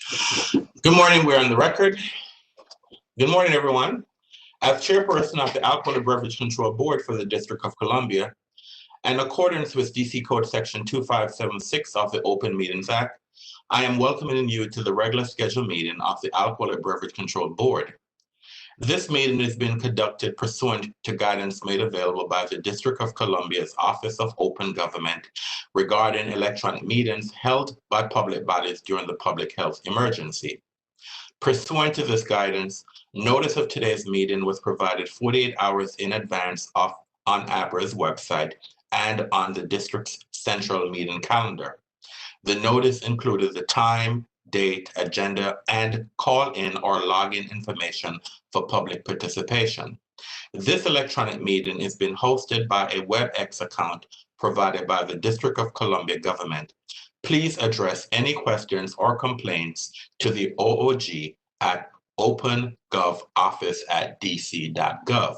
Good morning, we're on the record. Good morning, everyone. As chairperson of the Alcoholic Beverage Control Board for the District of Columbia, in accordance with DC Code Section 2576 of the Open Meetings Act, I am welcoming you to the regular scheduled meeting of the Alcoholic Beverage Control Board. This meeting is being conducted pursuant to guidance made available by the District of Columbia's Office of Open Government regarding electronic meetings held by public bodies during the public health emergency. Pursuant to this guidance, notice of today's meeting was provided 48 hours in advance on ABRA's website and on the district's central meeting calendar. The notice included the time, date, agenda, and call-in or login information for public participation. This electronic meeting is being hosted by a WebEx account provided by the District of Columbia government. Please address any questions or complaints to the OOG at opengovoffice@dc.gov.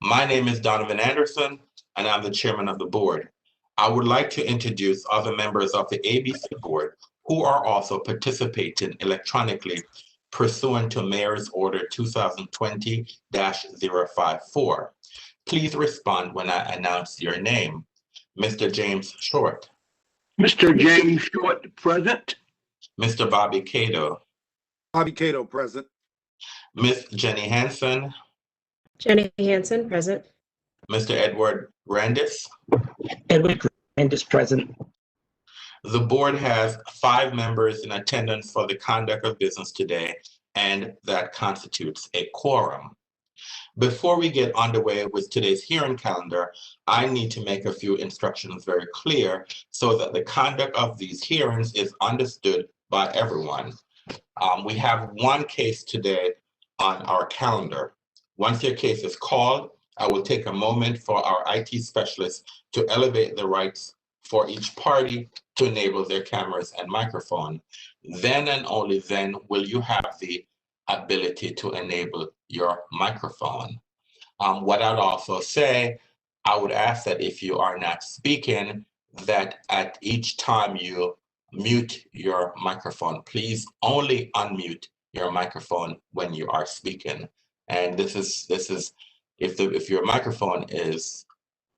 My name is Donovan Anderson, and I'm the chairman of the board. I would like to introduce other members of the ABC board who are also participating electronically pursuant to Mayor's Order 2020-054. Please respond when I announce your name. Mr. James Short. Mr. James Short, present. Mr. Bobby Cato. Bobby Cato, present. Ms. Jenny Hansen. Jenny Hansen, present. Mr. Edward Randis. Edward Randis, present. The board has 5 members in attendance for the conduct of business today, and that constitutes a quorum. Before we get underway with today's hearing calendar, I need to make a few instructions very clear so that the conduct of these hearings is understood by everyone. We have one case today on our calendar. Once your case is called, I will take a moment for our IT specialist to elevate the rights for each party to enable their cameras and microphone. Then and only then will you have the ability to enable your microphone. What I'd also say, I would ask that if you are not speaking, that at each time you mute your microphone, please only unmute your microphone when you are speaking. And this is if your microphone is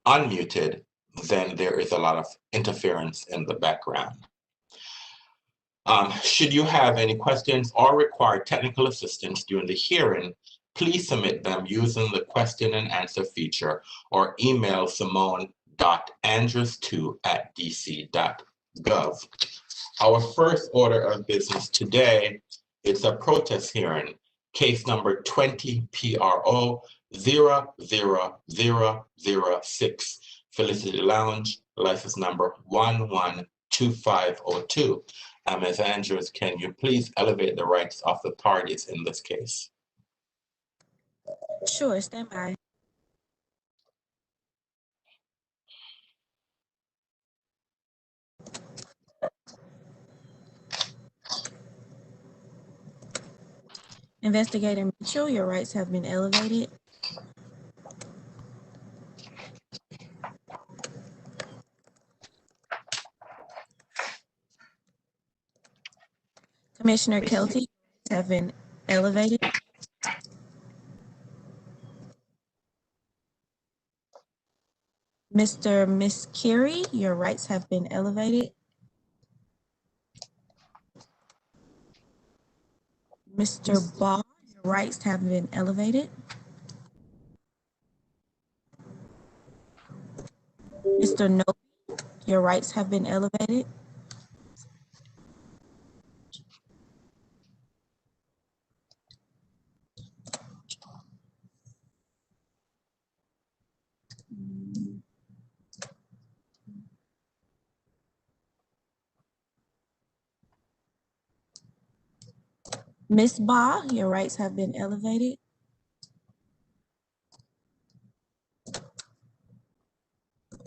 unmuted, then there is a lot of interference in the background. Should you have any questions or require technical assistance during the hearing, please submit them using the question and answer feature or email simone.andrews2@dc.gov. Our first order of business today is a protest hearing, case number 20 PRO 00006, Felicity Lounge, license number 112502. Ms. Andrews, can you please elevate the rights of the parties in this case? Sure, stand by. Investigator Mitchell, your rights have been elevated. Commissioner Kelty, have been elevated. Miss Carey, your rights have been elevated. Mr. Ball, your rights have been elevated. Mr. No, your rights have been elevated. Miss Ba, your rights have been elevated.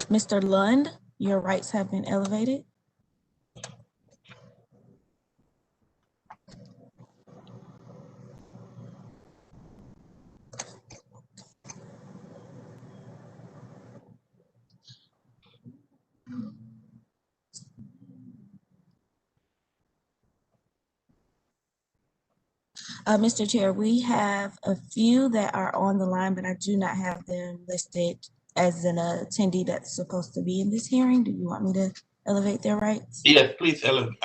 Mr. Lund, your rights have been elevated. Mr. Chair, we have a few that are on the line, but I do not have them listed as an attendee that's supposed to be in this hearing. Do you want me to elevate their rights? Yes, please, Ellen.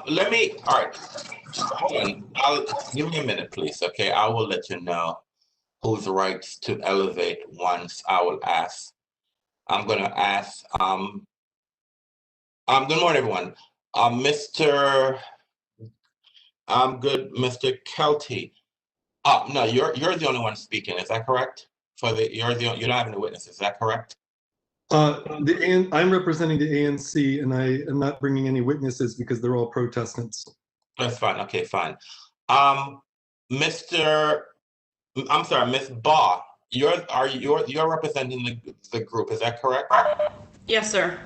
Let me, all right, hold on. Give me a minute, please, okay? I will let you know whose rights to elevate once I will ask. I'm gonna ask, good morning, everyone. Mr. Mr. Kelty. No, you're the only one speaking, is that correct? You don't have any witnesses, is that correct? I'm representing the ANC, and I am not bringing any witnesses because they're all protestants. That's fine. Okay, fine. Miss Baugh, you're representing the group, is that correct? Yes, sir.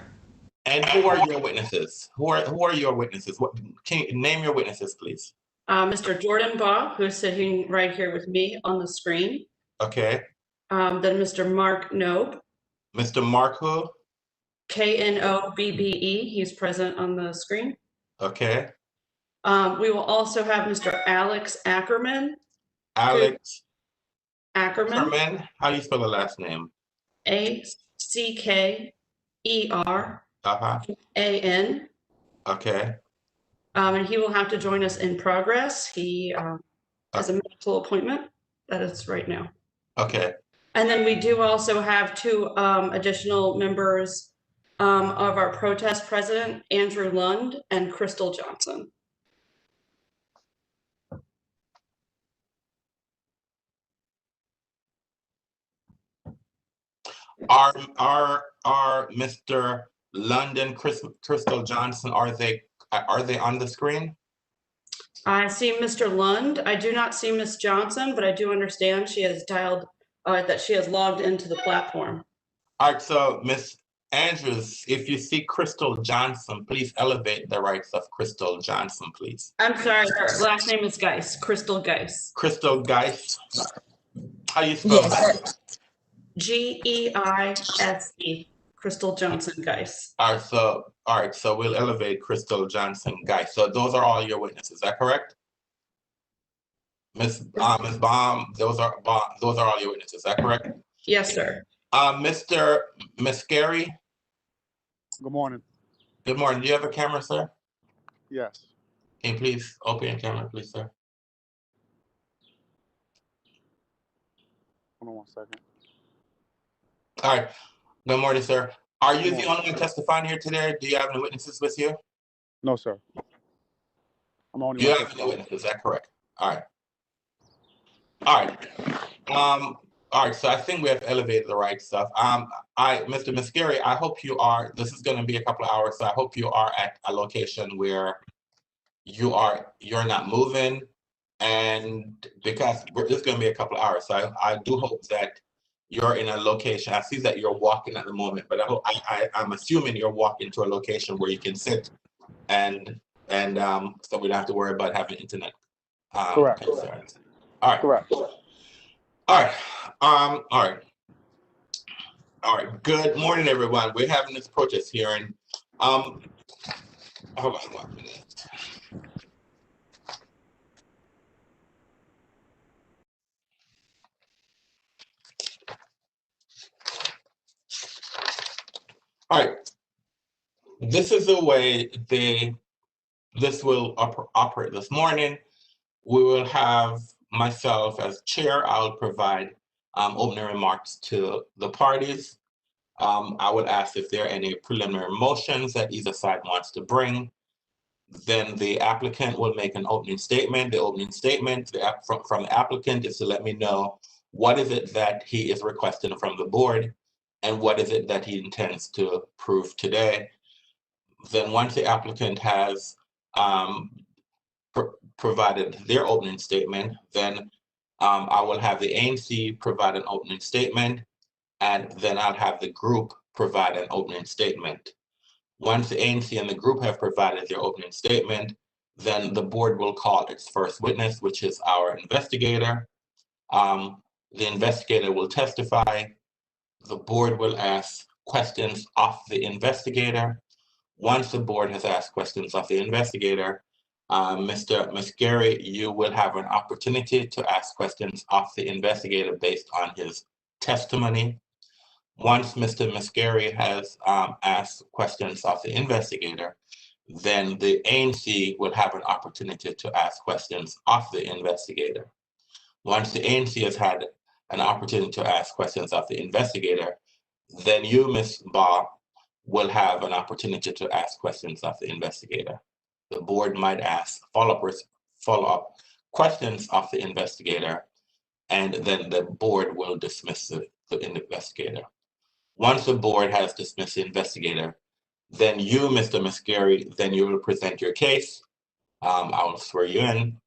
And who are your witnesses? Who are your witnesses? Can you name your witnesses, please? Mr. Jordan Baugh, who's sitting right here with me on the screen. Okay. Then Mr. Mark Knobe. Mr. Mark who? Knobbe. He's present on the screen. Okay. We will also have Mr. Alex Ackerman. Alex Ackerman. Ackerman. How do you spell the last name? Ackerman. Okay. And he will have to join us in progress. He has a medical appointment that is right now. Okay. And then we do also have two additional members of our protest president, Andrew Lund and Crystal Johnson. Are Mr. Lund and Crystal Johnson, are they on the screen? I see Mr. Lund. I do not see Miss Johnson, but I do understand she has dialed that she has logged into the platform. All right, so Miss Andrews, if you see Crystal Johnson, please elevate the rights of Crystal Johnson, please. I'm sorry, her last name is Geis, Crystal Geis. Crystal Geis. How do you spell that? Geise. Crystal Johnson Geis. All right, so we'll elevate Crystal Johnson Geis. So those are all your witnesses, is that correct? Miss Baum, those are all your witnesses, is that correct? Yes, sir. Mr. Muscari. Good morning. Good morning. Do you have a camera, sir? Yes. Can you please open your camera, please, sir? Hold on 1 second. All right. Good morning, sir. Are you the only one testifying here today? Do you have any witnesses with you? No, sir. I'm only. You have any witnesses, is that correct? All right. All right. All right, so I think we have elevated the right stuff. Mr. Muscari, I hope you are, this is going to be a couple of hours, so I hope you are at a location where you're not moving, and because this is going to be a couple of hours, so I do hope that you're in a location. I see that you're walking at the moment, but I'm assuming you're walking to a location where you can sit, and so we don't have to worry about having internet Correct. concerns. All right. Correct. All right. All right. Good morning, everyone. We're having this protest hearing. Hold on 1 minute. All right. This is the way this will operate this morning. We will have myself as chair. I'll provide opening remarks to the parties. I would ask if there are any preliminary motions that either side wants to bring. Then the applicant will make an opening statement. The opening statement from the applicant is to let me know what is it that he is requesting from the board and what is it that he intends to prove today. Then once the applicant has provided their opening statement, then I will have the ANC provide an opening statement, and then I'll have the group provide an opening statement. Once the ANC and the group have provided their opening statement, then the board will call its first witness, which is our investigator. The investigator will testify. The board will ask questions of the investigator. Once the board has asked questions of the investigator, Mr. Muscari, you will have an opportunity to ask questions of the investigator based on his testimony. Once Mr. Muscari has asked questions of the investigator, then the ANC will have an opportunity to ask questions of the investigator. Once the ANC has had an opportunity to ask questions of the investigator, then you, Ms. Baugh, will have an opportunity to ask questions of the investigator. The board might ask follow-up questions of the investigator, and then the board will dismiss the investigator. Once the board has dismissed the investigator, then you, Mr. Muscari, then you will present your case. I will swear you in.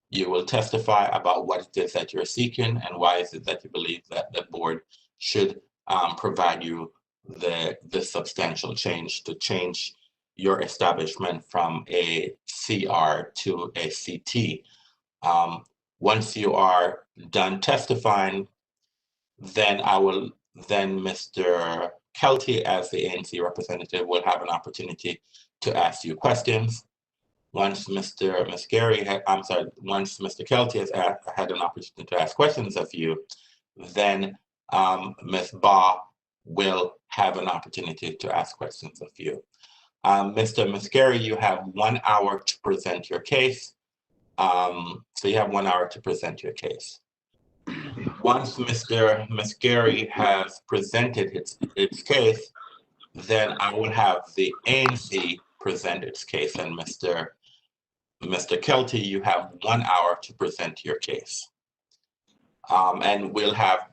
You will testify about what it is that you're seeking and why is it that you believe that the board should provide you the substantial change to change your establishment from a CR to a CT. Once you are done testifying, then Mr. Kelty, as the ANC representative, will have an opportunity to ask you questions. Once Mr. Kelty has had an opportunity to ask questions of you, then Ms. Baugh will have an opportunity to ask questions of you. Mr. Muscari, you have 1 hour to present your case. So you have 1 hour to present your case. Once Mr. Muscari has presented its case, then I will have the ANC present its case, and Mr. Kelty, you have 1 hour to present your case. And we'll have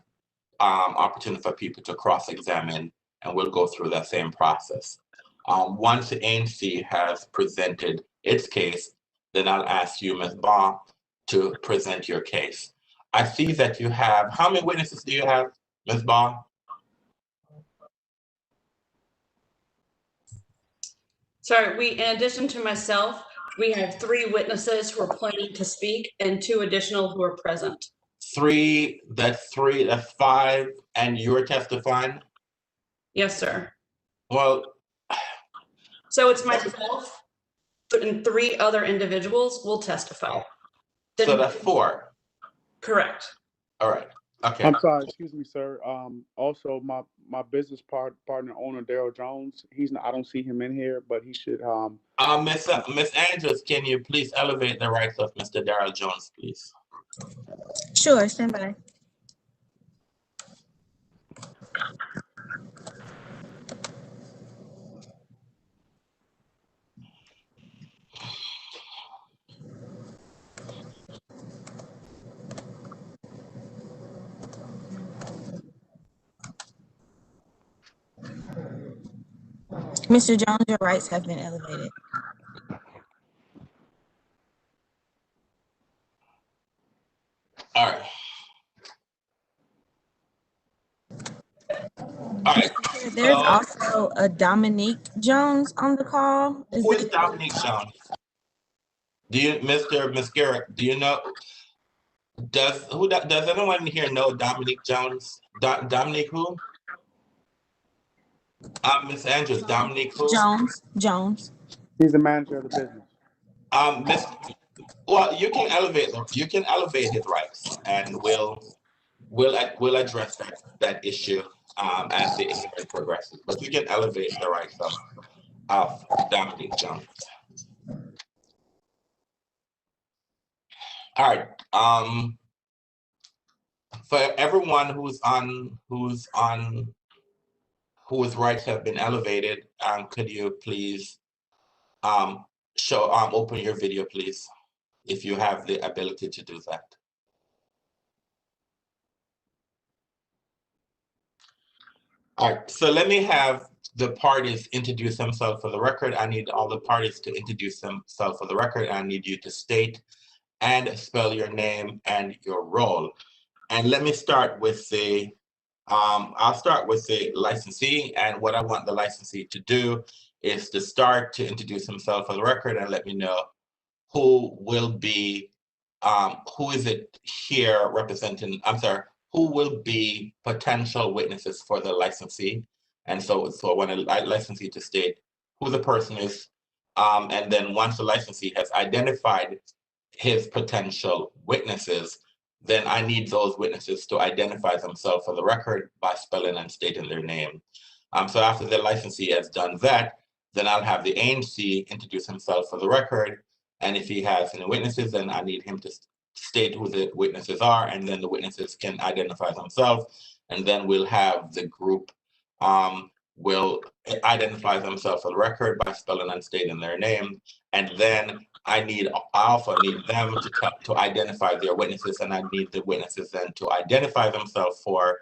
opportunity for people to cross-examine, and we'll go through that same process. Once the ANC has presented its case, then I'll ask you, Ms. Baugh, to present your case. I see that you have, how many witnesses do you have, Ms. Baugh? Sorry, in addition to myself, we have 3 witnesses who are planning to speak and 2 additional who are present. That's 5, and you're testifying? Yes, sir. Well. So it's myself, and 3 other individuals will testify. So that's 4. Correct. All right. Okay. I'm sorry, excuse me, sir. Also, my business partner, owner Daryl Jones. I don't see him in here, but he should. Miss Andrews, can you please elevate the rights of Mr. Daryl Jones, please? Sure, stand by. Mr. Jones, your rights have been elevated. All right. All right. There's also a Dominique Jones on the call. Who is Dominique Jones? Do you, Mr. Muscari, do you know? Does anyone here know Dominique Jones? Dominique who? Miss Andrews, Dominique who? Jones. He's the manager of the business. Well, you can elevate his rights, and we'll address that issue as the hearing progresses. But you can elevate the rights of Dominique Jones. All right. For everyone whose rights have been elevated, could you please open your video, please, if you have the ability to do that. All right, so let me have the parties introduce themselves for the record. I need all the parties to introduce themselves for the record. I need you to state and spell your name and your role. And let me start with I'll start with the licensee, and what I want the licensee to do is to start to introduce himself for the record and let me know who will be, who is it here representing, who will be potential witnesses for the licensee. And so I want a licensee to state who the person is And then once the licensee has identified his potential witnesses, then I need those witnesses to identify themselves for the record by spelling and stating their name. So after the licensee has done that, then I'll have the ANC introduce himself for the record. And if he has any witnesses, then I need him to state who the witnesses are, and then the witnesses can identify themselves. And then we'll have the group will identify themselves for the record by spelling and stating their name. And then I also need them to identify their witnesses, and I need the witnesses then to identify themselves for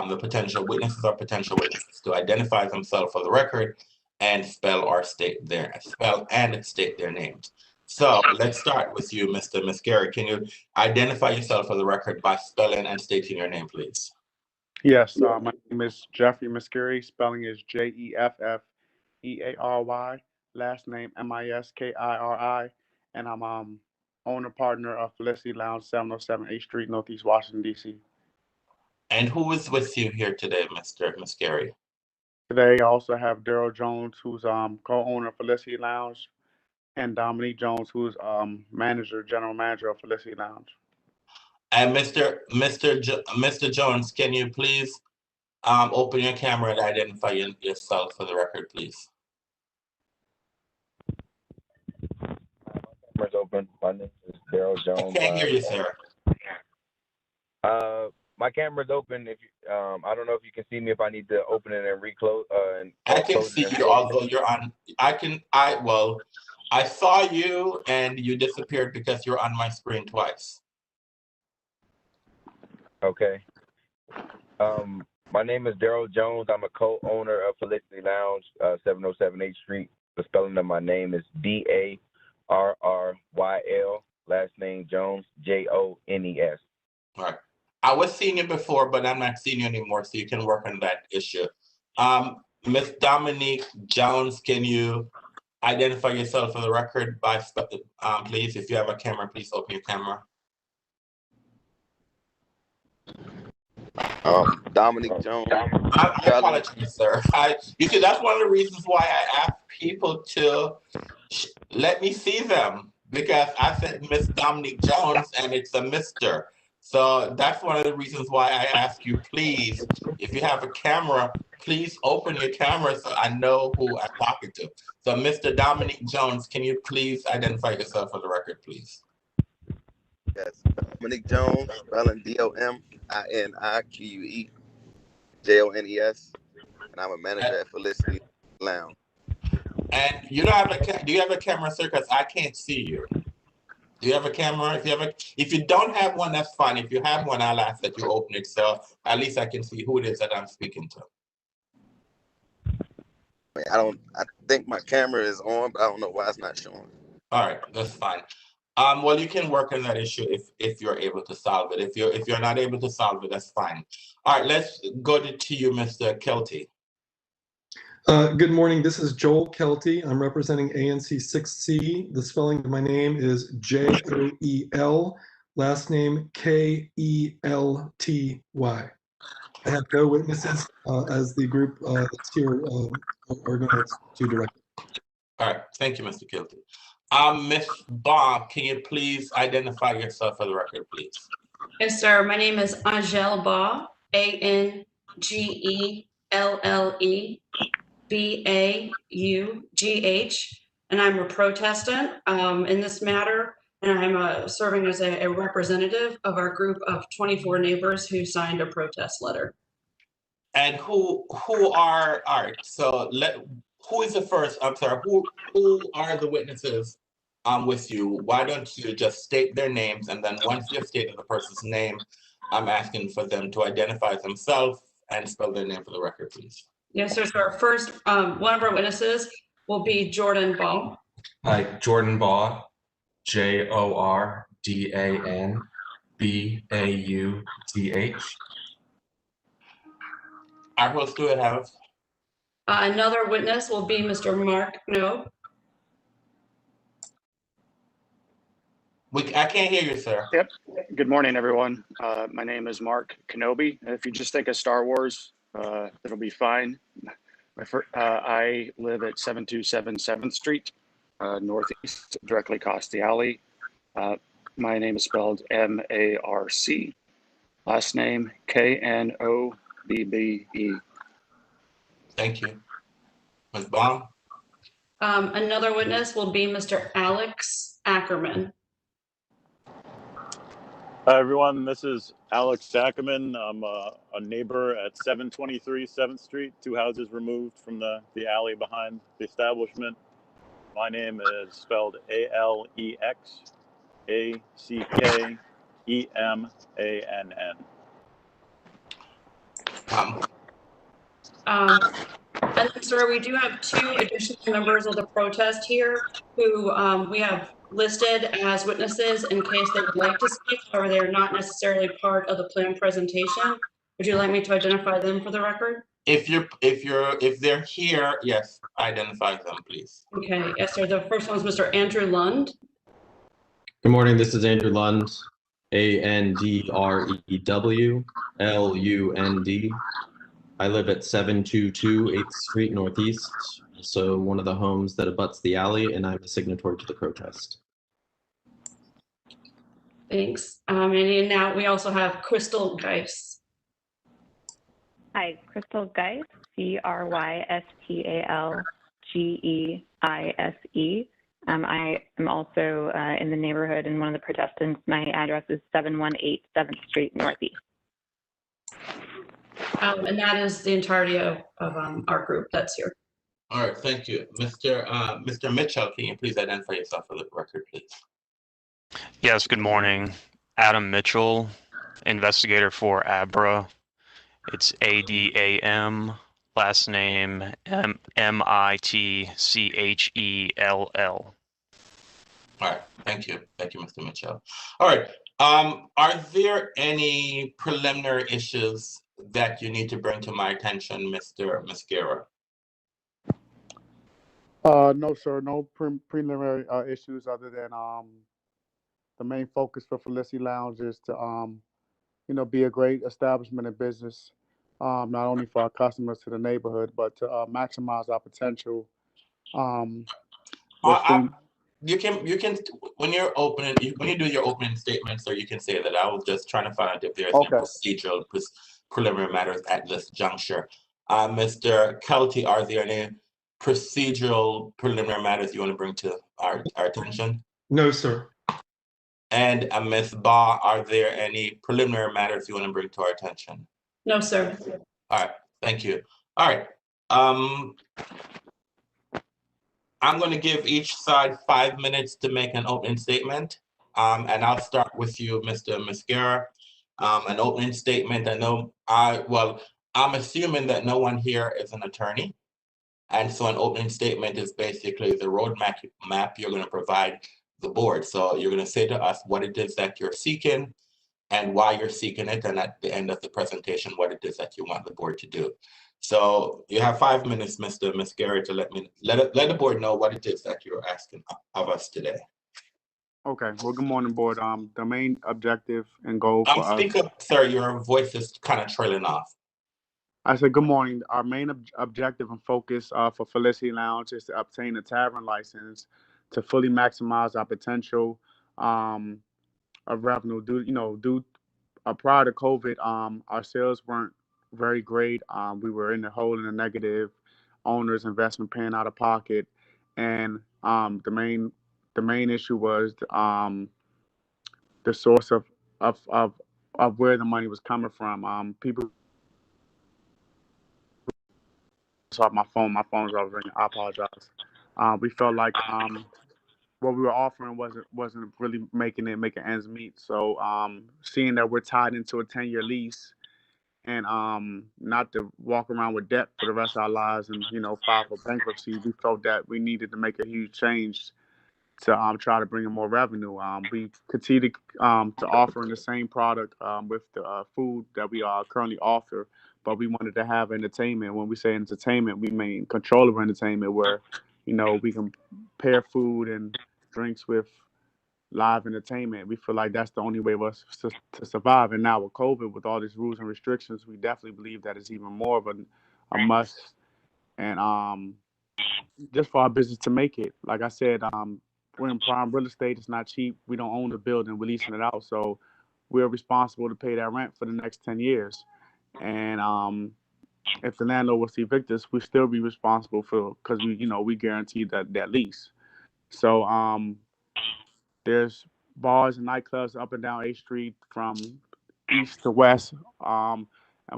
the potential witnesses or potential witnesses to identify themselves for the record and spell and state their names. So let's start with you, Mr. Miscari. Can you identify yourself for the record by spelling and stating your name, please? Yes, my name is Jeffrey Miscari. Spelling is Jeffeary. Last name Miskiri, and I'm owner partner of Felicity Lounge, 707 8th Street, Northeast Washington, D.C. And who is with you here today, Mr. Miscari? Today, I also have Daryl Jones, who's co-owner of Felicity Lounge, and Dominique Jones, who's general manager of Felicity Lounge. And Mr. Jones, can you please open your camera and identify yourself for the record, please? Camera's open. My name is Daryl Jones. I can't hear you, sir. My camera's open. If you, I don't know if you can see me. If I need to open it and reclose. I can see you, although you're on. I saw you and you disappeared because you're on my screen twice. Okay. My name is Daryl Jones. I'm a co-owner of Felicity Lounge, 707 8th Street. The spelling of my name is Darryl. Last name Jones, Jones. All right. I was seeing you before, but I'm not seeing you anymore, so you can work on that issue. Ms. Dominique Jones, can you identify yourself for the record by please? If you have a camera, please open your camera. Dominique Jones. I apologize, sir. You see, that's one of the reasons why I ask people to let me see them, because I said Miss Dominique Jones and it's a Mr. So that's one of the reasons why I ask you, please, if you have a camera, please open your camera so I know who I'm talking to. So Mr. Dominique Jones, can you please identify yourself for the record, please? Yes, Dominique Jones, spelling DOMINIQUE, and I'm a manager at Felicity Lounge. And you don't have do you have a camera, sir? Because I can't see you. Do you have a camera? If you don't have one, that's fine. If you have one, I'll ask that you open it so at least I can see who it is that I'm speaking to. I think my camera is on, but I don't know why it's not showing. All right, that's fine. Well, you can work on that issue if you're able to solve it. If you're not able to solve it, that's fine. All right, let's go to you, Mr. Kelty. Good morning. This is Joel Kelty. I'm representing ANC 6C. The spelling of my name is Joel. Last name Kelty. I have no witnesses as the group that's here are going to direct. All right, thank you, Mr. Kelty. Ms. Bob, can you please identify yourself for the record, please? Yes, sir. My name is Angele Baugh, ANGELLEBAUGH, and I'm a protestant in this matter, and I'm serving as a representative of our group of 24 neighbors who signed a protest letter. And who are, all right, so who is the first, I'm sorry, who are the witnesses with you? Why don't you just state their names, and then once you've stated the person's name, I'm asking for them to identify themselves and spell their name for the record, please. Yes, sir. So our first, one of our witnesses will be Jordan Baugh. Hi, Jordan Baugh, JORDANBAUGH. Who else do I have? Another witness will be Mr. Mark Knob. I can't hear you, sir. Yep. Good morning, everyone. My name is Mark Kenobi. If you just think of Star Wars, it'll be fine. I live at 727 7th Street, northeast, directly across the alley. My name is spelled M-A-R-C. Last name K-N-O-B-B-E. Thank you. Ms. Baum? Another witness will be Mr. Alex Ackerman. Hi, everyone. This is Alex Ackerman. I'm a neighbor at 723 7th Street, 2 houses removed from the alley behind the establishment. My name is spelled A-L-E-X-A-C-K-E-M-A-N-N. And then, sir, we do have 2 additional members of the protest here who we have listed as witnesses in case they would like to speak. However, they are not necessarily part of the plan presentation. Would you like me to identify them for the record? If they're here, yes, identify them, please. Okay, yes, sir. The first one is Mr. Andrew Lund. Good morning, this is Andrew Lund, ANDREWLUND. I live at 722 8th Street Northeast, so one of the homes that abuts the alley, and I'm a signatory to the protest. Thanks. And now we also have Crystal Geis. Hi, Crystal Geis, CRYSTALGEISE. I am also in the neighborhood and one of the protestants. My address is 718 7th Street Northeast. And that is the entirety of our group that's here. All right, thank you. Mr. Mitchell, can you please identify yourself for the record, please? Yes, good morning. Adam Mitchell, investigator for ABRA. It's ADAM, last name MITCHELL. All right, thank you. Thank you, Mr. Mitchell. All right, are there any preliminary issues that you need to bring to my attention, Mr. Mosquera? No, sir. No preliminary issues other than the main focus for Felicity Lounge is to be a great establishment and business, not only for our customers to the neighborhood, but to maximize our potential. You can when you do your opening statements, or you can say that I was just trying to find out if there's any procedural preliminary matters at this juncture. Mr. Kelty, are there any procedural preliminary matters you want to bring to our attention? No, sir. And Ms. Ba, are there any preliminary matters you want to bring to our attention? No, sir. All right, thank you. All right. I'm going to give each side 5 minutes to make an opening statement. And I'll start with you, Mr. Mosquera. An opening statement. I'm assuming that no one here is an attorney. And so an opening statement is basically the roadmap you're going to provide the board. So you're going to say to us what it is that you're seeking and why you're seeking it. And at the end of the presentation, what it is that you want the board to do. So you have 5 minutes, Mr. Mosquera, to let the board know what it is that you're asking of us today. Okay. Well, good morning, board. The main objective and goal for us. Speak up, sir. Your voice is kind of trailing off. I said good morning. Our main objective and focus for Felicity Lounge is to obtain a tavern license to fully maximize our potential of revenue. Prior to COVID, our sales weren't very great. We were in the hole, in the negative. Owners' investment paying out of pocket, and the main issue was the source of where the money was coming from. People saw my phone. My phone's always ringing. I apologize. We felt like what we were offering wasn't really making ends meet. So seeing that we're tied into a 10-year lease, and not to walk around with debt for the rest of our lives and file for bankruptcy, we felt that we needed to make a huge change to try to bring in more revenue. We continue to offer the same product with the food that we currently offer, but we wanted to have entertainment. When we say entertainment, we mean controllable entertainment, where we can pair food and drinks with live entertainment. We feel like that's the only way for us to survive. And now with COVID, with all these rules and restrictions, we definitely believe that it's even more of a must. And just for our business to make it. Like I said, we're in prime real estate. It's not cheap. We don't own the building. We're leasing it out. So we're responsible to pay that rent for the next 10 years. And if the landlord was to evict us, we'd still be responsible for, because we guarantee that lease. So there's bars and nightclubs up and down 8th Street from east to west. And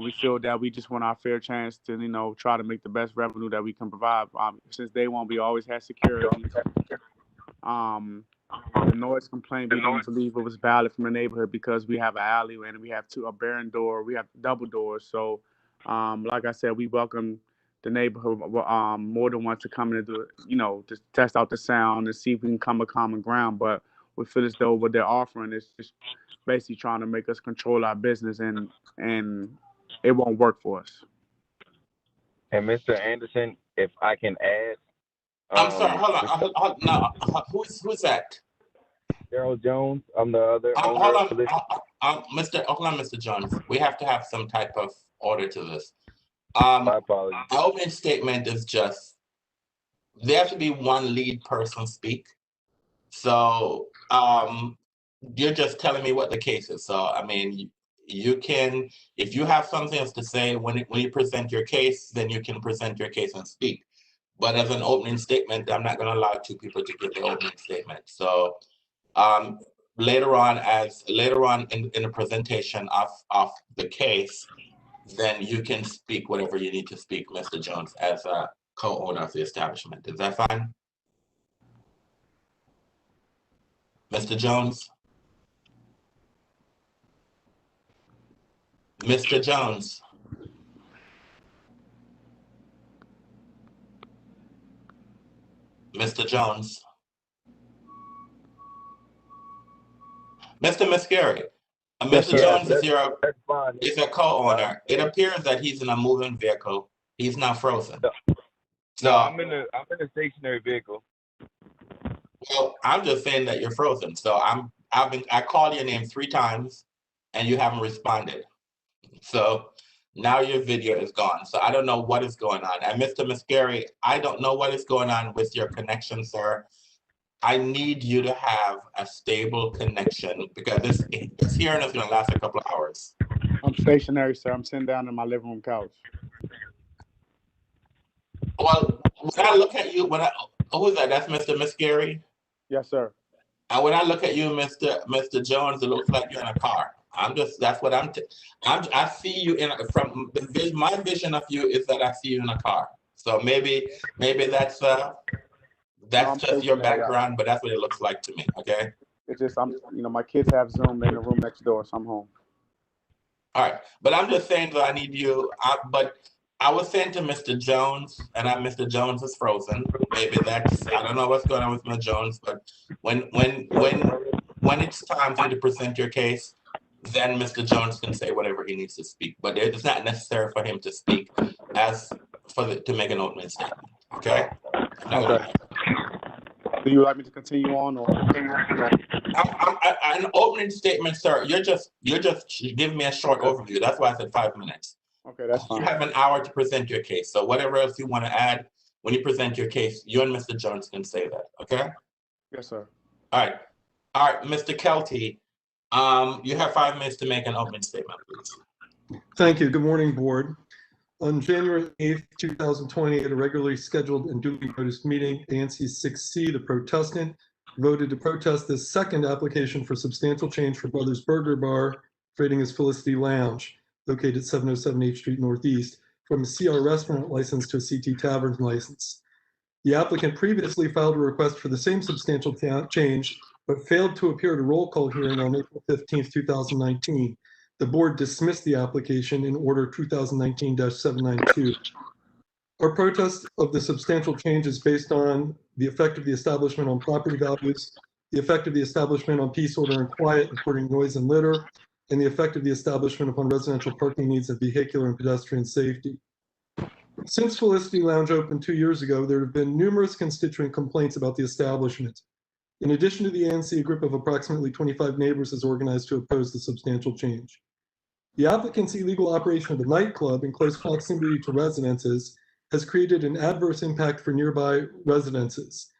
we feel that we just want our fair chance to, try to make the best revenue that we can provide. Since day one, we always had security. The noise complaint, we didn't believe it was valid from the neighborhood because we have an alley and we have a barren door, we have double doors. So, like I said, we welcome the neighborhood more than once to come in and do it, to test out the sound and see if we can come to common ground. But we feel as though what they're offering is just basically trying to make us control our business, and it won't work for us. And Mr. Anderson, if I can add, I'm sorry. Hold on. No, who's that? Gerald Jones. I'm the other owner. Hold on, Mr. Jones. We have to have some type of order to this. My apologies. The opening statement is just there has to be one lead person speak. So you're just telling me what the case is. So I mean, you can, if you have something else to say when you present your case, then you can present your case and speak. But as an opening statement, I'm not going to allow two people to give the opening statement. So later on in the presentation of the case, then you can speak whatever you need to speak, Mr. Jones, as a co-owner of the establishment. Is that fine? Mr. Jones? Mr. Jones? Mr. Jones? Mr. Muscari, Mr. Jones is a co-owner. It appears that he's in a moving vehicle. He's not frozen. No, I'm in a stationary vehicle. Well, I'm just saying that you're frozen. So I called your name 3 times and you haven't responded. So now your video is gone. So I don't know what is going on. And Mr. Muscari, I don't know what is going on with your connection, sir. I need you to have a stable connection because this hearing is going to last a couple of hours. I'm stationary, sir. I'm sitting down in my living room couch. Well, when I look at you, who's that? That's Mr. Muscari? Yes, sir. And when I look at you, Mr. Jones, it looks like you're in a car. That's what I see you from my vision of you is that I see you in a car. So maybe that's just your background, but that's what it looks like to me. Okay. It's just my kids have Zoom in the room next door, so I'm home. All right, but I'm just saying that I need you. But I was saying to Mr. Jones, and Mr. Jones is frozen. Maybe I don't know what's going on with Mr. Jones, but when it's time for you to present your case, then Mr. Jones can say whatever he needs to speak. But it's not necessary for him to speak to make an opening statement. Okay. Okay. Do you like me to continue on, or? An opening statement, sir. You're just giving me a short overview. That's why I said 5 minutes. Okay, that's fine. You have an hour to present your case. So whatever else you want to add when you present your case, you and Mr. Jones can say that. Okay. Yes, sir. All right, Mr. Kelty. You have 5 minutes to make an opening statement, please. Thank you. Good morning, board. On January 8th, 2020, at a regularly scheduled and duly noticed meeting, ANC 6C, the protestant, voted to protest this second application for substantial change for Brothers Burger Bar, trading as Felicity Lounge, located 707 8th Street Northeast, from a CR restaurant license to a CT Tavern license. The applicant previously filed a request for the same substantial change, but failed to appear at a roll call hearing on April 15th, 2019. The board dismissed the application in order 2019-792. Our protest of the substantial change is based on the effect of the establishment on property values, the effect of the establishment on peace, order, and quiet, including noise and litter, and the effect of the establishment upon residential parking needs and vehicular and pedestrian safety. Since Felicity Lounge opened 2 years ago, there have been numerous constituent complaints about the establishment. In addition to the ANC, a group of approximately 25 neighbors is organized to oppose the substantial change. The applicant's illegal operation of the nightclub in close proximity to residences has created an adverse impact for nearby residences.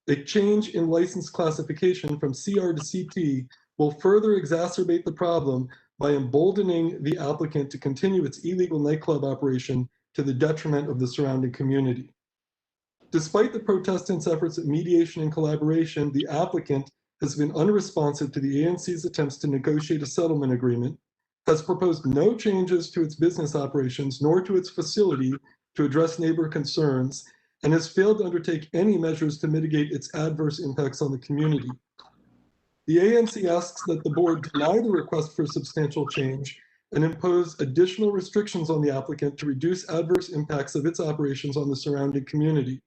A change in license classification from CR to CT will further exacerbate the problem by emboldening the applicant to continue its illegal nightclub operation to the detriment of the surrounding community. Despite the protestants' efforts at mediation and collaboration, the applicant has been unresponsive to the ANC's attempts to negotiate a settlement agreement, has proposed no changes to its business operations nor to its facility to address neighbor concerns, and has failed to undertake any measures to mitigate its adverse impacts on the community. The ANC asks that the board deny the request for substantial change and impose additional restrictions on the applicant to reduce adverse impacts of its operations on the surrounding community.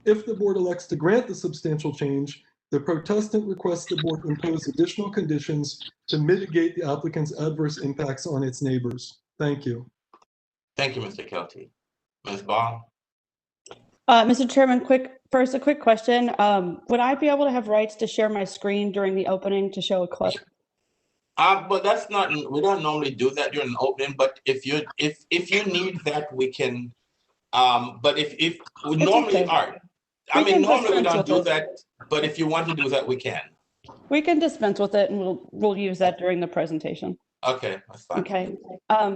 If the board elects to grant the substantial change, the protestant requests the board impose additional conditions to mitigate the applicant's adverse impacts on its neighbors. Thank you. Thank you, Mr. Kelty. Ms. Ball? Mr. Chairman, a quick question. Would I be able to have rights to share my screen during the opening to show a clip? But that's not, we don't normally do that during an opening, but if you need that, we can, but if we normally okay. are. I mean, normally we don't do that, but if you want to do that, we can. We can dispense with it and we'll use that during the presentation. Okay, that's fine. Okay.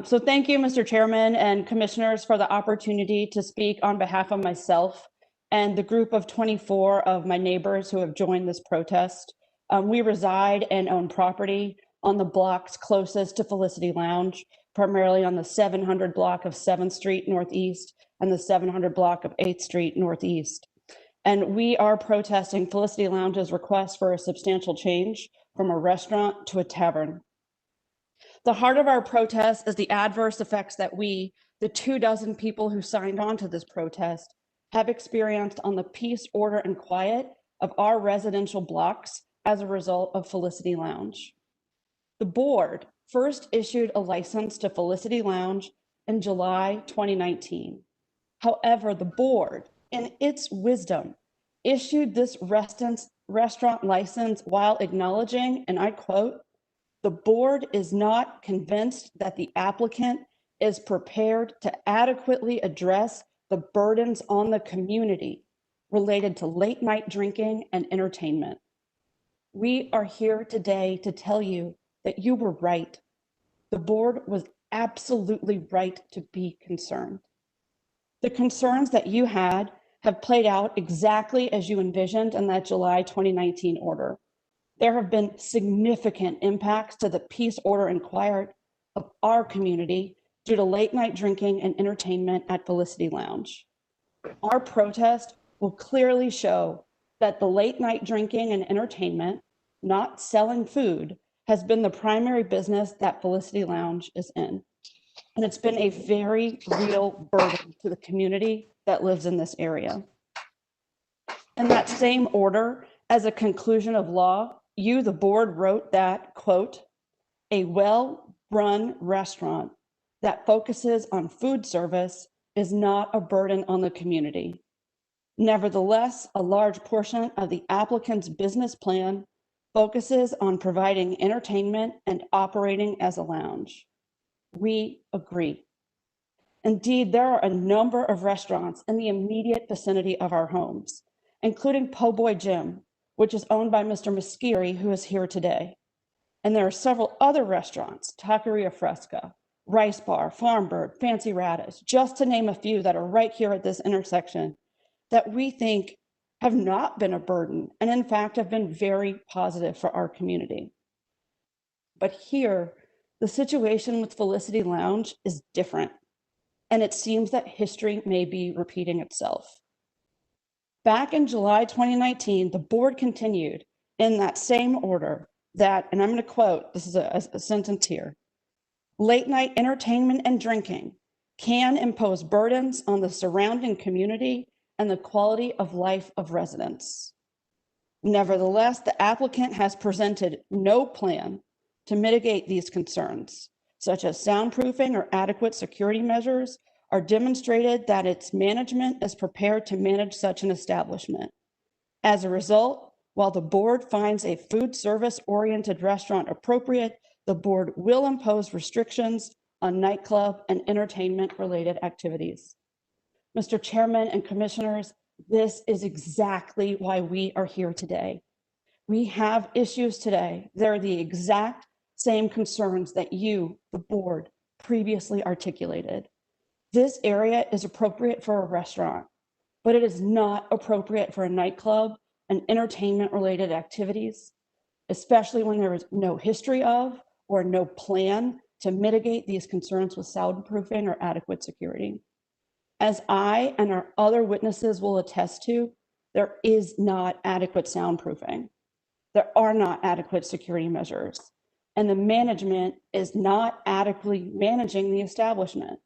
So thank you, Mr. Chairman and commissioners, for the opportunity to speak on behalf of myself and the group of 24 of my neighbors who have joined this protest. We reside and own property on the blocks closest to Felicity Lounge, primarily on the 700 block of 7th Street Northeast and the 700 block of 8th Street Northeast. And we are protesting Felicity Lounge's request for a substantial change from a restaurant to a tavern. The heart of our protest is the adverse effects that we, the 24 people who signed on to this protest, have experienced on the peace, order, and quiet of our residential blocks as a result of Felicity Lounge. The board first issued a license to Felicity Lounge in July 2019. However, the board, in its wisdom, issued this restaurant license while acknowledging, and I quote, "The board is not convinced that the applicant is prepared to adequately address the burdens on the community related to late night drinking and entertainment." We are here today to tell you that you were right. The board was absolutely right to be concerned. The concerns that you had have played out exactly as you envisioned in that July 2019 order. There have been significant impacts to the peace, order, and quiet of our community due to late night drinking and entertainment at Felicity Lounge. Our protest will clearly show that the late night drinking and entertainment, not selling food, has been the primary business that Felicity Lounge is in. And it's been a very real burden to the community that lives in this area. In that same order, as a conclusion of law, you, the board, wrote that, quote, "A well-run restaurant that focuses on food service is not a burden on the community. Nevertheless, a large portion of the applicant's business plan focuses on providing entertainment and operating as a lounge." We agree. Indeed, there are a number of restaurants in the immediate vicinity of our homes, including Po' Boy Jim, which is owned by Mr. Masciri, who is here today. And there are several other restaurants, Taqueria Fresca, Rice Bar, Farmbird, Fancy Radish, just to name a few that are right here at this intersection, that we think have not been a burden and in fact have been very positive for our community. But here, the situation with Felicity Lounge is different, and it seems that history may be repeating itself. Back in July 2019, the board continued in that same order that, and I'm going to quote, this is a sentence here, "Late night entertainment and drinking can impose burdens on the surrounding community and the quality of life of residents. Nevertheless, the applicant has presented no plan to mitigate these concerns, such as soundproofing or adequate security measures, are demonstrated that its management is prepared to manage such an establishment. As a result, while the board finds a food service-oriented restaurant appropriate, the board will impose restrictions on nightclub and entertainment-related activities." Mr. Chairman and Commissioners, this is exactly why we are here today. We have issues today. They're the exact same concerns that you, the board, previously articulated. This area is appropriate for a restaurant, but it is not appropriate for a nightclub and entertainment-related activities, especially when there is no history of or no plan to mitigate these concerns with soundproofing or adequate security. As I and our other witnesses will attest to, there is not adequate soundproofing. There are not adequate security measures, and the management is not adequately managing the establishment.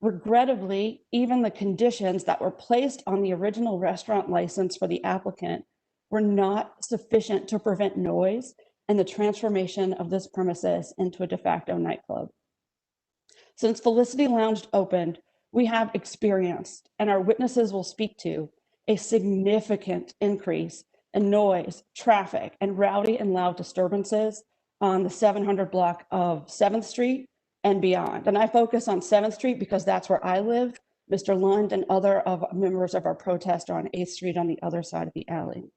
Regrettably, even the conditions that were placed on the original restaurant license for the applicant were not sufficient to prevent noise and the transformation of this premises into a de facto nightclub. Since Felicity Lounge opened, we have experienced, and our witnesses will speak to, a significant increase in noise, traffic, and rowdy and loud disturbances on the 700 block of 7th Street and beyond. And I focus on 7th Street because that's where I live. Mr. Lund and other members of our protest are on 8th Street on the other side of the alley.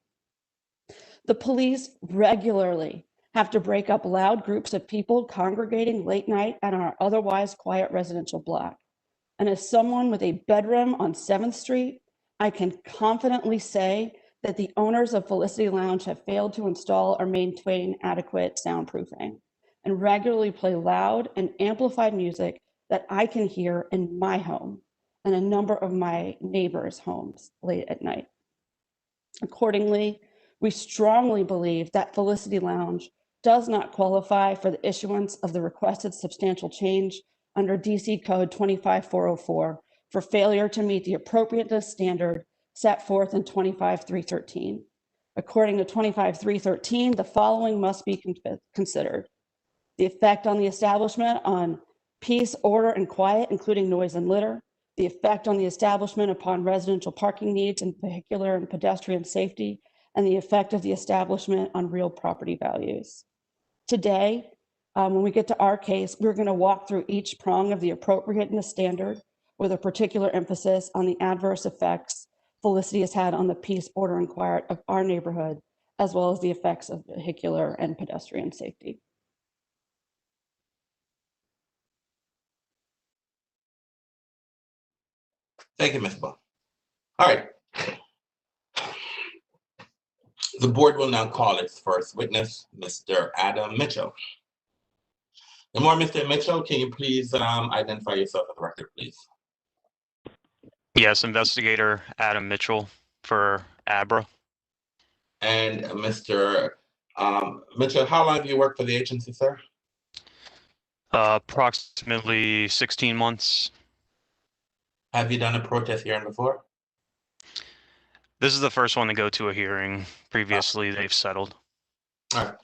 The police regularly have to break up loud groups of people congregating late night at our otherwise quiet residential block. And as someone with a bedroom on 7th Street, I can confidently say that the owners of Felicity Lounge have failed to install or maintain adequate soundproofing and regularly play loud and amplified music that I can hear in my home and a number of my neighbors' homes late at night. Accordingly, we strongly believe that Felicity Lounge does not qualify for the issuance of the requested substantial change under DC Code 25404 for failure to meet the appropriateness standard set forth in 25313. According to 25313, the following must be considered: the effect on the establishment on peace, order, and quiet, including noise and litter, the effect on the establishment upon residential parking needs and vehicular and pedestrian safety, and the effect of the establishment on real property values. Today, when we get to our case, we're going to walk through each prong of the appropriateness standard with a particular emphasis on the adverse effects Felicity has had on the peace, order, and quiet of our neighborhood, as well as the effects of vehicular and pedestrian safety. Thank you, Ms. Ball. All right. The board will now call its first witness, Mr. Adam Mitchell. Good morning, Mr. Mitchell. Can you please identify yourself for the record, please? Yes, investigator Adam Mitchell for ABRA. And Mr. Mitchell, how long have you worked for the agency, sir? Approximately 16 months. Have you done a protest hearing before? This is the first one to go to a hearing. Previously, they've settled. All right.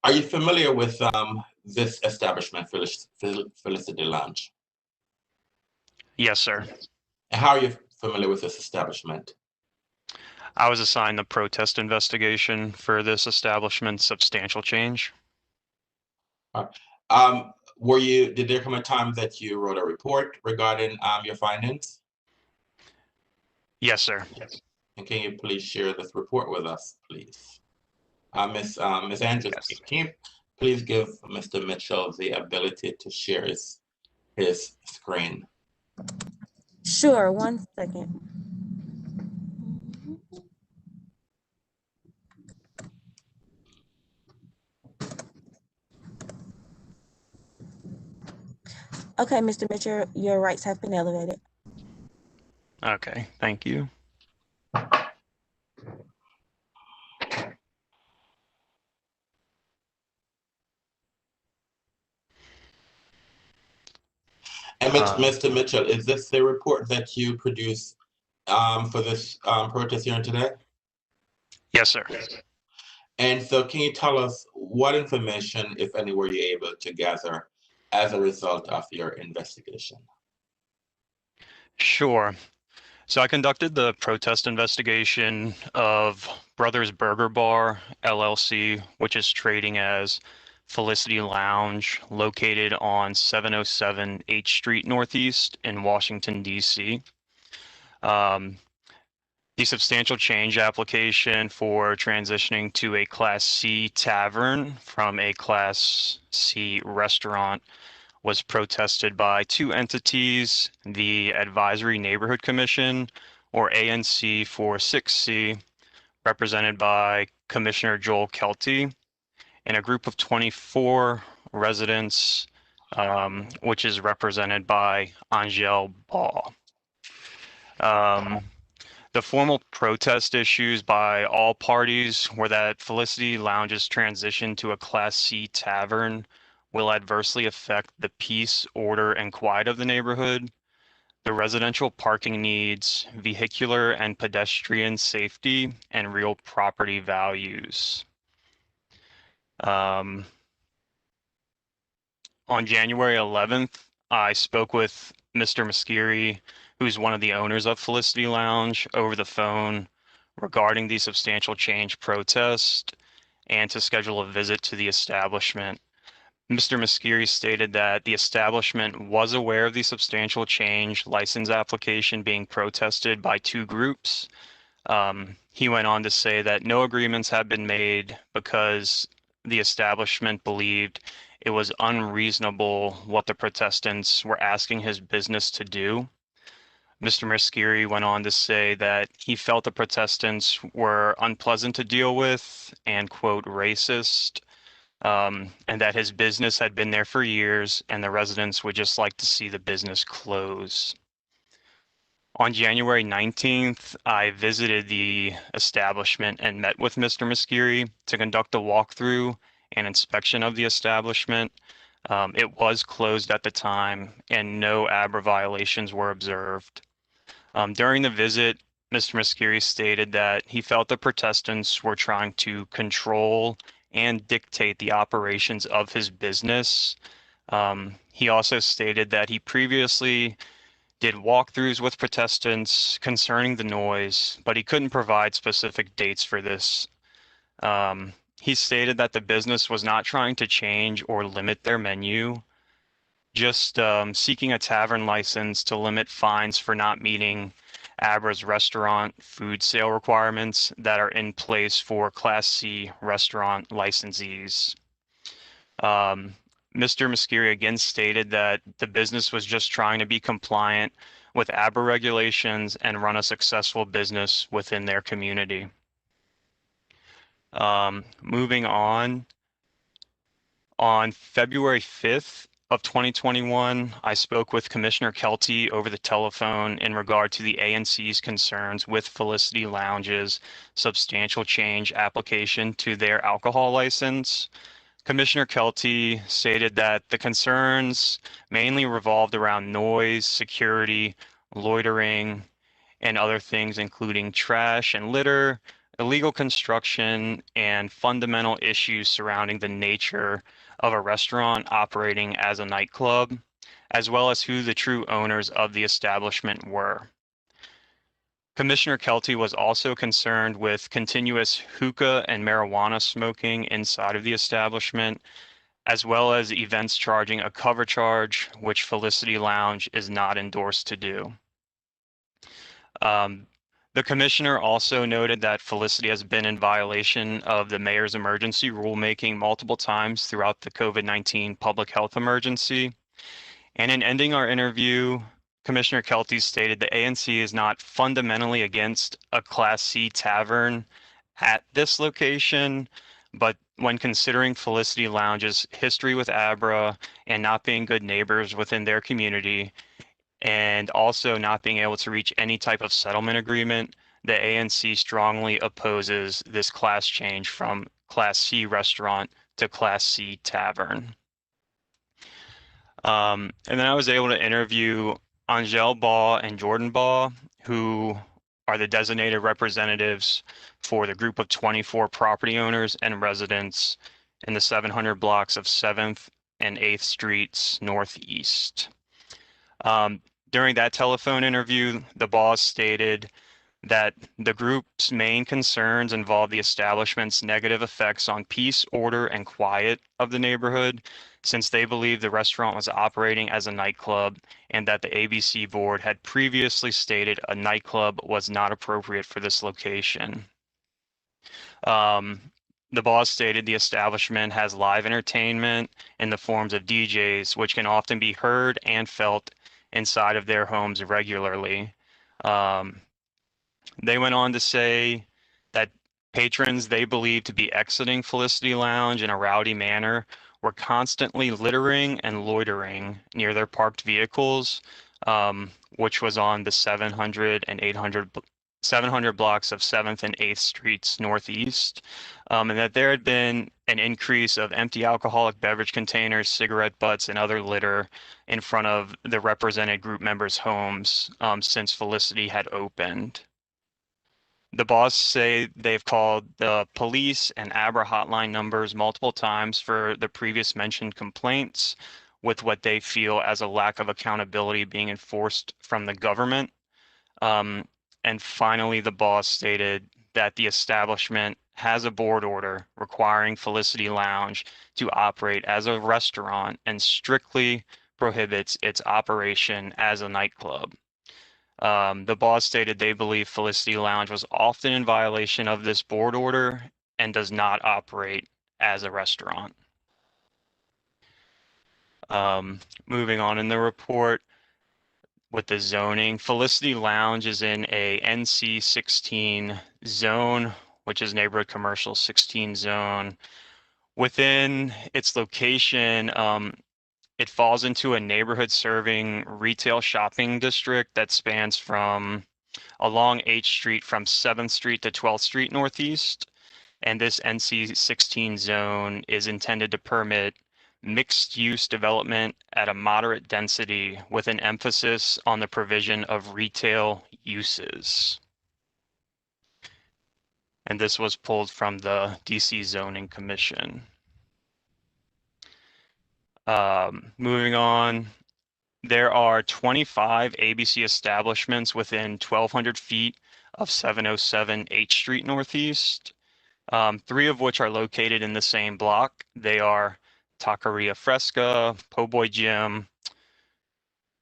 Are you familiar with this establishment, Felicity Lounge? Yes, sir. And how are you familiar with this establishment? I was assigned the protest investigation for this establishment, substantial change. All right. Did there come a time that you wrote a report regarding your findings? Yes, sir. Yes. And can you please share this report with us, please? Ms. Andrews, yes. Can you please give Mr. Mitchell the ability to share his screen? Sure, 1 second. Okay, Mr. Mitchell, your rights have been elevated. Okay, thank you. And Mr. Mitchell, is this the report that you produced for this protest hearing today? Yes, sir. And so can you tell us what information, if any, were you able to gather as a result of your investigation? Sure. So I conducted the protest investigation of Brothers Burger Bar, LLC, which is trading as Felicity Lounge, located on 707 H Street Northeast in Washington, D.C. The substantial change application for transitioning to a Class C tavern from a Class C restaurant was protested by two entities, the Advisory Neighborhood Commission, or ANC for 6C, represented by Commissioner Joel Kelty, and a group of 24 residents, which is represented by Angel Ball. The formal protest issues by all parties were that Felicity Lounge's transition to a Class C tavern will adversely affect the peace, order, and quiet of the neighborhood, the residential parking needs, vehicular and pedestrian safety, and real property values. On January 11th, I spoke with Mr. Masciri, who's one of the owners of Felicity Lounge, over the phone regarding the substantial change protest and to schedule a visit to the establishment. Mr. Masciri stated that the establishment was aware of the substantial change license application being protested by two groups. He went on to say that no agreements have been made because the establishment believed it was unreasonable what the protestants were asking his business to do. Mr. Masciri went on to say that he felt the protestants were unpleasant to deal with and, quote, racist, and that his business had been there for years and the residents would just like to see the business close. On January 19th, I visited the establishment and met with Mr. Masciri to conduct a walkthrough and inspection of the establishment. It was closed at the time and no ABRA violations were observed. During the visit, Mr. Masciri stated that he felt the protestants were trying to control and dictate the operations of his business. He also stated that he previously did walkthroughs with protestants concerning the noise, but he couldn't provide specific dates for this. He stated that the business was not trying to change or limit their menu, just seeking a tavern license to limit fines for not meeting ABRA's restaurant food sale requirements that are in place for Class C restaurant licensees. Mr. Masciri again stated that the business was just trying to be compliant with ABRA regulations and run a successful business within their community. Moving on February 5th of 2021, I spoke with Commissioner Kelty over the telephone in regard to the ANC's concerns with Felicity Lounge's substantial change application to their alcohol license. Commissioner Kelty stated that the concerns mainly revolved around noise, security, loitering, and other things including trash and litter, illegal construction, and fundamental issues surrounding the nature of a restaurant operating as a nightclub, as well as who the true owners of the establishment were. Commissioner Kelty was also concerned with continuous hookah and marijuana smoking inside of the establishment, as well as events charging a cover charge, which Felicity Lounge is not endorsed to do. The commissioner also noted that Felicity has been in violation of the mayor's emergency rulemaking multiple times throughout the COVID-19 public health emergency. And in ending our interview, Commissioner Kelty stated the ANC is not fundamentally against a Class C tavern at this location, but when considering Felicity Lounge's history with ABRA and not being good neighbors within their community, and also not being able to reach any type of settlement agreement, the ANC strongly opposes this class change from Class C restaurant to Class C tavern. And then I was able to interview Angel Baugh and Jordan Baugh, who are the designated representatives for the group of 24 property owners and residents in the 700 blocks of 7th and 8th Streets Northeast. During that telephone interview, the Baughs stated that the group's main concerns involve the establishment's negative effects on peace, order, and quiet of the neighborhood, since they believe the restaurant was operating as a nightclub and that the ABC board had previously stated a nightclub was not appropriate for this location. The boss stated the establishment has live entertainment in the forms of DJs, which can often be heard and felt inside of their homes regularly. They went on to say that patrons they believe to be exiting Felicity Lounge in a rowdy manner were constantly littering and loitering near their parked vehicles, which was on the 700 and 700 blocks of 7th and 8th Streets Northeast, and that there had been an increase of empty alcoholic beverage containers, cigarette butts, and other litter in front of the represented group members' homes since Felicity had opened. The boss say they've called the police and ABRA hotline numbers multiple times for the previous mentioned complaints, with what they feel as a lack of accountability being enforced from the government. And finally, the boss stated that the establishment has a board order requiring Felicity Lounge to operate as a restaurant and strictly prohibits its operation as a nightclub. The boss stated they believe Felicity Lounge was often in violation of this board order and does not operate as a restaurant. Moving on in the report with the zoning, Felicity Lounge is in a NC 16 zone, which is neighborhood commercial 16 zone. Within its location, it falls into a neighborhood serving retail shopping district that spans from along H Street from 7th Street to 12th Street Northeast. And this NC 16 zone is intended to permit mixed use development at a moderate density with an emphasis on the provision of retail uses. And this was pulled from the DC Zoning Commission. Moving on, there are 25 ABC establishments within 1,200 feet of 707 H Street Northeast, 3 of which are located in the same block. They are Taqueria Fresca, Po' Boy Gym,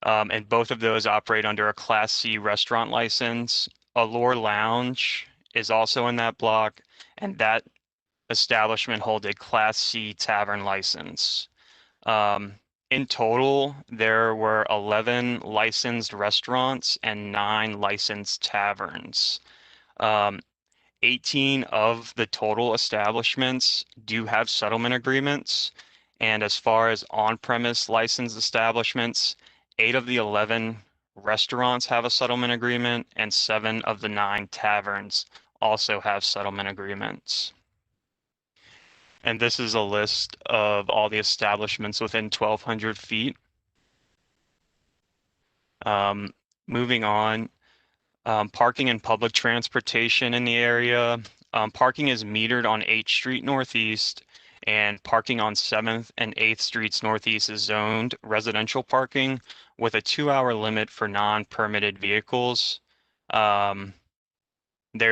and both of those operate under a Class C restaurant license. Allure Lounge is also in that block, and that establishment holds a Class C tavern license. In total, there were 11 licensed restaurants and 9 licensed taverns. 18 of the total establishments do have settlement agreements. And as far as on-premise licensed establishments, 8 of the 11 restaurants have a settlement agreement, and 7 of the 9 taverns also have settlement agreements. And this is a list of all the establishments within 1,200 feet. Moving on, parking and public transportation in the area. Parking is metered on 8th Street Northeast, and parking on 7th and 8th Streets Northeast is zoned residential parking with a 2-hour limit for non-permitted vehicles. There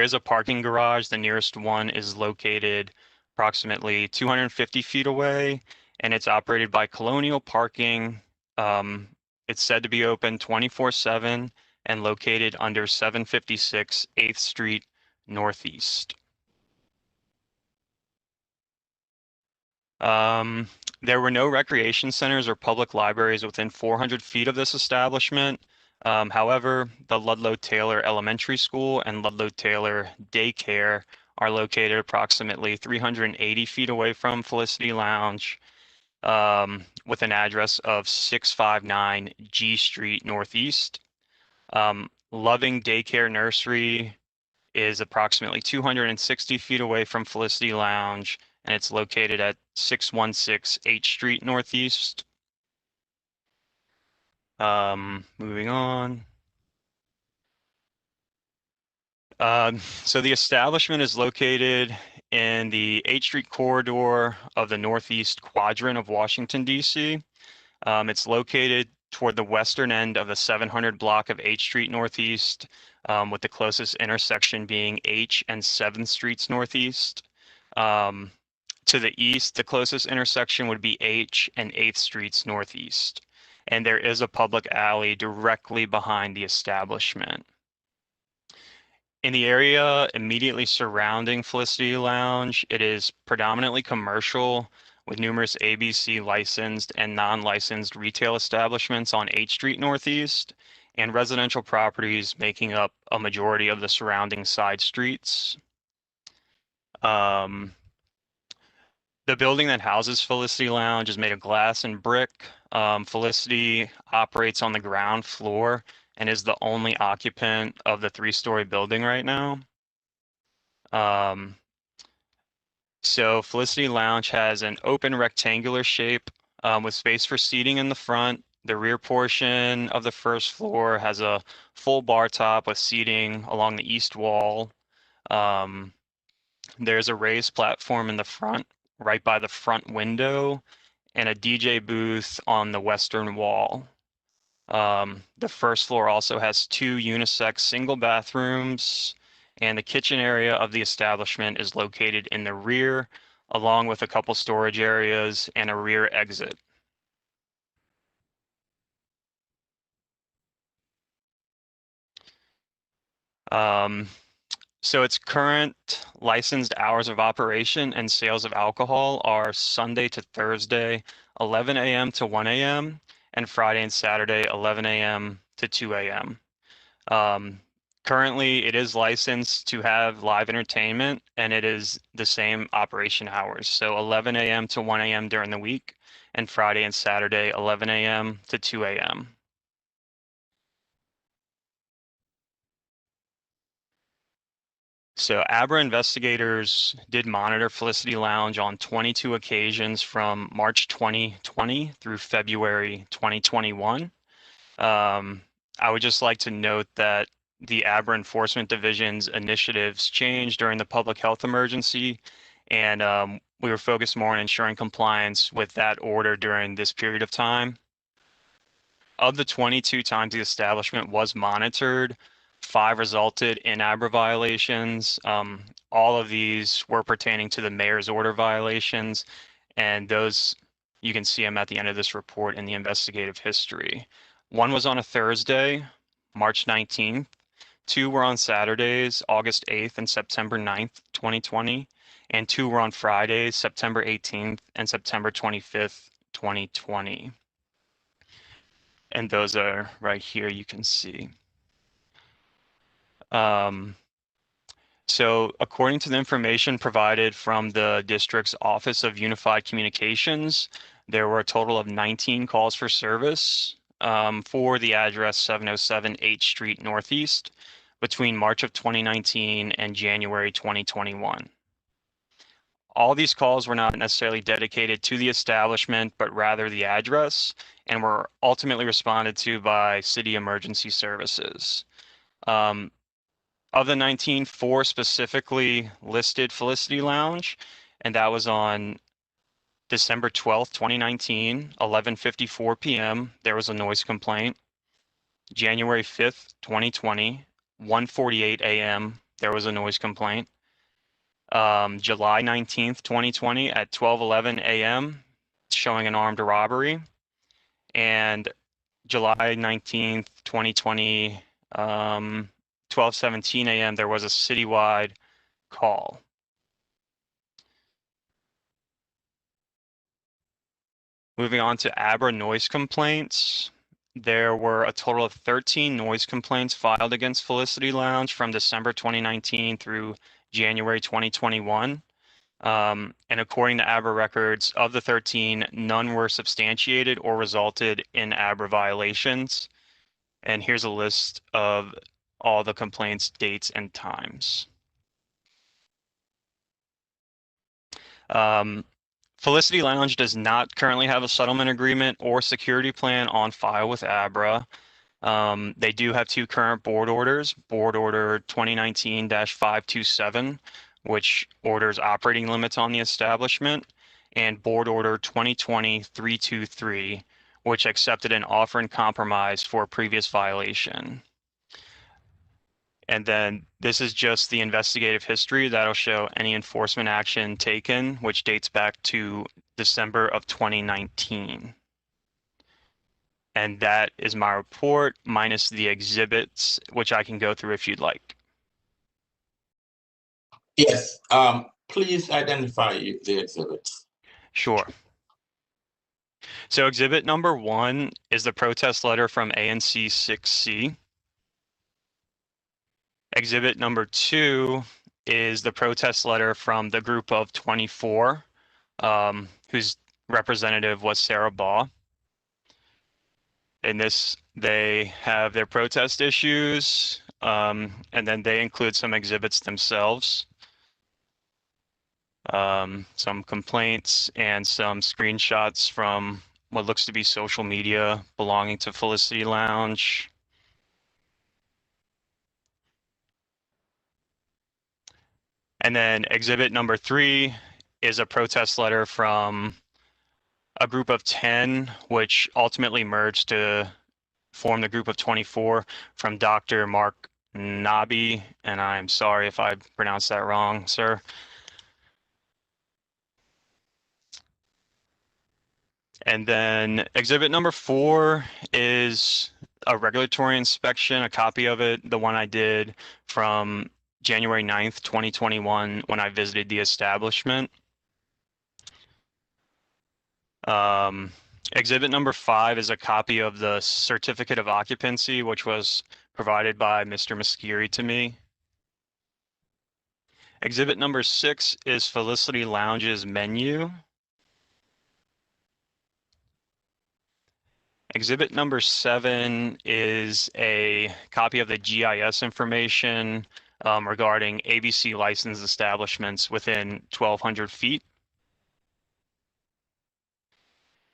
is a parking garage. The nearest one is located approximately 250 feet away, and it's operated by Colonial Parking. It's said to be open 24/7 and located under 756 8th Street Northeast. There were no recreation centers or public libraries within 400 feet of this establishment. However, the Ludlow Taylor Elementary School and Ludlow Taylor Daycare are located approximately 380 feet away from Felicity Lounge, with an address of 659 G Street Northeast. Loving Daycare Nursery is approximately 260 feet away from Felicity Lounge, and it's located at 616 H Street Northeast. Moving on. So the establishment is located in the 8th Street corridor of the northeast quadrant of Washington, D.C. It's located toward the western end of the 700 block of 8th Street Northeast, with the closest intersection being H and 7th Streets Northeast. To the east, the closest intersection would be H and 8th Streets Northeast. And there is a public alley directly behind the establishment. In the area immediately surrounding Felicity Lounge, it is predominantly commercial with numerous ABC licensed and non-licensed retail establishments on 8th Street Northeast and residential properties making up a majority of the surrounding side streets. The building that houses Felicity Lounge is made of glass and brick. Felicity operates on the ground floor and is the only occupant of the 3-story building right now. So Felicity Lounge has an open rectangular shape with space for seating in the front. The rear portion of the first floor has a full bar top with seating along the east wall. There's a raised platform in the front, right by the front window, and a DJ booth on the western wall. The first floor also has 2 unisex single bathrooms, and the kitchen area of the establishment is located in the rear, along with a couple storage areas and a rear exit. So its current licensed hours of operation and sales of alcohol are Sunday to Thursday, 11 a.m. to 1 a.m., and Friday and Saturday, 11 a.m. to 2 a.m. Currently, it is licensed to have live entertainment, and it is the same operation hours. So 11 a.m. to 1 a.m. during the week, and Friday and Saturday, 11 a.m. to 2 a.m. So ABRA investigators did monitor Felicity Lounge on 22 occasions from March 2020 through February 2021. I would just like to note that the ABRA Enforcement Division's initiatives changed during the public health emergency, and we were focused more on ensuring compliance with that order during this period of time. Of the 22 times the establishment was monitored, 5 resulted in ABRA violations. All of these were pertaining to the mayor's order violations, and those, you can see them at the end of this report in the investigative history. 1 was on a Thursday, March 19th. 2 were on Saturdays, August 8th and September 9th, 2020. And 2 were on Fridays, September 18th and September 25th, 2020. And those are right here, you can see. So according to the information provided from the district's Office of Unified Communications, there were a total of 19 calls for service for the address 707 8th Street Northeast between March of 2019 and January 2021. All these calls were not necessarily dedicated to the establishment, but rather the address, and were ultimately responded to by city emergency services. Of the 19, 4 specifically listed Felicity Lounge, and that was on December 12th, 2019, 11:54 p.m. There was a noise complaint. January 5th, 2020, 1:48 a.m. There was a noise complaint. July 19th, 2020 at 12:11 a.m. showing an armed robbery. And July 19th, 2020, 12:17 a.m. there was a citywide call. Moving on to ABRA noise complaints. There were a total of 13 noise complaints filed against Felicity Lounge from December 2019 through January 2021. And according to ABRA records, of the 13, none were substantiated or resulted in ABRA violations. And here's a list of all the complaints, dates, and times. Felicity Lounge does not currently have a settlement agreement or security plan on file with ABRA. They do have 2 current board orders, Board Order 2019-527, which orders operating limits on the establishment, and Board Order 2020-323, which accepted an offer in compromise for a previous violation. And then this is just the investigative history that'll show any enforcement action taken, which dates back to December of 2019. And that is my report minus the exhibits, which I can go through if you'd like. Yes, please identify the exhibits. Sure. So exhibit number 1 is the protest letter from ANC 6C. Exhibit number 2 is the protest letter from the group of 24, whose representative was Sarah Baugh. In this, they have their protest issues, and then they include some exhibits themselves, some complaints, and some screenshots from what looks to be social media belonging to Felicity Lounge. And then exhibit number 3 is a protest letter from a group of 10, which ultimately merged to form the group of 24, from Dr. Mark Nabi, and I'm sorry if I pronounced that wrong, sir. And then exhibit number 4 is a regulatory inspection, a copy of it, the one I did from January 9th, 2021, when I visited the establishment. Exhibit number 5 is a copy of the certificate of occupancy, which was provided by Mr. Masciri to me. Exhibit number 6 is Felicity Lounge's menu. Exhibit number 7 is a copy of the GIS information regarding ABC licensed establishments within 1,200 feet.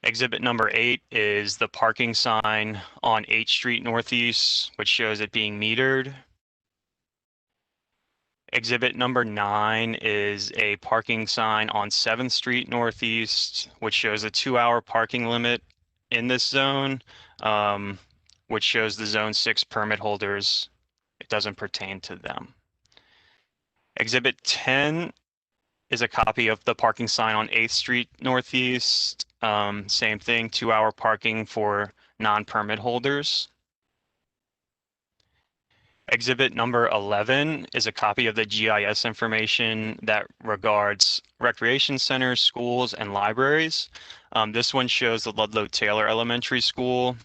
Exhibit number 8 is the parking sign on 8th Street Northeast, which shows it being metered. Exhibit number 9 is a parking sign on 7th Street Northeast, which shows a 2-hour parking limit in this zone, which shows the Zone 6 permit holders. It doesn't pertain to them. Exhibit 10 is a copy of the parking sign on 8th Street Northeast. Same thing, 2-hour parking for non-permit holders. Exhibit number 11 is a copy of the GIS information that regards recreation centers, schools, and libraries. This one shows the Ludlow Taylor Elementary School,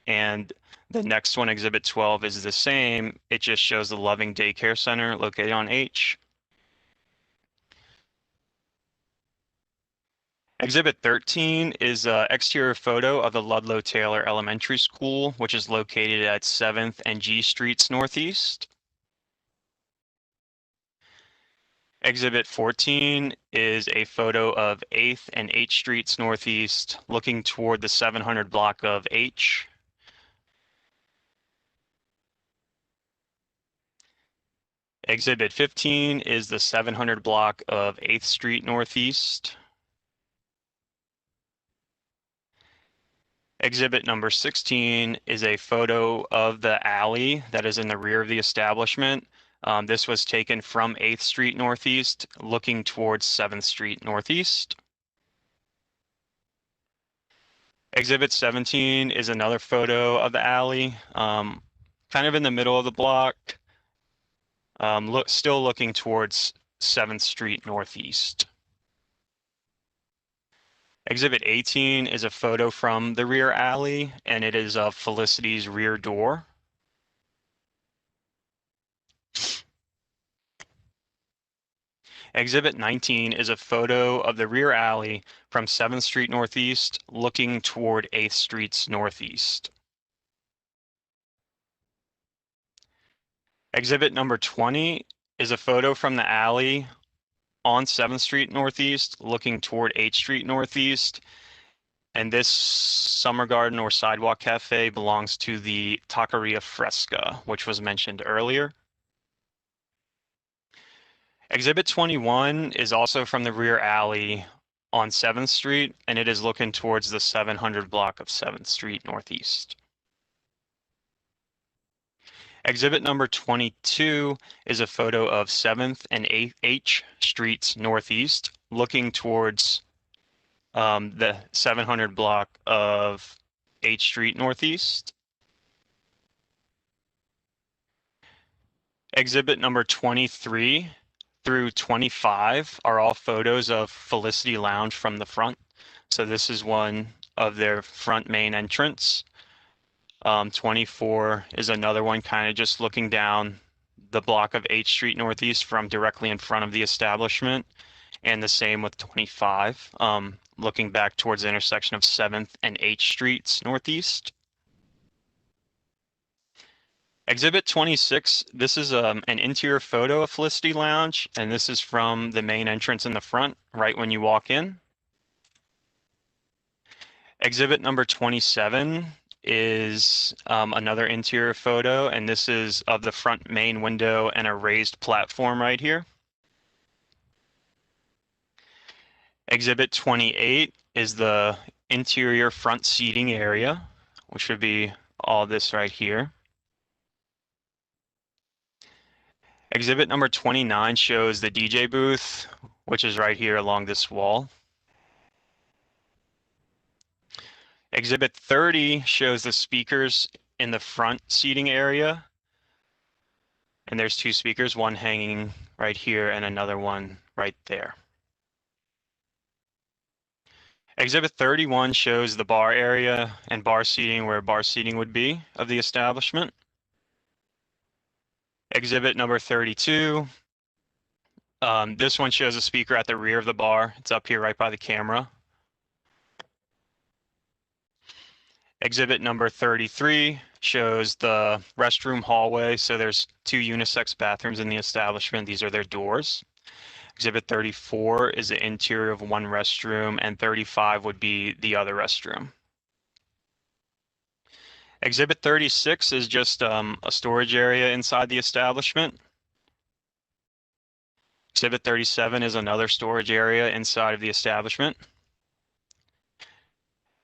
and the next one, Exhibit 12, is the same. It just shows the Loving Daycare Center located on H. Exhibit 13 is an exterior photo of the Ludlow Taylor Elementary School, which is located at 7th and G Streets Northeast. Exhibit 14 is a photo of 8th and H Streets Northeast, looking toward the 700 block of H. Exhibit 15 is the 700 block of 8th Street Northeast. Exhibit number 16 is a photo of the alley that is in the rear of the establishment. This was taken from 8th Street Northeast, looking towards 7th Street Northeast. Exhibit 17 is another photo of the alley, kind of in the middle of the block, still looking towards 7th Street Northeast. Exhibit 18 is a photo from the rear alley, and it is of Felicity's rear door. Exhibit 19 is a photo of the rear alley from 7th Street Northeast, looking toward 8th Street's Northeast. Exhibit number 20 is a photo from the alley on 7th Street Northeast, looking toward 8th Street Northeast. And this summer garden or sidewalk cafe belongs to the Taqueria Fresca, which was mentioned earlier. Exhibit 21 is also from the rear alley on 7th Street, and it is looking towards the 700 block of 7th Street Northeast. Exhibit number 22 is a photo of 7th and 8th H Streets Northeast, looking towards the 700 block of H Street Northeast. Exhibit number 23 through 25 are all photos of Felicity Lounge from the front. So this is one of their front main entrance. 24 is another one, kind of just looking down the block of H Street Northeast from directly in front of the establishment. And the same with 25, looking back towards the intersection of 7th and H Streets Northeast. Exhibit 26, this is an interior photo of Felicity Lounge, and this is from the main entrance in the front, right when you walk in. Exhibit number 27 is another interior photo, and this is of the front main window and a raised platform right here. Exhibit 28 is the interior front seating area, which would be all this right here. Exhibit number 29 shows the DJ booth, which is right here along this wall. Exhibit 30 shows the speakers in the front seating area. And there's two speakers, one hanging right here and another one right there. Exhibit 31 shows the bar area and bar seating where bar seating would be of the establishment. Exhibit number 32. This one shows a speaker at the rear of the bar. It's up here right by the camera. Exhibit number 33 shows the restroom hallway. So there's two unisex bathrooms in the establishment. These are their doors. Exhibit 34 is the interior of one restroom, and 35 would be the other restroom. Exhibit 36 is just a storage area inside the establishment. Exhibit 37 is another storage area inside of the establishment.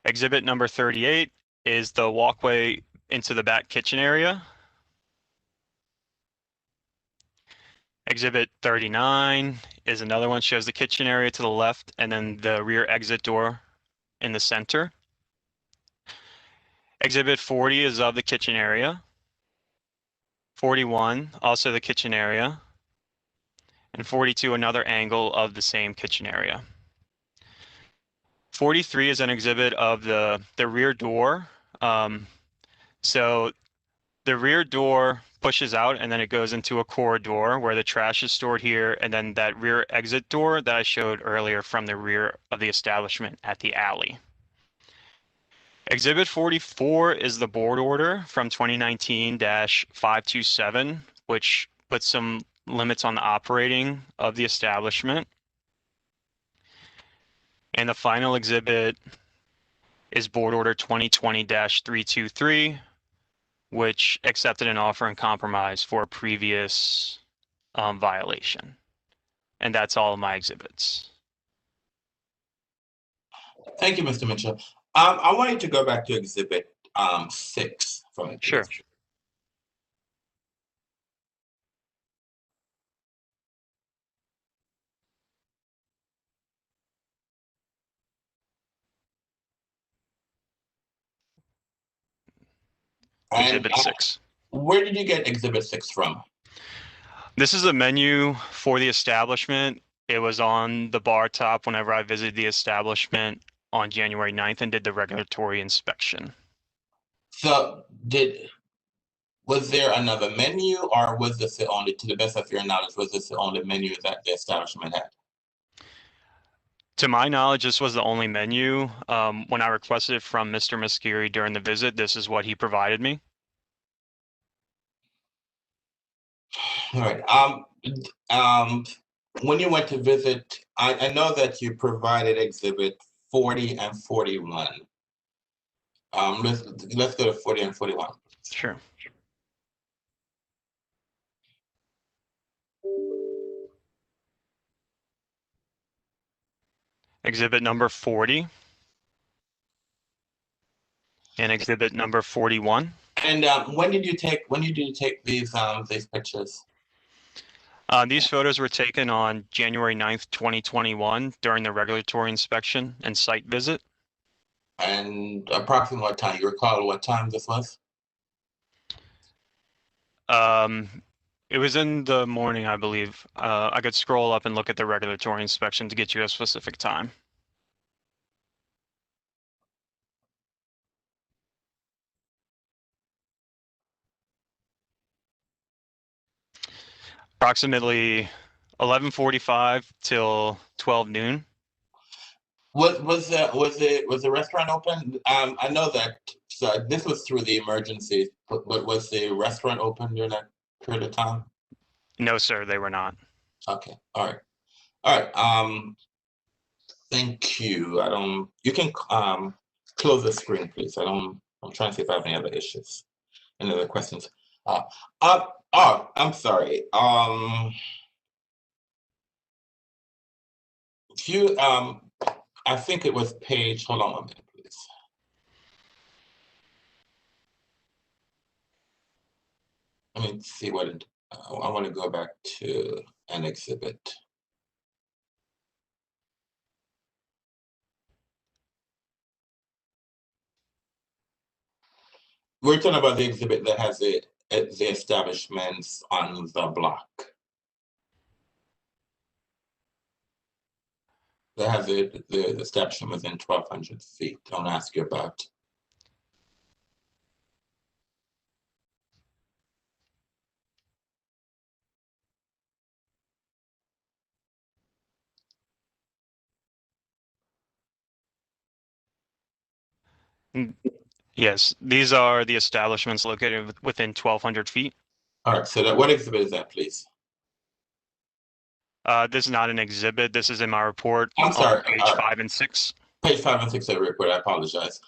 Exhibit number 38 is the walkway into the back kitchen area. Exhibit 39 is another one, shows the kitchen area to the left and then the rear exit door in the center. Exhibit 40 is of the kitchen area. 41, also the kitchen area. And 42, another angle of the same kitchen area. 43 is an exhibit of the rear door. So the rear door pushes out and then it goes into a corridor where the trash is stored here, and then that rear exit door that I showed earlier from the rear of the establishment at the alley. Exhibit 44 is the board order from 2019-527, which puts some limits on the operating of the establishment. And the final exhibit is board order 2020-323, which accepted an offer and compromise for a previous violation. And that's all of my exhibits. Thank you, Mr. Mitchell. I wanted to go back to exhibit 6 from the Sure. Exhibit 6. Where did you get exhibit 6 from? This is a menu for the establishment. It was on the bar top whenever I visited the establishment on January 9th and did the regulatory inspection. So was there another menu, or was this the only, to the best of your knowledge, was this the only menu that the establishment had? To my knowledge, this was the only menu. When I requested it from Mr. Masciri during the visit, this is what he provided me. All right. When you went to visit, I know that you provided exhibit 40 and 41. Let's go to 40 and 41. Sure. Exhibit number 40 and exhibit number 41. And when did you take these pictures? These photos were taken on January 9th, 2021 during the regulatory inspection and site visit. And approximately what time? You recall what time this was? It was in the morning, I believe. I could scroll up and look at the regulatory inspection to get you a specific time. Approximately 11:45 till 12 noon. Was the restaurant open? I know that. So this was through the emergency, but was the restaurant open during that period of time? No, sir, they were not. Okay. All right. All right. Thank you. You can close the screen, please. I'm trying to see if I have any other issues. Any other questions? Oh, I'm sorry. I think it was page, hold on 1 minute, please. Let me see what I want to go back to an exhibit. We're talking about the exhibit that has the establishments on the block. That has the establishment within 1,200 feet. I want to ask you about. Yes, these are the establishments located within 1,200 feet. All right, so what exhibit is that, please? This is not an exhibit. This is in my report. I'm sorry. Page 5 and 6. Page 5 and 6 of the report. I apologize.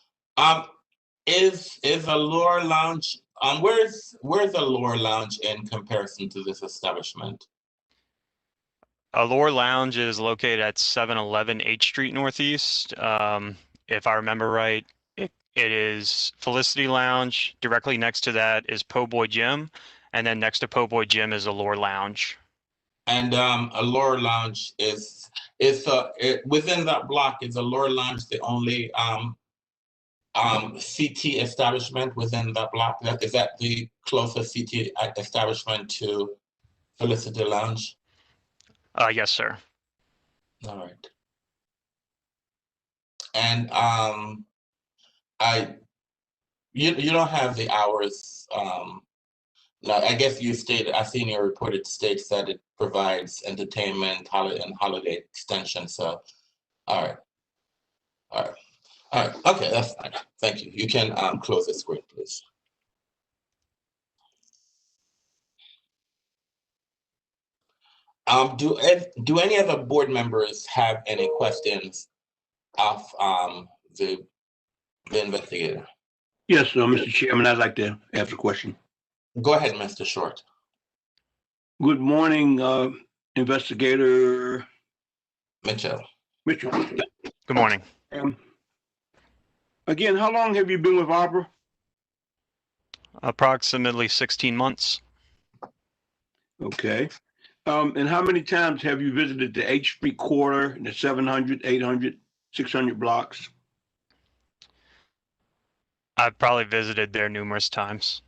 Is Allure Lounge? Where's Allure Lounge in comparison to this establishment? Allure Lounge is located at 711 H Street Northeast. If I remember right, it is Felicity Lounge. Directly next to that is Po' Boy Gym, and then next to Po' Boy Gym is Allure Lounge. And Allure Lounge is within that block. Is Allure Lounge the only CT establishment within that block? Is that the closest CT establishment to Felicity Lounge? Yes, sir. All right. And you don't have the hours. Like I guess you stated, I see in your report it states that it provides entertainment, holiday extension. So, all right, all right, all right. Okay, that's fine. Thank you. You can close the screen, please. Do any of the board members have any questions of the investigator? Yes, Mr. Chairman, I'd like to ask a question. Go ahead, Mr. Short. Good morning, Investigator Mitchell. Mitchell. Good morning. Again, how long have you been with Opera? Approximately 16 months. Okay. And how many times have you visited the H Street quarter, the 700, 800, 600 blocks? I've probably visited there numerous times.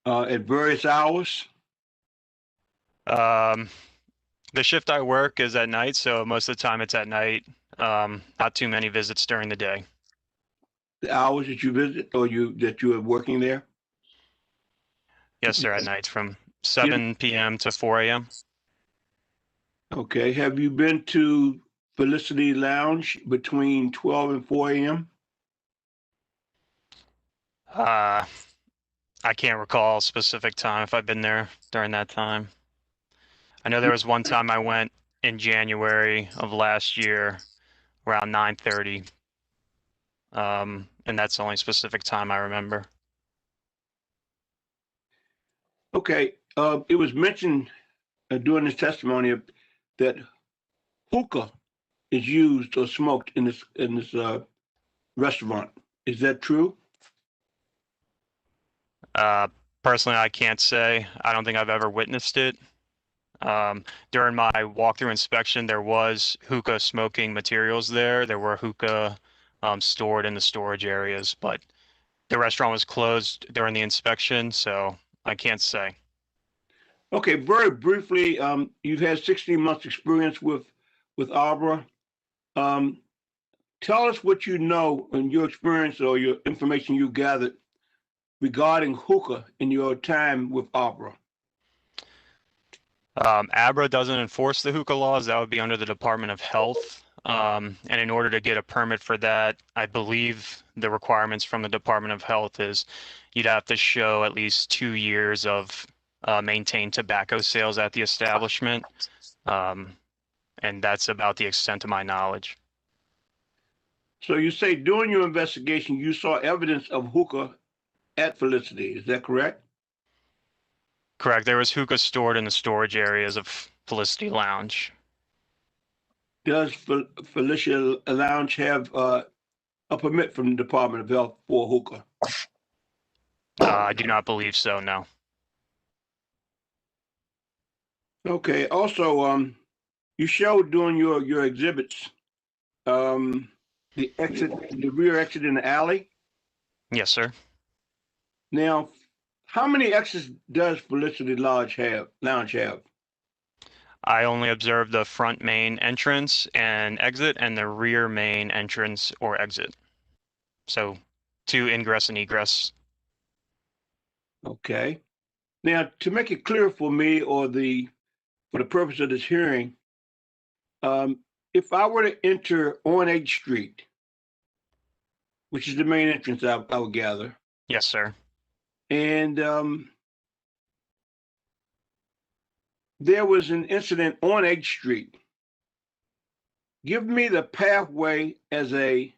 At various hours? The shift I work is at night, so most of the time it's at night. Not too many visits during the day. The hours that you visit or that you are working there? Yes, sir, at night from 7 p.m. to 4 a.m. Okay. Have you been to Felicity Lounge between 12 and 4 a.m.? I can't recall a specific time if I've been there during that time. I know there was one time I went in January of last year around 9:30. And that's the only specific time I remember. Okay. It was mentioned during this testimony that hookah is used or smoked in this restaurant. Is that true? Personally, I can't say. I don't think I've ever witnessed it. During my walkthrough inspection, there was hookah smoking materials there. There were hookah stored in the storage areas, but the restaurant was closed during the inspection, so I can't say. Okay, very briefly, you've had 16 months experience with Arbor. Tell us what you know and your experience or your information you gathered regarding hookah in your time with Arbor. ABRA doesn't enforce the hookah laws. That would be under the Department of Health. And in order to get a permit for that, I believe the requirements from the Department of Health is you'd have to show at least 2 years of maintained tobacco sales at the establishment. And that's about the extent of my knowledge. So you say during your investigation, you saw evidence of hookah at Felicity. Is that correct? Correct. There was hookah stored in the storage areas of Felicity Lounge. Does Felicia Lounge have a permit from the Department of Health for hookah? I do not believe so, no. Okay. Also, you showed during your exhibits the rear exit in the alley. Yes, sir. Now, how many exits does Felicity Lounge have? I only observed the front main entrance and exit and the rear main entrance or exit. So 2 ingress and egress. Okay. Now, to make it clear for me or for the purpose of this hearing, if I were to enter on 8th Street, which is the main entrance, I would gather. Yes, sir. And there was an incident on 8th Street. Give me the pathway as a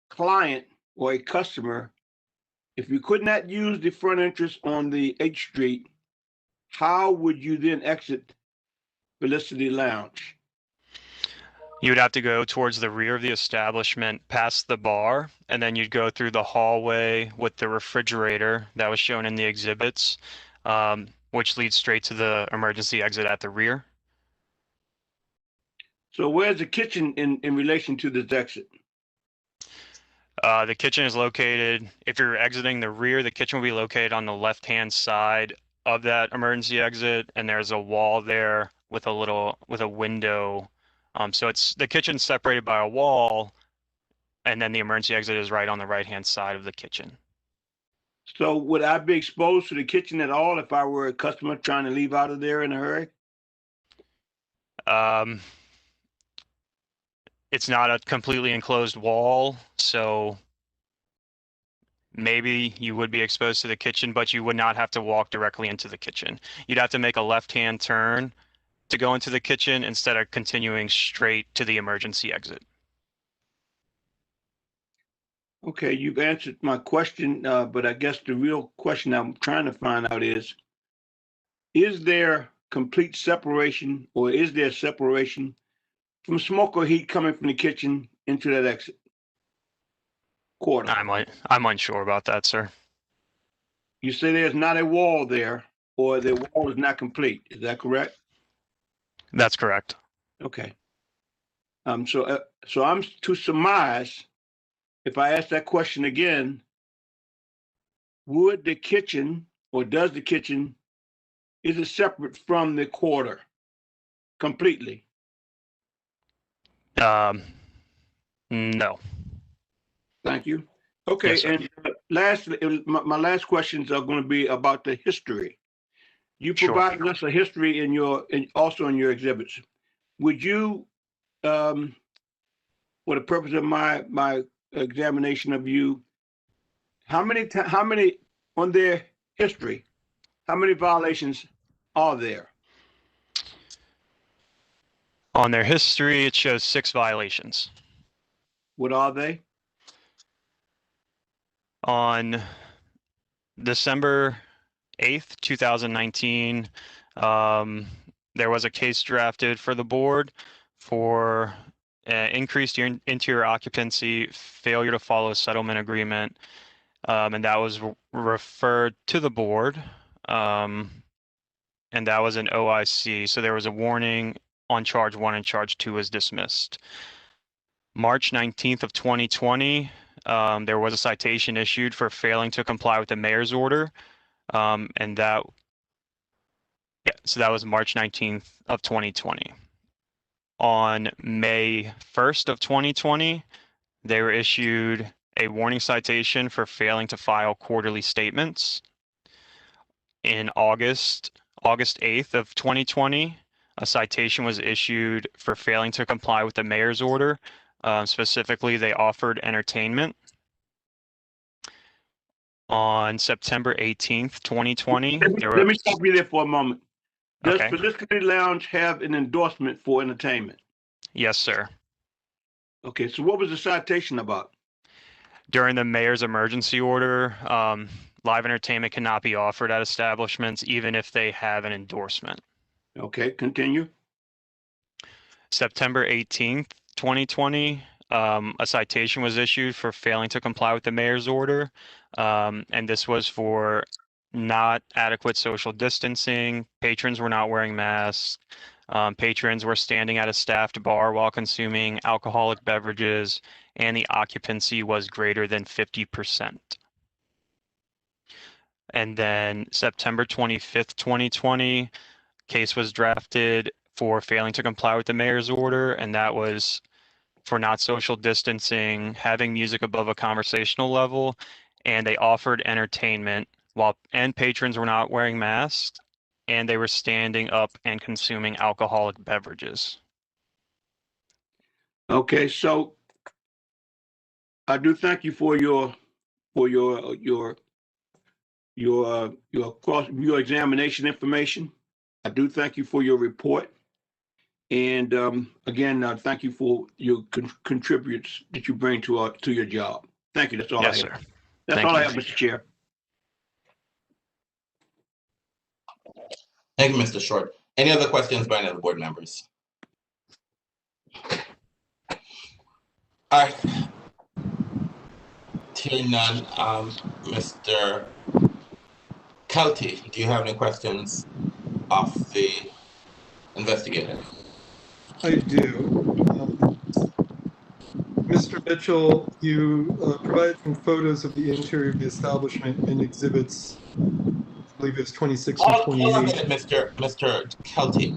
client or a customer. If you could not use the front entrance on the 8th Street, how would you then exit Felicity Lounge? You would have to go towards the rear of the establishment, past the bar, and then you'd go through the hallway with the refrigerator that was shown in the exhibits, which leads straight to the emergency exit at the rear. So where's the kitchen in relation to this exit? The kitchen is located, if you're exiting the rear, the kitchen will be located on the left-hand side of that emergency exit, and there's a wall there with a window. So the kitchen's separated by a wall, and then the emergency exit is right on the right-hand side of the kitchen. So would I be exposed to the kitchen at all if I were a customer trying to leave out of there in a hurry? It's not a completely enclosed wall, so maybe you would be exposed to the kitchen, but you would not have to walk directly into the kitchen. You'd have to make a left-hand turn to go into the kitchen instead of continuing straight to the emergency exit. Okay, you've answered my question, but I guess the real question I'm trying to find out is there complete separation or is there separation from smoke or heat coming from the kitchen into that exit quarter? I'm unsure about that, sir. You say there's not a wall there or the wall is not complete. Is that correct? That's correct. Okay. So I'm to surmise, if I ask that question again, would the kitchen or does the kitchen, is it separate from the quarter completely? No. Thank you. Okay, Yes, sir. and lastly, my last questions are going to be about the history. You Sure. provided us a history also in your exhibits. Would you, for the purpose of my examination of you, how many on their history, how many violations are there? On their history, it shows 6 violations. What are they? On December 8th, 2019, there was a case drafted for the board for increased interior occupancy, failure to follow a settlement agreement, and that was referred to the board. And that was an OIC. So there was a warning on charge 1 and charge 2 was dismissed. March 19th of 2020, there was a citation issued for failing to comply with the mayor's order. And that, yeah, so that was March 19th of 2020. On May 1st of 2020, they were issued a warning citation for failing to file quarterly statements. In August 8th of 2020, a citation was issued for failing to comply with the mayor's order. Specifically, they offered entertainment. On September 18th, 2020, Let me stop you there for a moment. Does Okay. Felicity Lounge have an endorsement for entertainment? Yes, sir. Okay, so what was the citation about? During the mayor's emergency order, live entertainment cannot be offered at establishments, even if they have an endorsement. Okay, continue. September 18th, 2020, a citation was issued for failing to comply with the mayor's order. And this was for not adequate social distancing. Patrons were not wearing masks. Patrons were standing at a staffed bar while consuming alcoholic beverages, and the occupancy was greater than 50%. And then September 25th, 2020, case was drafted for failing to comply with the mayor's order, and that was for not social distancing, having music above a conversational level, and they offered entertainment and patrons were not wearing masks, and they were standing up and consuming alcoholic beverages. Okay, so I do thank you for your examination information. I do thank you for your report. And again, thank you for your contributes that you bring to your job. Thank you. That's all Yes, I have. sir. That's Thank all I you. have, Mr. Chair. Thank you, Mr. Short. Any other questions by any of the board members? All right. Seeing none, Mr. Kelty, do you have any questions of the investigator? I do. Mr. Mitchell, you provided some photos of the interior of the establishment in exhibits, I believe it's 26 and Hold on a 28. minute, Mr. Kelty.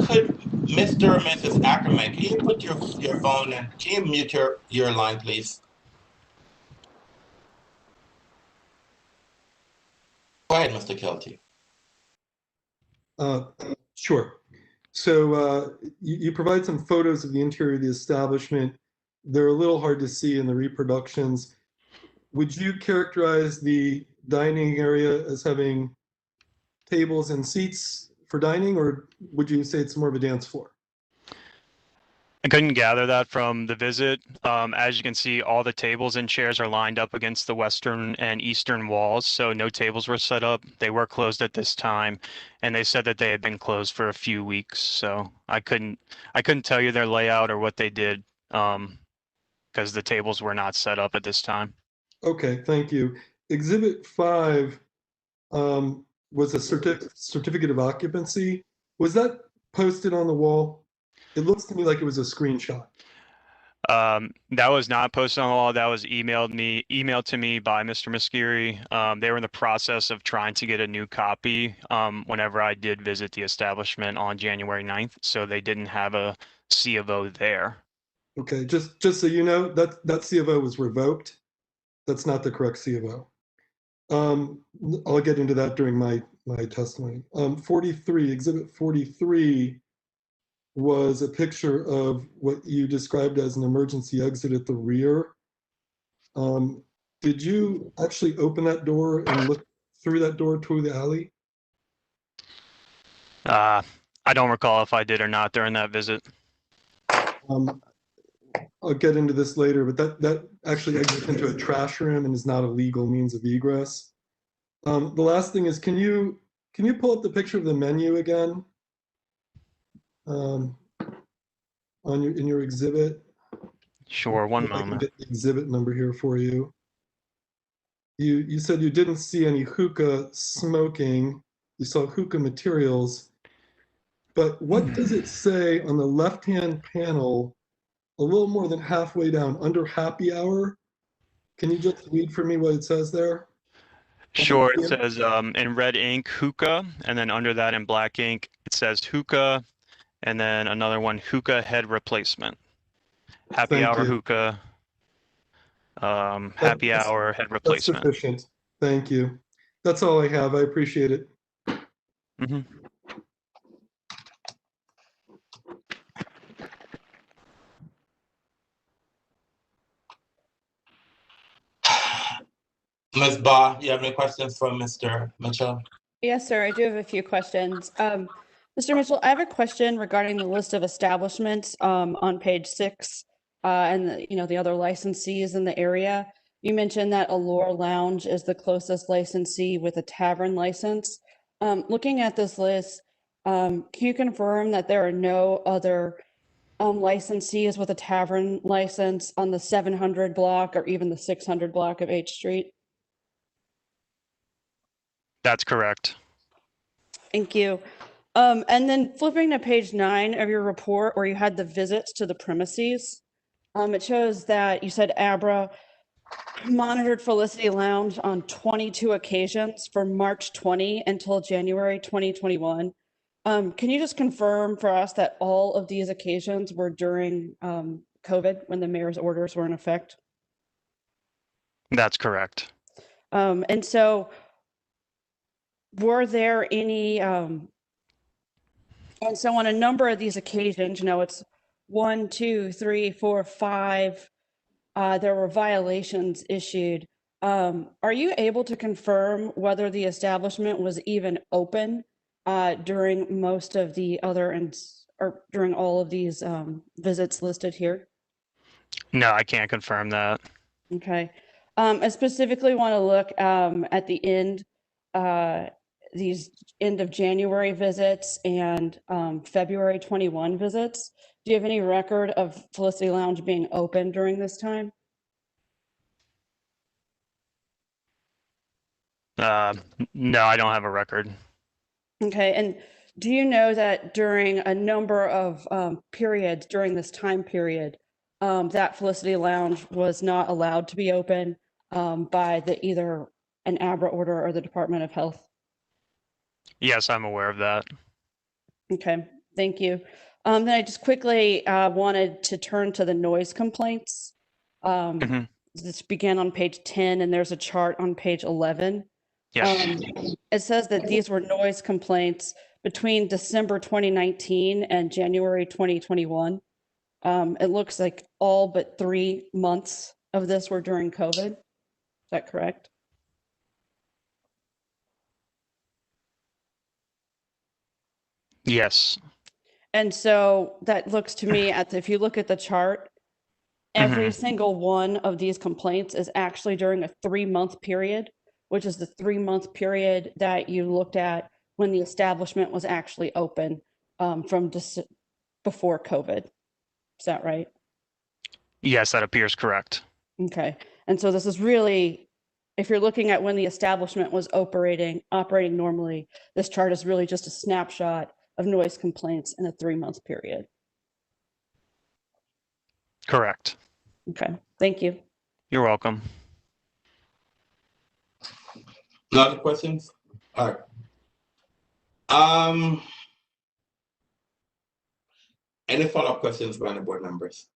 Could Mr. or Mrs. Ackerman, can you put your phone and can you mute your line, please? Go ahead, Mr. Kelty. Sure. So you provide some photos of the interior of the establishment. They're a little hard to see in the reproductions. Would you characterize the dining area as having tables and seats for dining, or would you say it's more of a dance floor? I couldn't gather that from the visit. As you can see, all the tables and chairs are lined up against the western and eastern walls, so no tables were set up. They were closed at this time, and they said that they had been closed for a few weeks. So I couldn't tell you their layout or what they did, because the tables were not set up at this time. Okay, thank you. Exhibit 5 was a certificate of occupancy. Was that posted on the wall? It looks to me like it was a screenshot. That was not posted on the wall. That was emailed to me by Mr. Musciri. They were in the process of trying to get a new copy whenever I did visit the establishment on January 9th. So they didn't have a C of O there. Okay, just so you know, that C of O was revoked. That's not the correct C of O. I'll get into that during my testimony. 43, exhibit 43 was a picture of what you described as an emergency exit at the rear. Did you actually open that door and look through that door to the alley? I don't recall if I did or not during that visit. I'll get into this later, but that actually exits into a trash room and is not a legal means of egress. The last thing is, can you pull up the picture of the menu again? In your exhibit? Sure, one if I can moment. get the exhibit number here for you. You said you didn't see any hookah smoking. You saw hookah materials. But what does it say on the left-hand panel, a little more than halfway down, under happy hour? Can you just read for me what it says there? Sure, it says in red ink, hookah, and then under that in black ink, it says hookah, and then another one, hookah head replacement. Happy Thank hour you. hookah, happy hour head That's replacement. sufficient. Thank you. That's all I have. I appreciate it. Mm-hmm. Ms. Baugh, you have any questions for Mr. Mitchell? Yes, sir. I do have a few questions. Mr. Mitchell, I have a question regarding the list of establishments on page 6 and the other licensees in the area. You mentioned that Allure Lounge is the closest licensee with a tavern license. Looking at this list, can you confirm that there are no other licensees with a tavern license on the 700 block or even the 600 block of H Street? That's correct. Thank you. And then flipping to page 9 of your report where you had the visits to the premises, it shows that you said Abra monitored Felicity Lounge on 22 occasions from March 20 until January 2021. Can you just confirm for us that all of these occasions were during COVID when the mayor's orders were in effect? That's correct. And so were there any, and so on a number of these occasions, it's 1, 2, 3, 4, 5, there were violations issued. Are you able to confirm whether the establishment was even open during most of the other or during all of these visits listed here? No, I can't confirm that. Okay. I specifically want to look at the end, these end of January visits and February 21 visits. Do you have any record of Felicity Lounge being open during this time? No, I don't have a record. Okay, and do you know that during a number of periods during this time period, that Felicity Lounge was not allowed to be open by either an ABRA order or the Department of Health? Yes, I'm aware of that. Okay, thank you. Then I just quickly wanted to turn to the noise complaints. This began on page 10 and there's a chart on page 11. Yes. It says that these were noise complaints between December 2019 and January 2021. It looks like all but 3 months of this were during COVID. Is that correct? Yes. And so that looks to me if you look at the chart, every single one of these complaints is actually during a 3-month period, which is the 3-month period that you looked at when the establishment was actually open from before COVID. Is that right? Yes, that appears correct. Okay. And so this is really, if you're looking at when the establishment was operating normally, this chart is really just a snapshot of noise complaints in a 3-month period. Correct. Okay. Thank you. You're welcome. No other questions? All right. Any follow-up questions by the board members?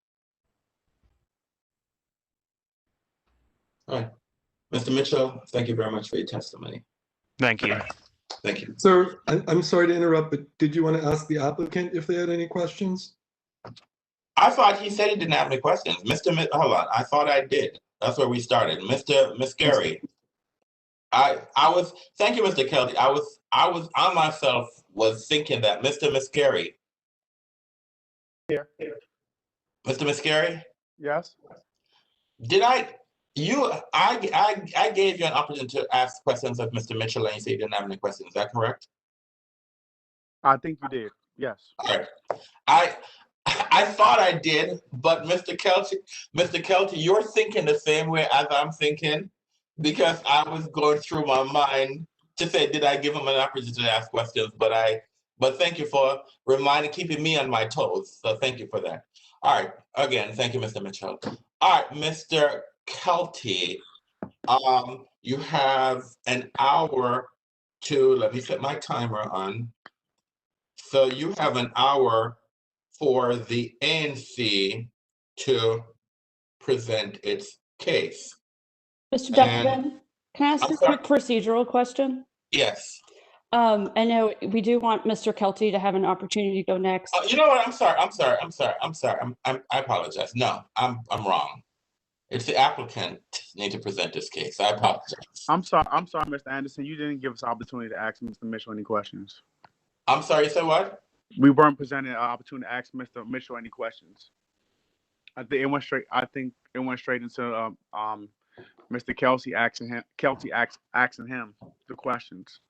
All right. Mr. Mitchell, thank you very much for your testimony. Thank you. Thank you. Sir, I'm sorry to interrupt, but did you want to ask the applicant if they had any questions? I thought he said he didn't have any questions. Hold on. I thought I did. That's where we started. Mr. Miscary. Thank you, Mr. Kelty. I myself was thinking that Mr. Miscary. Here. Mr. Miscary? Yes. I gave you an opportunity to ask questions of Mr. Mitchell and you said you didn't have any questions. Is that correct? I think you did. Yes. All right. I thought I did, but Mr. Kelty, you're thinking the same way as I'm thinking. because I was going through my mind to say, did I give him an opportunity to ask questions? But thank you for keeping me on my toes. So thank you for that. All right, again, thank you, Mr. Mitchell. All right, Mr. Kelty, you have an hour to, let me set my timer on. So you have an hour for the ANC to present its case. Mr. And Duckman, can I ask a quick procedural question? yes. I know we do want Mr. Kelty to have an opportunity to go next. You know what? I'm sorry. I apologize. No, I'm wrong. It's the applicant need to present this case. I apologize. I'm sorry, Mr. Anderson. You didn't give us an opportunity to ask Mr. Mitchell any questions. I'm sorry, you said what? We weren't presented an opportunity to ask Mr. Mitchell any questions. I think it went straight into Mr. Kelty asking him the questions.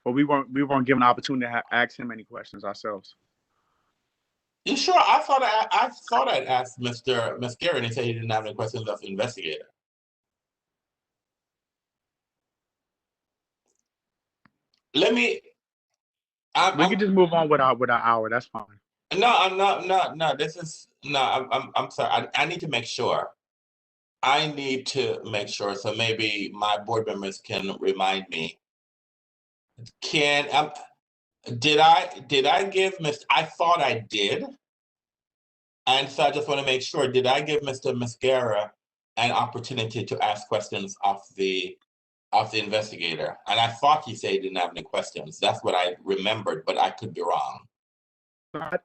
But we weren't given an opportunity to ask him any questions ourselves. You sure? I thought I'd asked Mr. Mascara and he said he didn't have any questions of the investigator. We can just move on with our hour. That's fine. No, I'm not. No. This is no. I'm sorry. I need to make sure. I need to make sure. So maybe my board members can remind me. Did I give Mr. I thought I did. And so I just want to make sure, did I give Mr. Mascara an opportunity to ask questions of the investigator? And I thought he said he didn't have any questions. That's what I remembered, but I could be wrong.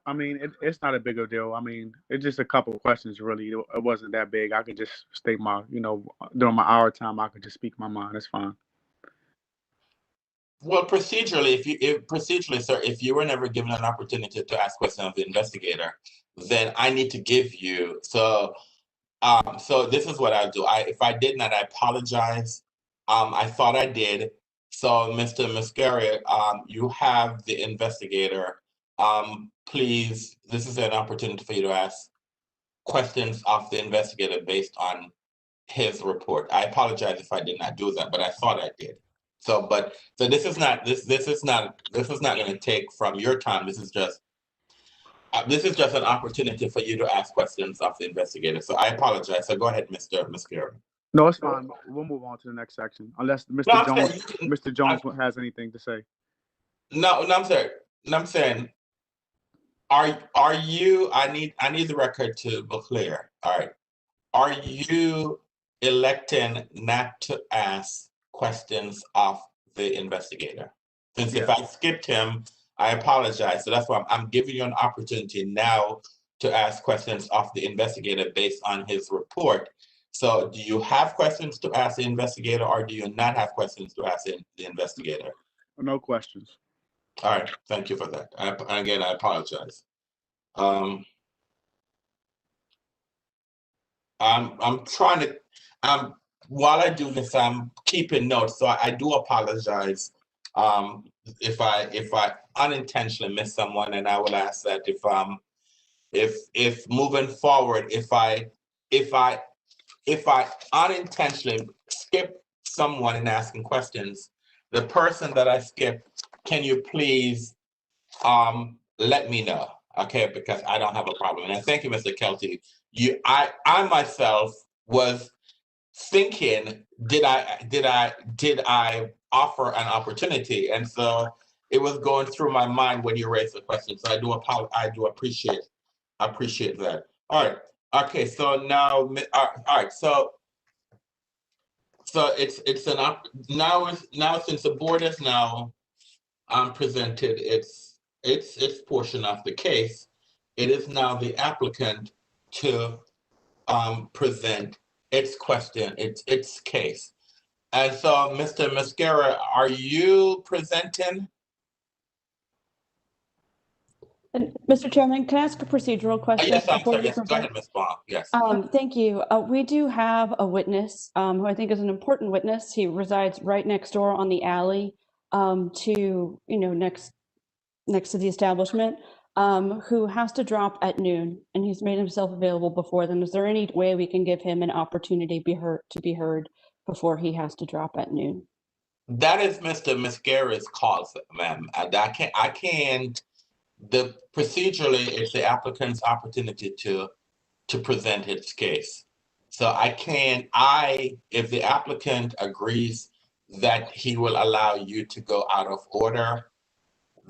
I mean, it's not a big of a deal. I mean, it's just a couple of questions, really. It wasn't that big. I could just state my, during my hour time, I could just speak my mind. It's fine. Well, procedurally, sir, if you were never given an opportunity to ask questions of the investigator, then I need to give you. So this is what I'll do. If I did not, I apologize. I thought I did. So, Mr. Mascara, you have the investigator. Please, this is an opportunity for you to ask questions of the investigator based on his report. I apologize if I did not do that, but I thought I did. So this is not going to take from your time. This is just an opportunity for you to ask questions of the investigator. So I apologize. So go ahead, Mr. Mascara. No, it's fine. We'll move on to the next section, unless Mr. Jones has anything to say. No, I'm sorry. No, I'm saying, are you? I need the record to be clear. All right. Are you electing not to ask questions of the investigator? Since if I skipped him, I apologize. So that's why I'm giving you an opportunity now to ask questions of the investigator based on his report. So do you have questions to ask the investigator, or do you not have questions to ask the investigator? No questions. All right, thank you for that. Again, I apologize. I'm trying to, while I do this, I'm keeping notes, so I do apologize if I unintentionally miss someone, and I will ask that if moving forward, if I unintentionally skip someone in asking questions, the person that I skip, can you please let me know, okay? Because I don't have a problem. And thank you, Mr. Kelty. I myself was thinking, did I offer an opportunity? And so it was going through my mind when you raised the question. So I do appreciate that. All right. Okay. So now, all right. So it's now since the board has now presented its portion of the case, it is now the applicant to present its question, its case. And so, Mr. Mascara, are you presenting? And Mr. Chairman, can I ask a procedural question? Yes, I'm sorry. before you Yes, go ahead, Ms. Baum. Yes. Thank you. We do have a witness who I think is an important witness. He resides right next door on the alley to, next to the establishment, who has to drop at noon, and he's made himself available before then. Is there any way we can give him an opportunity to be heard before he has to drop at noon? That is Mr. Mascara's call, ma'am. I can't, procedurally, it's the applicant's opportunity to present his case. So if the applicant agrees that he will allow you to go out of order,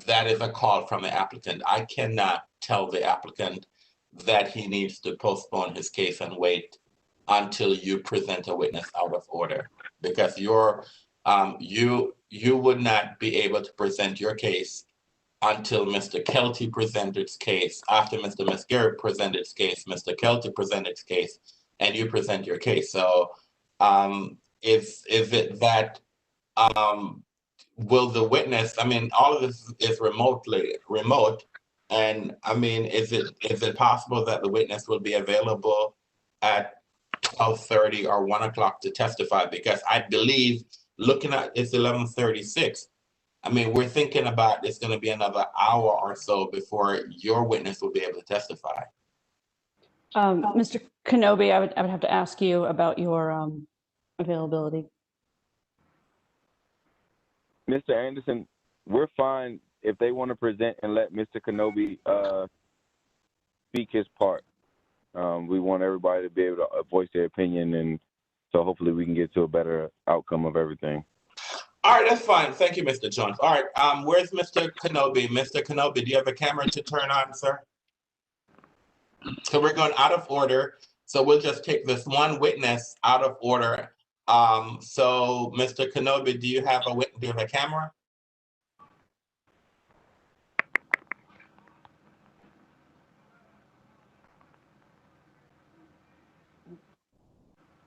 that is a call from the applicant. I cannot tell the applicant that he needs to postpone his case and wait until you present a witness out of order, because you would not be able to present your case until Mr. Kelty presented his case. After Mr. Mascara presented his case, Mr. Kelty presented his case, and you present your case. So is it that will the witness, I mean, all of this is remote, and I mean, is it possible that the witness will be available at 12:30 or 1 o'clock to testify? Because I believe, looking at it's 11:36, I mean, we're thinking about it's going to be another hour or so before your witness will be able to testify. Mr. Kenobi, I would have to ask you about your availability. Mr. Anderson, we're fine if they want to present and let Mr. Kenobi speak his part. We want everybody to be able to voice their opinion, and so hopefully we can get to a better outcome of everything. All right, that's fine. Thank you, Mr. Jones. All right, where's Mr. Kenobi? Mr. Kenobi, do you have a camera to turn on, sir? So we're going out of order. So we'll just take this one witness out of order. So Mr. Kenobi, do you have a camera?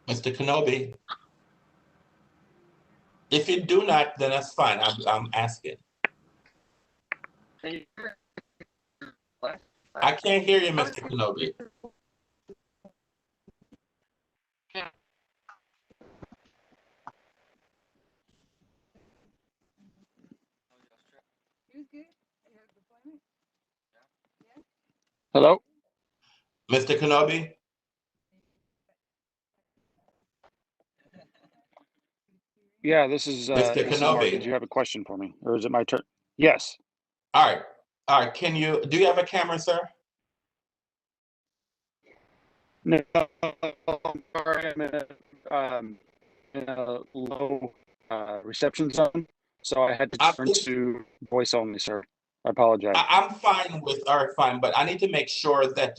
Mr. Kenobi? If you do not, then that's fine. I'm asking. I can't hear you, Mr. Kenobi. Hello? Mr. Kenobi? Yeah, this is Mark. Kenobi. Did you have a question for me, or is it my turn? Yes. All right. All right. Do you have a camera, sir? No, I'm sorry, I'm in a low reception zone, so I had to turn to voice only, sir. I apologize. I'm fine with, all right, fine, but I need to make sure that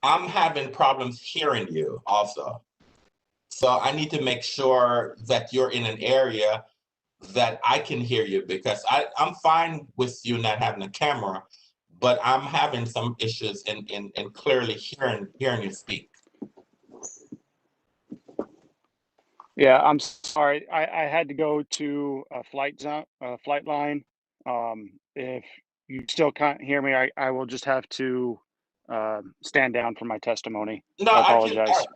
I'm having problems hearing you also. So I need to make sure that you're in an area that I can hear you, because I'm fine with you not having a camera, but I'm having some issues in clearly hearing you speak. Yeah, I'm sorry. I had to go to a flight line. If you still can't hear me, I will just have to stand down for my testimony. No, I apologize.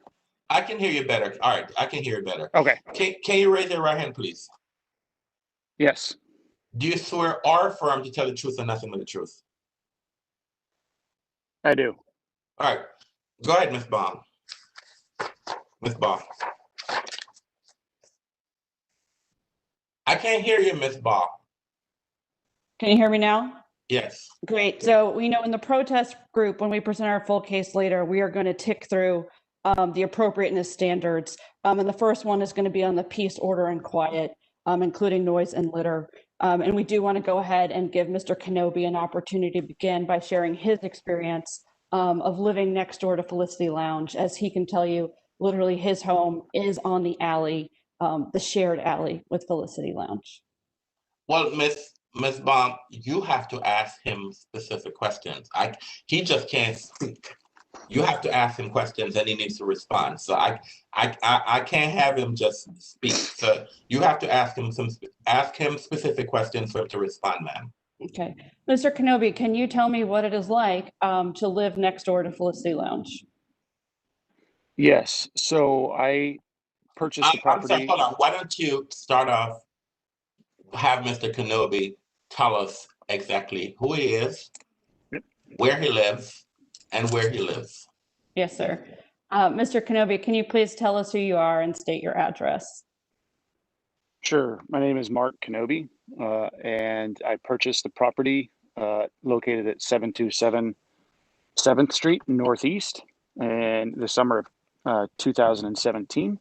I can hear you better. All right, I can hear you better. Okay. Can you raise your right hand, please? Yes. Do you swear or affirm to tell the truth and nothing but the truth? I do. All right. Go ahead, Ms. Baum. Ms. Baum. I can't hear you, Ms. Baum. Can you hear me now? Yes. Great. So we know in the protest group, when we present our full case later, we are going to tick through the appropriateness standards. And the first one is going to be on the peace, order, and quiet, including noise and litter. And we do want to go ahead and give Mr. Kenobi an opportunity to begin by sharing his experience of living next door to Felicity Lounge. As he can tell you, literally his home is on the alley, the shared alley with Felicity Lounge. Well, Ms. Baum, you have to ask him specific questions. He just can't speak. You have to ask him questions and he needs to respond. So I can't have him just speak. So you have to ask him specific questions for him to respond, ma'am. Okay. Mr. Kenobi, can you tell me what it is like to live next door to Felicity Lounge? Yes. So I purchased the property. I'm sorry, hold on. Why don't you start off, have Mr. Kenobi tell us exactly who he is, where he lives, and where he lives. Yes, sir. Mr. Kenobi, can you please tell us who you are and state your address? Sure. My name is Mark Kenobi, and I purchased the property located at 727 7th Street Northeast in the summer of 2017.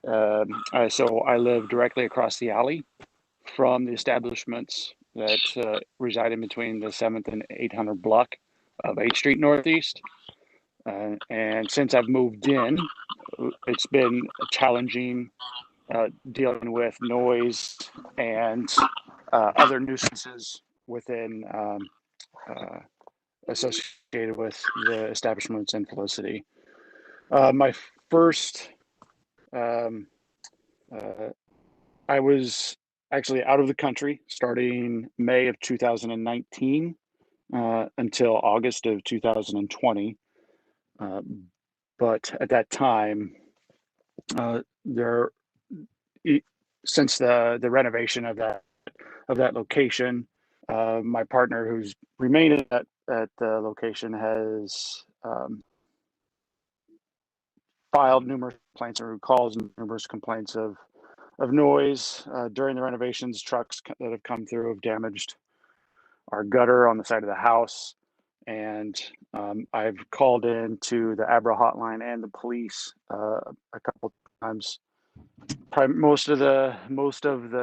So I live directly across the alley from the establishments that reside in between the 7th and 800 block of 8th Street Northeast. And since I've moved in, it's been challenging dealing with noise and other nuisances within associated with the establishments in Felicity. My first, I was actually out of the country starting May of 2019 until August of 2020. But at that time, since the renovation of that location, my partner, who's remained at the location, has filed numerous complaints or calls numerous complaints of noise during the renovations. Trucks that have come through have damaged our gutter on the side of the house, and I've called in to the Abra hotline and the police a couple times. Most of the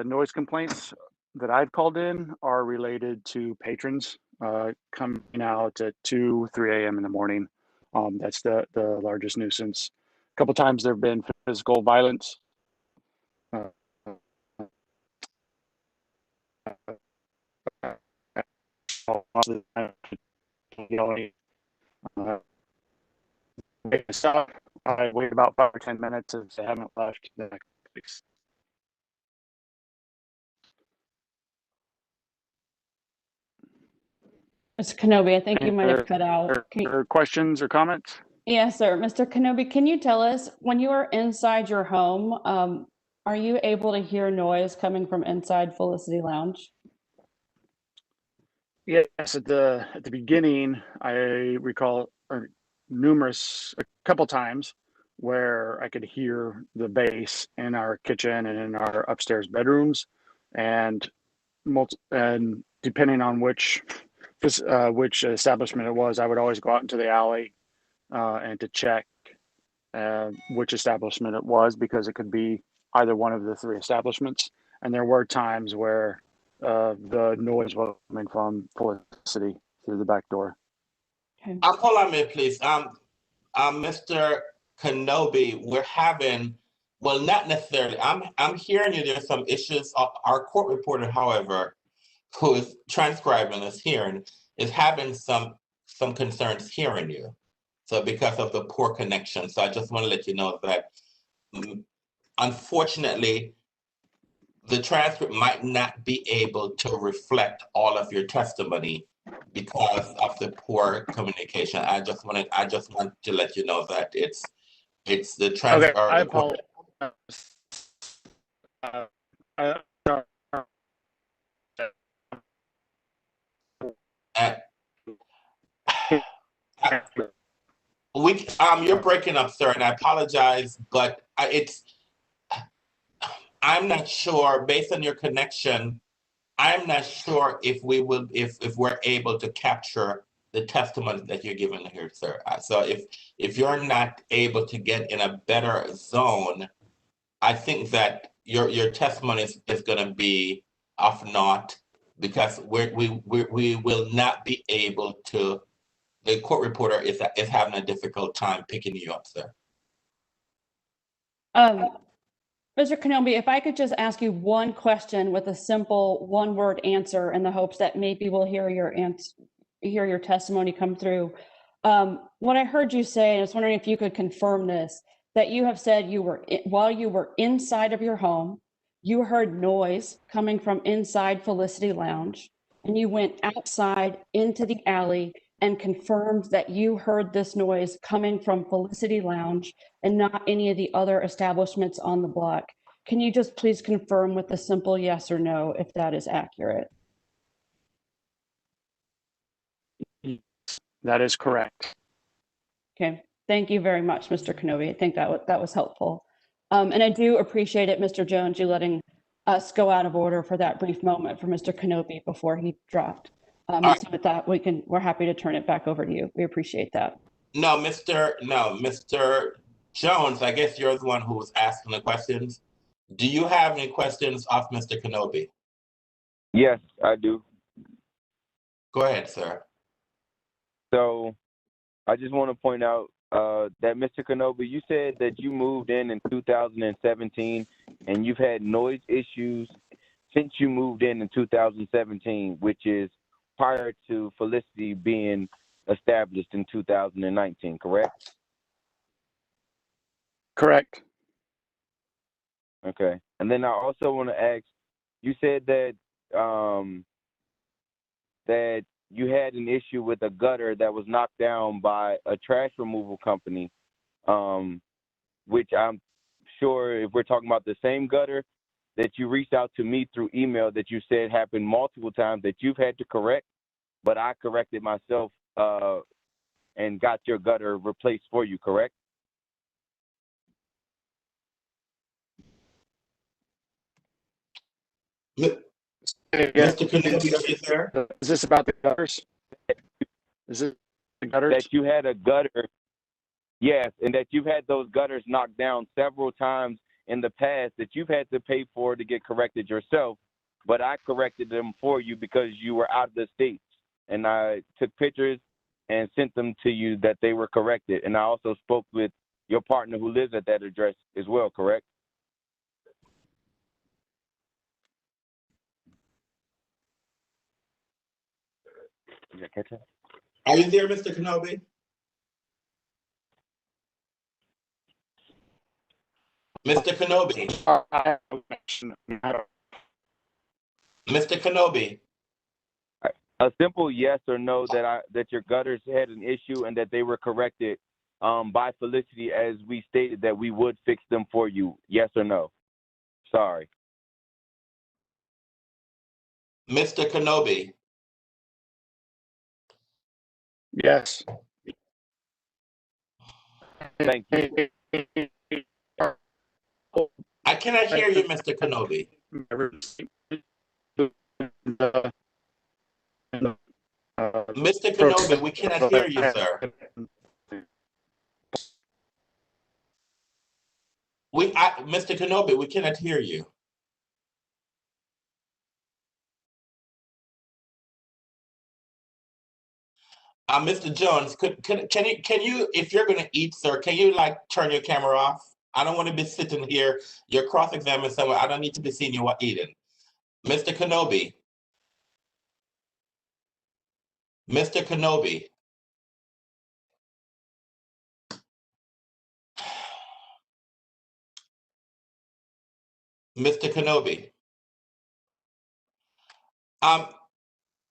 noise complaints that I've called in are related to patrons coming out at 2, 3 a.m. in the morning. That's the largest nuisance. A couple times there have been physical violence. I wait about 5 or 10 minutes if they haven't left. Mr. Kenobi, I think you might have cut out. Questions or comments? Yes, sir. Mr. Kenobi, can you tell us, when you are inside your home, are you able to hear noise coming from inside Felicity Lounge? Yes, at the beginning, I recall a couple times where I could hear the bass in our kitchen and in our upstairs bedrooms, and depending on which establishment it was, I would always go out into the alley and to check which establishment it was, because it could be either one of the 3 establishments. And there were times where the noise was coming from Felicity through the back door. Okay. Hold on a minute, please. Mr. Kenobi, we're having, well, not necessarily. I'm hearing you. There's some issues. Our court reporter, however, who is transcribing this hearing, is having some concerns hearing you. So because of the poor connection. So I just want to let you know that unfortunately, the transcript might not be able to reflect all of your testimony because of the poor communication. I just want to let you know that it's the transcript. Okay, I apologize. You're breaking up, sir, and I apologize, but I'm not sure, based on your connection, I'm not sure if we're able to capture the testimony that you're giving here, sir. So if you're not able to get in a better zone, I think that your testimony is going to be of naught, because we will not be able to. The court reporter is having a difficult time picking you up, sir. Mr. Kenobi, if I could just ask you one question with a simple one-word answer in the hopes that maybe we'll hear your testimony come through. What I heard you say, and I was wondering if you could confirm this, that you have said while you were inside of your home, you heard noise coming from inside Felicity Lounge, and you went outside into the alley and confirmed that you heard this noise coming from Felicity Lounge and not any of the other establishments on the block. Can you just please confirm with a simple yes or no if that is accurate? That is correct. Okay. Thank you very much, Mr. Kenobi. I think that was helpful. And I do appreciate it, Mr. Jones, you letting us go out of order for that brief moment for Mr. Kenobi before he dropped. And so with that, we're happy to turn it back over to you. We appreciate that. No, Mr. Jones, I guess you're the one who was asking the questions. Do you have any questions of Mr. Kenobi? Yes, I do. Go ahead, sir. So I just want to point out that Mr. Kenobi, you said that you moved in 2017 and you've had noise issues since you moved in 2017, which is prior to Felicity being established in 2019, correct? Correct. Okay. And then I also want to ask, you said that that you had an issue with a gutter that was knocked down by a trash removal company, which I'm sure if we're talking about the same gutter that you reached out to me through email that you said happened multiple times that you've had to correct, but I corrected myself and got your gutter replaced for you, correct? Mr. Kenobi, are you there? Is this about the gutters? Is it the gutters? That you had a gutter, yes, and that you've had those gutters knocked down several times in the past that you've had to pay for to get corrected yourself, but I corrected them for you because you were out of the States. And I took pictures and sent them to you that they were corrected. And I also spoke with your partner who lives at that address as well, correct? Did I catch that? Are you there, Mr. Kenobi? Mr. Kenobi. Mr. Kenobi. A simple yes or no that your gutters had an issue and that they were corrected by Felicity as we stated that we would fix them for you. Yes or no? Sorry. Mr. Kenobi. Yes. Thank you. I cannot hear you, Mr. Kenobi. Mr. Kenobi, we cannot hear you, sir. Mr. Kenobi, we cannot hear you. Mr. Jones, can you, if you're going to eat, sir, can you turn your camera off? I don't want to be sitting here. You're cross-examining someone. I don't need to be seeing you while eating. Mr. Kenobi. Mr. Kenobi. Mr. Kenobi.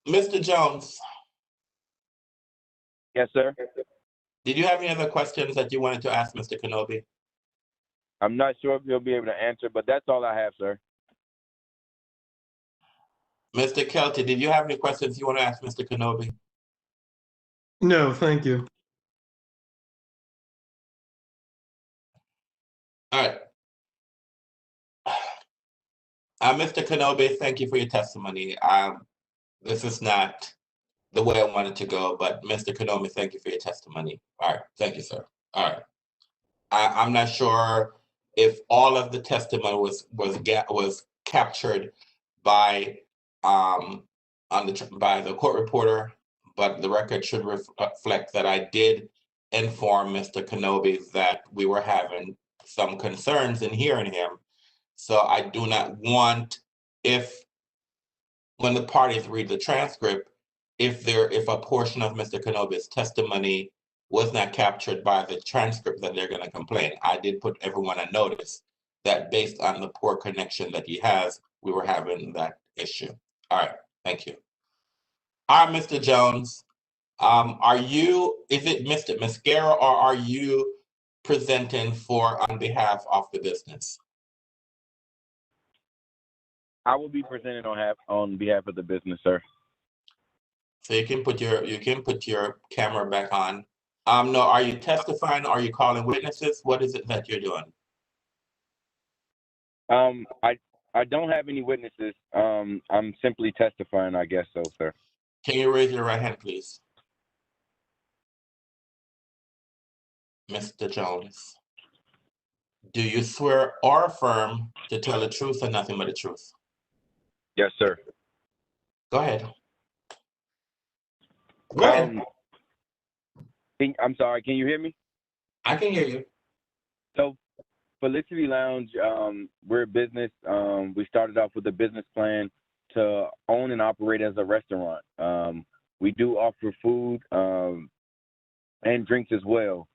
Mr. Jones. Yes, sir. Did you have any other questions that you wanted to ask Mr. Kenobi? I'm not sure if you'll be able to answer, but that's all I have, sir. Mr. Kelty, did you have any questions you want to ask Mr. Kenobi? No, thank you. All right. Mr. Kenobi, thank you for your testimony. This is not the way I wanted to go, but Mr. Kenobi, thank you for your testimony. All right, thank you, sir. All right. I'm not sure if all of the testimony was captured by by the court reporter, but the record should reflect that I did inform Mr. Kenobi that we were having some concerns in hearing him. So I do not want, when the parties read the transcript, if a portion of Mr. Kenobi's testimony was not captured by the transcript, that they're going to complain. I did put everyone on notice that based on the poor connection that he has, we were having that issue. All right, thank you. All right, Mr. Jones, is it Mr. Mascara, or are you presenting on behalf of the business? I will be presenting on behalf of the business, sir. So you can put your camera back on. No, are you testifying? Are you calling witnesses? What is it that you're doing? I don't have any witnesses. I'm simply testifying, I guess so, sir. Can you raise your right hand, please? Mr. Jones, do you swear or affirm to tell the truth and nothing but the truth? Yes, sir. Go ahead. Go ahead. I'm sorry, can you hear me? I can hear you. So, Felicity Lounge, we're a business. We started off with a business plan to own and operate as a restaurant. We do offer food and drinks as well.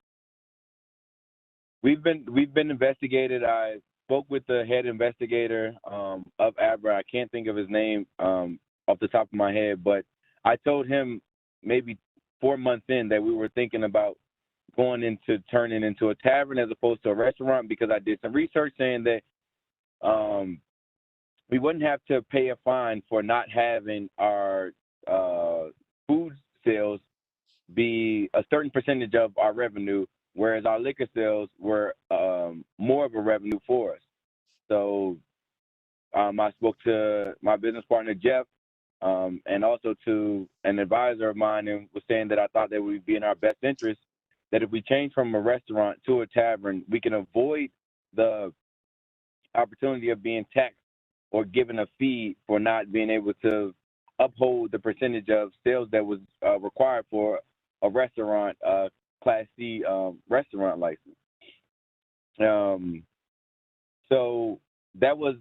We've been investigated. I spoke with the head investigator of Abra. I can't think of his name off the top of my head, but I told him maybe 4 months in that we were thinking about going into turning into a tavern as opposed to a restaurant, because I did some research saying that we wouldn't have to pay a fine for not having our food sales be a certain percentage of our revenue, whereas our liquor sales were more of a revenue for us. So I spoke to my business partner, Jeff, and also to an advisor of mine, and was saying that I thought that it would be in our best interest that if we change from a restaurant to a tavern, we can avoid the opportunity of being taxed or given a fee for not being able to uphold the percentage of sales that was required for a restaurant, Class C restaurant license. So that was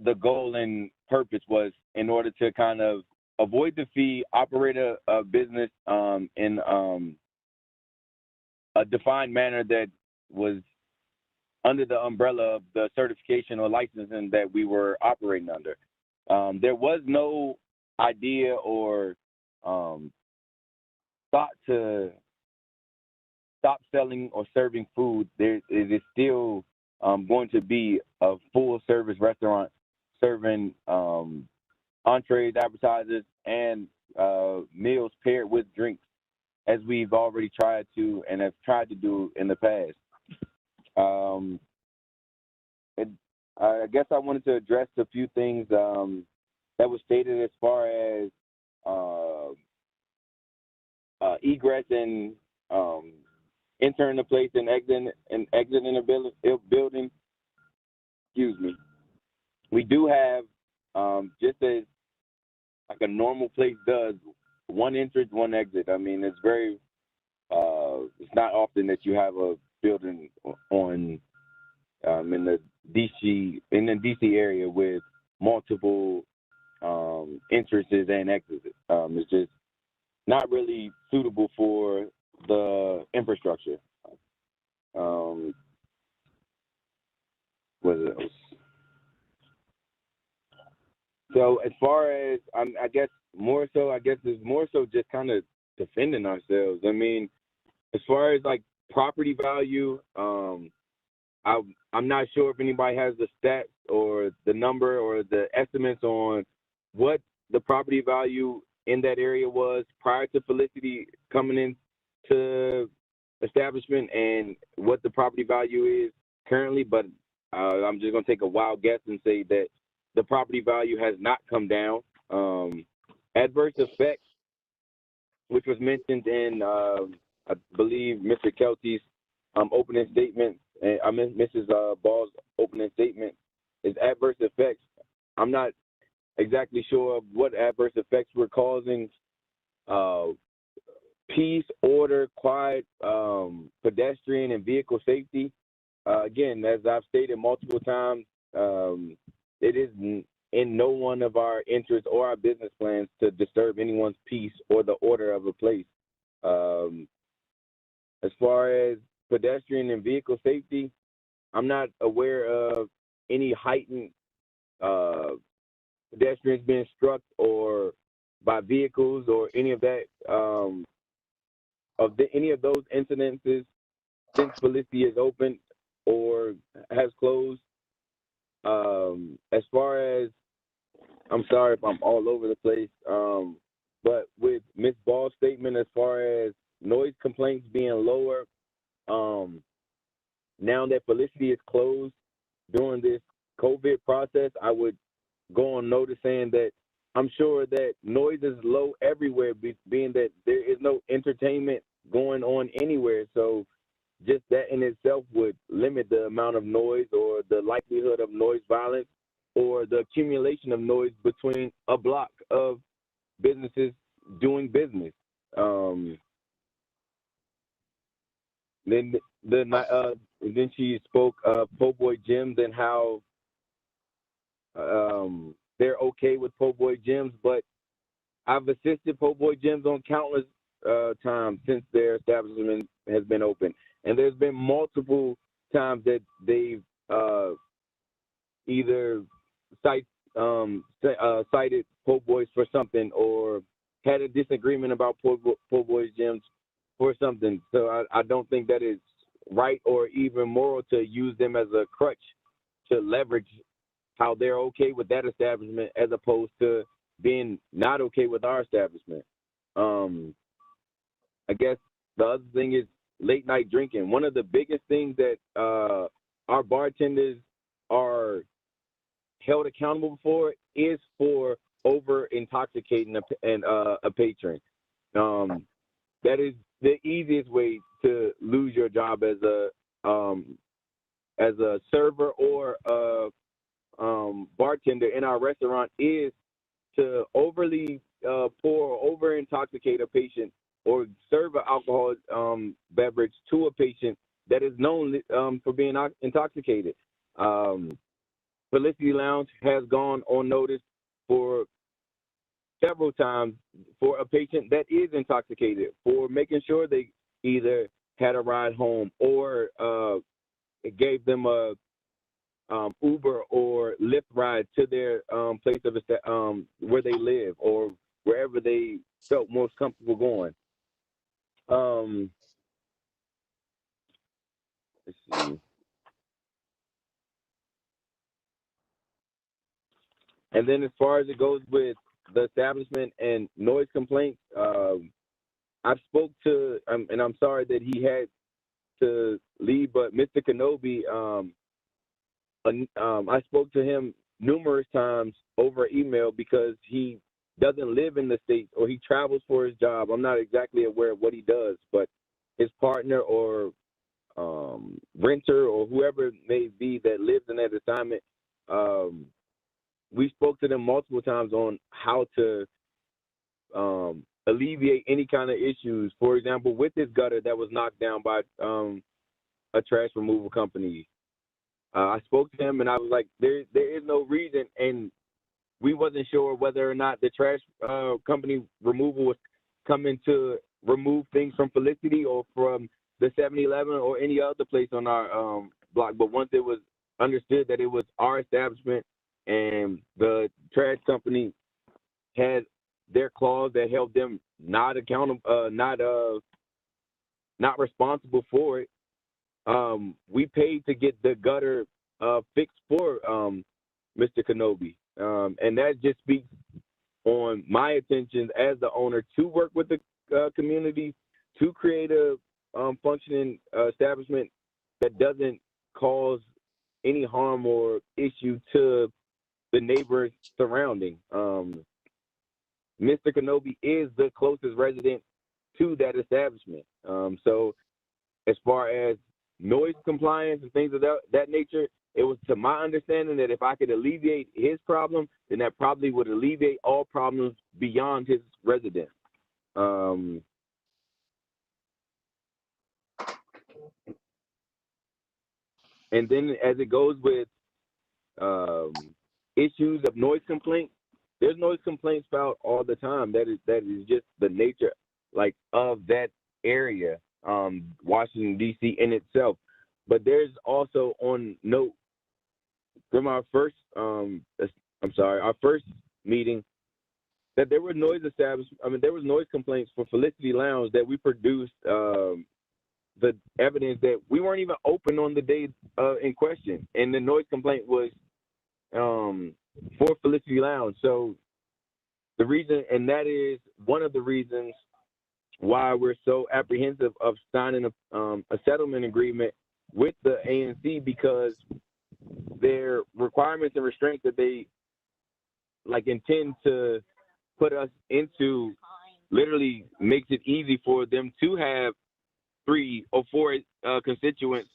the goal and purpose, was in order to kind of avoid the fee, operate a business in a defined manner that was under the umbrella of the certification or licensing that we were operating under. There was no idea or thought to stop selling or serving food. It is still going to be a full service restaurant serving entrees, appetizers, and meals paired with drinks, as we've already tried to and have tried to do in the past. I guess I wanted to address a few things that was stated as far as egress and entering the place and exiting a building. Excuse me. We do have, just as like a normal place does, one entrance, one exit. I mean, it's very, it's not often that you have a building on in the DC area with multiple entrances and exits. It's just not really suitable for the infrastructure. What else? So as far as I guess it's more so just kind of defending ourselves. I mean, as far as like property value, I'm not sure if anybody has the stats or the number or the estimates on what the property value in that area was prior to Felicity coming into establishment and what the property value is currently, but I'm just going to take a wild guess and say that the property value has not come down. Adverse effects, which was mentioned in, I believe, Mr. Kelty's opening statement, I mean Mrs. Ball's opening statement, is adverse effects. I'm not exactly sure what adverse effects were causing peace, order, quiet, pedestrian, and vehicle safety. Again, as I've stated multiple times, it is in no one of our interests or our business plans to disturb anyone's peace or the order of a place. As far as pedestrian and vehicle safety, I'm not aware of any heightened pedestrians being struck or by vehicles or any of that any of those incidences since Felicity is open or has closed. As far as, I'm sorry if I'm all over the place, but with Ms. Ball's statement as far as noise complaints being lower, now that Felicity is closed during this COVID process, I would go on notice saying that I'm sure that noise is low everywhere, being that there is no entertainment going on anywhere. So just that in itself would limit the amount of noise or the likelihood of noise violence or the accumulation of noise between a block of businesses doing business. Then she spoke of Po' Boy gyms and how they're okay with Po' Boy gyms, but I've assisted Po' Boy gyms on countless times since their establishment has been open, and there's been multiple times that they've either cited Po' Boys for something or had a disagreement about Po' Boys gyms for something. So I don't think that is right or even moral to use them as a crutch to leverage how they're okay with that establishment as opposed to being not okay with our establishment. I guess the other thing is late night drinking. One of the biggest things that our bartenders are held accountable for is for over intoxicating a patron. That is the easiest way to lose your job as a server or a bartender in our restaurant is to overly pour or over intoxicate a patient or serve an alcohol beverage to a patient that is known for being intoxicated. Felicity Lounge has gone on notice for several times for a patient that is intoxicated for making sure they either had a ride home or it gave them a Uber or Lyft ride to their place of where they live or wherever they felt most comfortable going. Let's see. And then as far as it goes with the establishment and noise complaints, I've spoke to, and I'm sorry that he had to leave, but Mr. Kenobi, I spoke to him numerous times over email because he doesn't live in the States or he travels for his job. I'm not exactly aware of what he does, but his partner or renter or whoever it may be that lives in that assignment, we spoke to them multiple times on how to alleviate any kind of issues. For example, with this gutter that was knocked down by a trash removal company. I spoke to him and I was like, there is no reason, and we wasn't sure whether or not the trash company removal was coming to remove things from Felicity or from the 7-Eleven or any other place on our block. But once it was understood that it was our establishment and the trash company had their clause that held them not accountable, not responsible for it, we paid to get the gutter fixed for Mr. Kenobi. And that just speaks on my intentions as the owner to work with the community to create a functioning establishment that doesn't cause any harm or issue to the neighbors surrounding. Mr. Kenobi is the closest resident to that establishment. So as far as noise compliance and things of that nature, it was to my understanding that if I could alleviate his problem, then that probably would alleviate all problems beyond his residence. And then as it goes with issues of noise complaints, there's noise complaints filed all the time. That is just the nature, like, of that area, Washington D.C. in itself. But there's also on note from our first, our first meeting, that there were there was noise complaints for Felicity Lounge that we produced the evidence that we weren't even open on the day in question, and the noise complaint was for Felicity Lounge. So the reason, and that is one of the reasons why we're so apprehensive of signing a settlement agreement with the ANC, because their requirements and restraints that they intend to put us into literally makes it easy for them to have 3 or 4 constituents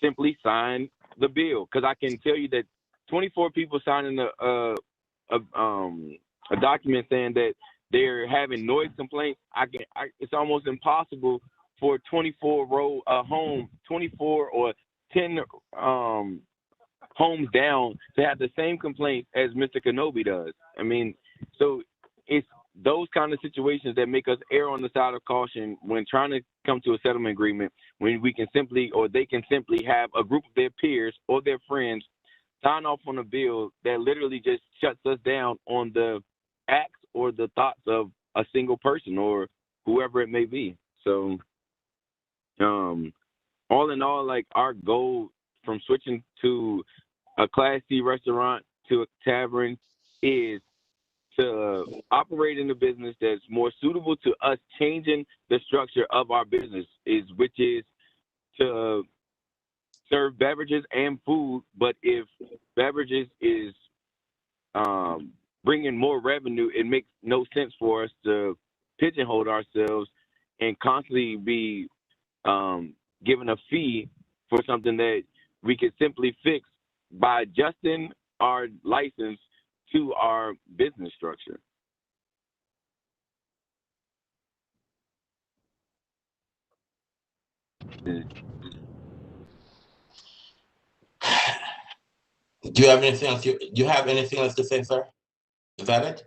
simply sign the bill. Because I can tell you that 24 people signing a document saying that they're having noise complaints, it's almost impossible for 24 or 10 homes down to have the same complaint as Mr. Kenobi does. I mean, so it's those kind of situations that make us err on the side of caution when trying to come to a settlement agreement, when we can simply, or they can simply have a group of their peers or their friends sign off on a bill that literally just shuts us down on the acts or the thoughts of a single person or whoever it may be. So, all in all, our goal from switching to a Class C restaurant to a tavern is to operate in a business that's more suitable to us changing the structure of our business, which is to serve beverages and food. But if beverages is bringing more revenue, it makes no sense for us to pigeonhole ourselves and constantly be given a fee for something that we could simply fix by adjusting our license to our business structure. Do you have anything else? Do you have anything else to say, sir? Is that it?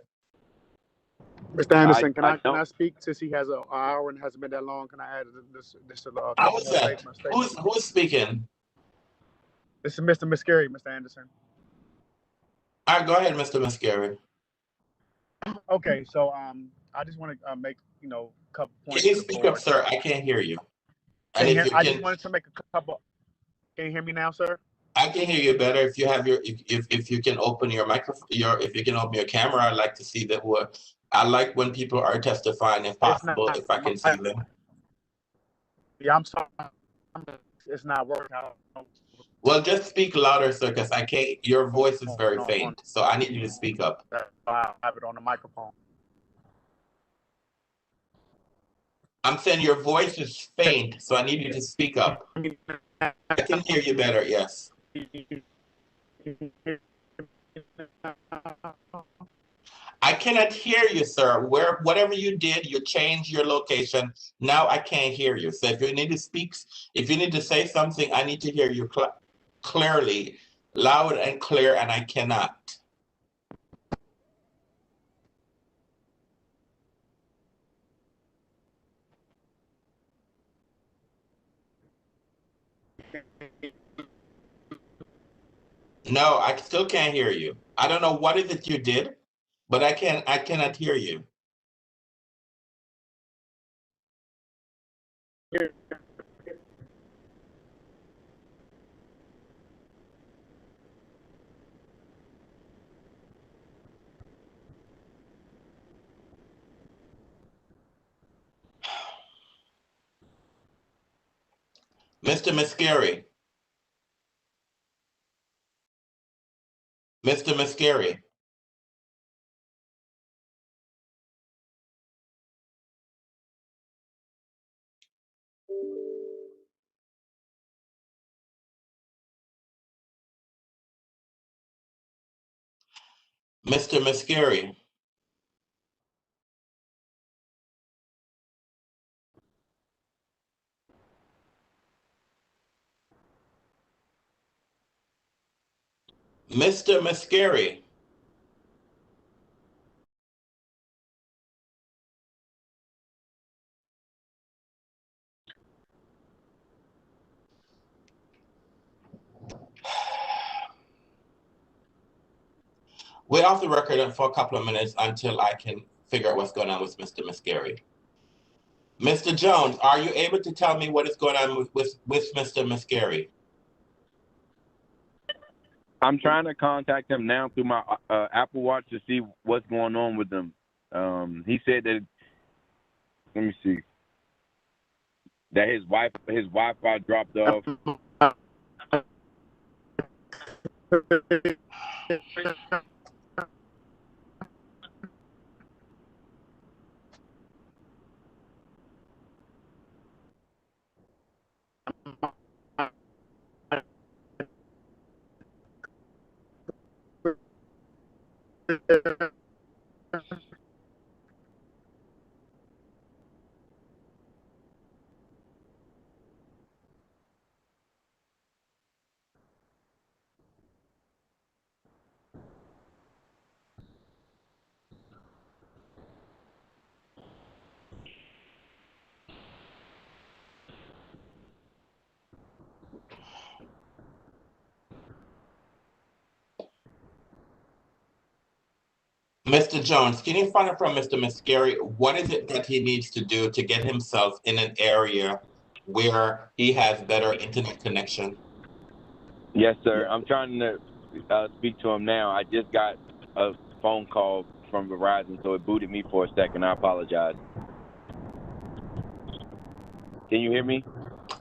Mr. Anderson, I can I speak since he has an hour and it hasn't been that long? Can I add this How was that? Who's speaking? This is Mr. Muscari, Mr. Anderson. All right, go ahead, Mr. Muscari. Okay, so I just want to make a couple points. Can you speak up, sir? I can't hear you. I just wanted to make a couple. Can you hear me now, sir? I can hear you better if you have if you can open your microphone, if you can open your camera. I'd like to see that. I like when people are testifying, if possible, if I can see them. Yeah, I'm sorry. It's not working. Well, just speak louder, sir, because I can't. Your voice is very faint, so I need you to speak up. I have it on the microphone. I'm saying your voice is faint, so I need you to speak up. I can hear you better. Yes. I cannot hear you, sir. Whatever you did, you changed your location. Now I can't hear you. So if you need to speak, if you need to say something, I need to hear you clearly, loud and clear, and I cannot. No, I still can't hear you. I don't know what is it you did, but I cannot hear you. Mr. Muscari. Mr. Muscari. Mr. Muscari. Mr. Muscari. We're off the record for a couple of minutes until I can figure out what's going on with Mr. Muscari. Mr. Jones, are you able to tell me what is going on with Mr. Muscari? I'm trying to contact him now through my Apple Watch to see what's going on with them. He said that, let me see. that his Wi-Fi dropped off. Mr. Jones, can you find out from Mr. Mascari, what is it that he needs to do to get himself in an area where he has better internet connection? Yes, sir. I'm trying to speak to him now. I just got a phone call from Verizon, so it booted me for a second. I apologize. Can you hear me?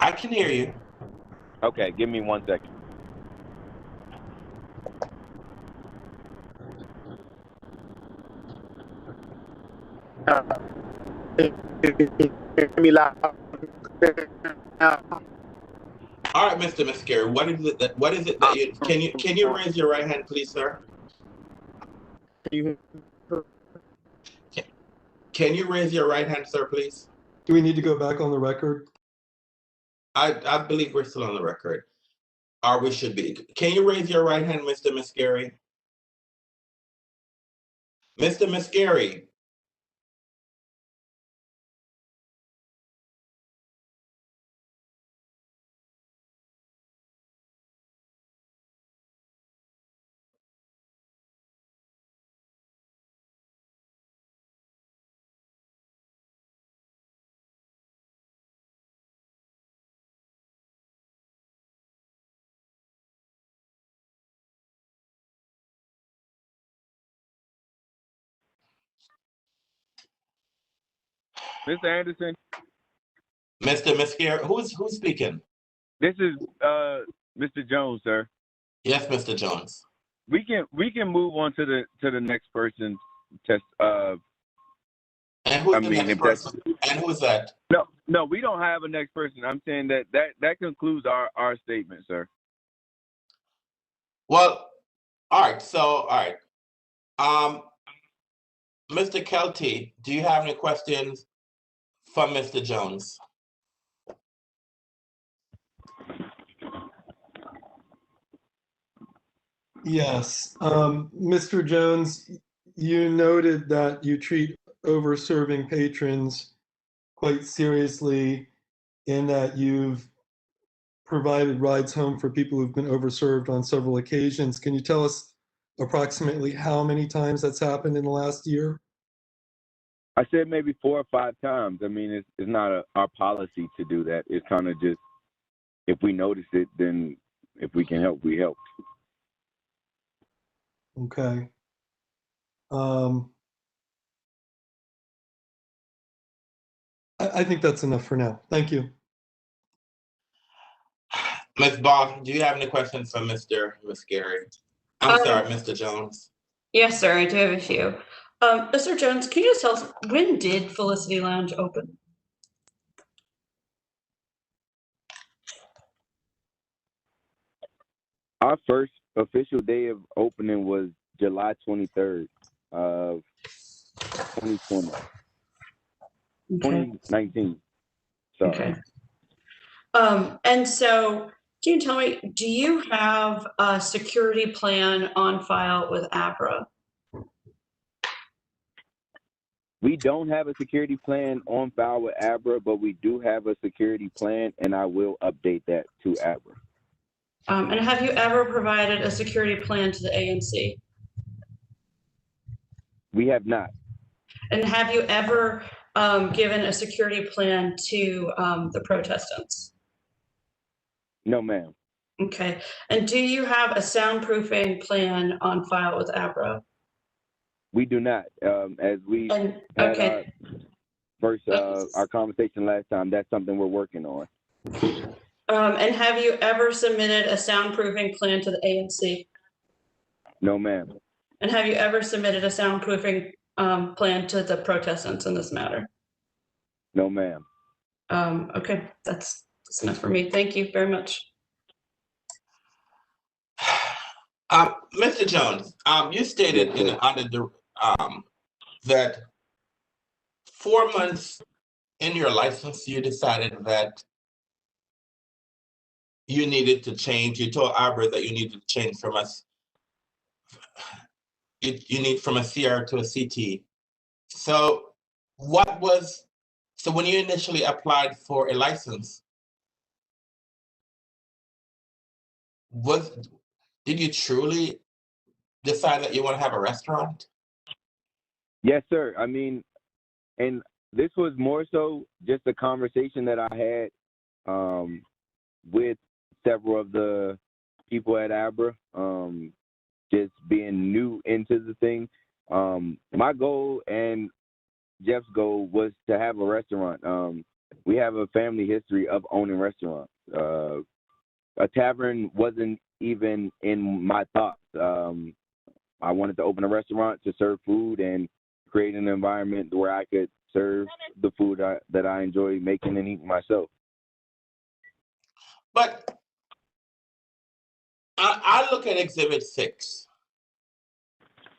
I can hear you. Okay, give me 1 second. Hear me loud. All right, Mr. Mascari, what is it that you can you raise your right hand, please, sir? Can you raise your right hand, sir, please? Do we need to go back on the record? I believe we're still on the record. Or we should be. Can you raise your right hand, Mr. Mascari? Mr. Mascari. Mr. Anderson. Mr. Mascari, who's speaking? This is Mr. Jones, sir. Yes, Mr. Jones. We can move on to the next person. Test. And who's the next person? And who's that? No, we don't have a next person. I'm saying that concludes our statement, sir. Well, all right. So, all right. Mr. Kelty, do you have any questions for Mr. Jones? Yes. Mr. Jones, you noted that you treat over-serving patrons quite seriously in that you've provided rides home for people who've been overserved on several occasions. Can you tell us approximately how many times that's happened in the last year? I said maybe 4 or 5 times. I mean, it's not our policy to do that. It's kind of just, if we notice it, then if we can help, we help. Okay. I think that's enough for now. Thank you. Ms. Ball, do you have any questions for Mr. Mascari? I'm sorry, Mr. Jones. Yes, sir, I do have a few. Mr. Jones, can you just tell us, when did Felicity Lounge open? Our first official day of opening was July 23rd of 2020. Okay. 2019. Sorry. Okay. And so can you tell me, do you have a security plan on file with ABRA? We don't have a security plan on file with ABRA, but we do have a security plan, and I will update that to ABRA. And have you ever provided a security plan to the ANC? We have not. And have you ever given a security plan to the protestants? No, ma'am. Okay. And do you have a soundproofing plan on file with ABRA? We do not. As we okay. versus our conversation last time. That's something we're working on. And have you ever submitted a soundproofing plan to the ANC? No, ma'am. And have you ever submitted a soundproofing plan to the protestants in this matter? No, ma'am. Okay, that's enough for me. Thank you very much. Mr. Jones, you stated that 4 months in your license, you decided that you needed to change. You told Abra that you needed to change from you need from a CR to a CT. So when you initially applied for a license, did you truly decide that you want to have a restaurant? Yes, sir. I mean, and this was more so just a conversation that I had with several of the people at Abra, just being new into the thing. My goal and Jeff's goal was to have a restaurant. We have a family history of owning restaurants. A tavern wasn't even in my thoughts. I wanted to open a restaurant to serve food and create an environment where I could serve the food that I enjoy making and eating myself. But I look at Exhibit 6.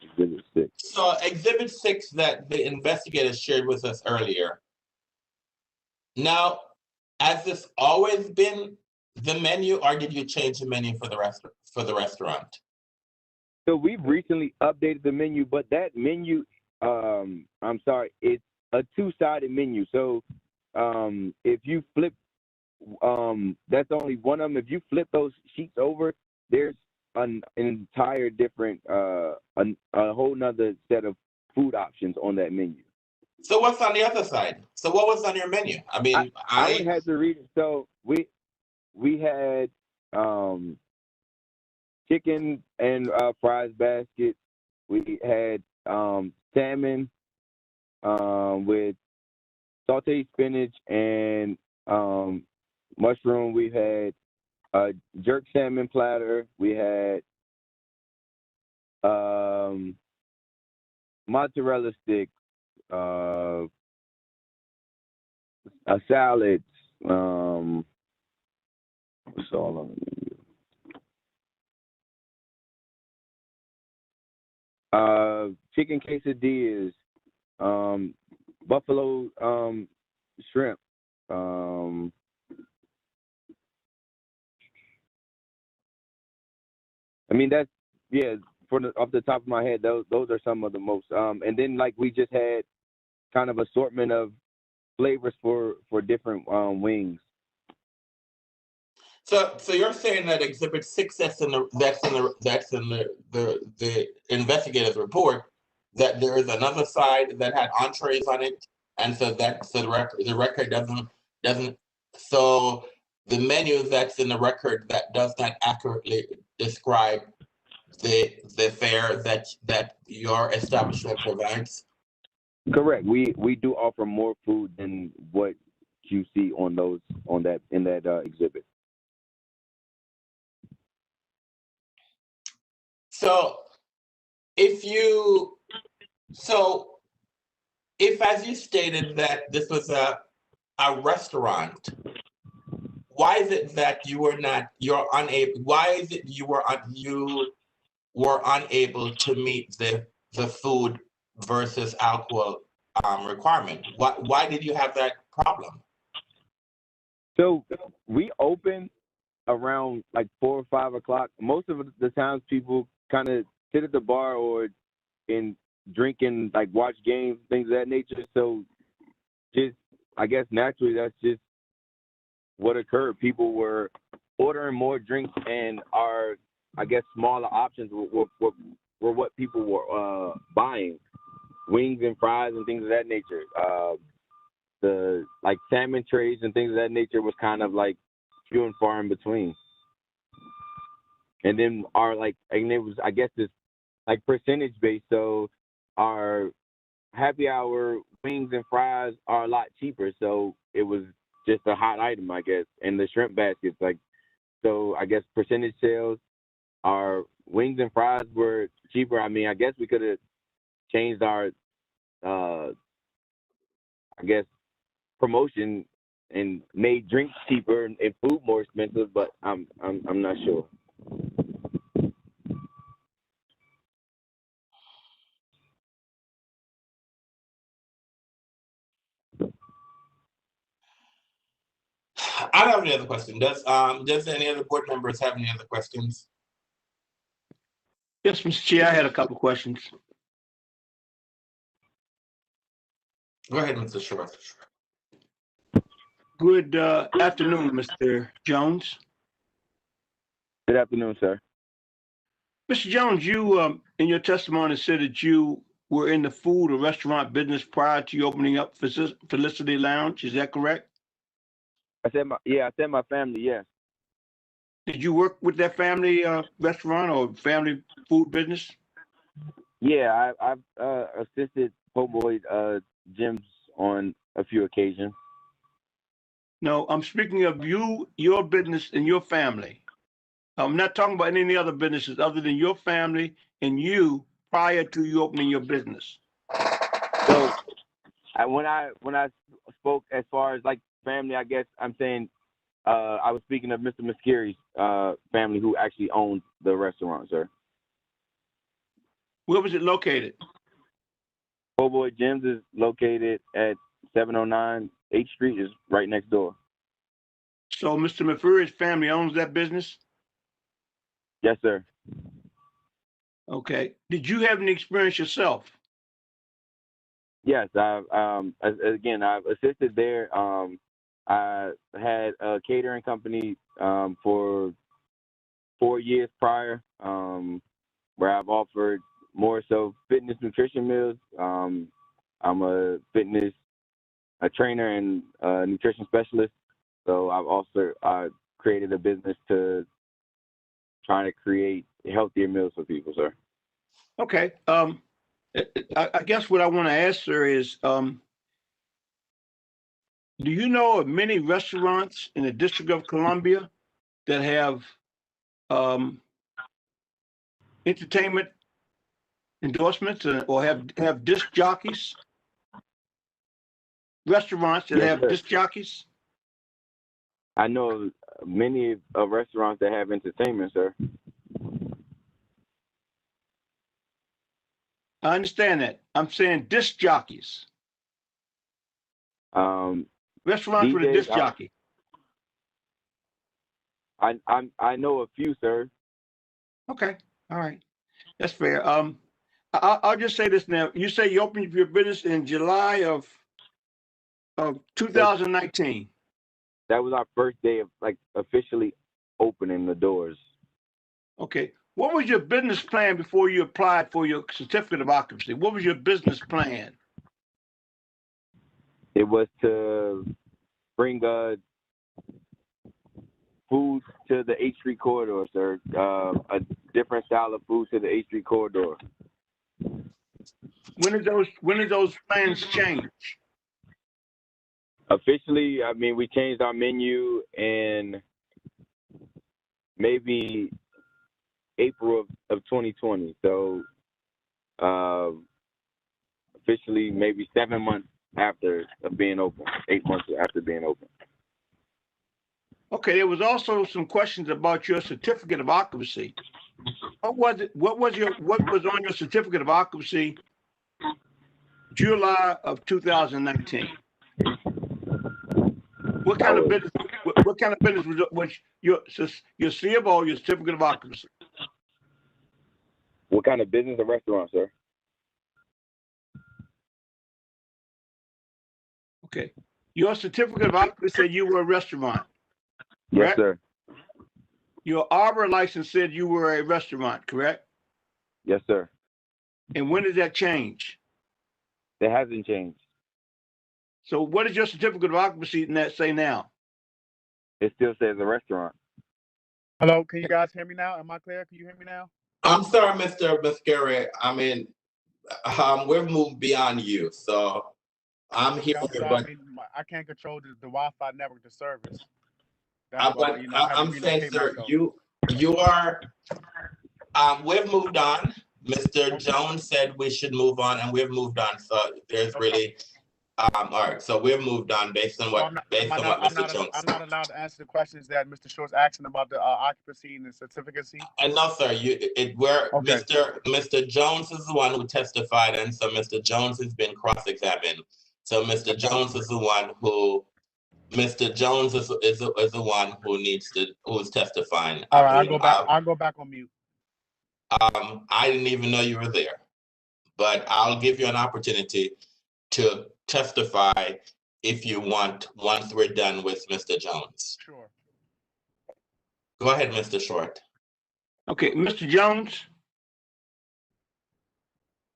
Exhibit 6. So Exhibit 6 that the investigators shared with us earlier. Now, has this always been the menu, or did you change the menu for the restaurant? So we've recently updated the menu, but that menu, I'm sorry, it's a two-sided menu. So if you flip, that's only one of them. If you flip those sheets over, there's an entire different, a whole nother set of food options on that menu. So what's on the other side? So what was on your menu? I mean, I would have to read it. So we had chicken and fries basket. We had salmon with sauteed spinach and mushroom. We had a jerk salmon platter. We had mozzarella sticks, a salad. What's all on the menu? Chicken quesadillas, buffalo shrimp. I mean, that's, yeah, off the top of my head, those are some of the most. And then, like, we just had kind of assortment of flavors for different wings. So you're saying that Exhibit 6 that's in the investigator's report, that there is another side that had entrees on it, and so the record doesn't. So the menu that's in the record that does not accurately describe the fare that your establishment provides. Correct. We do offer more food than what you see in that exhibit. So if as you stated that this was a restaurant, why is it that you were unable to meet the food versus alcohol requirement? Why did you have that problem? So we open around like 4 or 5 o'clock. Most of the times people kind of sit at the bar or in drinking, like watch games, things of that nature. So just, I guess naturally that's just what occurred. People were ordering more drinks, and our, I guess, smaller options were what people were buying. Wings and fries and things of that nature. The like salmon trays and things of that nature was kind of like few and far in between. And then and it was, I guess, this like percentage based. So our happy hour wings and fries are a lot cheaper, so it was just a hot item, I guess. And the shrimp baskets, like, so I guess percentage sales, our wings and fries were cheaper. I mean, I guess we could have changed our, I guess, promotion and made drinks cheaper and food more expensive, but I'm not sure. I don't have any other question. Does any other board members have any other questions? Yes, Mr. Chair, I had a couple questions. Go ahead, Mr. Schwartz. Good afternoon, Mr. Jones. Good afternoon, sir. Mr. Jones, you in your testimony said that you were in the food or restaurant business prior to you opening up Felicity Lounge. Is that correct? I said my family, yes. Did you work with that family restaurant or family food business? Yeah, I've assisted po' boy gyms on a few occasions. No, I'm speaking of you, your business, and your family. I'm not talking about any other businesses other than your family and you prior to you opening your business. So when I spoke as far as like family, I guess I'm saying I was speaking of Mr. Mascari's family who actually owns the restaurant, sir. Where was it located? Po' Boy Gyms is located at 709 H Street, is right next door. So Mr. Mafuri's family owns that business? Yes, sir. Okay. Did you have any experience yourself? Yes, I've assisted there. I had a catering company for 4 years prior, where I've offered more so fitness nutrition meals. I'm a trainer and a nutrition specialist. So I've also created a business to try to create healthier meals for people, sir. Okay. I guess what I want to ask, sir, is do you know of many restaurants in the District of Columbia that have entertainment endorsements or have disc jockeys? Restaurants that Yes, have sir. disc jockeys? I know many restaurants that have entertainment, sir. I understand that. I'm saying disc jockeys. Restaurants with a DJs, disc jockey. I know a few, sir. Okay. All right. That's fair. I'll just say this now. You say you opened your business in July of 2019. That was our first day of like officially opening the doors. Okay. What was your business plan before you applied for your certificate of occupancy? What was your business plan? It was to bring food to the H Street corridor, sir. A different style of food to the H Street corridor. When did those plans change? Officially, I mean, we changed our menu in maybe April of 2020. So officially maybe 7 months after being open, 8 months after being open. Okay, there was also some questions about your certificate of occupancy. What was it? What was on your certificate of occupancy July of 2019? What kind of business? What kind of business was your CFO or your certificate of occupancy? What kind of business or restaurant, sir? Okay, your certificate of occupancy said you were a restaurant. Yes, correct? sir. Your Arbor license said you were a restaurant, correct? Yes, sir. And when did that change? It hasn't changed. So what does your certificate of occupancy say now? It still says a restaurant. Hello, can you guys hear me now? Am I clear? Can you hear me now? I'm sorry, Mr. Mascari. I mean, we've moved beyond you, so I'm Okay, here, I'm sorry. but I can't control the Wi-Fi network, the service. That's why, but I had to I'm saying, relocate sir, myself. you are. We've moved on. Mr. Okay. Jones said we should move on, and we've moved on. So there's Okay. really, all right. So we've moved on based on So what Mr. Jones. I'm not allowed to answer the questions that Mr. Short's asking about the occupancy and the certificacy. No, sir. Okay. Mr. Jones is the one who testified, and so Mr. Jones has been cross-examined. So Mr. Jones is the one who. Mr. Jones is the one who's testifying. All right, I'll go back on mute. I didn't even know you were there, but I'll give you an opportunity to testify if you want once we're done with Mr. Jones. Sure. Go ahead, Mr. Short. Okay, Mr. Jones?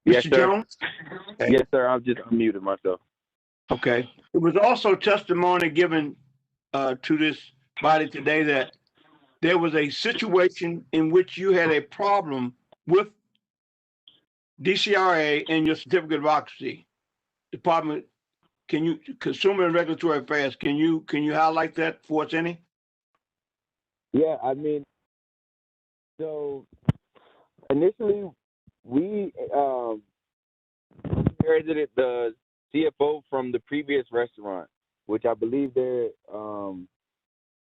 Yes, Mr. sir. Jones? Yes, sir. I've just unmuted myself. Okay. It was also testimony given to this body today that there was a situation in which you had a problem with DCRA and your certificate of occupancy. Department, Consumer and Regulatory Affairs, can you highlight that for us any? Yeah, I mean, so initially we inherited the CFO from the previous restaurant, which I believe their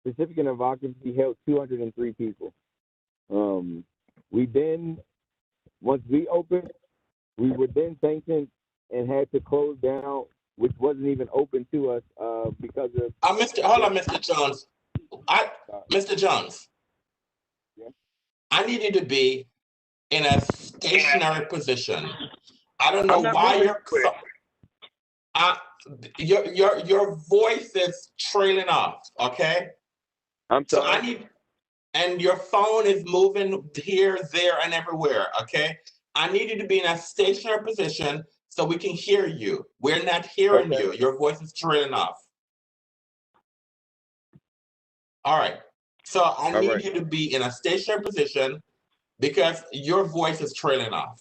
certificate of occupancy held 203 people. We then, once we opened, we were then sanctioned and had to close down, which wasn't even open to us because of. Hold on, Mr. Jones. Mr. Jones. Yeah. I need you to be in a stationary position. I don't know why your voice is trailing off. Okay. I'm sorry. So I need, and your phone is moving here, there, and everywhere. Okay. I need you to be in a stationary position so we can hear you. We're not hearing you. Your voice is trailing off. All right. So I need you to be in a stationary position because your voice is trailing off.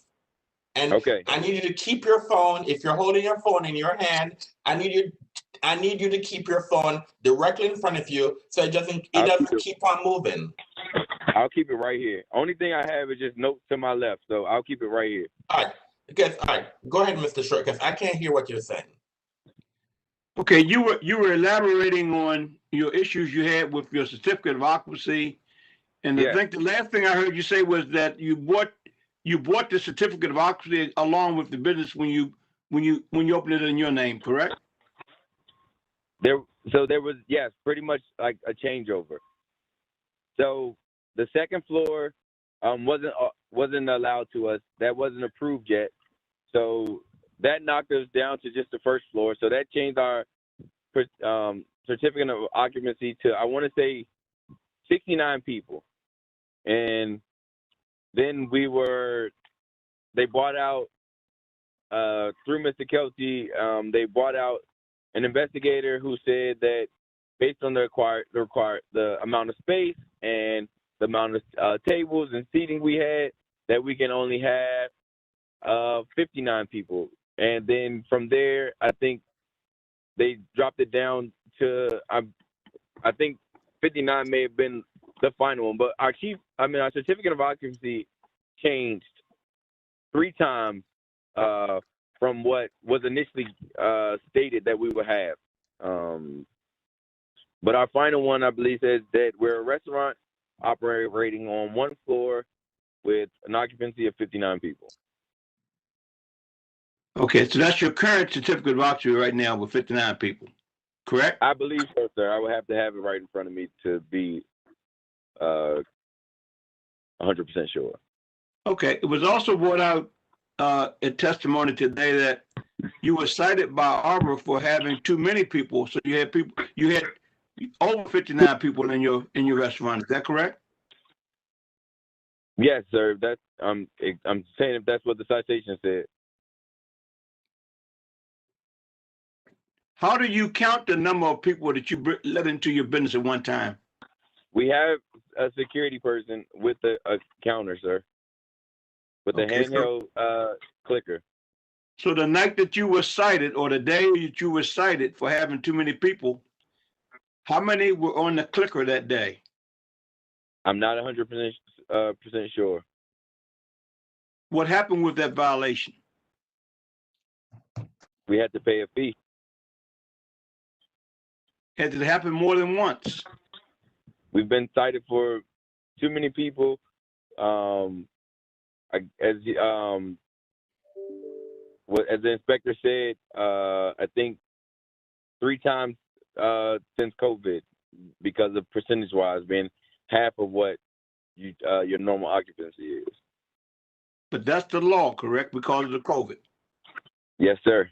And I need you to keep your phone. If you're holding your phone in your hand, I need you to keep your phone directly in front of you so it doesn't keep on moving. I'll keep it right here. Only thing I have is just notes to my left, so I'll keep it right here. All right. Go ahead, Mr. Short, because I can't hear what you're saying. Okay, you were elaborating on your issues you had with your certificate of occupancy, and I think the last thing I heard you say was that you bought the certificate of occupancy along with the business when you opened it in your name, correct? There was, yes, pretty much like a changeover. So the second floor wasn't allowed to us. That wasn't approved yet. So that knocked us down to just the first floor. So that changed our certificate of occupancy to, I want to say, 69 people. And then they bought out, through Mr. Kelsey, they bought out an investigator who said that based on the amount of space and the amount of tables and seating we had, that we can only have 59 people. And then from there, I think they dropped it down to, I think 59 may have been the final one. But our certificate of occupancy changed 3 times from what was initially stated that we would have. But our final one, I believe, says that we're a restaurant operating on 1 floor with an occupancy of 59 people. Okay, so that's your current certificate of occupancy right now with 59 people, correct? I believe so, sir. I would have to have it right in front of me to be 100% sure. Okay, it was also brought out in testimony today that you were cited by Arbor for having too many people. So you had over 59 people in your restaurant. Is that correct? Yes, sir. That's I'm saying if that's what the citation said. How do you count the number of people that you let into your business at one time? We have a security person with a counter, sir, with a handheld clicker. So the night that you were cited, or the day that you were cited for having too many people, how many were on the clicker that day? I'm not 100% sure. What happened with that violation? We had to pay a fee. Had it happened more than once? We've been cited for too many people. As the inspector said, I think 3 times since COVID, because of percentage-wise being half of what your normal occupancy is. But that's the law, correct? Because of the COVID. Yes, sir.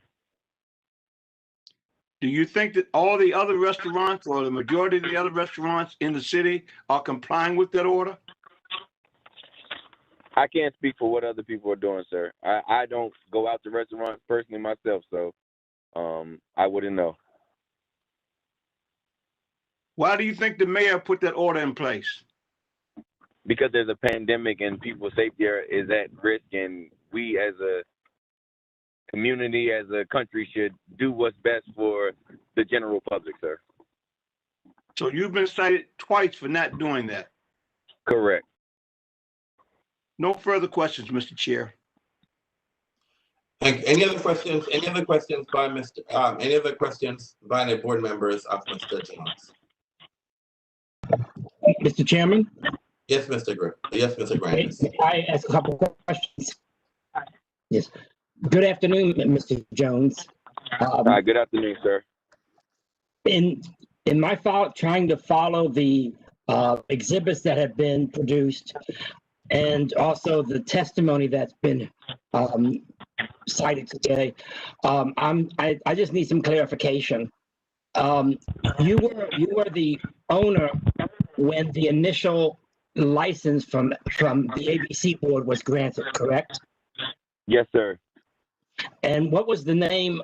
Do you think that all the other restaurants, or the majority of the other restaurants in the city, are complying with that order? I can't speak for what other people are doing, sir. I don't go out to restaurants personally myself, so I wouldn't know. Why do you think the mayor put that order in place? Because there's a pandemic and people's safety is at risk, and we as a community, as a country, should do what's best for the general public, sir. So you've been cited twice for not doing that? Correct. No further questions, Mr. Chair. Thank you. Any other questions? Any other questions by any other questions by the board members of Mr. Jones? Mr. Chairman? Yes, Mr. Grandis. May I ask a couple of questions? Yes. Good afternoon, Mr. Jones. Good afternoon, sir. In my trying to follow the exhibits that have been produced, and also the testimony that's been cited today, I just need some clarification. You were the owner when the initial license from the ABC board was granted, correct? Yes, sir. And what was the name?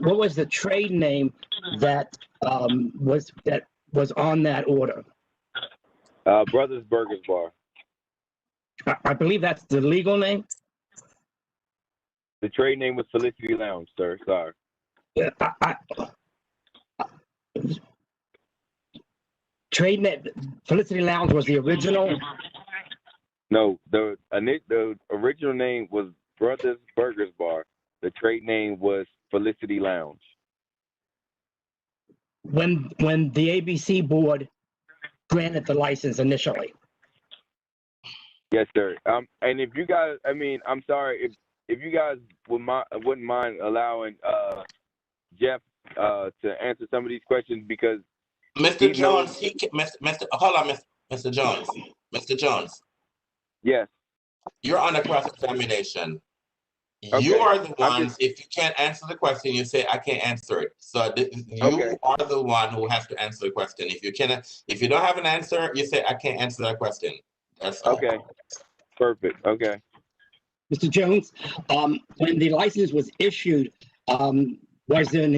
What was the trade name that was on that order? Brothers Burgers Bar. I believe that's the legal name. The trade name was Felicity Lounge, sir. Sorry. Trade name Felicity Lounge was the original. No, the original name was Brothers Burgers Bar. The trade name was Felicity Lounge. When the ABC board granted the license initially. Yes, sir. And if you guys, I'm sorry if you guys wouldn't mind allowing Jeff to answer some of these questions, because Mr. Jones, hold on, Mr. Jones. Mr. Jones. Yes. You're on a cross-examination. Okay. You are the ones, if you can't answer the question, you say, I can't answer it. So you are the one who has to answer the question. If you don't have an answer, you say, I can't answer that question. That's all. Okay. Perfect. Okay. Mr. Jones, when the license was issued, was there an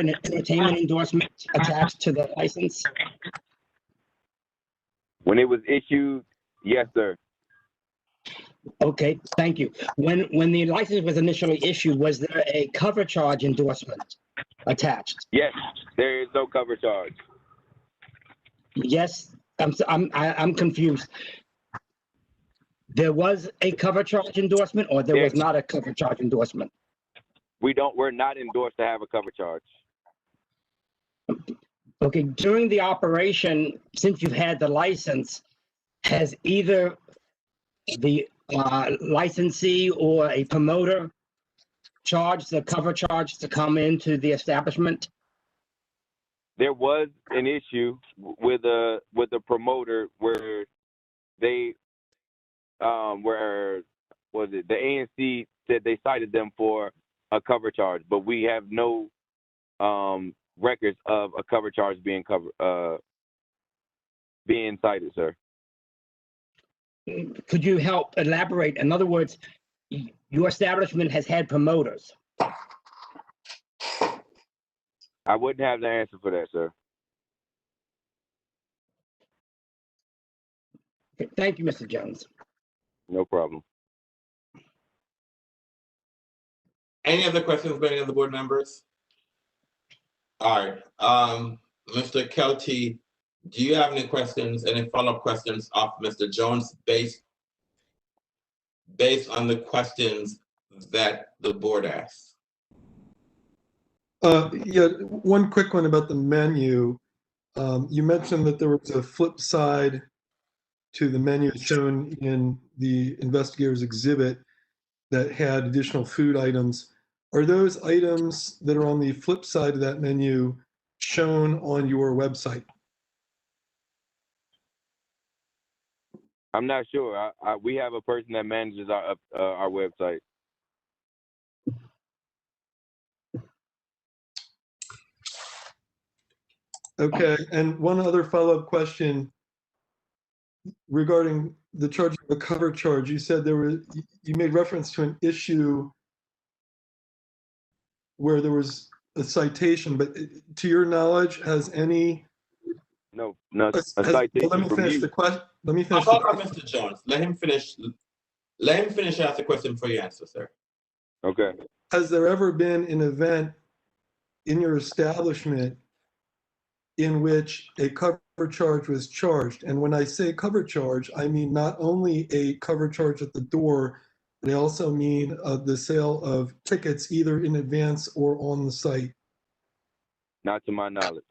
entertainment endorsement attached to the license? When it was issued, yes, sir. Okay, thank you. When the license was initially issued, was there a cover charge endorsement attached? Yes, there is no cover charge. Yes, I'm confused. There was a cover charge endorsement, or there was not a cover charge endorsement? We're not endorsed to have a cover charge. Okay, during the operation, since you've had the license, has either the licensee or a promoter charged the cover charge to come into the establishment? There was an issue with a promoter where they the ANC said they cited them for a cover charge, but we have no records of a cover charge being cited, sir. Could you help elaborate? In other words, your establishment has had promoters. I wouldn't have the answer for that, sir. Okay, thank you, Mr. Jones. No problem. Any other questions by any of the board members? All right, Mr. Kelty, do you have any questions, any follow-up questions of Mr. Jones based on the questions that the board asked? Yeah, one quick one about the menu. You mentioned that there was a flip side to the menu shown in the investigator's exhibit that had additional food items. Are those items that are on the flip side of that menu shown on your website? I'm not sure. We have a person that manages our website. Okay, and one other follow-up question regarding the charge of a cover charge. You said you made reference to an issue where there was a citation, but to your knowledge, has any? No, a citation let me from finish you. the question. Let me finish. Hold on, Mr. Jones. Let him finish. Let him finish ask the question before you answer, sir. Okay. Has there ever been an event in your establishment in which a cover charge was charged? And when I say cover charge, I mean not only a cover charge at the door, but I also mean the sale of tickets either in advance or on the site. Not to my knowledge.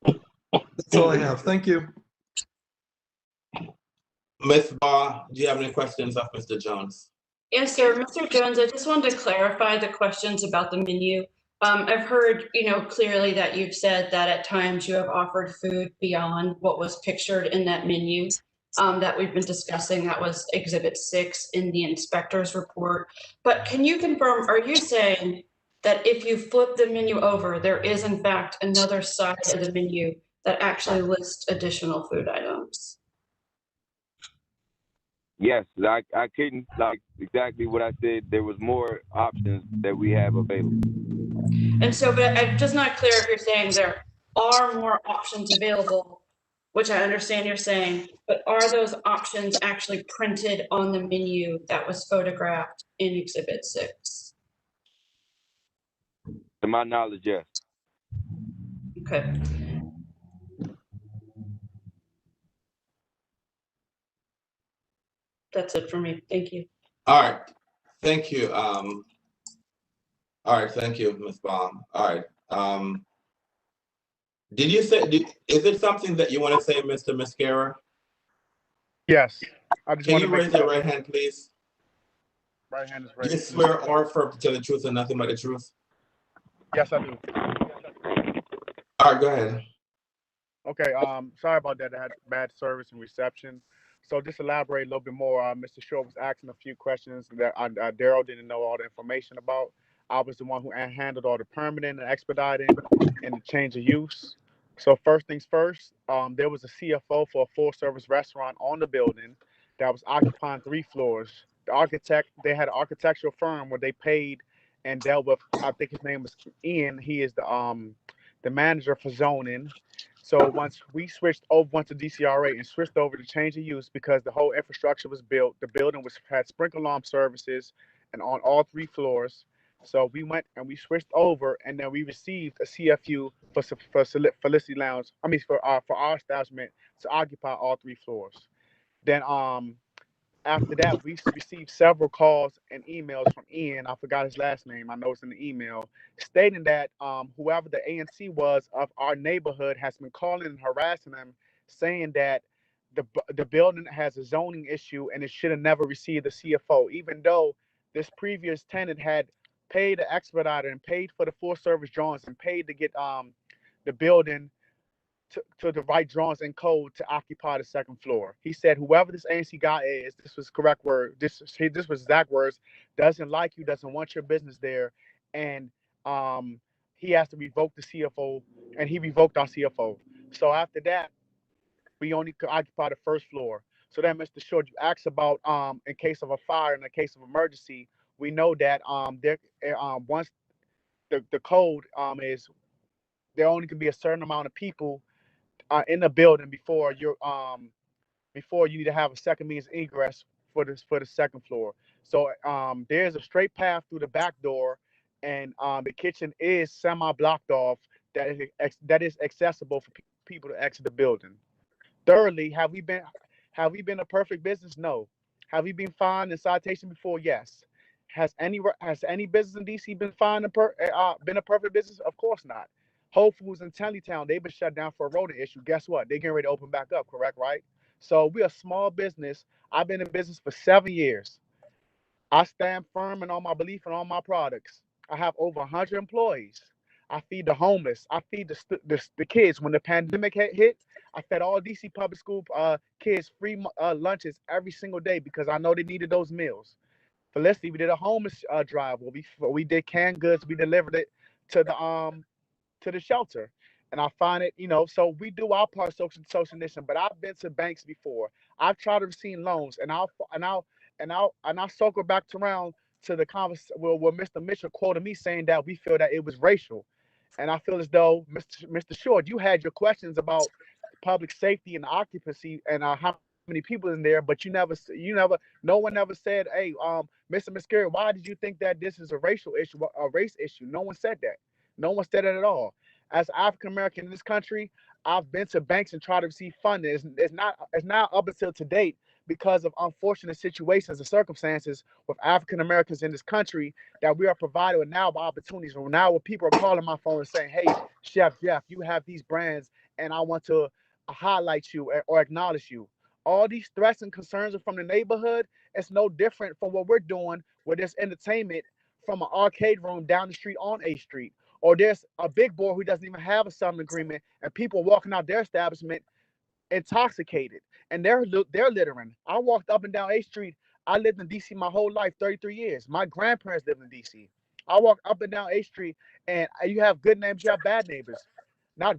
That's all I have. Thank you. Ms. Baugh, do you have any questions of Mr. Jones? Yes, sir. Mr. Jones, I just wanted to clarify the questions about the menu. I've heard, clearly that you've said that at times you have offered food beyond what was pictured in that menu that we've been discussing. That was Exhibit 6 in the inspector's report. But can you confirm, are you saying that if you flip the menu over, there is in fact another side of the menu that actually lists additional food items? Yes, I couldn't, like exactly what I said. There was more options that we have available. And so, but I'm just not clear if you're saying there are more options available, which I understand you're saying, but are those options actually printed on the menu that was photographed in Exhibit 6? To my knowledge, yes. Okay. That's it for me. Thank you. All right. Thank you. All right. Thank you, Ms. Baum. All right. Did you say, is it something that you want to say, Mr. Mascara? Yes. I just Can want you to make raise your right hand, please? right hand is Do you raised. swear or affirm to tell the truth and nothing but the truth? Yes, I do. All right, go ahead. Okay, sorry about that. I had bad service and reception. So just elaborate a little bit more. Mr. Short was asking a few questions that Daryl didn't know all the information about. I was the one who handled all the permitting and expediting and the change of use. So first things first, there was a CFO for a full-service restaurant on the building that was occupying 3 floors. The architect, they had an architectural firm where they paid and dealt with, I think his name was Ian. He is the manager for zoning. So once we went to DCRA and switched over to change of use because the whole infrastructure was built, the building had sprinkler alarm services and on all 3 floors. So we went and we switched over, and then we received a CFU for Felicity Lounge. I mean for our establishment to occupy all 3 floors. Then after that, we received several calls and emails from Ian. I forgot his last name. I know it's in the email, stating that whoever the ANC was of our neighborhood has been calling and harassing them, saying that the building has a zoning issue and it should have never received a CFO, even though this previous tenant had paid the expediter and paid for the full service drawings and paid to get the building to the right drawings and code to occupy the 2nd floor. He said, whoever this ANC guy is, this was correct word, this was exact words, doesn't like you, doesn't want your business there, and he has to revoke the CFO, and he revoked our CFO. So after that, we only could occupy the 1st floor. So then, Mr. Short, you asked about in case of a fire, in a case of emergency, we know that once the code is there only can be a certain amount of people in the building before you need to have a second means of egress for the 2nd floor. So there's a straight path through the back door, and the kitchen is semi-blocked off that is accessible for people to exit the building. Thirdly, have we been a perfect business? No. Have we been fined and citation before? Yes. Has any business in DC been fined and been a perfect business? Of course not. Whole Foods in Tenleytown, they've been shut down for a rodent issue. Guess what? They're getting ready to open back up, correct, right? So we're a small business. I've been in business for 7 years. I stand firm in all my belief in all my products. I have over 100 employees. I feed the homeless. I feed the kids. When the pandemic hit, I fed all DC public school kids free lunches every single day because I know they needed those meals. Felicity, we did a homeless drive where we did canned goods. We delivered it to the shelter. And I find it, so we do our part social mission. But I've been to banks before. I've tried to receive loans, and I'll circle back around to the conversation where Mr. Mitchell quoted me saying that we feel that it was racial. And I feel as though Mr. Short, you had your questions about public safety and occupancy and how many people in there, but no one ever said, hey, Mr. Muscari, why did you think that this is a racial issue, a race issue? No one said that. No one said it at all. As African American in this country, I've been to banks and tried to receive funding. It's not up until to date because of unfortunate situations and circumstances with African Americans in this country that we are provided with now opportunities. Now, when people are calling my phone and saying, "Hey, Chef Jeff, you have these brands, and I want to highlight you or acknowledge you." All these threats and concerns are from the neighborhood. It's no different from what we're doing with this entertainment from an arcade room down the street on A Street. Or there's a big boy who doesn't even have a settlement agreement, and people walking out their establishment intoxicated, and they're littering. I walked up and down A Street. I lived in DC my whole life, 33 years. My grandparents lived in DC. I walk up and down A Street, and you have good neighbors, you have bad neighbors. Not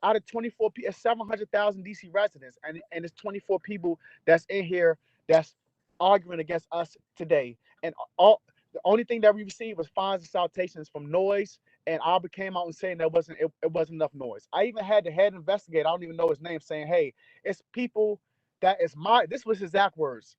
out of 24 people, it's 700,000 DC residents, and it's 24 people that's in here that's arguing against us today. And the only thing that we received was fines and citations from noise. And Albert came out and saying it wasn't enough noise. I even had the head investigator, I don't even know his name, saying, hey, it's people this was his exact words.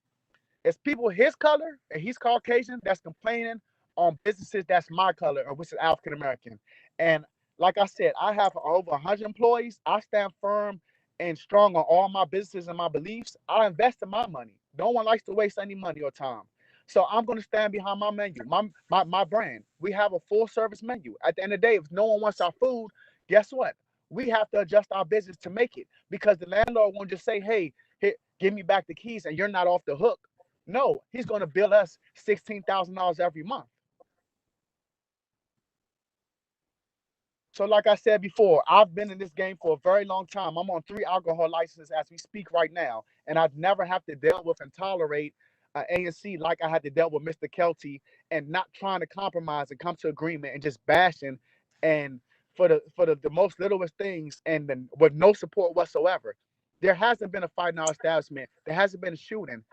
It's people his color, and he's Caucasian, that's complaining on businesses that's my color, or which is African American. And like I said, I have over 100 employees. I stand firm and strong on all my businesses and my beliefs. I invest in my money. No one likes to waste any money or time. So I'm going to stand behind my menu, my brand. We have a full service menu. At the end of the day, if no one wants our food, guess what? We have to adjust our business to make it, because the landlord won't just say, hey, here, give me back the keys and you're not off the hook. No, he's going to bill us $16,000 every month. So like I said before, I've been in this game for a very long time. I'm on 3 alcohol licenses as we speak right now, and I've never have to deal with and tolerate ANC like I had to deal with Mr. Kelty, and not trying to compromise and come to agreement and just bashing and for the most littlest things, and then with no support whatsoever. There hasn't been a fight in our establishment. There hasn't been a shooting.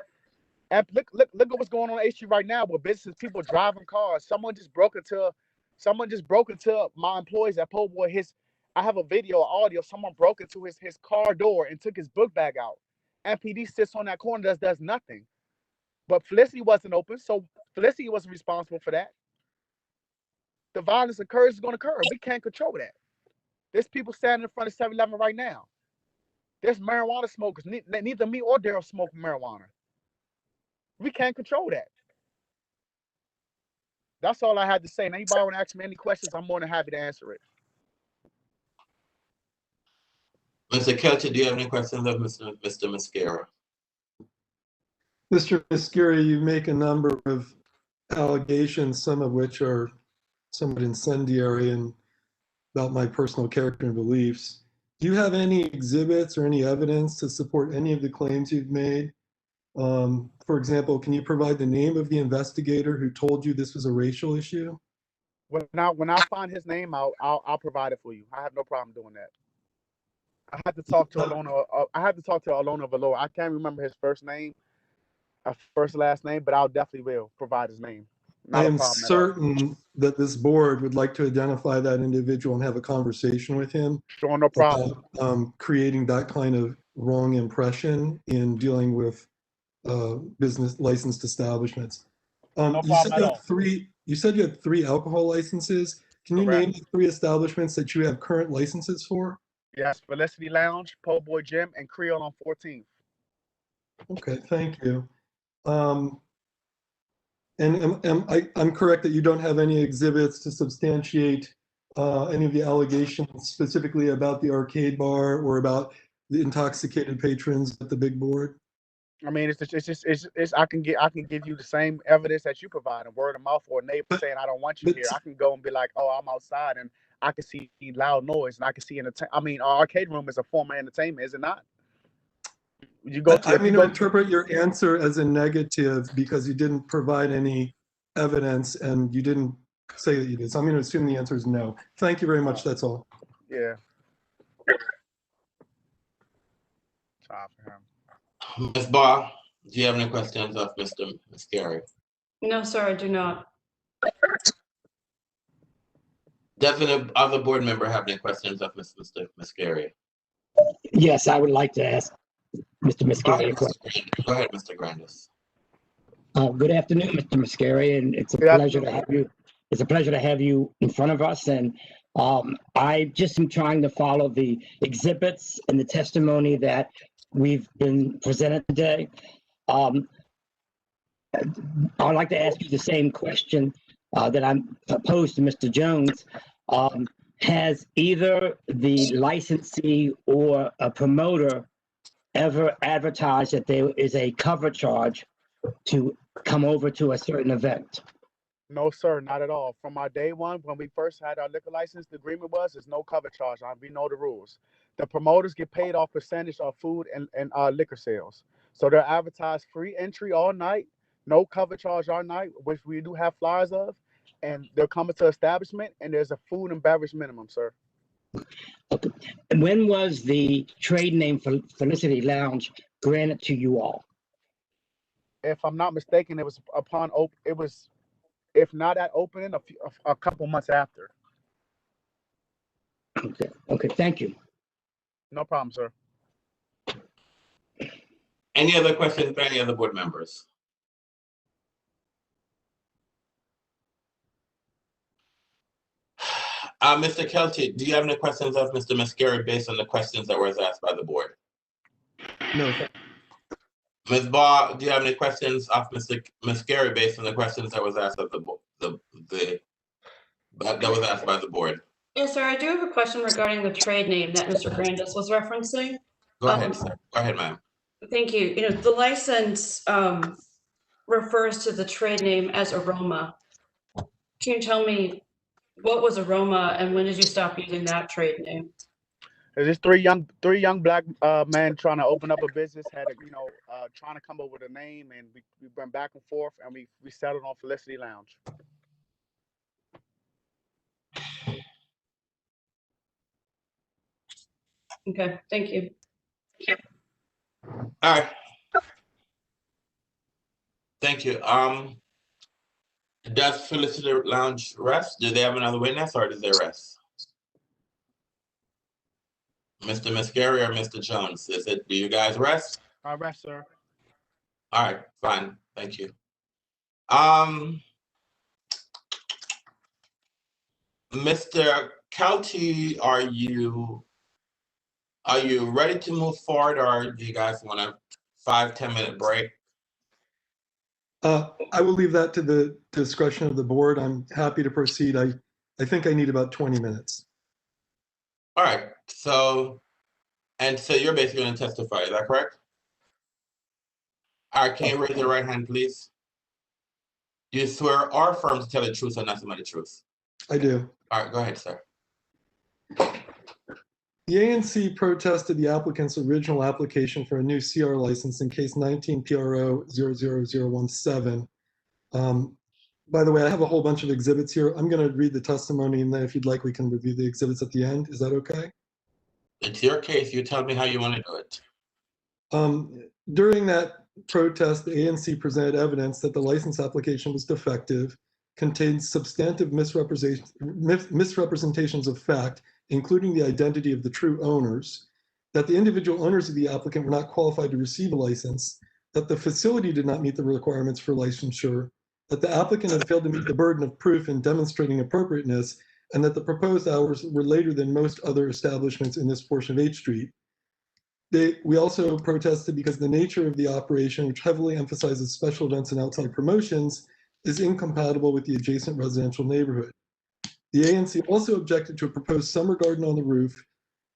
And look at what's going on in HU right now with business people driving cars. Someone just broke into my employees at Po' Boy. I have a video, audio. Someone broke into his car door and took his book bag out. MPD sits on that corner, does nothing. But Felicity wasn't open, so Felicity wasn't responsible for that. The violence occurs is going to occur. We can't control that. There's people standing in front of 7-Eleven right now. There's marijuana smokers. Neither me or Daryl smoke marijuana. We can't control that. That's all I had to say. And anybody want to ask me any questions, I'm more than happy to answer it. Mr. Kelty, do you have any questions of Mr. Muscara? Mr. Muscari, you make a number of allegations, some of which are somewhat incendiary and about my personal character and beliefs. Do you have any exhibits or any evidence to support any of the claims you've made? For example, can you provide the name of the investigator who told you this was a racial issue? When I find his name out, I'll provide it for you. I have no problem doing that. I had to talk to Alona Valor. I can't remember his first last name, but I'll definitely will provide his name. I am certain that this board would like to identify that individual and have a conversation with him. Sure, no problem. About, creating that kind of wrong impression in dealing with business licensed establishments. No You said problem at you all. had three. You said you had 3 alcohol licenses. Can you Correct. name the 3 establishments that you have current licenses for? Yes, Felicity Lounge, Po' Boy Gym, and Creole on 14th. Okay, thank you. And I'm correct that you don't have any exhibits to substantiate any of the allegations specifically about the arcade bar or about the intoxicated patrons at the big board? I mean, I can give you the same evidence that you provide, a word of mouth or a neighbor saying I don't want you but- here. I can go and be like, oh, I'm outside and I can see loud noise and I can see I mean, our arcade room is a form of entertainment, is it not? You go to I'm going to interpret your answer as a negative because you didn't provide any evidence and you didn't say that you did. So I'm going to assume the answer is no. Thank you very much. That's all. Yeah. Time for him. Ms. Barr, do you have any questions of Mr. Mascari? No, sir, I do not. Does any other board member have any questions of Mr. Mascari? Yes, I would like to ask Mr. Mascari a question. Go ahead, Mr. Grandis. Good afternoon, Mr. Mascari, and it's a Good pleasure to have you. It's a pleasure to have you in front of us. And I just am trying to follow the exhibits and the testimony that we've been presented today. I'd like to ask you the same question that I posed to Mr. Jones. Has either the licensee or a promoter ever advertised that there is a cover charge to come over to a certain event? No, sir, not at all. From our day one, when we first had our liquor license, the agreement was there's no cover charge. We know the rules. The promoters get paid off percentage of food and liquor sales. So they're advertised free entry all night, no cover charge all night, which we do have flyers of. And they're coming to establishment, and there's a food and beverage minimum, sir. Okay. And when was the trade name for Felicity Lounge granted to you all? If I'm not mistaken, it was if not at opening, a couple months after. Okay. Okay. Thank you. No problem, sir. Any other questions by any other board members? Mr. Kelty, do you have any questions of Mr. Mascari based on the questions that were asked by the board? No. Ms. Barr, do you have any questions of Mr. Mascari based on the questions that was asked of that was asked by the board? Yes, sir, I do have a question regarding the trade name that Mr. Grandis was referencing. Go ahead, sir. Go ahead, ma'am. Thank you. You know, the license refers to the trade name as Aroma. Can you tell me what was Aroma and when did you stop using that trade name? There's just three young black men trying to open up a business, trying to come up with a name, and we went back and forth, and we settled on Felicity Lounge. Okay, thank you. All right. Thank you. Does Felicity Lounge rest? Do they have another witness or does they rest? Mr. Mascari or Mr. Jones? Do you guys rest? I rest, sir. All right, fine. Thank you. Mr. Kelty, are you ready to move forward, or do you guys want a 5-10 minute break? I will leave that to the discretion of the board. I'm happy to proceed. I think I need about 20 minutes. All right. So you're basically going to testify. Is that correct? All right. Can you raise your right hand, please? Do you swear or affirm to tell the truth and nothing but the truth? I do. All right. Go ahead, sir. The ANC protested the applicant's original application for a new CR license in case 19 PRO 00017. By the way, I have a whole bunch of exhibits here. I'm going to read the testimony, and then if you'd like, we can review the exhibits at the end. Is that okay? It's your case. You tell me how you want to do it. During that protest, the ANC presented evidence that the license application was defective, contained substantive misrepresentations of fact, including the identity of the true owners, that the individual owners of the applicant were not qualified to receive a license, that the facility did not meet the requirements for licensure, that the applicant had failed to meet the burden of proof in demonstrating appropriateness, and that the proposed hours were later than most other establishments in this portion of H Street. We also protested because the nature of the operation, which heavily emphasizes special events and outside promotions, is incompatible with the adjacent residential neighborhood. The ANC also objected to a proposed summer garden on the roof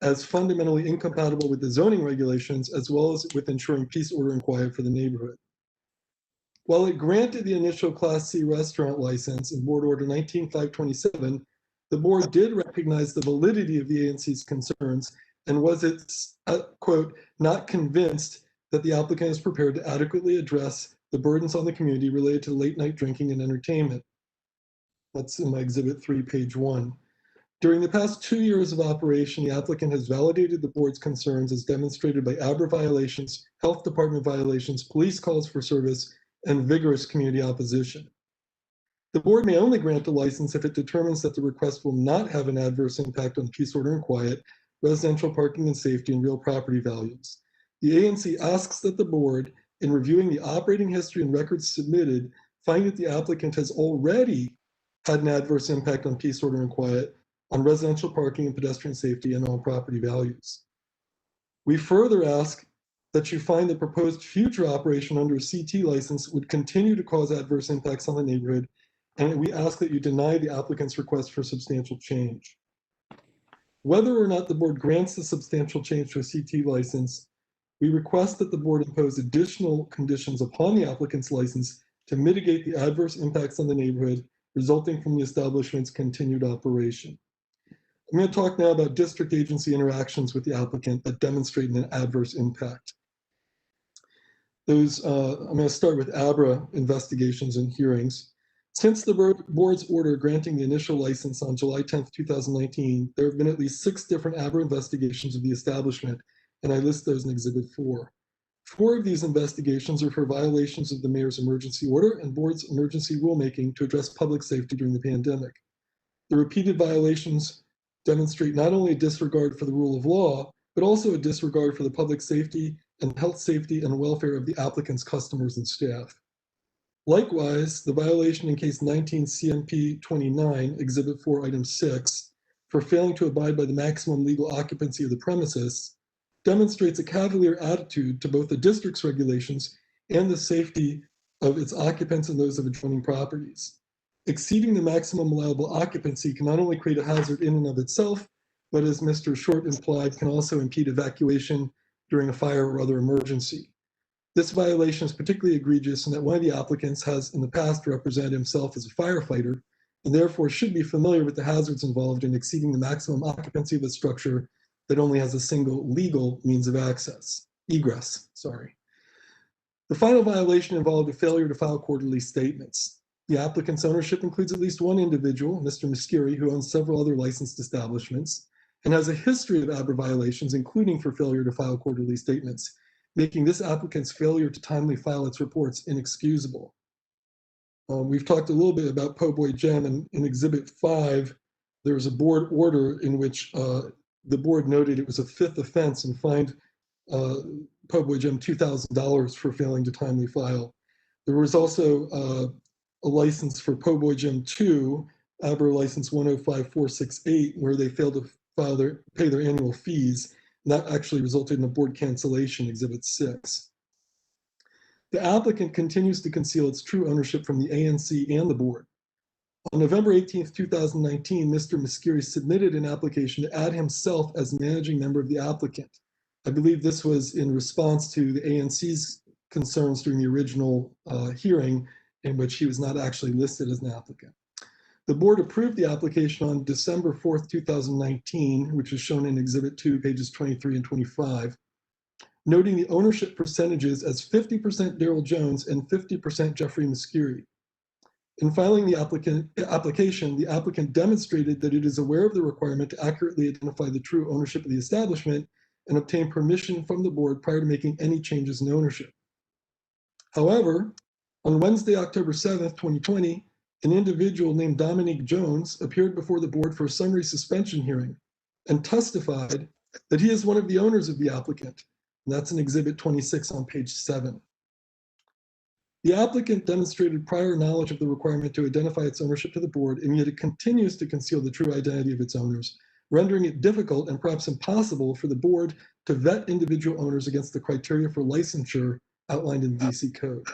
as fundamentally incompatible with the zoning regulations, as well as with ensuring peace, order, and quiet for the neighborhood. While it granted the initial Class C restaurant license in Board Order 19-527, the board did recognize the validity of the ANC's concerns and was, quote, not convinced that the applicant is prepared to adequately address the burdens on the community related to late night drinking and entertainment. That's in my Exhibit 3, page 1. During the past 2 years of operation, the applicant has validated the board's concerns as demonstrated by ABRA violations, health department violations, police calls for service, and vigorous community opposition. The board may only grant a license if it determines that the request will not have an adverse impact on peace, order, and quiet, residential parking and safety, and real property values. The ANC asks that the board, in reviewing the operating history and records submitted, find that the applicant has already had an adverse impact on peace, order, and quiet, on residential parking and pedestrian safety, and on property values. We further ask that you find the proposed future operation under a CT license would continue to cause adverse impacts on the neighborhood, and we ask that you deny the applicant's request for substantial change. Whether or not the board grants the substantial change to a CT license, we request that the board impose additional conditions upon the applicant's license to mitigate the adverse impacts on the neighborhood resulting from the establishment's continued operation. I'm going to talk now about district agency interactions with the applicant that demonstrate an adverse impact. I'm going to start with ABRA investigations and hearings. Since the board's order granting the initial license on July 10th, 2019, there have been at least 6 different ABRA investigations of the establishment, and I list those in Exhibit 4. 4 of these investigations are for violations of the mayor's emergency order and board's emergency rulemaking to address public safety during the pandemic. The repeated violations demonstrate not only a disregard for the rule of law, but also a disregard for the public safety and health, safety, and welfare of the applicant's customers and staff. Likewise, the violation in case 19 CMP 29, Exhibit 4, Item 6, for failing to abide by the maximum legal occupancy of the premises, demonstrates a cavalier attitude to both the district's regulations and the safety of its occupants and those of adjoining properties. Exceeding the maximum allowable occupancy can not only create a hazard in and of itself, but as Mr. Short implied, can also impede evacuation during a fire or other emergency. This violation is particularly egregious in that one of the applicants has in the past represented himself as a firefighter and therefore should be familiar with the hazards involved in exceeding the maximum occupancy of a structure that only has a single legal means of egress. The final violation involved a failure to file quarterly statements. The applicant's ownership includes at least one individual, Mr. Musciri, who owns several other licensed establishments and has a history of ABRA violations, including for failure to file quarterly statements, making this applicant's failure to timely file its reports inexcusable. We've talked a little bit about Po' Boy Gem, and in Exhibit 5, there was a board order in which the board noted it was a 5th offense and fined Po' Boy Gem $2,000 for failing to timely file. There was also a license for Po' Boy Gem 2, ABRA license 105468, where they failed to pay their annual fees. And that actually resulted in a board cancellation, Exhibit 6. The applicant continues to conceal its true ownership from the ANC and the board. On November 18th, 2019, Mr. Musciri submitted an application to add himself as managing member of the applicant. I believe this was in response to the ANC's concerns during the original hearing in which he was not actually listed as an applicant. The board approved the application on December 4th, 2019, which is shown in Exhibit 2, pages 23 and 25, noting the ownership percentages as 50% Daryl Jones and 50% Jeffrey Musciri. In filing the application, the applicant demonstrated that it is aware of the requirement to accurately identify the true ownership of the establishment and obtain permission from the board prior to making any changes in ownership. However, on Wednesday, October 7th, 2020, an individual named Dominique Jones appeared before the board for a summary suspension hearing and testified that he is one of the owners of the applicant. And that's in Exhibit 26 on page 7. The applicant demonstrated prior knowledge of the requirement to identify its ownership to the board, and yet it continues to conceal the true identity of its owners, rendering it difficult and perhaps impossible for the board to vet individual owners against the criteria for licensure outlined in the DC Code.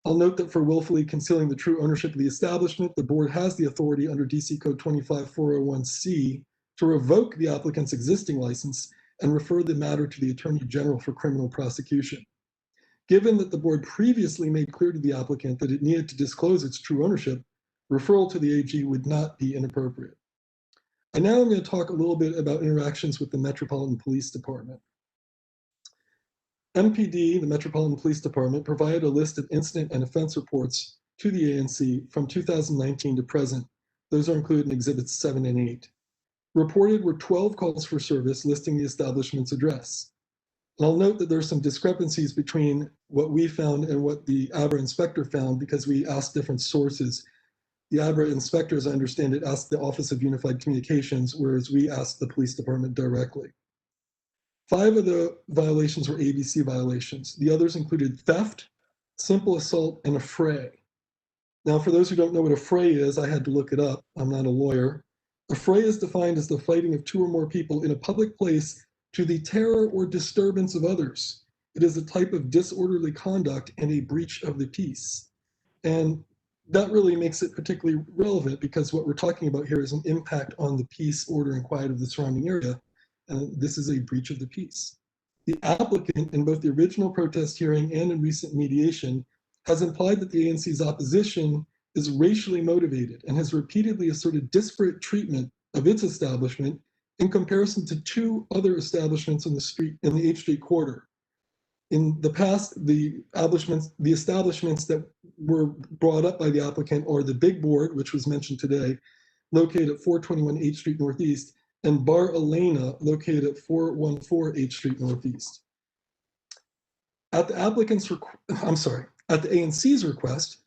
I'll note that for willfully concealing the true ownership of the establishment, the board has the authority under DC Code 25401C to revoke the applicant's existing license and refer the matter to the Attorney General for criminal prosecution. Given that the board previously made clear to the applicant that it needed to disclose its true ownership, referral to the AG would not be inappropriate. And now I'm going to talk a little bit about interactions with the Metropolitan Police Department. MPD, the Metropolitan Police Department, provided a list of incident and offense reports to the ANC from 2019 to present. Those are included in Exhibits 7 and 8. Reported were 12 calls for service listing the establishment's address. And I'll note that there are some discrepancies between what we found and what the ABRA inspector found because we asked different sources. The ABRA inspector, as I understand it, asked the Office of Unified Communications, whereas we asked the police department directly. 5 of the violations were ABC violations. The others included theft, simple assault, and affray. Now, for those who don't know what affray is, I had to look it up. I'm not a lawyer. Affray is defined as the fighting of 2 or more people in a public place to the terror or disturbance of others. It is a type of disorderly conduct and a breach of the peace. And that really makes it particularly relevant because what we're talking about here is an impact on the peace, order, and quiet of the surrounding area. And this is a breach of the peace. The applicant, in both the original protest hearing and in recent mediation, has implied that the ANC's opposition is racially motivated and has repeatedly asserted disparate treatment of its establishment in comparison to 2 other establishments in the H Street quarter. In the past, the establishments that were brought up by the applicant are the Big Board, which was mentioned today, located at 421 H Street Northeast, and Bar Elena, located at 414 H Street Northeast. At the ANC's request,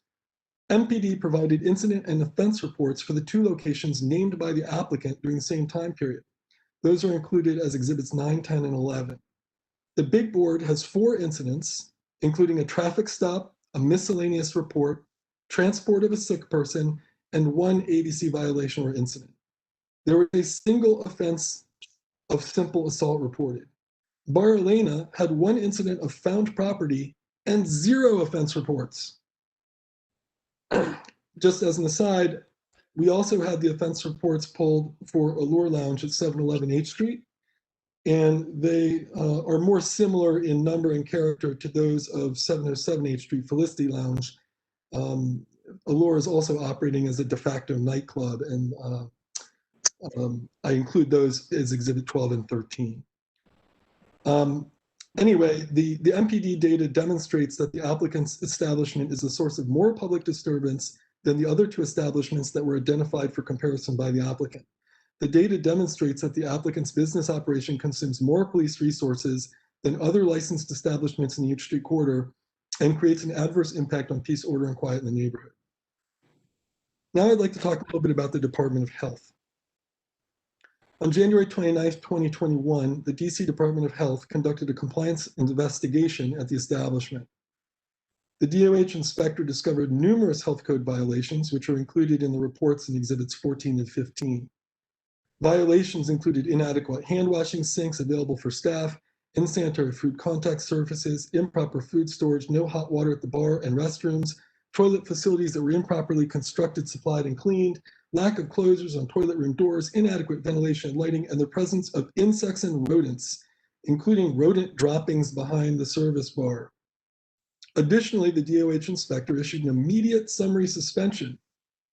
MPD provided incident and offense reports for the 2 locations named by the applicant during the same time period. Those are included as Exhibits 9, 10, and 11. The Big Board has 4 incidents, including a traffic stop, a miscellaneous report, transport of a sick person, and 1 ABC violation or incident. There was a single offense of simple assault reported. Bar Elena had 1 incident of found property and 0 offense reports. Just as an aside, we also had the offense reports pulled for Allure Lounge at 711 H Street, and they are more similar in number and character to those of 707 H Street Felicity Lounge. Allure is also operating as a de facto nightclub, and I include those as Exhibit 12 and 13. Anyway, the MPD data demonstrates that the applicant's establishment is a source of more public disturbance than the other 2 establishments that were identified for comparison by the applicant. The data demonstrates that the applicant's business operation consumes more police resources than other licensed establishments in the H Street quarter and creates an adverse impact on peace, order, and quiet in the neighborhood. Now I'd like to talk a little bit about the Department of Health. On January 29, 2021, the DC Department of Health conducted a compliance investigation at the establishment. The DOH inspector discovered numerous health code violations, which are included in the reports in Exhibits 14 and 15. Violations included inadequate hand washing sinks available for staff, unsanitary food contact surfaces, improper food storage, no hot water at the bar and restrooms, toilet facilities that were improperly constructed, supplied, and cleaned, lack of closures on toilet room doors, inadequate ventilation and lighting, and the presence of insects and rodents, including rodent droppings behind the service bar. Additionally, the DOH inspector issued an immediate summary suspension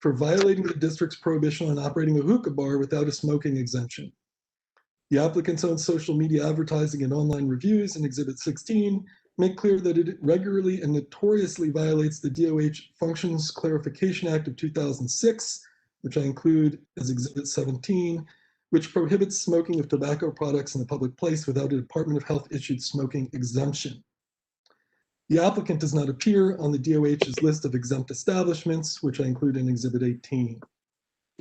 for violating the district's prohibition on operating a hookah bar without a smoking exemption. The applicant's own social media advertising and online reviews in Exhibit 16 make clear that it regularly and notoriously violates the DOH Functions Clarification Act of 2006, which I include as Exhibit 17, which prohibits smoking of tobacco products in a public place without a Department of Health issued smoking exemption. The applicant does not appear on the DOH's list of exempt establishments, which I include in Exhibit 18.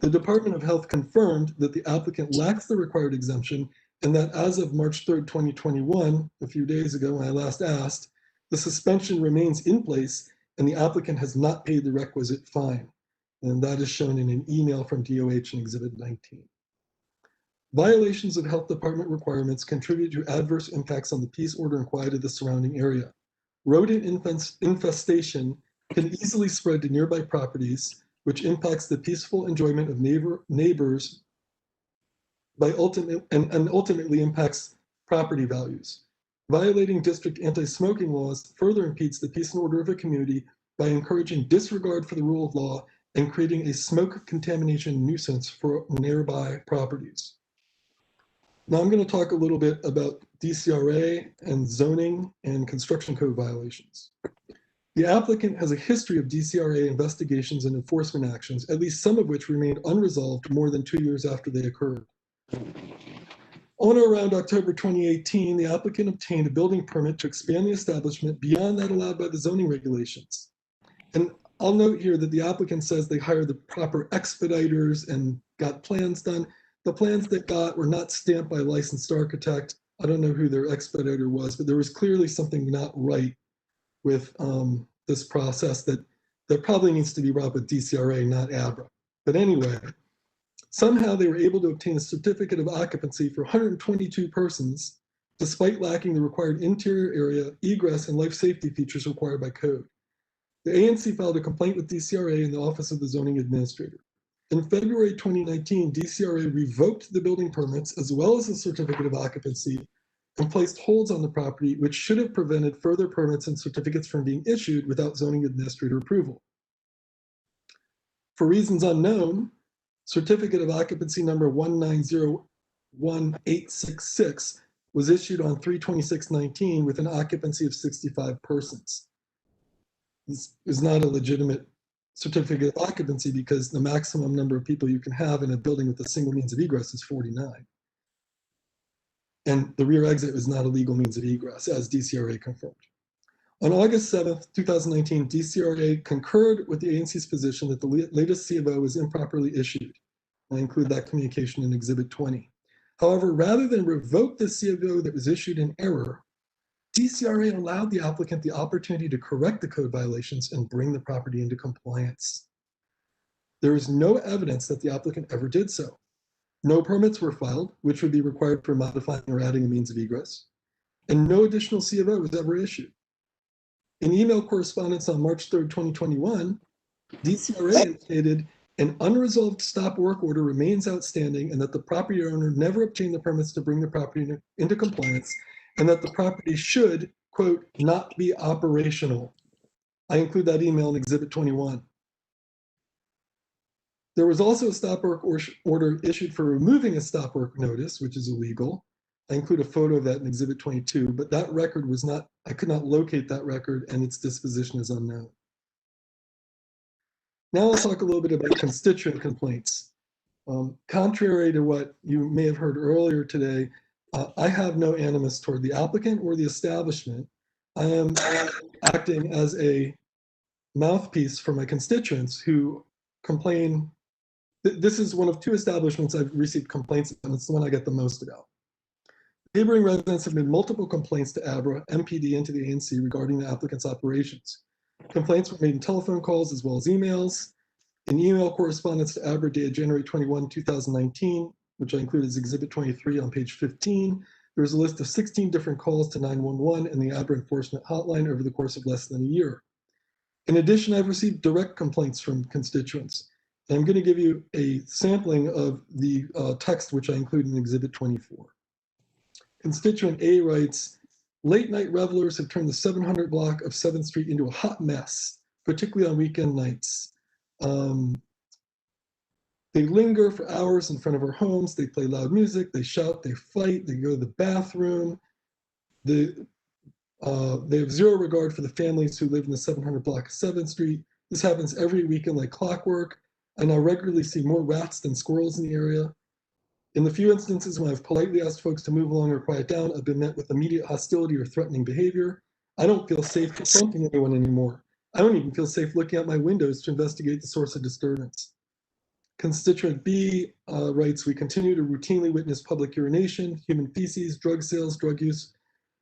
The Department of Health confirmed that the applicant lacks the required exemption and that as of March 3rd, 2021, a few days ago when I last asked, The suspension remains in place and the applicant has not paid the requisite fine. And that is shown in an email from DOH in Exhibit 19. Violations of health department requirements contribute to adverse impacts on the peace, order, and quiet of the surrounding area. Rodent infestation can easily spread to nearby properties, which impacts the peaceful enjoyment of neighbors by ultimately impacts property values. Violating district anti-smoking laws further impedes the peace and order of a community by encouraging disregard for the rule of law and creating a smoke contamination nuisance for nearby properties. Now I'm going to talk a little bit about DCRA and zoning and construction code violations. The applicant has a history of DCRA investigations and enforcement actions, at least some of which remained unresolved more than 2 years after they occurred. On or around October 2018, the applicant obtained a building permit to expand the establishment beyond that allowed by the zoning regulations. And I'll note here that the applicant says they hired the proper expediters and got plans done. The plans they got were not stamped by a licensed architect. I don't know who their expediter was, but there was clearly something not right with this process that probably needs to be brought up with DCRA, not ABRA. But anyway, somehow they were able to obtain a certificate of occupancy for 122 persons, despite lacking the required interior area, egress, and life safety features required by code. The ANC filed a complaint with DCRA in the Office of the Zoning Administrator. In February 2019, DCRA revoked the building permits as well as the certificate of occupancy and placed holds on the property, which should have prevented further permits and certificates from being issued without zoning administrator approval. For reasons unknown, certificate of occupancy number 1901866 was issued on 3/26/19 with an occupancy of 65 persons. This is not a legitimate certificate of occupancy because the maximum number of people you can have in a building with a single means of egress is 49. And the rear exit is not a legal means of egress, as DCRA confirmed. On August 7th, 2019, DCRA concurred with the ANC's position that the latest C of O was improperly issued. I include that communication in Exhibit 20. However, rather than revoke the C of O that was issued in error, DCRA allowed the applicant the opportunity to correct the code violations and bring the property into compliance. There is no evidence that the applicant ever did so. No permits were filed, which would be required for modifying or adding a means of egress, and no additional C of O was ever issued. In email correspondence on March 3rd, 2021, DCRA indicated an unresolved stop work order remains outstanding and that the property owner never obtained the permits to bring the property into compliance and that the property should, quote, not be operational. I include that email in Exhibit 21. There was also a stop work order issued for removing a stop work notice, which is illegal. I include a photo of that in Exhibit 22, but that record was not, I could not locate that record and its disposition is unknown. Now I'll talk a little bit about constituent complaints. Contrary to what you may have heard earlier today, I have no animus toward the applicant or the establishment. I am acting as a mouthpiece for my constituents who complain. This is one of two establishments I've received complaints about, and it's the one I get the most about. Neighboring residents have made multiple complaints to ABRA, MPD, and to the ANC regarding the applicant's operations. Complaints were made in telephone calls as well as emails. In email correspondence to ABRA dated January 21, 2019, which I include as Exhibit 23 on page 15, there is a list of 16 different calls to 911 and the ABRA enforcement hotline over the course of less than a year. In addition, I've received direct complaints from constituents. I'm going to give you a sampling of the text which I include in Exhibit 24. Constituent A writes, late night revelers have turned the 700 block of 7th Street into a hot mess, particularly on weekend nights. They linger for hours in front of our homes. They play loud music. They shout. They fight. They go to the bathroom. They have zero regard for the families who live in the 700 block of 7th Street. This happens every weekend like clockwork. I now regularly see more rats than squirrels in the area. In the few instances when I've politely asked folks to move along or quiet down, I've been met with immediate hostility or threatening behavior. I don't feel safe confronting anyone anymore. I don't even feel safe looking out my windows to investigate the source of disturbance. Constituent B writes, we continue to routinely witness public urination, human feces, drug sales, drug use,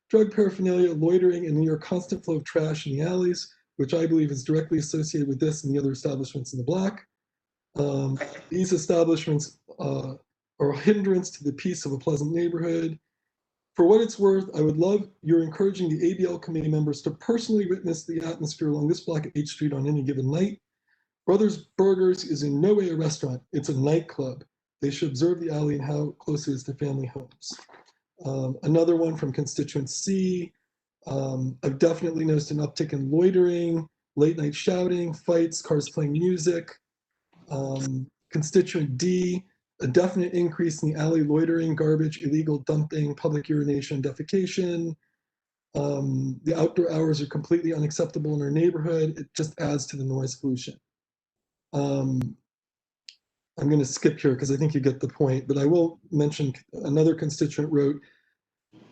drug paraphernalia, loitering, and near constant flow of trash in the alleys, which I believe is directly associated with this and the other establishments in the block. These establishments are a hindrance to the peace of a pleasant neighborhood. For what it's worth, I would love your encouraging the ABL committee members to personally witness the atmosphere along this block at 8th Street on any given night. Brothers Burgers is in no way a restaurant, it's a nightclub. They should observe the alley and how close it is to family homes. Another one from constituent C. I've definitely noticed an uptick in loitering, late night shouting, fights, cars playing music. Constituent D, a definite increase in the alley loitering, garbage, illegal dumping, public urination, defecation. The outdoor hours are completely unacceptable in our neighborhood. It just adds to the noise pollution. I'm going to skip here because I think you get the point, but I will mention another constituent wrote,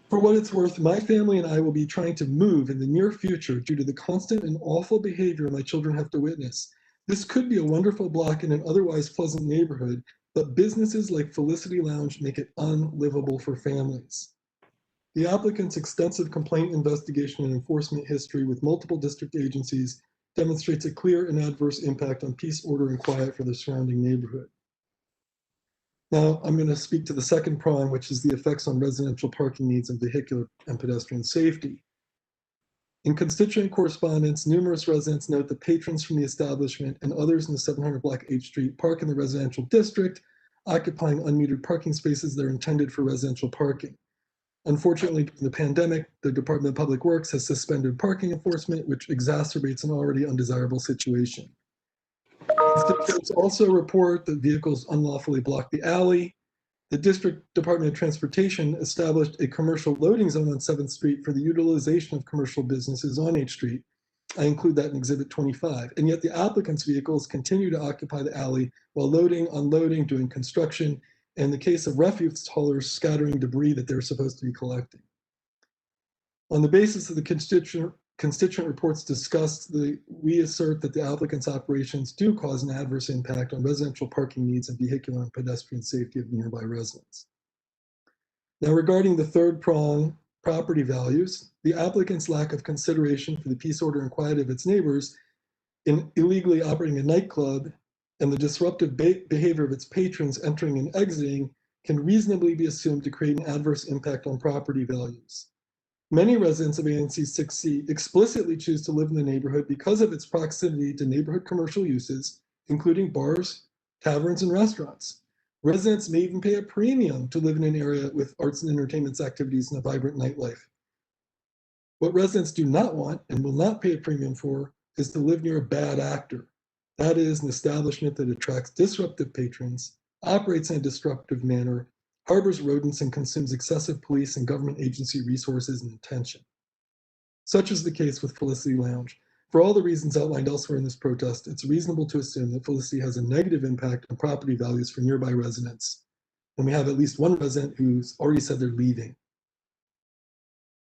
for what it's worth, my family and I will be trying to move in the near future due to the constant and awful behavior my children have to witness. This could be a wonderful block in an otherwise pleasant neighborhood, but businesses like Felicity Lounge make it unlivable for families. The applicant's extensive complaint investigation and enforcement history with multiple district agencies demonstrates a clear and adverse impact on peace, order, and quiet for the surrounding neighborhood. Now, I'm going to speak to the second prong, which is the effects on residential parking needs and vehicular and pedestrian safety. In constituent correspondence, numerous residents note that patrons from the establishment and others in the 700 block 8th Street park in the residential district, occupying unmetered parking spaces that are intended for residential parking. Unfortunately, during the pandemic, the Department of Public Works has suspended parking enforcement, which exacerbates an already undesirable situation. Constituents also report that vehicles unlawfully block the alley. The District Department of Transportation established a commercial loading zone on 7th Street for the utilization of commercial businesses on 8th Street. I include that in Exhibit 25. And yet the applicant's vehicles continue to occupy the alley while loading, unloading, doing construction, and in the case of refuse haulers scattering debris that they're supposed to be collecting. On the basis of the constituent reports discussed, we assert that the applicant's operations do cause an adverse impact on residential parking needs and vehicular and pedestrian safety of nearby residents. Now, regarding the third prong, property values, the applicant's lack of consideration for the peace, order, and quiet of its neighbors in illegally operating a nightclub and the disruptive behavior of its patrons entering and exiting can reasonably be assumed to create an adverse impact on property values. Many residents of ANC 6C explicitly choose to live in the neighborhood because of its proximity to neighborhood commercial uses, including bars, taverns, and restaurants. Residents may even pay a premium to live in an area with arts and entertainment activities and a vibrant nightlife. What residents do not want and will not pay a premium for is to live near a bad actor. That is, an establishment that attracts disruptive patrons, operates in a disruptive manner, harbors rodents, and consumes excessive police and government agency resources and attention. Such is the case with Felicity Lounge. For all the reasons outlined elsewhere in this protest, it's reasonable to assume that Felicity has a negative impact on property values for nearby residents. And we have at least one resident who's already said they're leaving.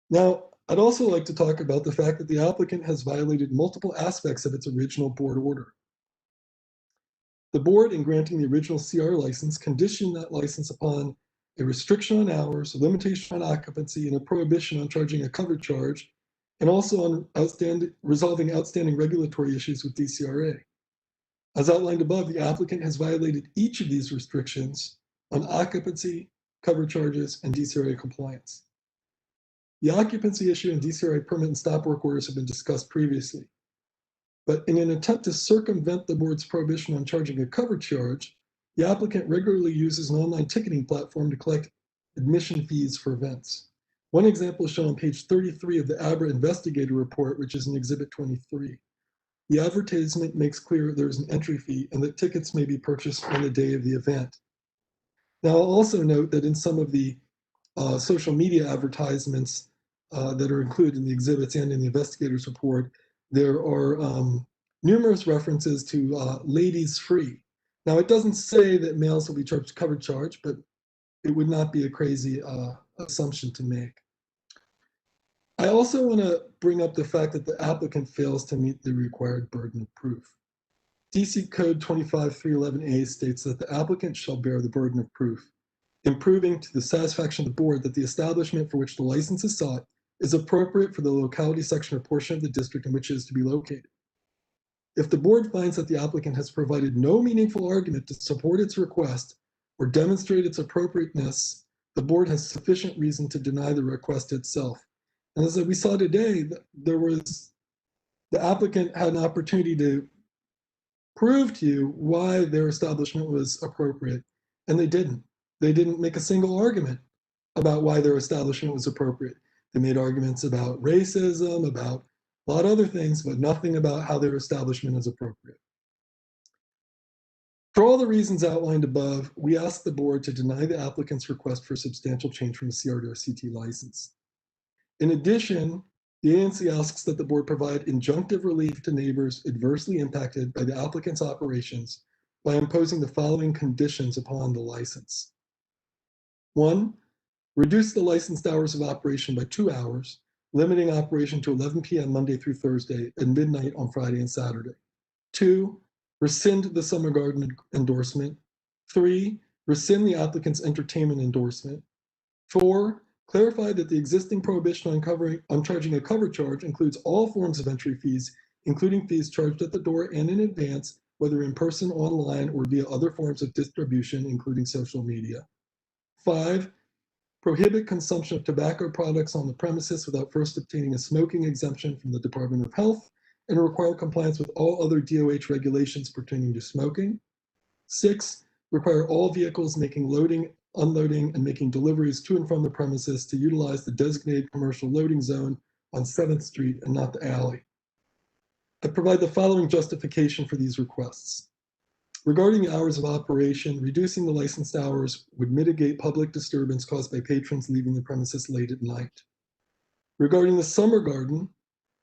Now, I'd also like to talk about the fact that the applicant has violated multiple aspects of its original board order. The board, in granting the original CR license, conditioned that license upon a restriction on hours, a limitation on occupancy, and a prohibition on charging a cover charge, and also on resolving outstanding regulatory issues with DCRA. As outlined above, the applicant has violated each of these restrictions on occupancy, cover charges, and DCRA compliance. The occupancy issue and DCRA permit and stop work orders have been discussed previously. But in an attempt to circumvent the board's prohibition on charging a cover charge, the applicant regularly uses an online ticketing platform to collect admission fees for events. One example is shown on page 33 of the ABRA investigator report, which is in Exhibit 23. The advertisement makes clear there is an entry fee and that tickets may be purchased on the day of the event. Now, I'll also note that in some of the social media advertisements that are included in the exhibits and in the investigator's report, there are numerous references to ladies free. Now, it doesn't say that males will be charged cover charge, but it would not be a crazy assumption to make. I also want to bring up the fact that the applicant fails to meet the required burden of proof. DC Code 25311A states that the applicant shall bear the burden of proof, in proving to the satisfaction of the board that the establishment for which the license is sought is appropriate for the locality, section, or portion of the district in which it is to be located. If the board finds that the applicant has provided no meaningful argument to support its request or demonstrate its appropriateness, the board has sufficient reason to deny the request itself. And as we saw today, the applicant had an opportunity to prove to you why their establishment was appropriate, and they didn't. They didn't make a single argument about why their establishment was appropriate. They made arguments about racism, about a lot of other things, but nothing about how their establishment is appropriate. For all the reasons outlined above, we ask the board to deny the applicant's request for substantial change from a CR to a CT license. In addition, the ANC asks that the board provide injunctive relief to neighbors adversely impacted by the applicant's operations by imposing the following conditions upon the license. 1, reduce the licensed hours of operation by 2 hours, limiting operation to 11 p.m. Monday through Thursday and midnight on Friday and Saturday. 2, rescind the summer garden endorsement. 3, rescind the applicant's entertainment endorsement. 4, clarify that the existing prohibition on charging a cover charge includes all forms of entry fees, including fees charged at the door and in advance, whether in person, online, or via other forms of distribution, including social media. 5, prohibit consumption of tobacco products on the premises without first obtaining a smoking exemption from the Department of Health, and require compliance with all other DOH regulations pertaining to smoking. 6, require all vehicles making loading, unloading, and making deliveries to and from the premises to utilize the designated commercial loading zone on 7th Street and not the alley. I provide the following justification for these requests. Regarding the hours of operation, reducing the licensed hours would mitigate public disturbance caused by patrons leaving the premises late at night. Regarding the summer garden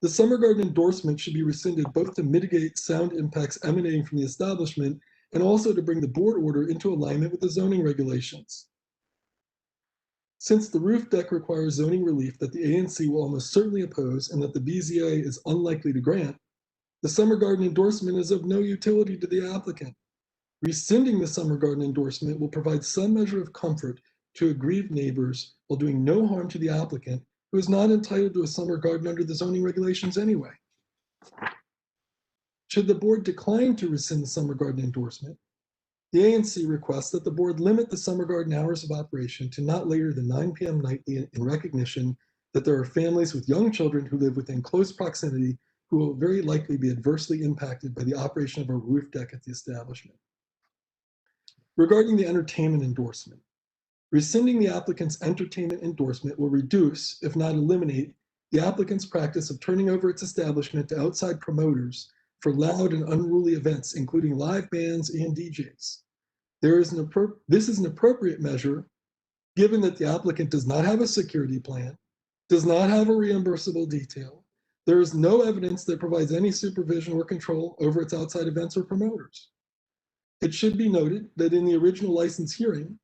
endorsement should be rescinded both to mitigate sound impacts emanating from the establishment and also to bring the board order into alignment with the zoning regulations. Since the roof deck requires zoning relief that the ANC will almost certainly oppose and that the BZA is unlikely to grant, the summer garden endorsement is of no utility to the applicant. Rescinding the summer garden endorsement will provide some measure of comfort to aggrieved neighbors while doing no harm to the applicant, who is not entitled to a summer garden under the zoning regulations anyway. Should the board decline to rescind the summer garden endorsement, the ANC requests that the board limit the summer garden hours of operation to not later than 9 p.m. nightly in recognition that there are families with young children who live within close proximity who will very likely be adversely impacted by the operation of a roof deck at the establishment. Regarding the entertainment endorsement, rescinding the applicant's entertainment endorsement will reduce, if not eliminate, the applicant's practice of turning over its establishment to outside promoters for loud and unruly events, including live bands and DJs. This is an appropriate measure given that the applicant does not have a security plan, does not have a reimbursable detail. There is no evidence that provides any supervision or control over its outside events or promoters. It should be noted that in the original license hearing,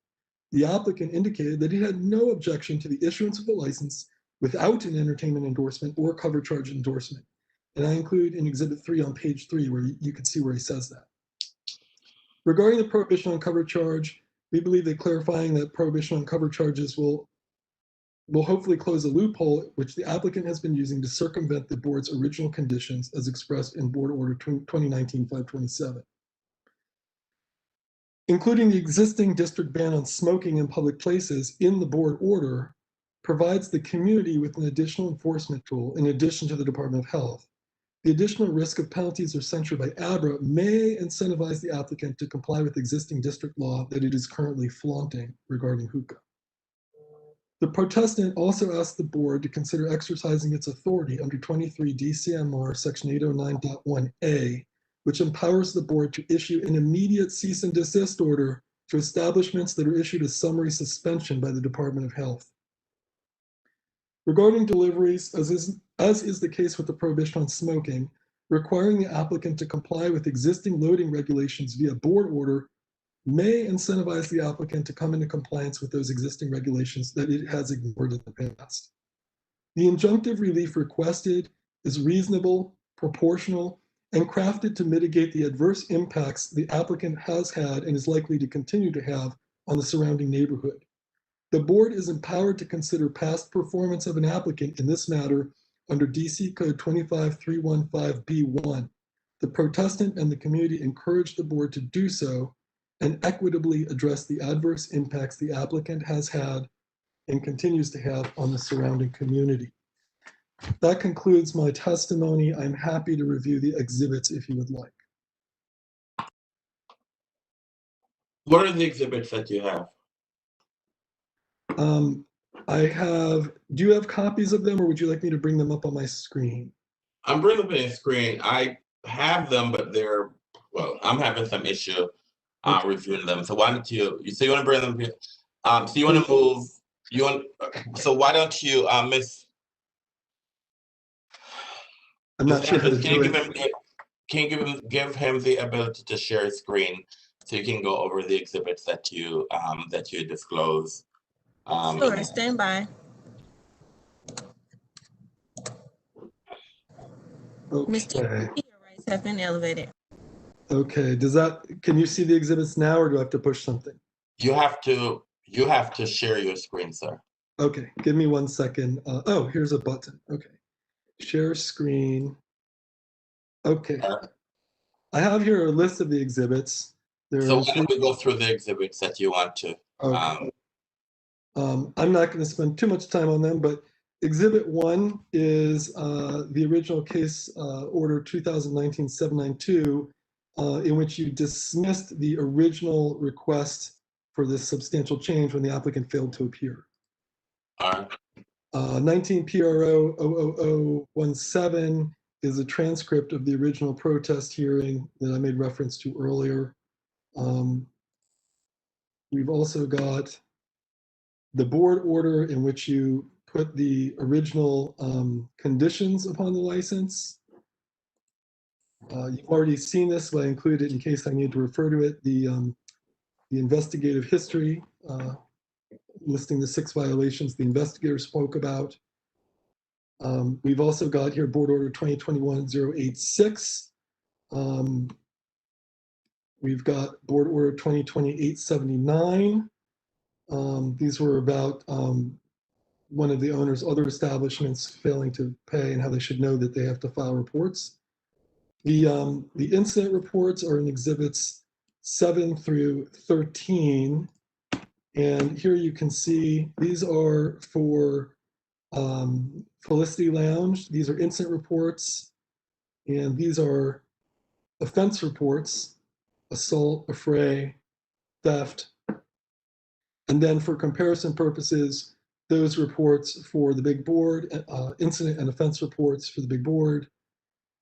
the applicant indicated that he had no objection to the issuance of a license without an entertainment endorsement or cover charge endorsement. And I include in Exhibit 3 on page 3 where you can see where he says that. Regarding the prohibition on cover charge, we believe that clarifying that prohibition on cover charges will hopefully close a loophole which the applicant has been using to circumvent the board's original conditions as expressed in Board Order 2019-527. Including the existing district ban on smoking in public places in the board order provides the community with an additional enforcement tool in addition to the Department of Health. The additional risk of penalties or censure by ABRA may incentivize the applicant to comply with existing district law that it is currently flaunting regarding hookah. The protestant also asked the board to consider exercising its authority under 23 DCMR section 809.1A, which empowers the board to issue an immediate cease and desist order to establishments that are issued a summary suspension by the Department of Health. Regarding deliveries, as is the case with the prohibition on smoking, requiring the applicant to comply with existing loading regulations via board order may incentivize the applicant to come into compliance with those existing regulations that it has ignored in the past. The injunctive relief requested is reasonable, proportional, and crafted to mitigate the adverse impacts the applicant has had and is likely to continue to have on the surrounding neighborhood. The board is empowered to consider past performance of an applicant in this matter under DC Code 25315B1. The protestant and the community encourage the board to do so and equitably address the adverse impacts the applicant has had and continues to have on the surrounding community. That concludes my testimony. I'm happy to review the exhibits if you would like. What are the exhibits that you have? Do you have copies of them or would you like me to bring them up on my screen? I'm bringing them in the screen. I have them, but I'm having some issue reviewing them. So why don't you want to bring them here? So you want to move, so why don't you, Miss? I'm not sure how to do it. Can you give him the ability to share his screen so you can go over the exhibits that you disclose? Sure, stand by. Mr. Your rights have been elevated. Okay, can you see the exhibits now or do I have to push something? You have to share your screen, sir. Okay, give me 1 second. Oh, here's a button. Okay, share screen. Okay, I have here a list of the exhibits. So why don't we go through the exhibits that you want to? Okay. I'm not going to spend too much time on them, but Exhibit 1 is the original case order 2019-792, in which you dismissed the original request for this substantial change when the applicant failed to appear. 19 PRO 00017 is a transcript of the original protest hearing that I made reference to earlier. We've also got the board order in which you put the original conditions upon the license. You've already seen this, but I included it in case I need to refer to it. The investigative history, listing the 6 violations the investigator spoke about. We've also got here board order 2021-086. We've got board order 2020-879. These were about one of the owner's other establishments failing to pay and how they should know that they have to file reports. The incident reports are in exhibits 7 through 13. And here you can see these are for Felicity Lounge. These are incident reports. And these are offense reports, assault, affray, theft. And then for comparison purposes, those reports for the big board, incident and offense reports for the big board,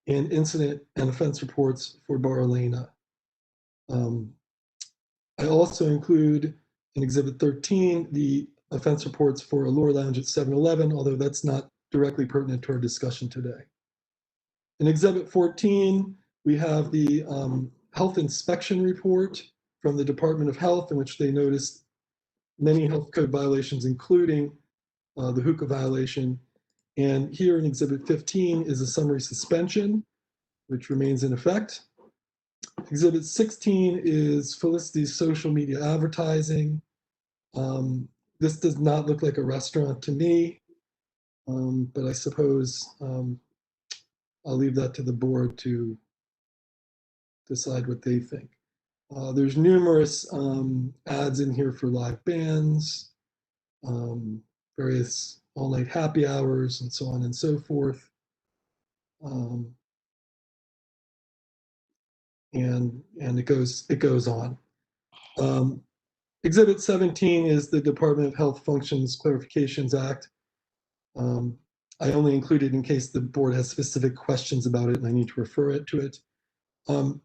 and incident and offense reports for Bar Elena. I also include in Exhibit 13 the offense reports for Allure Lounge at 7-Eleven, although that's not directly pertinent to our discussion today. In Exhibit 14, we have the health inspection report from the Department of Health, in which they noticed many health code violations, including the hookah violation. And here in Exhibit 15 is a summary suspension, which remains in effect. Exhibit 16 is Felicity's social media advertising. This does not look like a restaurant to me, but I suppose I'll leave that to the board to decide what they think. There's numerous ads in here for live bands, various all-night happy hours, and so on and so forth. And it goes on. Exhibit 17 is the Department of Health Functions Clarifications Act. I only included in case the board has specific questions about it and I need to refer it to it.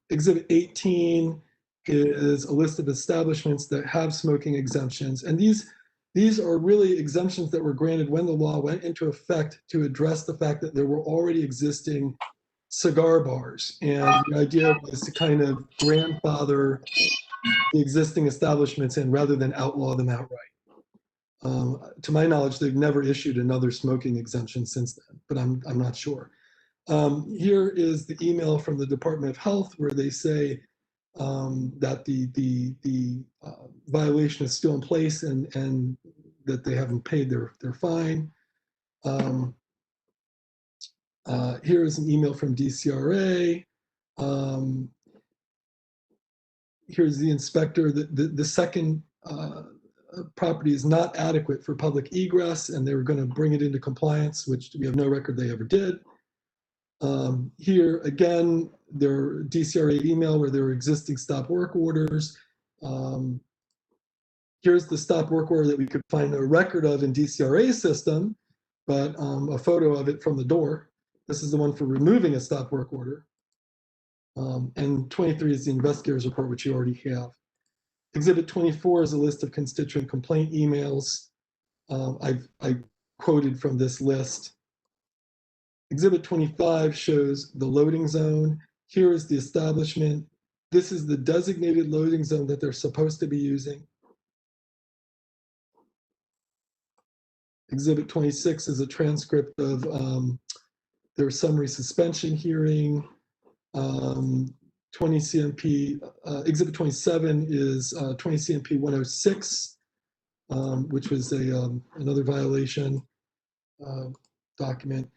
Exhibit 18 is a list of establishments that have smoking exemptions. And these are really exemptions that were granted when the law went into effect to address the fact that there were already existing cigar bars. And the idea was to kind of grandfather the existing establishments in rather than outlaw them outright. To my knowledge, they've never issued another smoking exemption since then, but I'm not sure. Here is the email from the Department of Health where they say that the violation is still in place and that they haven't paid their fine. Here is an email from DCRA. Here's the inspector. The second property is not adequate for public egress, and they were going to bring it into compliance, which we have no record they ever did. Here again, their DCRA email where there are existing stop work orders. Here's the stop work order that we could find a record of in DCRA system, but a photo of it from the door. This is the one for removing a stop work order. And 23 is the investigator's report, which you already have. Exhibit 24 is a list of constituent complaint emails. I quoted from this list. Exhibit 25 shows the loading zone. Here is the establishment. This is the designated loading zone that they're supposed to be using. Exhibit 26 is a transcript of their summary suspension hearing. 20 CMP, Exhibit 27 is 20 CMP 106, which was another violation document.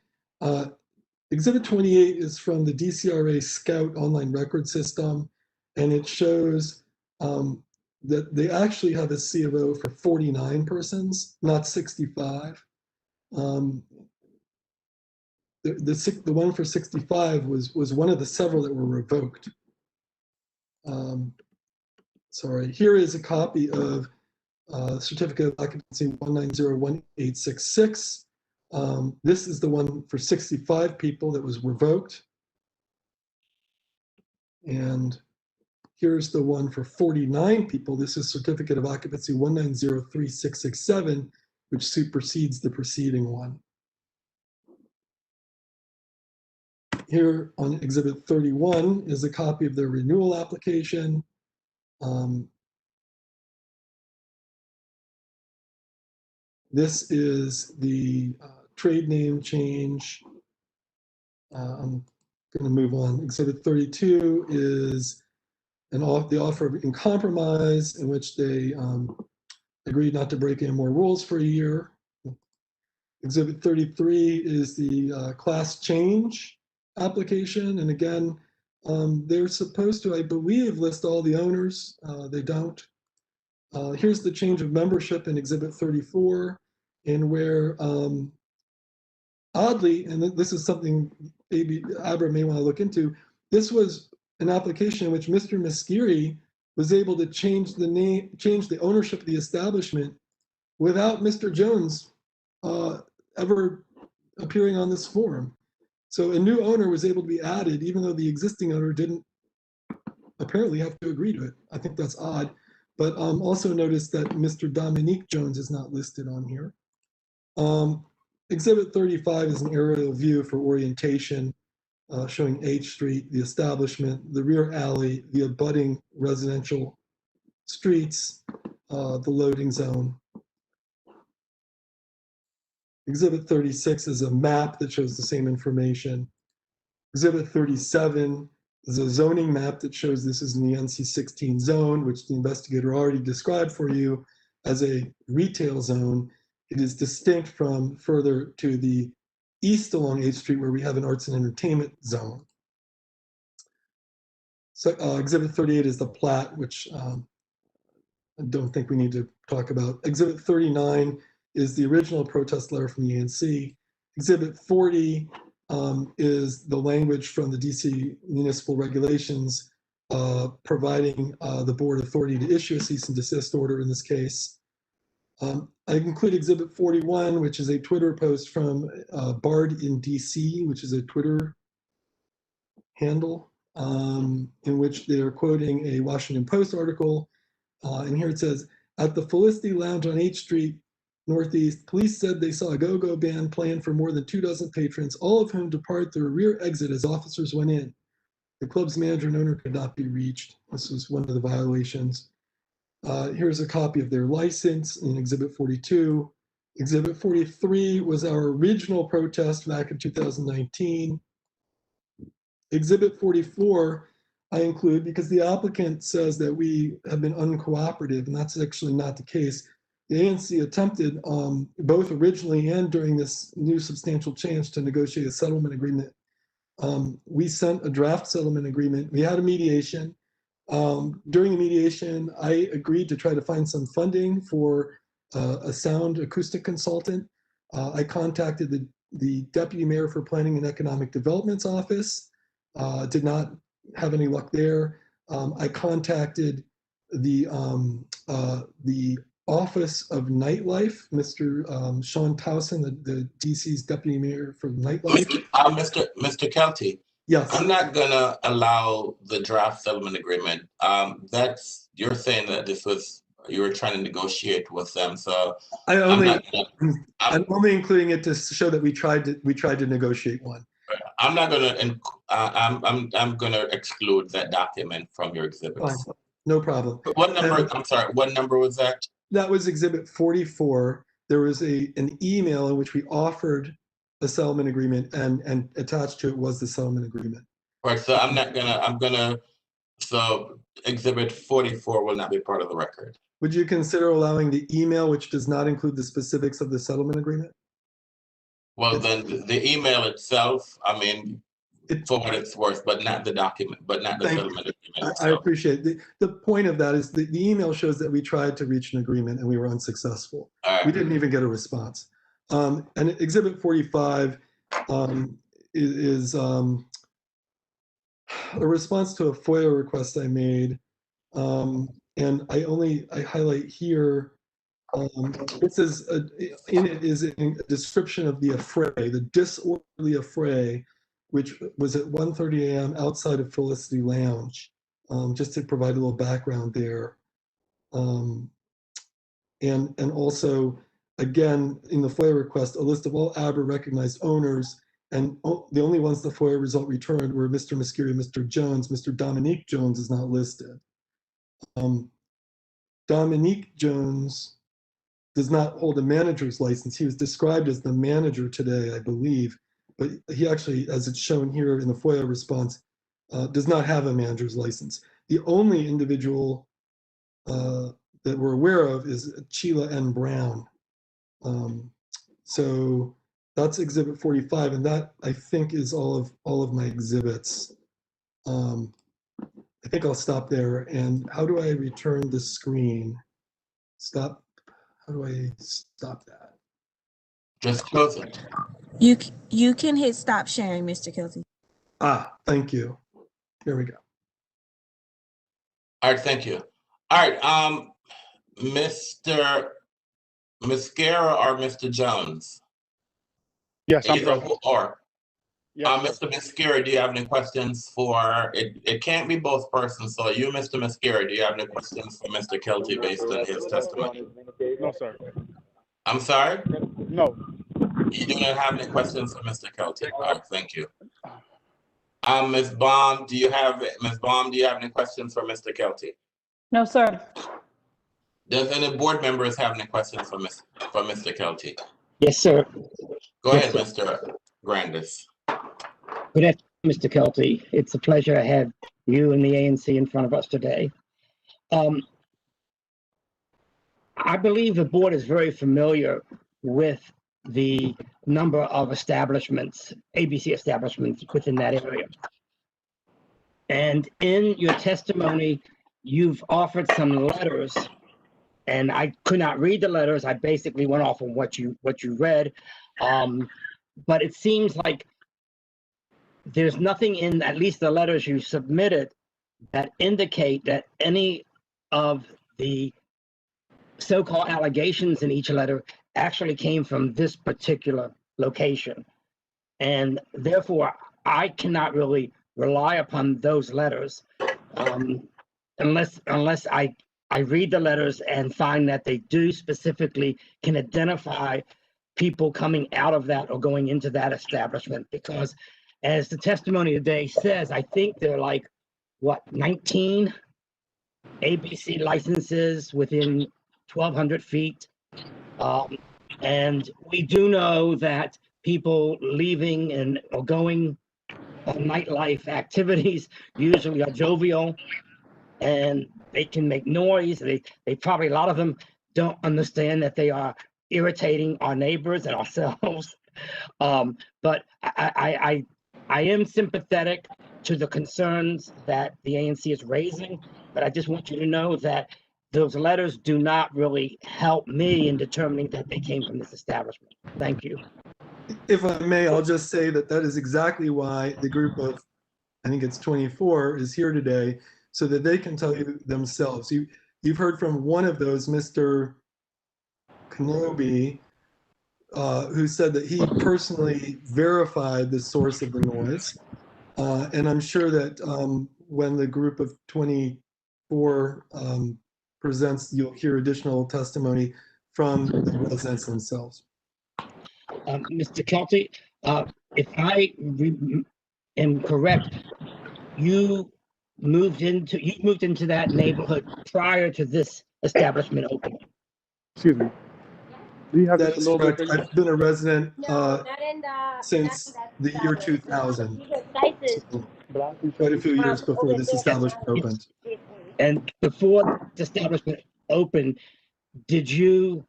Exhibit 28 is from the DCRA Scout online record system, and it shows that they actually have a C of O for 49 persons, not 65. The one for 65 was one of the several that were revoked. Sorry, here is a copy of Certificate of Occupancy 1901866. This is the one for 65 people that was revoked. And here's the one for 49 people. This is Certificate of Occupancy 1903667, which supersedes the preceding one. Here on Exhibit 31 is a copy of their renewal application. This is the trade name change. I'm going to move on. Exhibit 32 is the offer in compromise in which they agreed not to break any more rules for a year. Exhibit 33 is the class change application. And again, they're supposed to, I believe, list all the owners. They don't. Here's the change of membership in Exhibit 34, in where, oddly, and this is something Abra may want to look into, this was an application in which Mr. Miskiri was able to change the ownership of the establishment without Mr. Jones ever appearing on this form. So a new owner was able to be added, even though the existing owner didn't apparently have to agree to it. I think that's odd. But also notice that Mr. Dominique Jones is not listed on here. Exhibit 35 is an aerial view for orientation, showing H Street, the establishment, the rear alley, the abutting residential streets, the loading zone. Exhibit 36 is a map that shows the same information. Exhibit 37 is a zoning map that shows this is in the NC16 zone, which the investigator already described for you as a retail zone. It is distinct from further to the east along 8th Street where we have an arts and entertainment zone. So Exhibit 38 is the plat, which I don't think we need to talk about. Exhibit 39 is the original protest letter from the ANC. Exhibit 40 is the language from the DC municipal regulations providing the board authority to issue a cease and desist order in this case. I include Exhibit 41, which is a Twitter post from Bard in DC, which is a Twitter handle in which they're quoting a Washington Post article. And here it says, at the Felicity Lounge on 8th Street, Northeast, police said they saw a go-go band playing for more than 24 patrons, all of whom departed through a rear exit as officers went in. The club's manager and owner could not be reached. This was one of the violations. Here's a copy of their license in Exhibit 42. Exhibit 43 was our original protest back in 2019. Exhibit 44 I include because the applicant says that we have been uncooperative, and that's actually not the case. the ANC attempted both originally and during this new substantial change to negotiate a settlement agreement. We sent a draft settlement agreement. We had a mediation. During the mediation, I agreed to try to find some funding for a sound acoustic consultant. I contacted the Deputy Mayor for Planning and Economic Development's office. Did not have any luck there. I contacted the Office of Nightlife, Mr. Sean Towson, the DC's Deputy Mayor for Nightlife. Mr. Kelty. Yes. I'm not gonna allow the draft settlement agreement. You're saying that you were trying to negotiate with them. So I'm only including it to show that we tried to negotiate one. I'm not gonna. I'm gonna exclude that document from your exhibits. Fine. No problem. What number? I'm sorry. What number was that? That was exhibit 44. There was an email in which we offered a settlement agreement, and attached to it was the settlement agreement. Right. So so exhibit 44 will not be part of the record. Would you consider allowing the email, which does not include the specifics of the settlement agreement? Well, then the email itself, I mean, for what it's worth, but not the document, but not the settlement agreement. I appreciate it. The point of that is the email shows that we tried to reach an agreement and we were unsuccessful. We didn't even get a response. And exhibit 45 is a response to a FOIA request I made. And I highlight here, this is in it is a description of the affray, the disorderly affray, which was at 1:30 a.m. outside of Felicity Lounge, just to provide a little background there. And also, again, in the FOIA request, a list of all ABRA recognized owners, and the only ones the FOIA result returned were Mr. Muscuri and Mr. Jones. Mr. Dominique Jones is not listed. Dominique Jones does not hold a manager's license. He was described as the manager today, I believe, but he actually, as it's shown here in the FOIA response, does not have a manager's license. The only individual that we're aware of is Sheila N. Brown. So that's exhibit 45, and that I think is all of my exhibits. I think I'll stop there. And how do I return the screen? Stop. How do I stop that? Just close it. You can hit stop sharing, Mr. Kelty. Thank you. Here we go. All right, thank you. All right, Mr. Mascara or Mr. Jones? Yes, I'm Either present. or. Yes, Mr. Mascara, do you have any questions for, it can't be both persons, so you, Mr. Mascara, do you have any questions for Mr. Kelty based on his testimony? No, sir. I'm sorry? No. You do not have any questions for Mr. Kelty? All right, thank you. Ms. Baum, do you have any questions for Mr. Kelty? No, sir. Does any board members have any questions for Mr. Kelty? Yes, sir. Go ahead, Mr. Grandis. Good afternoon, Mr. Kelty. It's a pleasure to have you and the ANC in front of us today. I believe the board is very familiar with the number of establishments, ABC establishments within that area. And in your testimony, you've offered some letters, and I could not read the letters. I basically went off on what you read. But it seems like there's nothing in at least the letters you submitted that indicate that any of the so-called allegations in each letter actually came from this particular location. And therefore, I cannot really rely upon those letters unless I read the letters and find that they do specifically can identify people coming out of that or going into that establishment. Because as the testimony today says, I think there are like, what, 19 ABC licenses within 1,200 feet. And we do know that people leaving and or going on nightlife activities usually are jovial and they can make noise. They probably, a lot of them don't understand that they are irritating our neighbors and ourselves. But I am sympathetic to the concerns that the ANC is raising, but I just want you to know that those letters do not really help me in determining that they came from this establishment. Thank you. If I may, I'll just say that that is exactly why the group of, I think it's 24, is here today, so that they can tell you themselves. You've heard from one of those, Mr. Kenobi, who said that he personally verified the source of the noise. And I'm sure that when the group of 24 presents, you'll hear additional testimony from the residents themselves. Mr. Kelty, if I am correct, you moved into that neighborhood prior to this establishment opening. Excuse me. Do you have That just is a little correct. bit? I've been a resident since the year 2000. So quite a few years before this establishment opened. And before the establishment opened, did you,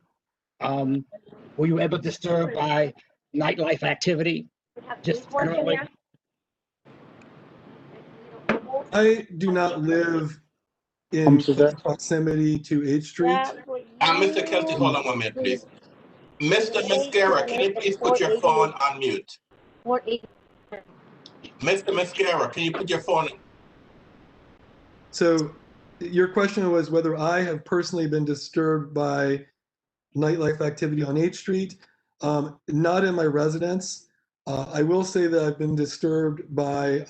were you ever disturbed by nightlife activity? Just generally? I do not live in close proximity to H Street. Mr. Kelty, hold on 1 minute, please. Mr. Mascara, can you please put your phone on mute? Mr. Mascara, can you put your phone? So your question was whether I have personally been disturbed by nightlife activity on H Street. Not in my residence. I will say that I've been disturbed by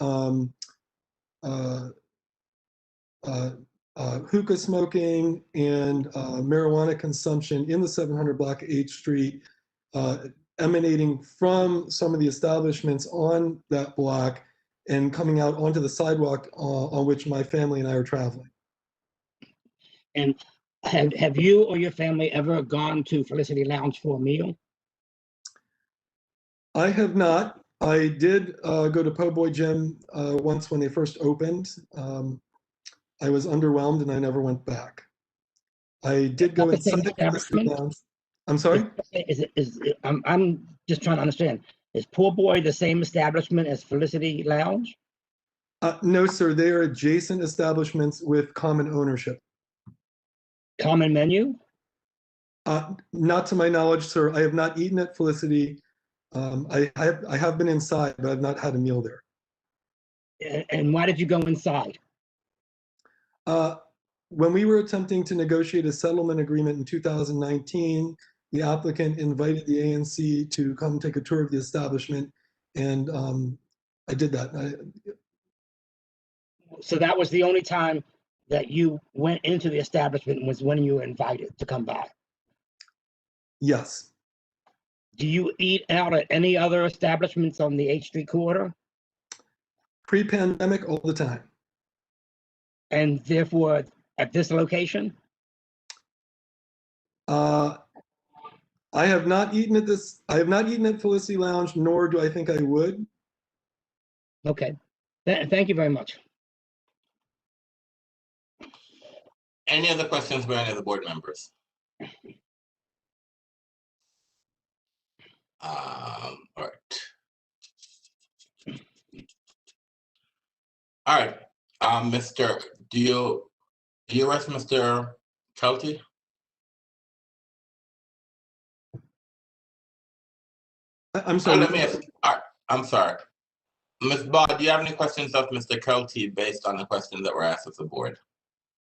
hookah smoking and marijuana consumption in the 700 block of H Street, emanating from some of the establishments on that block and coming out onto the sidewalk on which my family and I are traveling. And have you or your family ever gone to Felicity Lounge for a meal? I have not. I did go to Po' Boy Gym once when they first opened. I was underwhelmed and I never went back. I did go inside the Felicity Lounge. I'm sorry? I'm just trying to understand. Is Po' Boy the same establishment as Felicity Lounge? No, sir. They are adjacent establishments with common ownership. Common menu? Not to my knowledge, sir. I have not eaten at Felicity. I have been inside, but I've not had a meal there. And why did you go inside? When we were attempting to negotiate a settlement agreement in 2019, the applicant invited the ANC to come take a tour of the establishment, and I did that. So that was the only time that you went into the establishment, was when you were invited to come by? Yes. Do you eat out at any other establishments on the H Street corridor? Pre-pandemic, all the time. And therefore, at this location? I have not eaten at this. I have not eaten at Felicity Lounge, nor do I think I would. Okay. Thank you very much. Any other questions by any of the board members? All right. All right. Mr. Do you arrest Mr. Kelty? I'm sorry. Let me ask. All right, I'm sorry. Ms. Baugh, do you have any questions of Mr. Kelty based on the questions that were asked of the board?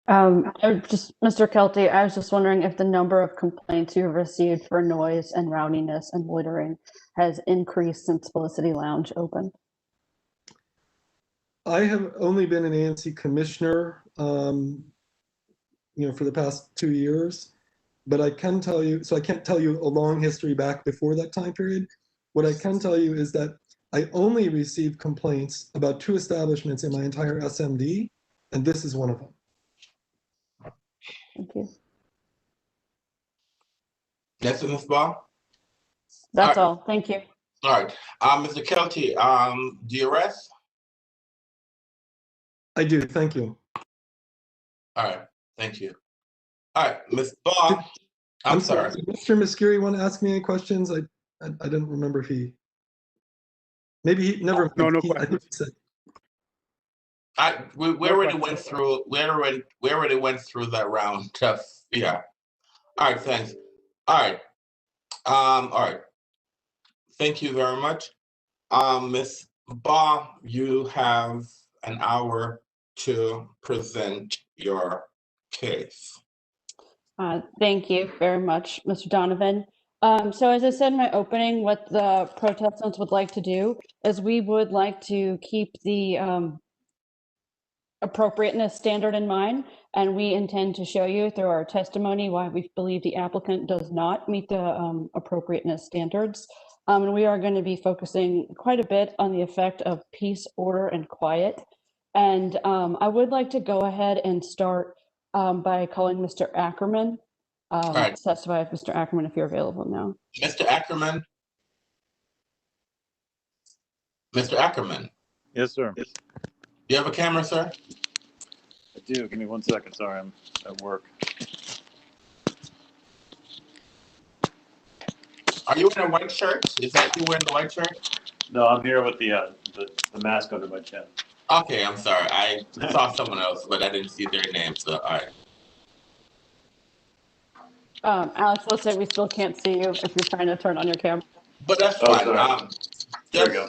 Mr. Kelty, I was just wondering if the number of complaints you've received for noise and rowdiness and loitering has increased since Felicity Lounge opened. I have only been an ANC commissioner, for the past 2 years, but I can tell you, so I can't tell you a long history back before that time period. What I can tell you is that I only received complaints about 2 establishments in my entire SMD, and this is one of them. Thank you. That's it, Ms. Baugh? That's all. Thank you. All right. Mr. Kelty, do you arrest? I do. Thank you. All right. Thank you. All right, Ms. Baugh. I'm sorry. Did Mr. Muscuri want to ask me any questions? I didn't remember if he. Maybe he never. No, no I think questions. he said. We already went through. We already went through that round of, yeah. All right. Thanks. All right. All right. Thank you very much. Ms. Baugh, you have an hour to present your case. Thank you very much, Mr. Donovan. So as I said in my opening, what the protestants would like to do is we would like to keep the appropriateness standard in mind, and we intend to show you through our testimony why we believe the applicant does not meet the appropriateness standards. And we are going to be focusing quite a bit on the effect of peace, order, and quiet. And I would like to go ahead and start by calling Mr. Ackerman. Right. Testify if Mr. Ackerman, if you're available now. Mr. Ackerman? Mr. Ackerman? Yes, sir. Do you have a camera, sir? I do. Give me 1 second. Sorry, I'm at work. Are you in a white shirt? Is that you wearing the white shirt? No, I'm here with the mask under my chin. Okay, I'm sorry. I saw someone else, but I didn't see their name, so all right. Alex, let's say we still can't see you if you're trying to turn on your camera. But that's Oh, fine. sorry. There we go.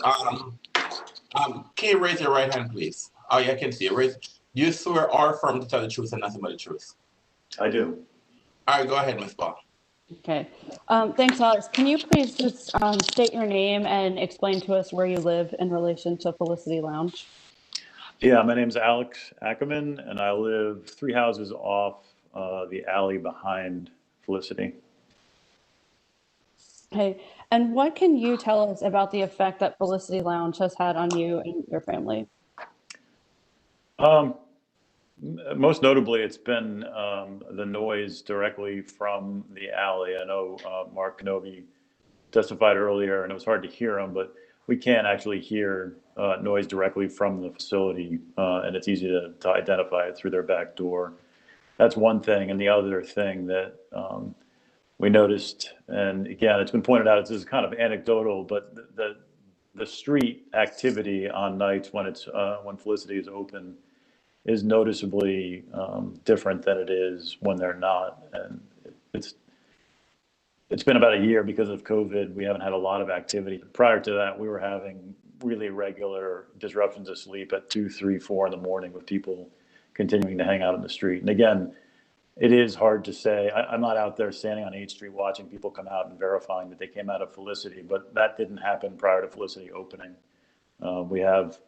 Can you raise your right hand, please? Oh, yeah, I can see it. You swear or affirm to tell the truth and nothing but the truth? I do. All right, go ahead, Ms. Ball. Okay. Thanks, Alex. Can you please just state your name and explain to us where you live in relation to Felicity Lounge? Yeah, my name's Alex Ackerman, and I live 3 houses off the alley behind Felicity. Okay. And what can you tell us about the effect that Felicity Lounge has had on you and your family? Most notably, it's been the noise directly from the alley. I know Mark Kenobi testified earlier, and it was hard to hear him, but we can actually hear noise directly from the facility, and it's easy to identify it through their back door. That's one thing. And the other thing that we noticed, and again, it's been pointed out, it's kind of anecdotal, but the street activity on nights when when Felicity is open is noticeably different than it is when they're not. And it's been about a year because of COVID. We haven't had a lot of activity. Prior to that, we were having really regular disruptions of sleep at 2, 3, 4 in the morning with people continuing to hang out in the street. And again, it is hard to say. I'm not out there standing on 8th Street watching people come out and verifying that they came out of Felicity, but that didn't happen prior to Felicity opening. We have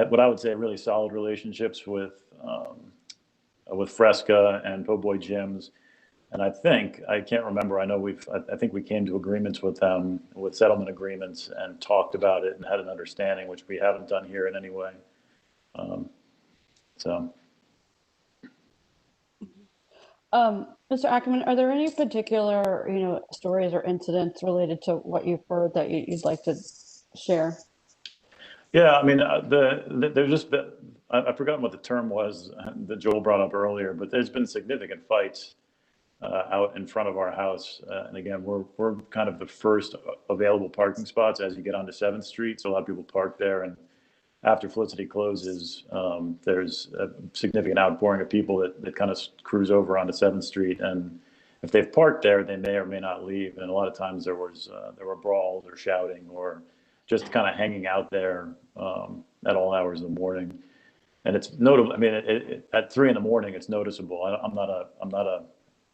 what I would say really solid relationships with Fresca and Po' Boy Gyms. And I can't remember, I think we came to agreements with them, with settlement agreements, and talked about it and had an understanding, which we haven't done here in any way. Mr. Ackerman, are there any particular, stories or incidents related to what you've heard that you'd like to share? Yeah, I mean, there's just been, I've forgotten what the term was that Joel brought up earlier, but there's been significant fights out in front of our house. And again, we're kind of the first available parking spots as you get onto 7th Street. So a lot of people park there. And after Felicity closes, there's a significant outpouring of people that kind of cruise over onto 7th Street. And if they've parked there, they may or may not leave. And a lot of times there were brawls or shouting or just kind of hanging out there at all hours of the morning. And it's notable. I mean, at 3 in the morning, it's noticeable. I'm not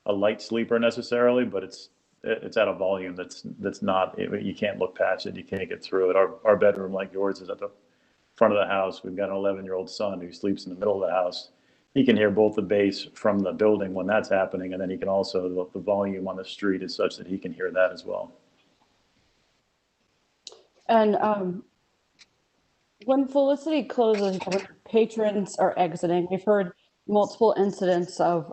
a light sleeper necessarily, but it's at a volume that's not. You can't look past it. You can't get through it. Our bedroom, like yours, is at the front of the house. We've got an 11-year-old son who sleeps in the middle of the house. He can hear both the bass from the building when that's happening, and then he can also the volume on the street is such that he can hear that as well. And when Felicity closes, when patrons are exiting, we've heard multiple incidents of,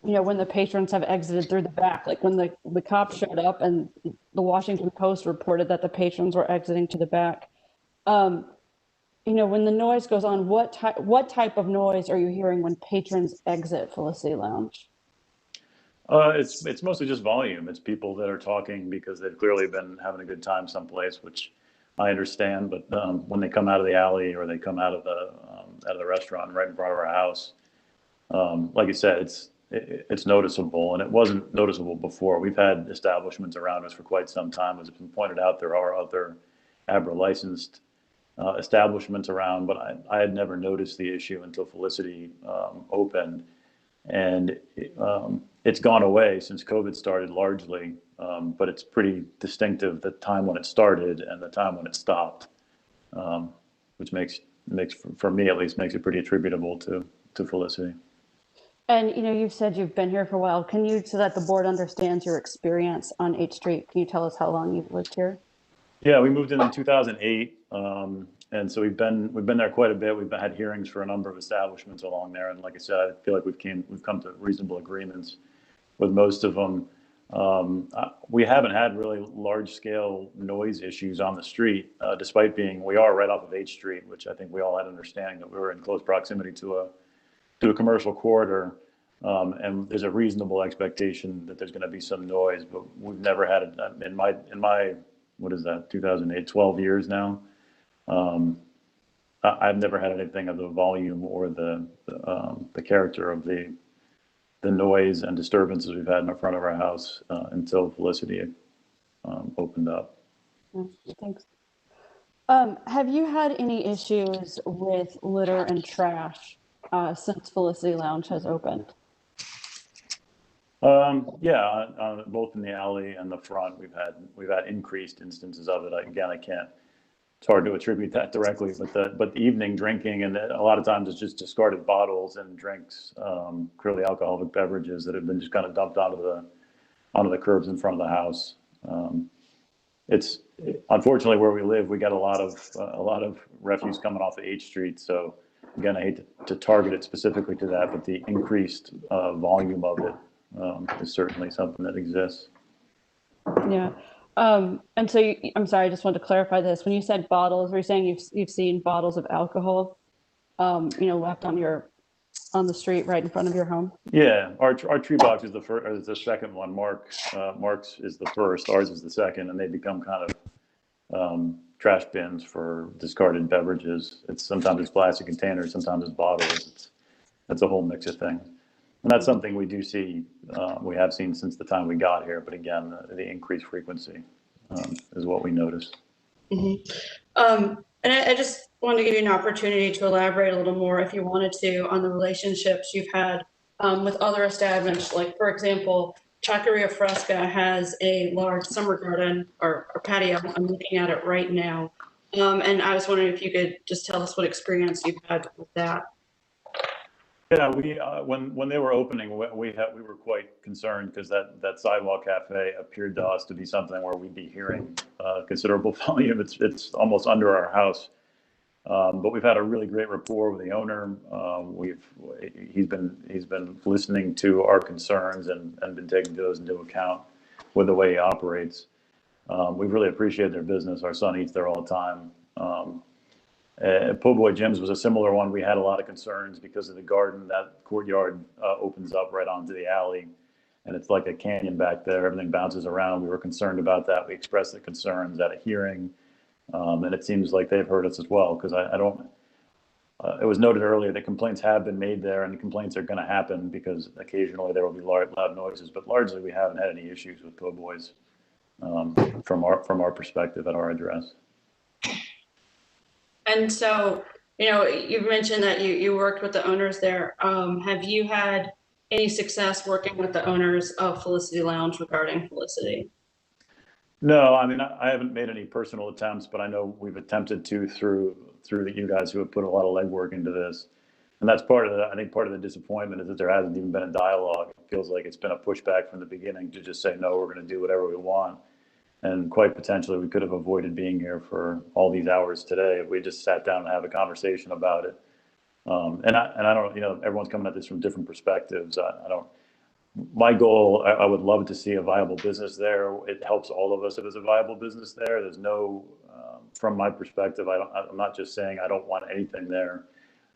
when the patrons have exited through the back, like when the cops showed up and the Washington Post reported that the patrons were exiting to the back. When the noise goes on, what type of noise are you hearing when patrons exit Felicity Lounge? It's mostly just volume. It's people that are talking because they've clearly been having a good time someplace, which I understand. But when they come out of the alley or they come out of the restaurant right in front of our house, like you said, it's noticeable, and it wasn't noticeable before. We've had establishments around us for quite some time. As it's been pointed out, there are other ABRA licensed establishments around, but I had never noticed the issue until Felicity opened. And it's gone away since COVID started largely, but it's pretty distinctive, the time when it started and the time when it stopped, which makes for me at least, makes it pretty attributable to Felicity. And you've said you've been here for a while. Can you, so that the board understands your experience on 8th Street, can you tell us how long you've lived here? Yeah, we moved in 2008, and so we've been there quite a bit. We've had hearings for a number of establishments along there, and like I said, I feel like we've come to reasonable agreements with most of them. We haven't had really large-scale noise issues on the street, despite we are right off of 8th Street, which I think we all had understanding that we were in close proximity to a commercial corridor, and there's a reasonable expectation that there's going to be some noise, but we've never had it in my what is that, 2008, 12 years now. I've never had anything of the volume or the character of the noise and disturbances we've had in the front of our house until Felicity opened up. Thanks. Have you had any issues with litter and trash since Felicity Lounge has opened? Yeah, both in the alley and the front, we've had increased instances of it. Again, it's hard to attribute that directly, but the evening drinking, and a lot of times it's just discarded bottles and drinks, clearly alcoholic beverages that have been just kind of dumped onto the curbs in front of the house. It's unfortunately where we live, we got a lot of refuse coming off of 8th Street. So again, I hate to target it specifically to that, but the increased volume of it is certainly something that exists. Yeah. And so I'm sorry, I just wanted to clarify this. When you said bottles, were you saying you've seen bottles of alcohol, left on the street right in front of your home? Yeah, our tree box is the second one. Mark's is the first, ours is the second, and they become kind of trash bins for discarded beverages. Sometimes it's plastic containers, sometimes it's bottles. It's a whole mix of things. And that's something we do see, we have seen since the time we got here. But again, the increased frequency is what we noticed. Mm-hmm. And I just wanted to give you an opportunity to elaborate a little more, if you wanted to, on the relationships you've had with other establishments. Like, for example, Chacaria Fresca has a large summer garden or patio. I'm looking at it right now. And I was wondering if you could just tell us what experience you've had with that. Yeah, we when they were opening, we were quite concerned because that sidewalk cafe appeared to us to be something where we'd be hearing considerable volume. It's almost under our house, but we've had a really great rapport with the owner. He's been listening to our concerns and been taking those into account with the way he operates. We really appreciate their business. Our son eats there all the time. Po' Boy Jim's was a similar one. We had a lot of concerns because of the garden. That courtyard opens up right onto the alley, and it's like a canyon back there. Everything bounces around. We were concerned about that. We expressed the concerns at a hearing, and it seems like they've heard us as well, because it was noted earlier that complaints have been made there, and the complaints are going to happen because occasionally there will be loud noises, but largely we haven't had any issues with Po' Boys from our perspective at our address. And so, you've mentioned that you worked with the owners there. Have you had any success working with the owners of Felicity Lounge regarding Felicity? No, I mean, I haven't made any personal attempts, but I know we've attempted to through you guys who have put a lot of legwork into this. And that's I think part of the disappointment is that there hasn't even been a dialogue. It feels like it's been a pushback from the beginning to just say, no, we're going to do whatever we want. And quite potentially, we could have avoided being here for all these hours today if we just sat down and have a conversation about it. And I don't, everyone's coming at this from different perspectives. My goal, I would love to see a viable business there. It helps all of us if there's a viable business there. There's no, from my perspective, I'm not just saying I don't want anything there.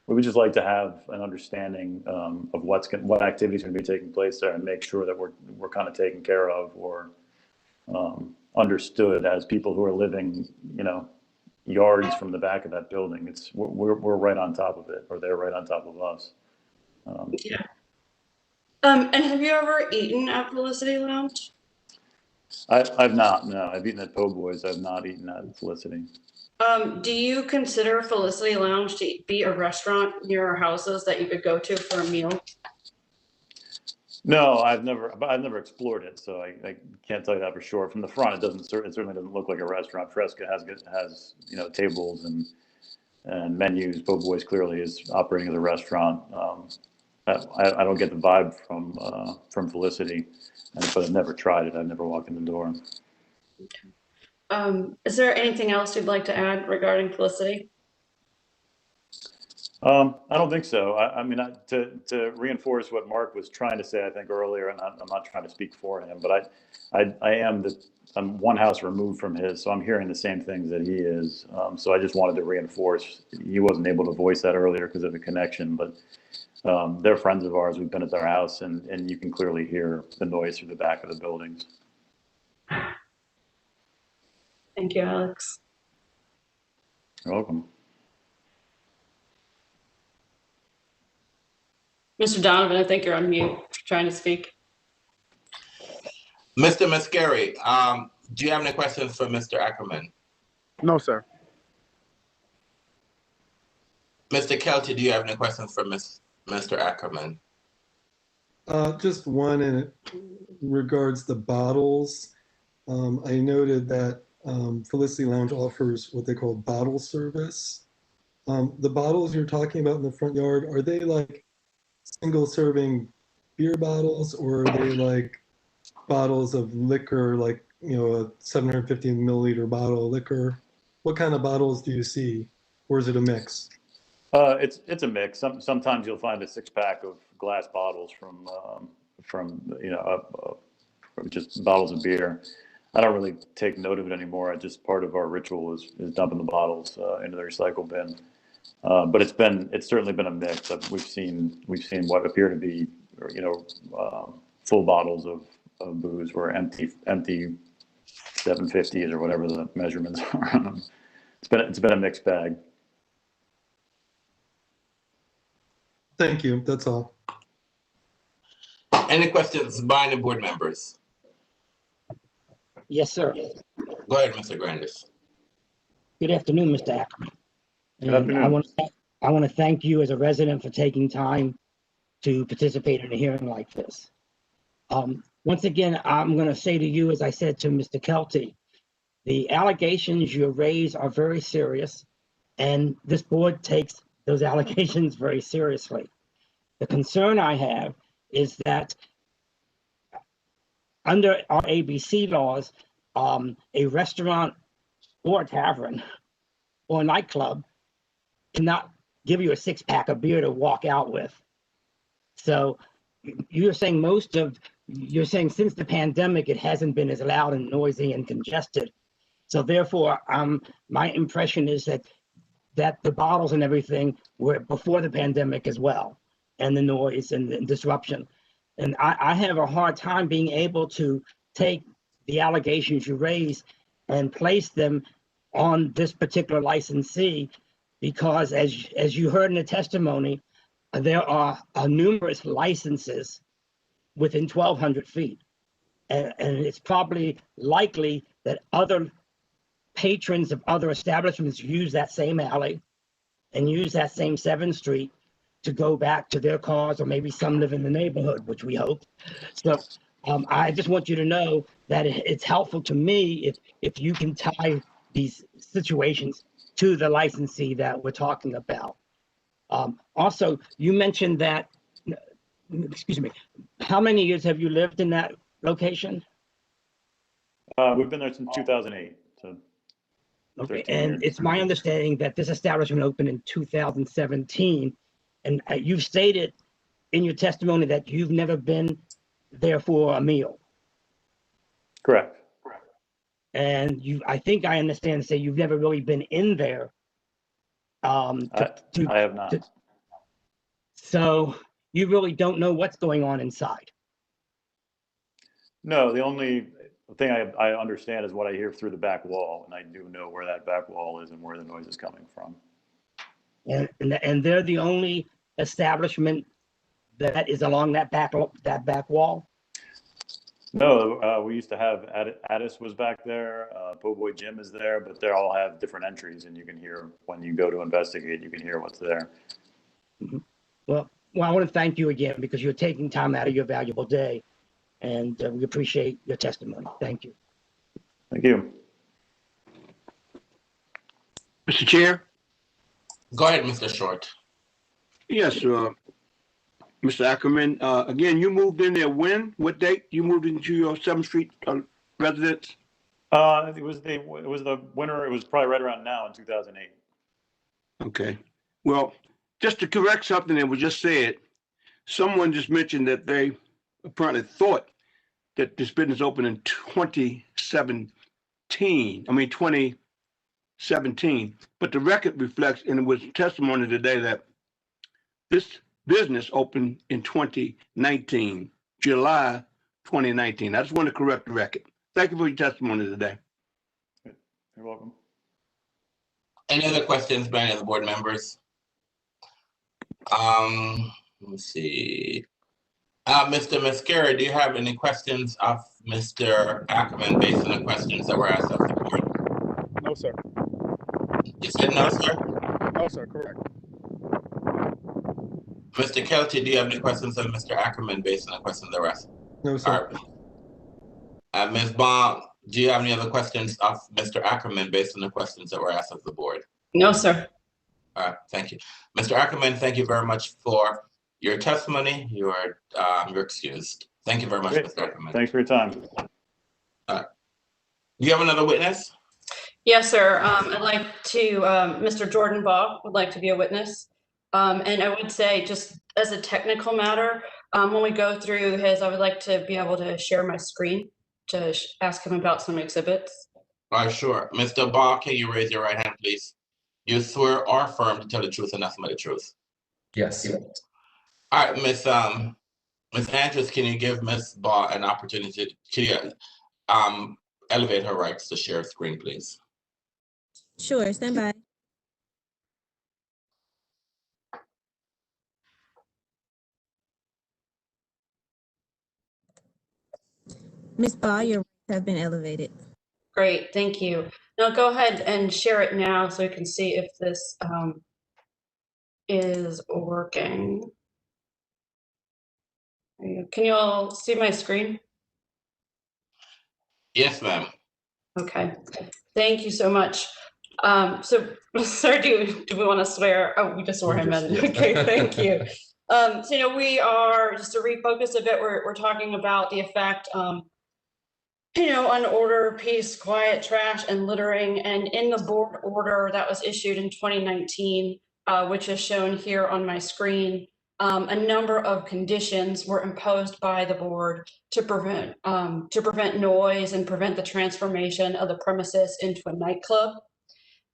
we would just like to have an understanding of what activities are going to be taking place there, and make sure that we're kind of taken care of, or understood as people who are living, yards from the back of that building. We're right on top of it, or they're right on top of us. Yeah. And have you ever eaten at Felicity Lounge? I've not. No, I've eaten at Po' Boys. I've not eaten at Felicity. Do you consider Felicity Lounge to be a restaurant near our houses that you could go to for a meal? No, I've never explored it, so I can't tell you that for sure. From the front, it certainly doesn't look like a restaurant. Fresca has tables and menus. Po' Boys clearly is operating as a restaurant. I don't get the vibe from Felicity, but I've never tried it. I've never walked in the door. Is there anything else you'd like to add regarding Felicity? I don't think so. I mean, to reinforce what Mark was trying to say, I think earlier, and I'm not trying to speak for him, but I'm one house removed from his, so I'm hearing the same things that he is. So I just wanted to reinforce. He wasn't able to voice that earlier because of the connection, but they're friends of ours. We've been at their house, and you can clearly hear the noise through the back of the buildings. Thank you, Alex. You're welcome. Mr. Donovan, I think you're on mute, trying to speak. Mr. Mascari, do you have any questions for Mr. Ackerman? No, sir. Mr. Kelty, do you have any questions for Mr. Ackerman? Just one in regards to bottles. I noted that Felicity Lounge offers what they call bottle service. The bottles you're talking about in the front yard, are they like single serving beer bottles, or are they like bottles of liquor, like, a 750 milliliter bottle of liquor? What kind of bottles do you see, or is it a mix? It's a mix. Sometimes you'll find a 6-pack of glass bottles from just bottles of beer. I don't really take note of it anymore. Just part of our ritual is dumping the bottles into the recycle bin. But it's certainly been a mix. We've seen what appear to be full bottles of booze, or empty 750s, or whatever the measurements are. It's been a mixed bag. Thank you. That's all. Any questions by any board members? Yes, sir. Go ahead, Mr. Grandis. Good afternoon, Mr. Ackerman. Good afternoon. I want to thank you as a resident for taking time to participate in a hearing like this. Once again, I'm going to say to you, as I said to Mr. Kelty, the allegations you raise are very serious, and this board takes those allegations very seriously. The concern I have is that under our ABC laws, a restaurant or a tavern or a nightclub cannot give you a 6-pack of beer to walk out with. So you're saying since the pandemic, it hasn't been as loud and noisy and congested. So therefore, my impression is that the bottles and everything were before the pandemic as well, and the noise and the disruption. And I have a hard time being able to take the allegations you raise and place them on this particular licensee, because as you heard in the testimony, there are numerous licenses within 1,200 feet. And it's probably likely that other patrons of other establishments use that same alley and use that same 7th Street to go back to their cars, or maybe some live in the neighborhood, which we hope. So I just want you to know that it's helpful to me if you can tie these situations to the licensee that we're talking about. Also, you mentioned that, excuse me, how many years have you lived in that location? We've been there since 2008. So okay, and it's my understanding that this establishment opened in 2017, and you've stated in your testimony that you've never been there for a meal. Correct. And I think I understand to say you've never really been in there. I have not. So you really don't know what's going on inside. No, the only thing I understand is what I hear through the back wall, and I do know where that back wall is and where the noise is coming from. And they're the only establishment that is along that back wall. No, we used to have Addis was back there, Po' Boy Jim is there, but they all have different entries, and you can hear when you go to investigate, you can hear what's there. Mm-hmm. Well, I want to thank you again because you're taking time out of your valuable day, and we appreciate your testimony. Thank you. Thank you. Mr. Chair? Go ahead, Mr. Short. Yes, Mr. Ackerman, again, you moved in there when? What date you moved into your 7th Street residence? It was the winter. It was probably right around now in 2008. Okay. Well, just to correct something that was just said, someone just mentioned that they apparently thought that this business opened in 2017, but the record reflects, and it was testimony today, that this business opened in 2019, July 2019. I just want to correct the record. Thank you for your testimony today. You're welcome. Any other questions by any of the board members? Let's see. Mr. Mascara, do you have any questions of Mr. Ackerman based on the questions that were asked of the board? No, sir. You said no, sir? No, sir, correct. Mr. Kelty, do you have any questions of Mr. Ackerman based on the questions that were asked? No, sir. All right. Ms. Bond, do you have any other questions of Mr. Ackerman based on the questions that were asked of the board? No, sir. All right, thank you. Mr. Ackerman, thank you very much for your testimony. You're excused. Thank you very much, Great. Mr. Ackerman. Thanks for your time. Do you have another witness? Yes, sir. I'd like to, Mr. Jordan Baugh would like to be a witness. And I would say, just as a technical matter, when we go through his, I would like to be able to share my screen to ask him about some exhibits. All right, sure. Mr. Baugh, can you raise your right hand, please? You swear or affirm to tell the truth and nothing but the truth? Yes. All right, Ms. Andrews, can you give Ms. Baugh an opportunity to elevate her rights to share screen, please? Sure, stand by. Ms. Baugh, your rights have been elevated. Great, thank you. Now go ahead and share it now so we can see if this is working. Can you all see my screen? Yes, ma'am. Okay, thank you so much. So, sir, do we want to swear? Oh, we just swore him in. Okay, thank you. So, we are, just to refocus a bit, we're talking about the effect, on order, peace, quiet, trash, and littering. And in the board order that was issued in 2019, which is shown here on my screen, a number of conditions were imposed by the board to prevent noise and prevent the transformation of the premises into a nightclub.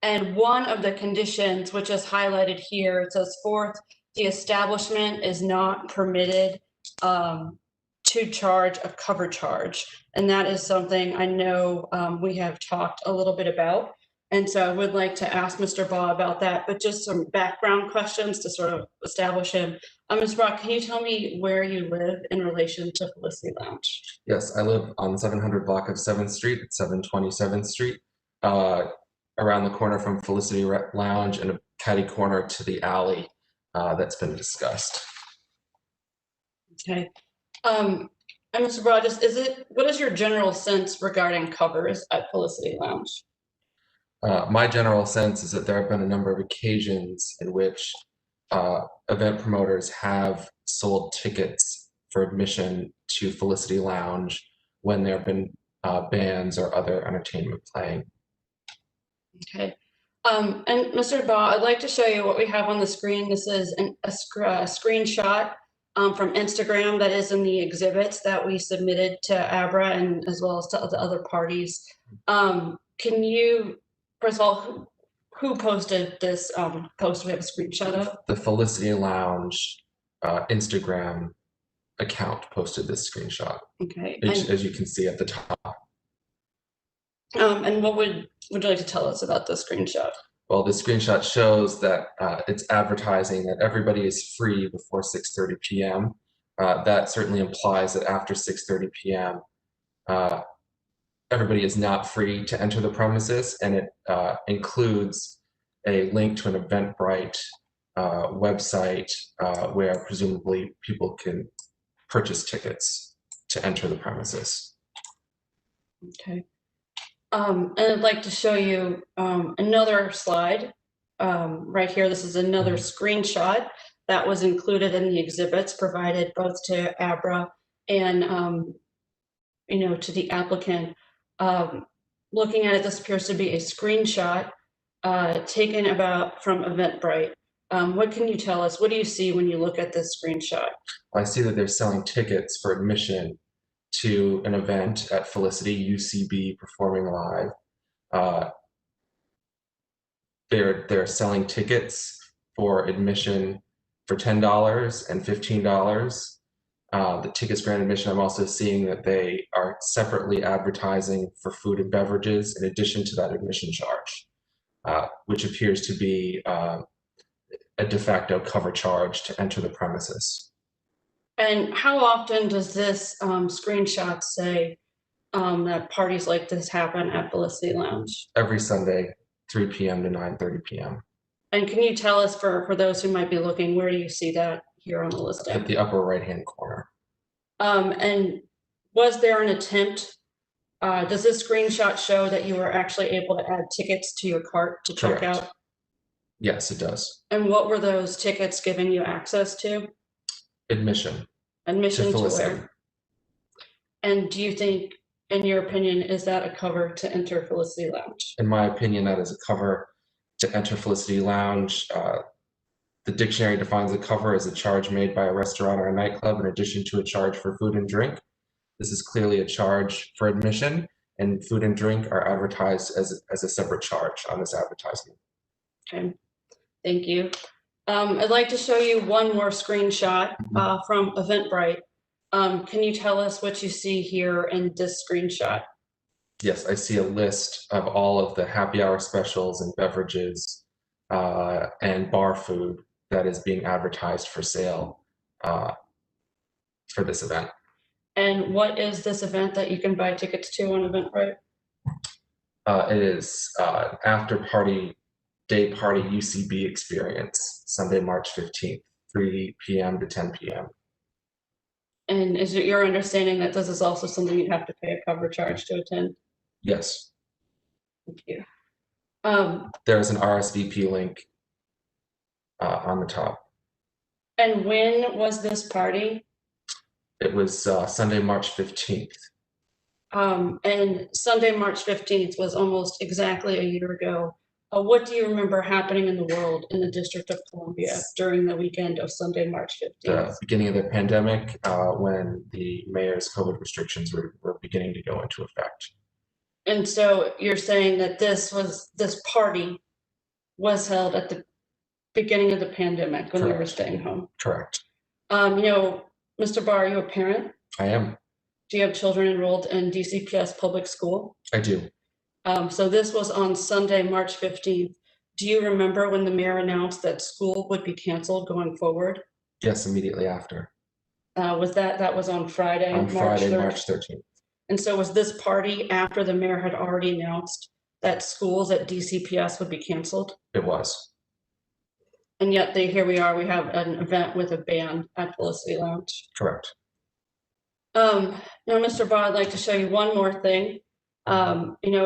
And one of the conditions, which is highlighted here, it says, fourth, the establishment is not permitted to charge a cover charge. And that is something I know we have talked a little bit about. And so I would like to ask Mr. Baugh about that, but just some background questions to sort of establish him. Ms. Brock, can you tell me where you live in relation to Felicity Lounge? Yes, I live on 700 block of 7th Street at 727th Street, around the corner from Felicity Lounge and a catty corner to the alley that's been discussed. Okay. And Mr. Broad, what is your general sense regarding covers at Felicity Lounge? My general sense is that there have been a number of occasions in which event promoters have sold tickets for admission to Felicity Lounge when there have been bands or other entertainment playing. Okay. And Mr. Baugh, I'd like to show you what we have on the screen. This is a screenshot from Instagram that is in the exhibits that we submitted to ABRA and as well as to the other parties. Can you, first of all, who posted this post we have a screenshot of? The Felicity Lounge Instagram account posted this screenshot, Okay. as you can see at the top. And what would you like to tell us about the screenshot? Well, the screenshot shows that it's advertising that everybody is free before 6:30 p.m. That certainly implies that after 6:30 p.m., everybody is not free to enter the premises, and it includes a link to an Eventbrite website where presumably people can purchase tickets to enter the premises. Okay. And I'd like to show you another slide right here. This is another screenshot that was included in the exhibits provided both to ABRA and to the applicant. Looking at it, this appears to be a screenshot taken from Eventbrite. What can you tell us? What do you see when you look at this screenshot? I see that they're selling tickets for admission to an event at Felicity UCB Performing Live. They're selling tickets for admission for $10 and $15. The tickets grand admission, I'm also seeing that they are separately advertising for food and beverages in addition to that admission charge, which appears to be a de facto cover charge to enter the premises. And how often does this screenshot say that parties like this happen at Felicity Lounge? Every Sunday, 3 p.m. to 9:30 p.m. And can you tell us, for those who might be looking, where do you see that here on the listing? At the upper right-hand corner. And was there an attempt, does this screenshot show that you were actually able to add tickets to your cart to check Correct. out? Yes, it does. And what were those tickets giving you access to? Admission. Admission to Felicity. where? And do you think, in your opinion, is that a cover to enter Felicity Lounge? In my opinion, that is a cover to enter Felicity Lounge. The dictionary defines a cover as a charge made by a restaurant or a nightclub in addition to a charge for food and drink. This is clearly a charge for admission, and food and drink are advertised as a separate charge on this advertisement. Okay, thank you. I'd like to show you one more screenshot from Eventbrite. Can you tell us what you see here in this screenshot? Yes, I see a list of all of the happy hour specials and beverages and bar food that is being advertised for sale for this event. And what is this event that you can buy tickets to on Eventbrite? It is after party, day party UCB experience, Sunday, March 15th, 3 p.m. to 10 p.m. And is it your understanding that this is also something you'd have to pay a cover charge to attend? Yes. Thank you. There's an RSVP link on the top. And when was this party? It was Sunday, March 15th. And Sunday, March 15th was almost exactly a year ago. What do you remember happening in the world in the District of Columbia during the weekend of Sunday, March 15th? The beginning of the pandemic, when the mayor's COVID restrictions were beginning to go into effect. And so you're saying that this party was held at the beginning of the pandemic when we were staying home? Correct. Mr. Barr, are you a parent? I am. Do you have children enrolled in DCPS public school? I do. So this was on Sunday, March 15th. Do you remember when the mayor announced that school would be canceled going forward? Yes, immediately after. That was on Friday, On Friday, March 13th. And so was this party after the mayor had already announced that schools at DCPS would be canceled? It was. And yet here we are, we have an event with a band at Felicity Lounge. Correct. Now, Mr. Barr, I'd like to show you one more thing.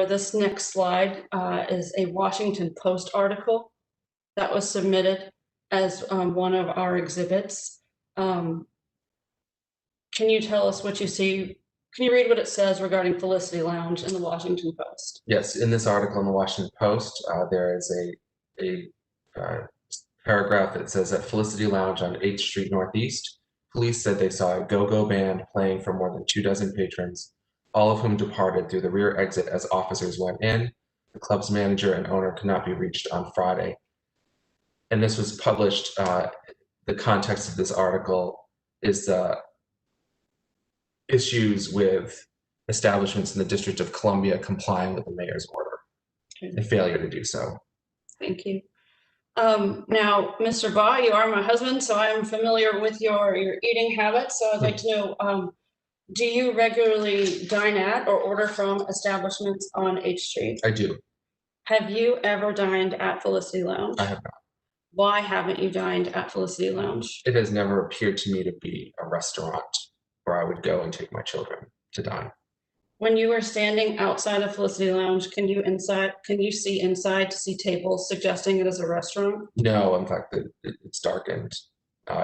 This next slide is a Washington Post article that was submitted as one of our exhibits. Can you tell us what you see? Can you read what it says regarding Felicity Lounge in the Washington Post? Yes, in this article in the Washington Post, there is a paragraph that says at Felicity Lounge on 8th Street Northeast, police said they saw a go-go band playing for more than 24 patrons, all of whom departed through the rear exit as officers went in. The club's manager and owner could not be reached on Friday. And this was published the context of this article is issues with establishments in the District of Columbia complying with the mayor's order and failure to do so. Thank you. Now, Mr. Baugh, you are my husband, so I'm familiar with your eating habits. So I'd like to know, do you regularly dine at or order from establishments on H Street? I do. Have you ever dined at Felicity Lounge? I have not. Why haven't you dined at Felicity Lounge? It has never appeared to me to be a restaurant where I would go and take my children to dine. When you were standing outside of Felicity Lounge, can you see inside to see tables suggesting it is a restaurant? No, in fact, it's darkened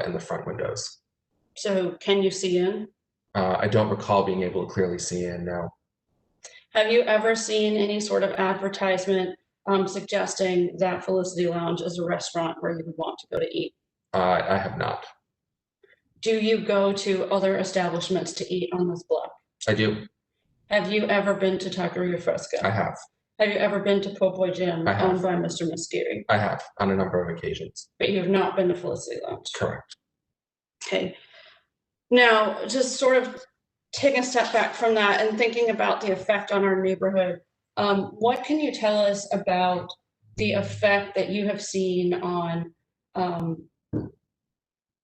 in the front windows. So can you see in? I don't recall being able to clearly see in, no. Have you ever seen any sort of advertisement suggesting that Felicity Lounge is a restaurant where you would want to go to eat? I have not. Do you go to other establishments to eat on this block? I do. Have you ever been to Taqueria Fresco? I have. Have you ever been to Po' Boy Jim I have. owned by Mr. Musciri? I have, on a number of occasions. But you have not been to Felicity Lounge? Correct. Okay. Now, just sort of taking a step back from that and thinking about the effect on our neighborhood, what can you tell us about the effect that you have seen on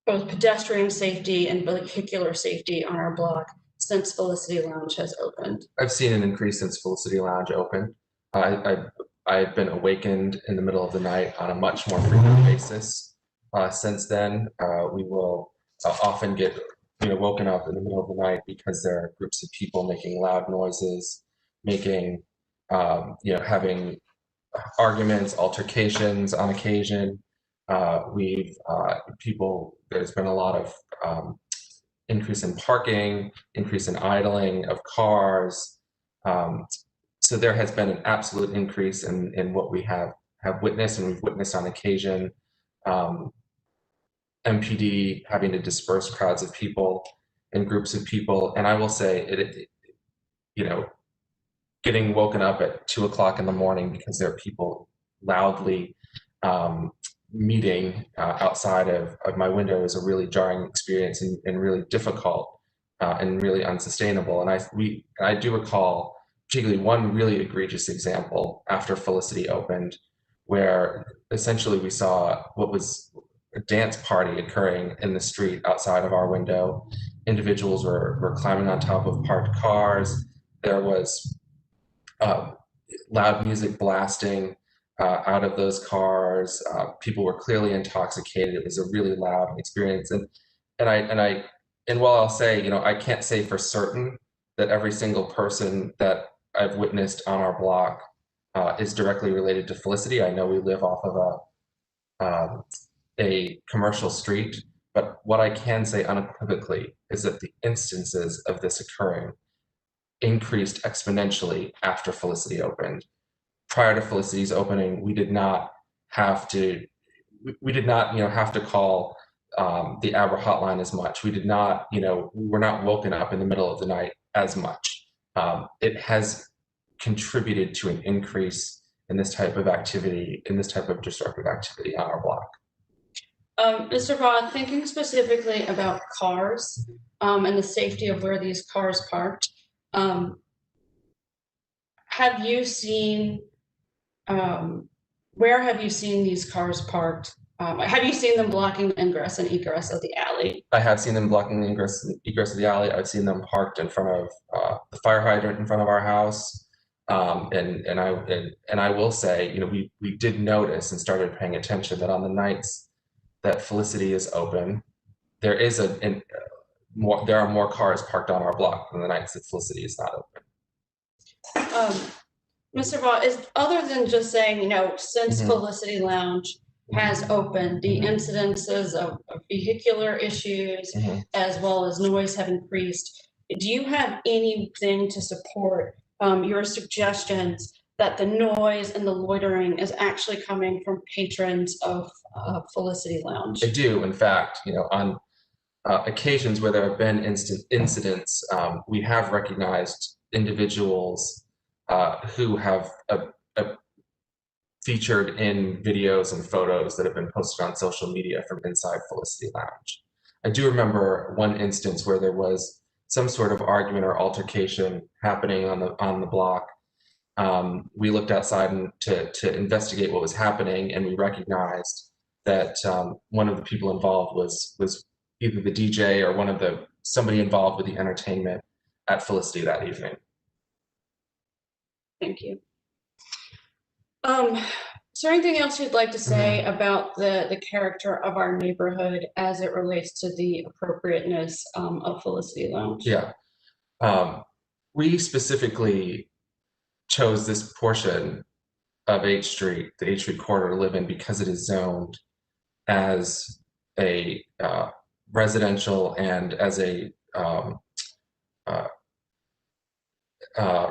both pedestrian safety and vehicular safety on our block since Felicity Lounge has opened? I've seen an increase since Felicity Lounge opened. I've been awakened in the middle of the night on a much more frequent basis. Since then, we will often get woken up in the middle of the night because there are groups of people making loud noises, making having arguments, altercations on occasion. There's been a lot of increase in parking, increase in idling of cars. So there has been an absolute increase in what we have witnessed, and we've witnessed on occasion MPD having to disperse crowds of people and groups of people. And I will say, getting woken up at 2 o'clock in the morning because there are people loudly meeting outside of my window is a really jarring experience and really difficult and really unsustainable. And I do recall particularly one really egregious example after Felicity opened, where essentially we saw what was a dance party occurring in the street outside of our window. Individuals were climbing on top of parked cars. There was loud music blasting out of those cars. People were clearly intoxicated. It was a really loud experience. And while I'll say, I can't say for certain that every single person that I've witnessed on our block is directly related to Felicity. I know we live off of a commercial street, but what I can say unequivocally is that the instances of this occurring increased exponentially after Felicity opened. Prior to Felicity's opening, we did not have to have to call the ABRA hotline as much. We did not, we were not woken up in the middle of the night as much. It has contributed to an increase in this type of activity, in this type of disruptive activity on our block. Mr. Baugh, thinking specifically about cars and the safety of where these cars parked, have you seen, where have you seen these cars parked? Have you seen them blocking ingress and egress of the alley? I have seen them blocking the ingress of the alley. I've seen them parked in front of the fire hydrant in front of our house. And I will say, we did notice and started paying attention that on the nights that Felicity is open, there are more cars parked on our block than the nights that Felicity is not open. Mr. Baugh, other than just saying, since Felicity Lounge has opened, the incidences of vehicular issues as well as noise have increased, do you have anything to support your suggestions that the noise and the loitering is actually coming from patrons of Felicity Lounge? I do, in fact, on occasions where there have been incidents, we have recognized individuals who have featured in videos and photos that have been posted on social media from inside Felicity Lounge. I do remember one instance where there was some sort of argument or altercation happening on the block. We looked outside to investigate what was happening, and we recognized that one of the people involved was either the DJ or somebody involved with the entertainment at Felicity that evening. Thank you. Is there anything else you'd like to say about the character of our neighborhood as it relates to the appropriateness of Felicity Lounge? Yeah. We specifically chose this portion of H Street, the H Street corridor, to live in because it is zoned as a residential and as a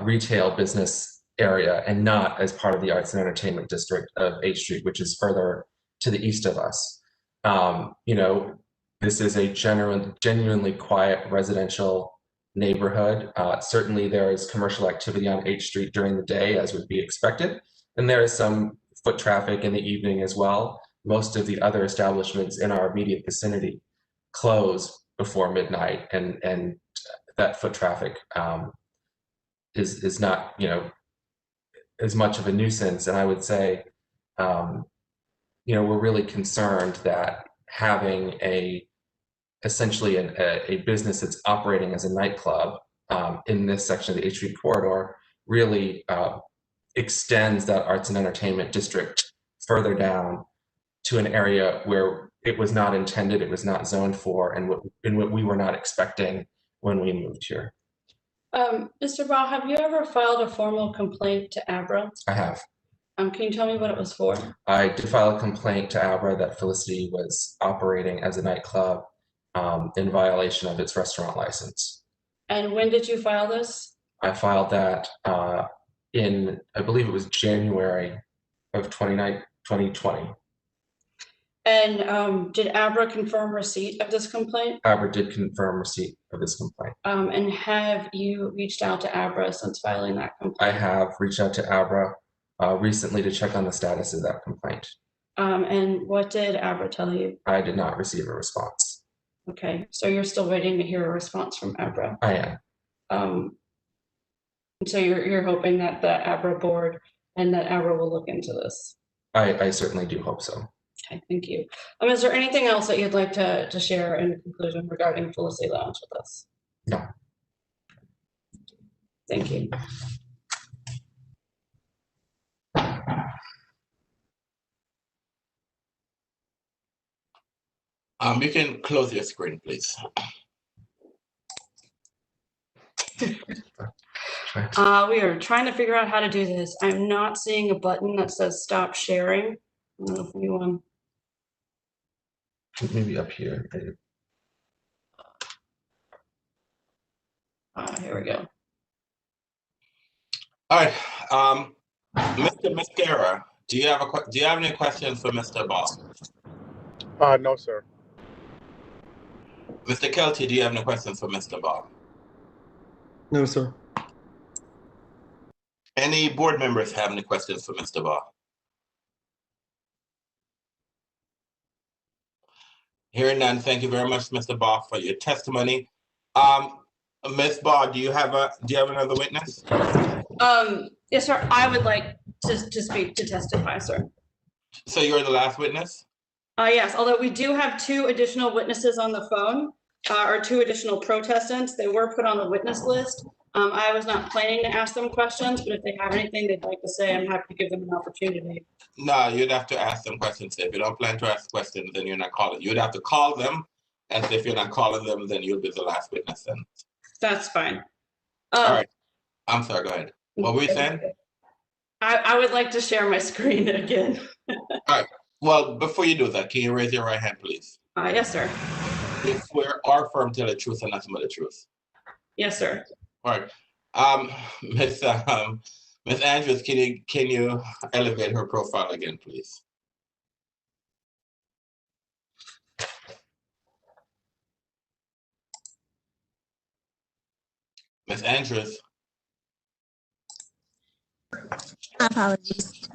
retail business area, and not as part of the arts and entertainment district of H Street, which is further to the east of us. You know, this is a genuinely quiet residential neighborhood. Certainly there is commercial activity on H Street during the day, as would be expected, and there is some foot traffic in the evening as well. Most of the other establishments in our immediate vicinity close before midnight, and that foot traffic is not, you know, as much of a nuisance. And I would say, you know, we're really concerned that having essentially a business that's operating as a nightclub in this section of the H Street corridor really extends that arts and entertainment district further down to an area where it was not intended, it was not zoned for, and what we were not expecting when we moved here. Mr. Baugh, have you ever filed a formal complaint to ABRA? I have. Can you tell me what it was for? I did file a complaint to ABRA that Felicity was operating as a nightclub in violation of its restaurant license. And when did you file this? I filed that in, I believe it was January of 2020. And did ABRA confirm receipt of this complaint? ABRA did confirm receipt of this complaint. And have you reached out to ABRA since filing that complaint? I have reached out to ABRA recently to check on the status of that complaint. And what did ABRA tell you? I did not receive a response. Okay, so you're still waiting to hear a response from ABRA? I am. So you're hoping that the ABRA board and that ABRA will look into this? I certainly do hope so. Okay, thank you. Is there anything else that you'd like to share in conclusion regarding Felicity Lounge with us? No. Thank you. You can close your screen, please. We are trying to figure out how to do this. I'm not seeing a button that says stop sharing. I don't know if anyone. Maybe up here. Here we go. All right, Mr. Mascara, do you have any questions for Mr. Baugh? No, sir. Mr. Kelty, do you have any questions for Mr. Baugh? No, sir. Any board members have any questions for Mr. Baugh? Hearing none, thank you very much, Mr. Baugh, for your testimony. Ms. Baugh, do you have another witness? Yes, sir. I would like to speak to testify, sir. So you're the last witness? Yes, although we do have 2 additional witnesses on the phone, or 2 additional protestants. They were put on the witness list. I was not planning to ask them questions, but if they have anything they'd like to say, I'm happy to give them an opportunity. No, you'd have to ask them questions. If you don't plan to ask questions, then you're not calling. You'd have to call them, and if you're not calling them, then you'll be the last witness then. That's fine. All right. I'm sorry, go ahead. What were you saying? I would like to share my screen again. All right. Well, before you do that, can you raise your right hand, please? Yes, sir. You swear or affirm to tell the truth and nothing but the truth? Yes, sir. All right. Ms. Andrews, can you elevate her profile again, please? Ms. Andrews. Apologies.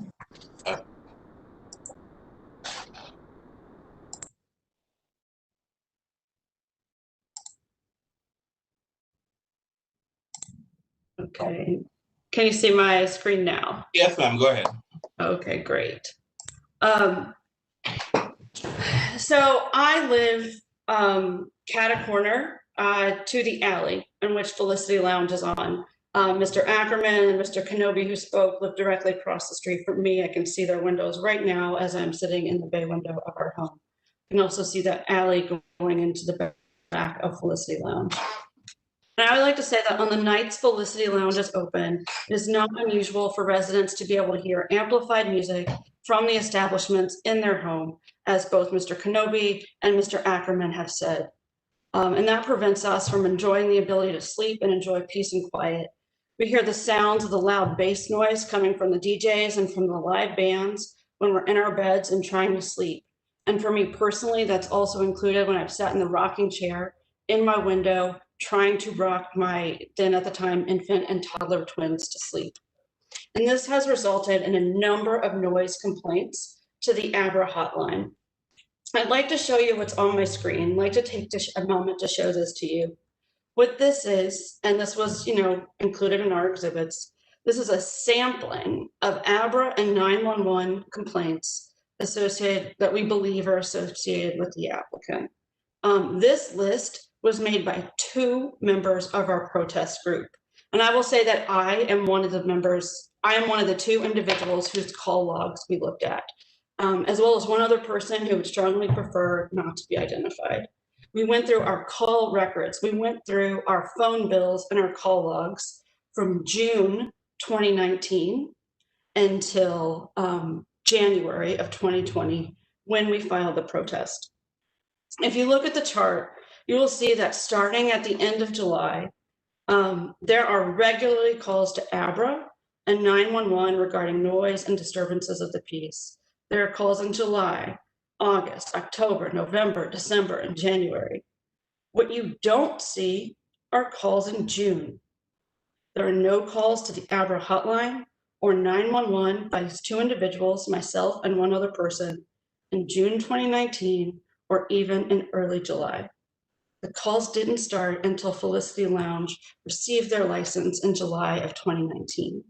Okay. Can you see my screen now? Yes, ma'am, go ahead. Okay, great. So I live cat a corner to the alley in which Felicity Lounge is on. Mr. Ackerman and Mr. Kenobi, who spoke, live directly across the street from me. I can see their windows right now as I'm sitting in the bay window of our home. You can also see that alley going into the back of Felicity Lounge. And I would like to say that on the nights Felicity Lounge is open, it is not unusual for residents to be able to hear amplified music from the establishments in their home, as both Mr. Kenobi and Mr. Ackerman have said. And that prevents us from enjoying the ability to sleep and enjoy peace and quiet. We hear the sounds of the loud bass noise coming from the DJs and from the live bands when we're in our beds and trying to sleep. And for me personally, that's also included when I've sat in the rocking chair in my window, trying to rock my then at the time infant and toddler twins to sleep. And this has resulted in a number of noise complaints to the ABRA hotline. I'd like to show you what's on my screen. I'd like to take a moment to show this to you. What this is, and this was, included in our exhibits, this is a sampling of ABRA and 911 complaints associated that we believe are associated with the applicant. This list was made by 2 members of our protest group. And I will say that I am one of the members, I am one of the 2 individuals whose call logs we looked at, as well as one other person who would strongly prefer not to be identified. We went through our call records. We went through our phone bills and our call logs from June 2019 until January of 2020, when we filed the protest. If you look at the chart, you will see that starting at the end of July, there are regularly calls to ABRA and 911 regarding noise and disturbances of the peace. There are calls in July, August, October, November, December, and January. What you don't see are calls in June. There are no calls to the ABRA hotline or 911 by 2 individuals, myself and one other person, in June 2019 or even in early July. The calls didn't start until Felicity Lounge received their license in July of 2019.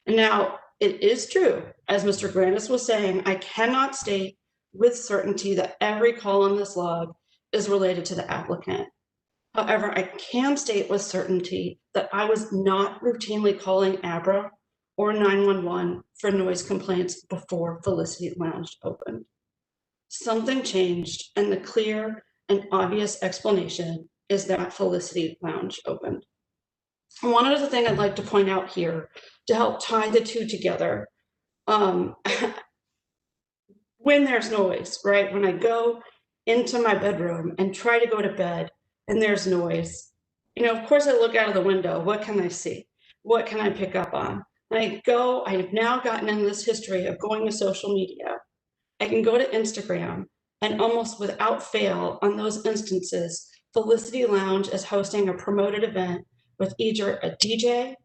And now, it is true, as Mr. Grandis was saying, I cannot state with certainty that every call on this log is related to the applicant. However, I can state with certainty that I was not routinely calling ABRA or 911 for noise complaints before Felicity Lounge opened. Something changed, and the clear and obvious explanation is that Felicity Lounge opened. One other thing I'd like to point out here to help tie the 2 together, when there's noise, right? When I go into my bedroom and try to go to bed and there's noise, of course I look out of the window. What can I see? What can I pick up on? And I have now gotten in this history of going to social media. I can go to Instagram, and almost without fail on those instances, Felicity Lounge is hosting a promoted event with either a DJ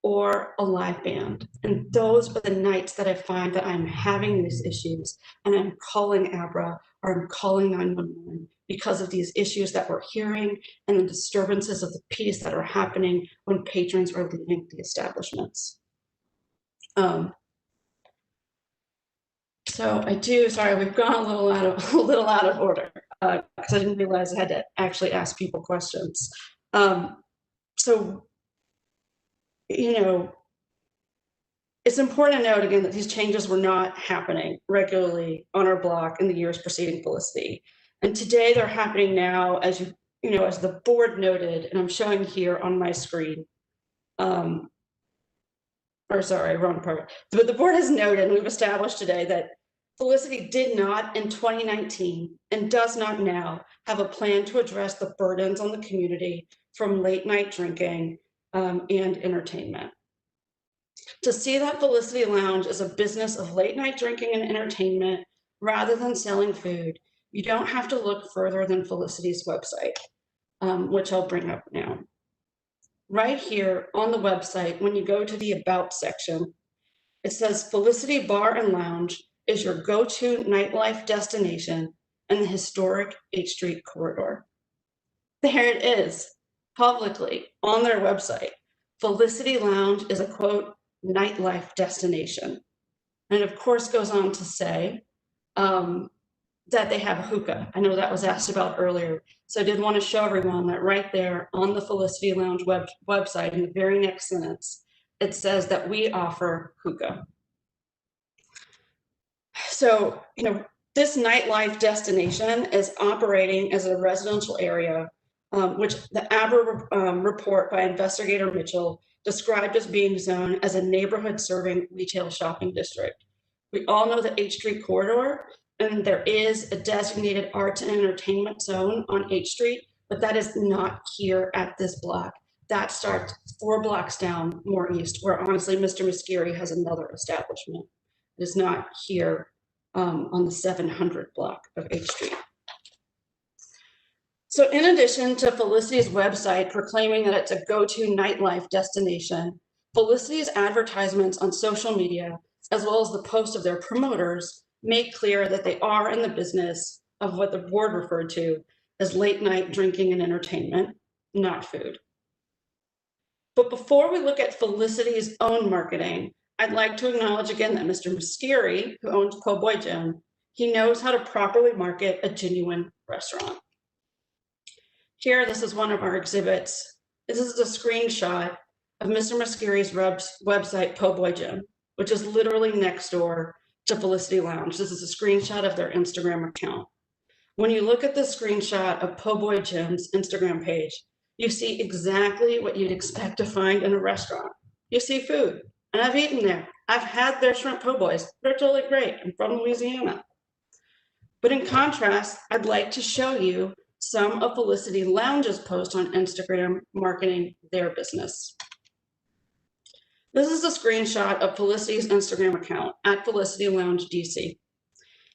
or a live band. And those are the nights that I find that I'm having these issues and I'm calling ABRA or I'm calling 911 because of these issues that we're hearing and the disturbances of the peace that are happening when patrons are leaving the establishments. So sorry, we've gone a little out of order because I didn't realize I had to actually ask people questions. So, it's important to note again that these changes were not happening regularly on our block in the years preceding Felicity. And today they're happening now, as as the board noted, and I'm showing here on my screen. Or sorry, wrong part. But the board has noted, and we've established today that Felicity did not in 2019 and does not now have a plan to address the burdens on the community from late night drinking and entertainment. To see that Felicity Lounge is a business of late night drinking and entertainment rather than selling food, you don't have to look further than Felicity's website, which I'll bring up now. Right here on the website, when you go to the About section, it says Felicity Bar and Lounge is your go-to nightlife destination in the historic H Street corridor. There it is, publicly on their website. Felicity Lounge is a quote, nightlife destination. And of course goes on to say that they have a hookah. I know that was asked about earlier. So I did want to show everyone that right there on the Felicity Lounge website in the very next sentence, it says that we offer hookah. So, this nightlife destination is operating as a residential area, which the ABRA report by investigator Mitchell described as being zoned as a neighborhood serving retail shopping district. We all know the H Street corridor, and there is a designated arts and entertainment zone on H Street, but that is not here at this block. That starts 4 blocks down more east, where honestly, Mr. Musciri has another establishment. It is not here on the 700 block of H Street. So in addition to Felicity's website proclaiming that it's a go-to nightlife destination, Felicity's advertisements on social media, as well as the post of their promoters, make clear that they are in the business of what the board referred to as late night drinking and entertainment, not food. But before we look at Felicity's own marketing, I'd like to acknowledge again that Mr. Musciri, who owns Po' Boy Jim, he knows how to properly market a genuine restaurant. Here, this is one of our exhibits. This is a screenshot of Mr. Musciri's website, Po' Boy Jim, which is literally next door to Felicity Lounge. This is a screenshot of their Instagram account. When you look at the screenshot of Po' Boy Jim's Instagram page, you see exactly what you'd expect to find in a restaurant. You see food, and I've eaten there. I've had their shrimp po' boys. They're totally great. I'm from Louisiana. But in contrast, I'd like to show you some of Felicity Lounge's posts on Instagram marketing their business. This is a screenshot of Felicity's Instagram account at Felicity Lounge DC.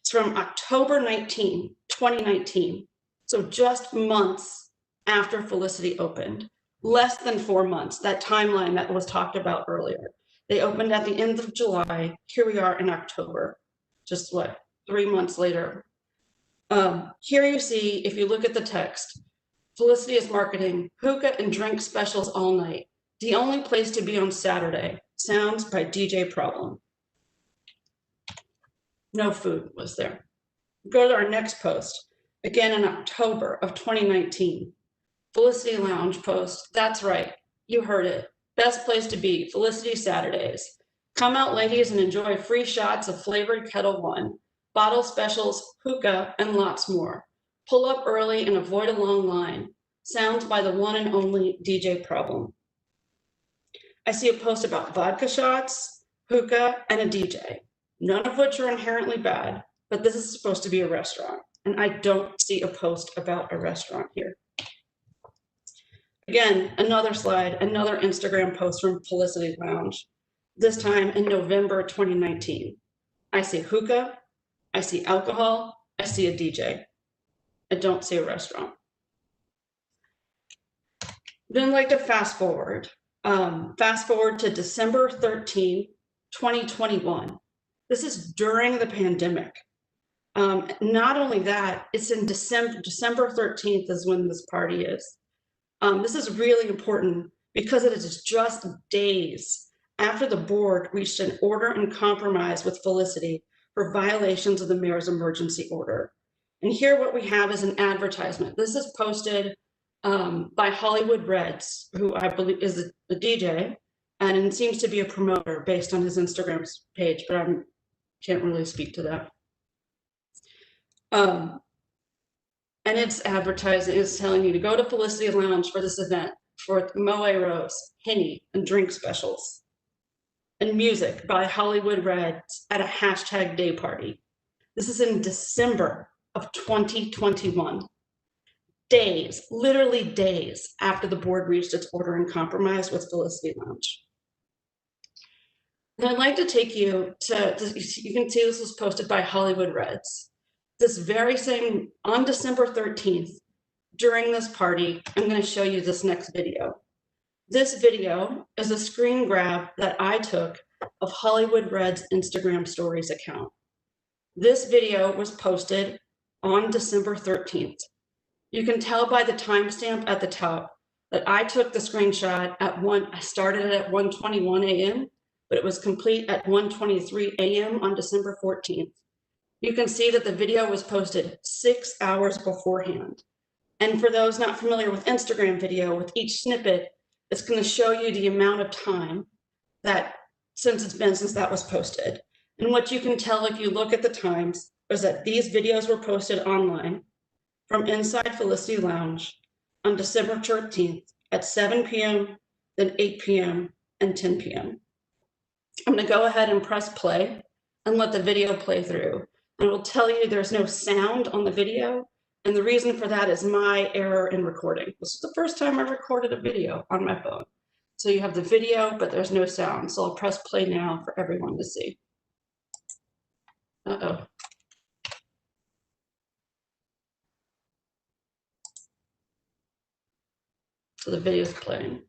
It's from October 19, 2019. So just months after Felicity opened, less than 4 months, that timeline that was talked about earlier. They opened at the end of July. Here we are in October, just 3 months later. Here you see, if you look at the text, Felicity is marketing hookah and drink specials all night. The only place to be on Saturday. Sounds by DJ Problem. No food was there. Go to our next post, again in October of 2019. Felicity Lounge post, that's right, you heard it. Best place to be, Felicity Saturdays. Come out, ladies, and enjoy free shots of flavored Kettle One, bottle specials, hookah, and lots more. Pull up early and avoid a long line. Sounds by the one and only DJ Problem. I see a post about vodka shots, hookah, and a DJ, none of which are inherently bad, but this is supposed to be a restaurant, and I don't see a post about a restaurant here. Again, another slide, another Instagram post from Felicity Lounge, this time in November 2019. I see hookah, I see alcohol, I see a DJ. I don't see a restaurant. Then I'd like to fast forward to December 13, 2021. This is during the pandemic. Not only that, it's in December 13th is when this party is. This is really important because it is just days after the board reached an order and compromise with Felicity for violations of the mayor's emergency order. And here what we have is an advertisement. This is posted by Hollywood Reds, who I believe is a DJ, and it seems to be a promoter based on his Instagram page, but I can't really speak to that. And it's advertising, it's telling you to go to Felicity Lounge for this event for Moet Rose, Henny, and drink specials. And music by Hollywood Reds at a hashtag day party. This is in December of 2021. Days, literally days after the board reached its order and compromise with Felicity Lounge. And I'd like to take you to, you can see this was posted by Hollywood Reds. This very same, on December 13th, during this party, I'm going to show you this next video. This video is a screen grab that I took of Hollywood Red's Instagram stories account. This video was posted on December 13th. You can tell by the timestamp at the top that I took the screenshot I started it at 1:21 a.m., but it was complete at 1:23 a.m. on December 14th. You can see that the video was posted 6 hours beforehand. And for those not familiar with Instagram video, with each snippet, it's going to show you the amount of time that since that was posted. And what you can tell if you look at the times is that these videos were posted online from inside Felicity Lounge on December 13th at 7 p.m., then 8 p.m., and 10 p.m. I'm going to go ahead and press play and let the video play through. And it will tell you there's no sound on the video. And the reason for that is my error in recording. This is the first time I recorded a video on my phone. So you have the video, but there's no sound. So I'll press play now for everyone to see. Uh-oh. So the video's playing.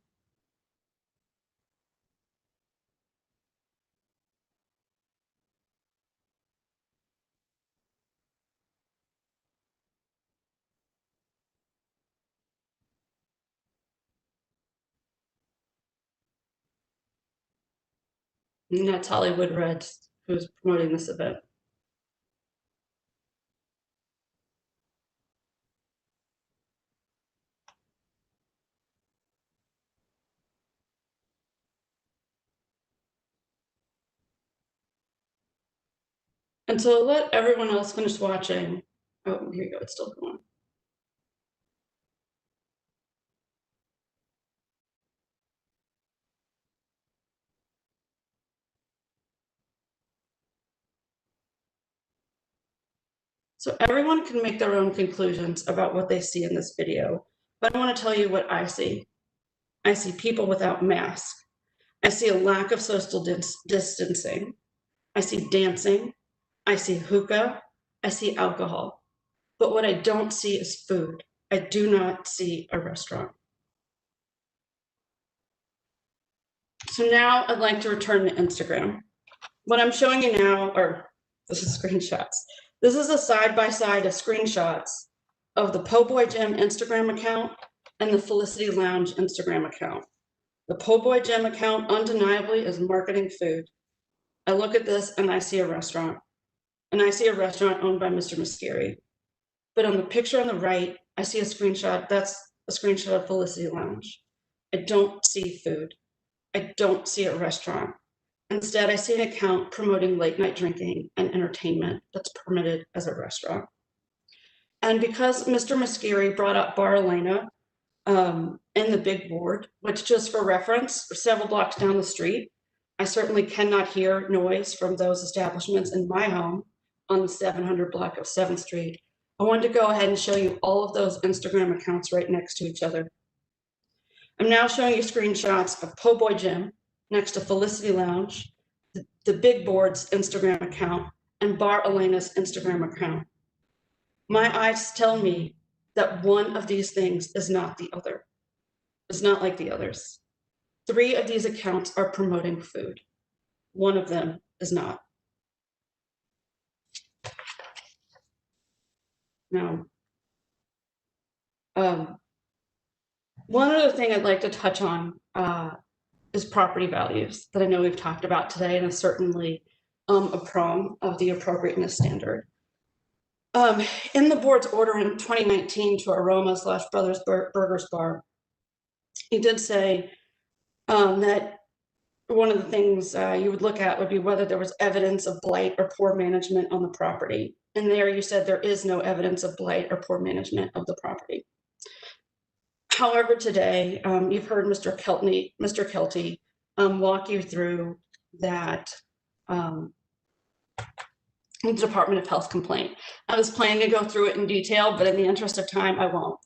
And that's Hollywood Reds, who's promoting this event. And so let everyone else finish watching. Oh, here you go, it's still going. So everyone can make their own conclusions about what they see in this video, but I want to tell you what I see. I see people without masks. I see a lack of social distancing. I see dancing. I see hookah. I see alcohol. But what I don't see is food. I do not see a restaurant. So now I'd like to return to Instagram. What I'm showing you now this is screenshots. This is a side-by-side of screenshots of the Po' Boy Gym Instagram account and the Felicity Lounge Instagram account. The Po' Boy Gym account undeniably is marketing food. I look at this and I see a restaurant. And I see a restaurant owned by Mr. Mascari. But on the picture on the right, I see a screenshot. That's a screenshot of Felicity Lounge. I don't see food. I don't see a restaurant. Instead, I see an account promoting late night drinking and entertainment that's permitted as a restaurant. And because Mr. Mascari brought up Bar Elena in the big board, which just for reference, several blocks down the street, I certainly cannot hear noise from those establishments in my home on the 700 block of 7th Street. I wanted to go ahead and show you all of those Instagram accounts right next to each other. I'm now showing you screenshots of Po' Boy Gym next to Felicity Lounge, the Big Board's Instagram account, and Bar Elena's Instagram account. My eyes tell me that one of these things is not the other. It's not like the others. 3 of these accounts are promoting food. One of them is not. Now, one other thing I'd like to touch on is property values that I know we've talked about today, and is certainly a prong of the appropriateness standard. In the board's order in 2019 to Aroma/Brothers Burgers Bar, he did say that one of the things you would look at would be whether there was evidence of blight or poor management on the property. And there you said there is no evidence of blight or poor management of the property. However, today you've heard Mr. Kelty walk you through that the Department of Health complaint. I was planning to go through it in detail, but in the interest of time, I won't.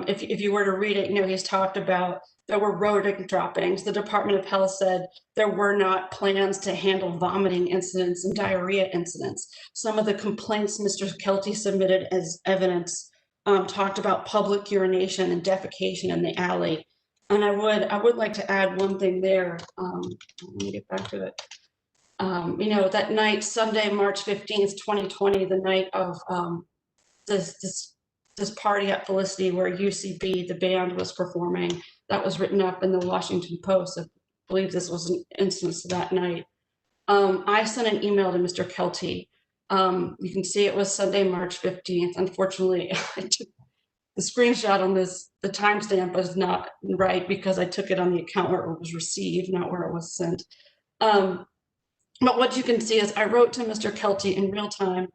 If you were to read it, you know, he's talked about there were rodent droppings. The Department of Health said there were not plans to handle vomiting incidents and diarrhea incidents. Some of the complaints Mr. Kelty submitted as evidence talked about public urination and defecation in the alley. And I would like to add one thing there. Let me get back to it. You know, that night, Sunday, March 15th, 2020, the night of this this party at Felicity where UCB, the band, was performing. That was written up in the Washington Post. I believe this was an instance that night. I sent an email to Mr. Kelty. You can see it was Sunday, March 15th. Unfortunately, I took the screenshot on this, the timestamp was not right because I took it on the account where it was received, not where it was sent. But what you can see is I wrote to Mr. Kelty in real time.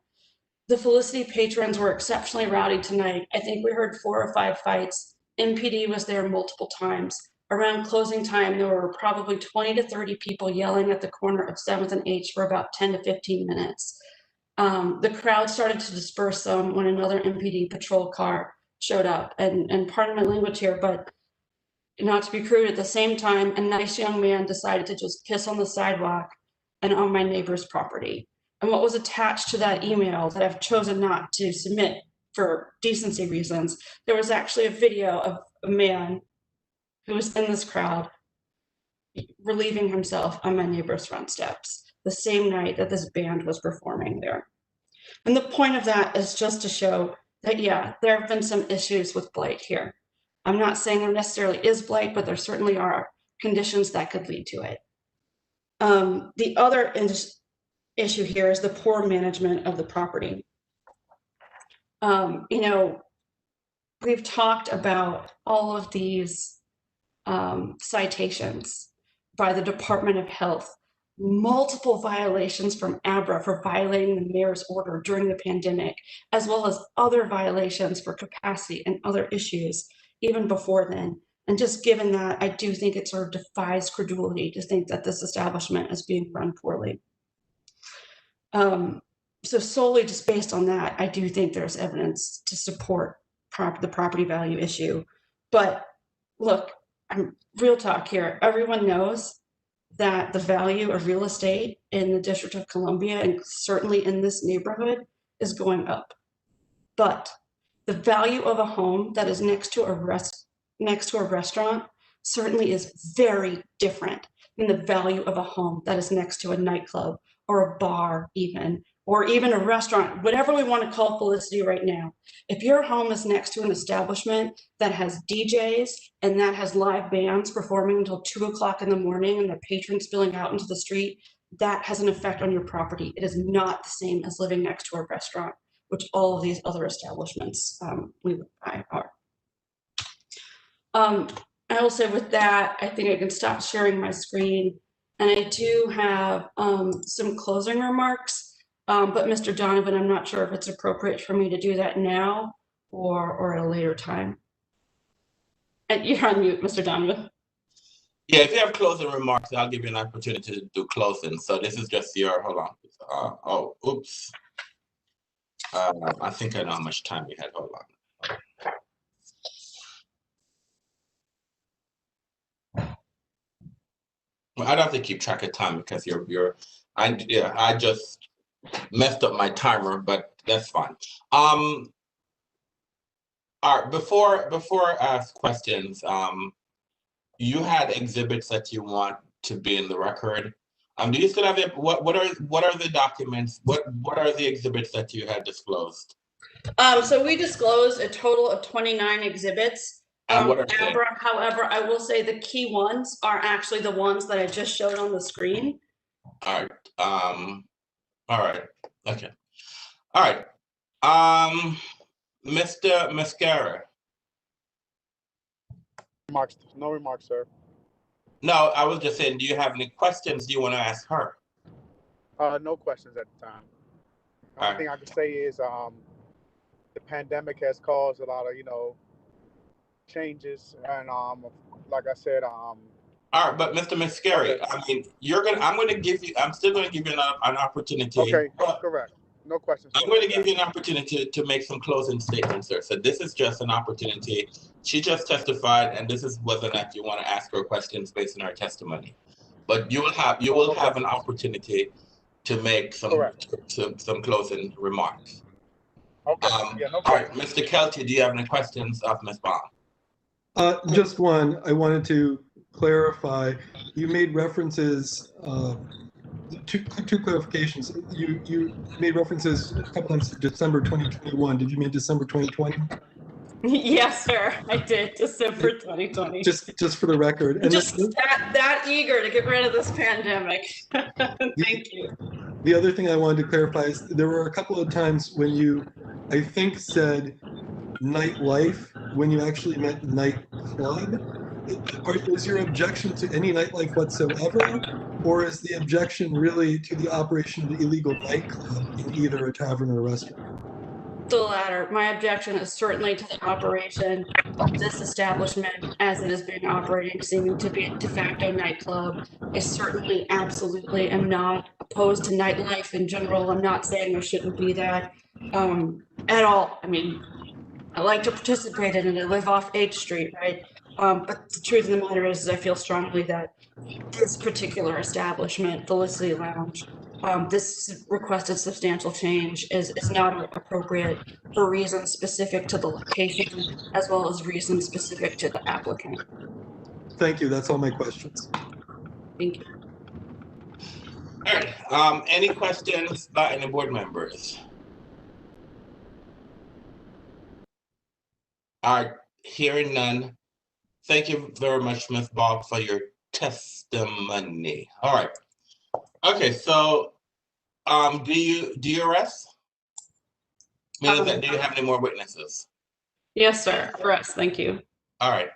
The Felicity patrons were exceptionally rowdy tonight. I think we heard 4 or 5 fights. MPD was there multiple times. Around closing time, there were probably 20 to 30 people yelling at the corner of 7th and H for about 10 to 15 minutes. The crowd started to disperse some when another MPD patrol car showed up. And pardon my language here, but not to be crude, at the same time, a nice young man decided to just piss on the sidewalk and on my neighbor's property. And what was attached to that email that I've chosen not to submit for decency reasons, there was actually a video of a man who was in this crowd relieving himself on my neighbor's front steps the same night that this band was performing there. And the point of that is just to show that, yeah, there have been some issues with blight here. I'm not saying there necessarily is blight, but there certainly are conditions that could lead to it. The other issue here is the poor management of the property. You know, we've talked about all of these citations by the Department of Health, multiple violations from ABRA for violating the mayor's order during the pandemic, as well as other violations for capacity and other issues even before then. And just given that, I do think it sort of defies credulity to think that this establishment is being run poorly. So solely just based on that, I do think there's evidence to support the property value issue. But look, I'm real talk here. Everyone knows that the value of real estate in the District of Columbia, and certainly in this neighborhood, is going up. But the value of a home that is next to a restaurant certainly is very different than the value of a home that is next to a nightclub or a bar even, or even a restaurant, whatever we want to call Felicity right now. If your home is next to an establishment that has DJs and that has live bands performing until 2 o'clock in the morning and the patrons spilling out into the street, that has an effect on your property. It is not the same as living next to a restaurant, which all of these other establishments are. I will say with that, I think I can stop sharing my screen. And I do have some closing remarks, but Mr. Donovan, I'm not sure if it's appropriate for me to do that now or at a later time. And you're on mute, Mr. Donovan. Yeah, if you have closing remarks, I'll give you an opportunity to do closing. So this is just your, hold on. Oh, oops. I think I know how much time we had. Hold on. Well, I don't have to keep track of time because I just messed up my timer, but that's fine. All right, before I ask questions, you had exhibits that you want to be in the record. Do you still have it? What are the documents? What are the exhibits that you had disclosed? So we disclosed a total of 29 exhibits. Abra, however, I will say the key ones are actually the ones that I just showed on the screen. All right. All right. Okay. All right. Mr. Mascara. No remarks, sir. No, I was just saying, do you have any questions you want to ask her? No questions at the time. The only thing I can say is the pandemic has caused a lot of, changes, and like I said, all right, but Mr. Mascari, I mean, I'm still going to give you an opportunity. Okay, correct. No questions. I'm going to give you an opportunity to make some closing statements, sir. So this is just an opportunity. She just testified, and this is whether or not you want to ask her questions based on her testimony. But you will have an opportunity to make some closing remarks. Okay. All right, Mr. Kelty, do you have any questions of Ms. Baum? Just one. I wanted to clarify. You made references two clarifications. You made references a couple times to December 2021. Did you mean December 2020? Yes, sir, I did, December 2020. Just for the record. And Just that eager to get rid of this pandemic. Thank you. the other thing I wanted to clarify is there were a couple of times when you, I think, said nightlife when you actually meant nightclub. Is your objection to any nightlife whatsoever, or is the objection really to the operation of the illegal nightclub in either a tavern or a restaurant? The latter. My objection is certainly to the operation of this establishment as it is being operated, seeming to be a de facto nightclub. I certainly, absolutely am not opposed to nightlife in general. I'm not saying there shouldn't be that at all. I mean, I like to participate in it. I live off H Street, right? But the truth of the matter is I feel strongly that this particular establishment, Felicity Lounge, this requested substantial change is not appropriate for reasons specific to the location as well as reasons specific to the applicant. Thank you. That's all my questions. Thank you. All right. Any questions by any board members? All right. Hearing none. Thank you very much, Ms. Bogg, for your testimony. All right. Okay. So, do you arrest? Meaning that do you have any more witnesses? Yes, sir. Arrest. Thank you. All right.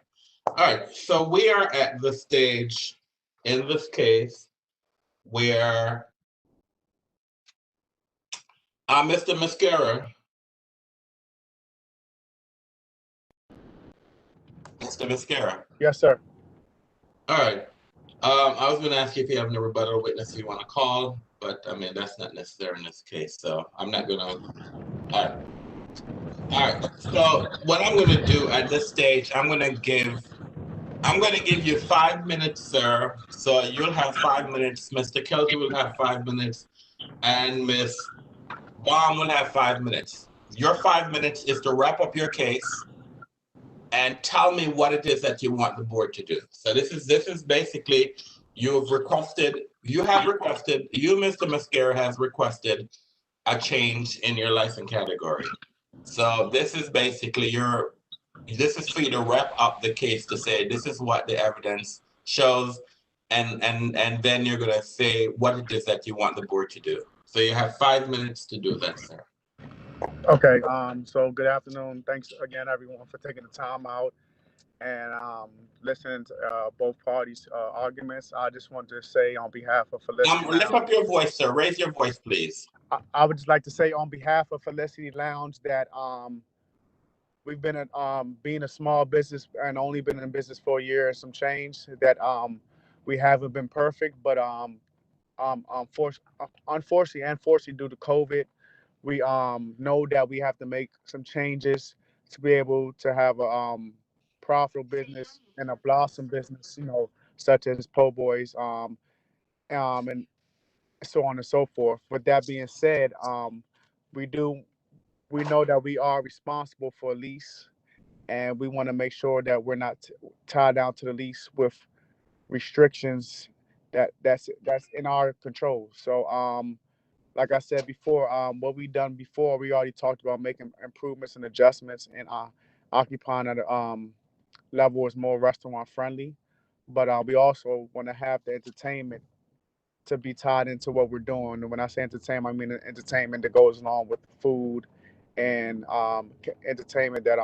All right. So we are at the stage in this case where Mr. Mascara. Mr. Mascara. Yes, sir. All right. I was going to ask you if you have any rebuttal witness you want to call, but I mean, that's not necessary in this case. So I'm not going to. All right. All right. So what I'm going to do at this stage, I'm going to give you 5 minutes, sir. So you'll have 5 minutes. Mr. Kelsey will have 5 minutes, and Miss Baum will have 5 minutes. Your 5 minutes is to wrap up your case and tell me what it is that you want the board to do. So this is basically you, Mr. Mascara, has requested a change in your license category. So this is basically this is for you to wrap up the case to say this is what the evidence shows, and then you're gonna say what it is that you want the board to do. So you have 5 minutes to do that, sir. Okay. So good afternoon. Thanks again, everyone, for taking the time out and listening to both parties' arguments. I just want to say on behalf of Felicity Lift up your voice, sir. Raise your voice, please. I would just like to say on behalf of Felicity Lounge that we've been being a small business and only been in business for a year and some change, that we haven't been perfect, but unfortunately and fortunately due to COVID, we know that we have to make some changes to be able to have a profitable business and a blossom business, such as Po' Boys, and so on and so forth. With that being said, we know that we are responsible for a lease, and we want to make sure that we're not tied down to the lease with restrictions that's in our control. So like I said before, what we done before, we already talked about making improvements and adjustments and occupying at a level is more restaurant friendly. But we also want to have the entertainment to be tied into what we're doing. And when I say entertainment, I mean entertainment that goes along with food and entertainment that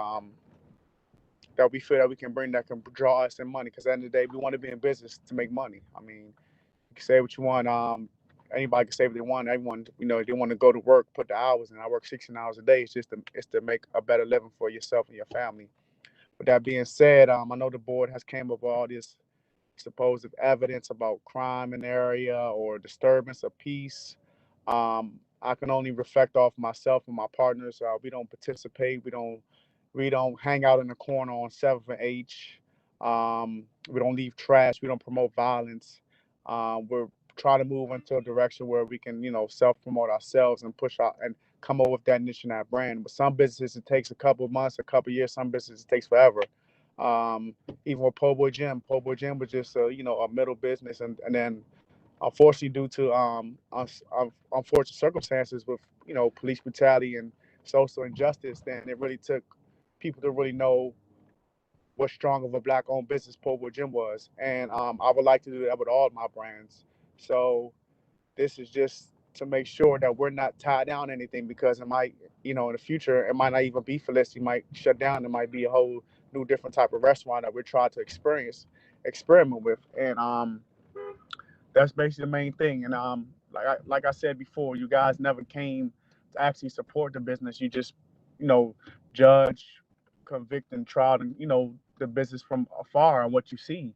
we feel that we can bring that can draw us in money. Because at the end of the day, we want to be in business to make money. I mean, you can say what you want. Anybody can say what they want. Everyone, they want to go to work, put the hours in. I work 16 hours a day. It's to make a better living for yourself and your family. With that being said, I know the board has came up with all this supposed evidence about crime in the area or disturbance of peace. I can only reflect off myself and my partners. We don't participate. We don't hang out in the corner on 7th and H. We don't leave trash. We don't promote violence. We're trying to move into a direction where we can, self-promote ourselves and push out and come up with that niche and that brand. But some businesses, it takes a couple of months, a couple of years. Some businesses, it takes forever. Even with Po' Boy Gym was just a middle business, and then unfortunately, due to unfortunate circumstances with police brutality and social injustice, then it really took people to really know what strong of a black-owned business Portwood Gym was, and I would like to do that with all of my brands. So this is just to make sure that we're not tied down to anything, because it might, in the future, it might not even be Felicity, might shut down. It might be a whole new, different type of restaurant that we're trying to experiment with, and that's basically the main thing. And like I said before, you guys never came to actually support the business. You just, judge, convict, and trial, and the business from afar and what you see.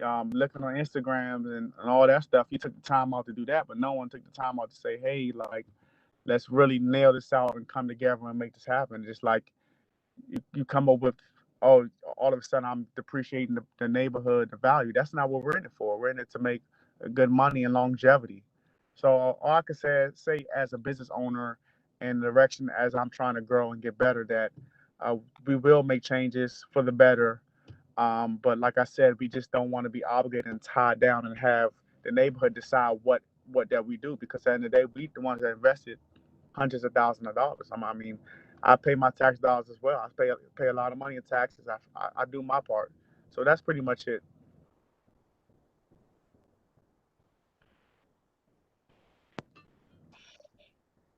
Looking on Instagram and all that stuff, you took the time out to do that, but no one took the time out to say, hey, like, let's really nail this out and come together and make this happen. Just like you come up with, oh, all of a sudden I'm depreciating the neighborhood, the value. That's not what we're in it for. We're in it to make good money and longevity. So all I can say as a business owner, and the direction as I'm trying to grow and get better, that we will make changes for the better. But like I said, we just don't want to be obligated and tied down and have the neighborhood decide what that we do, because at the end of the day, we the ones that invested hundreds of thousands of dollars. I mean, I pay my tax dollars as well. I pay a lot of money in taxes. I do my part. So that's pretty much it.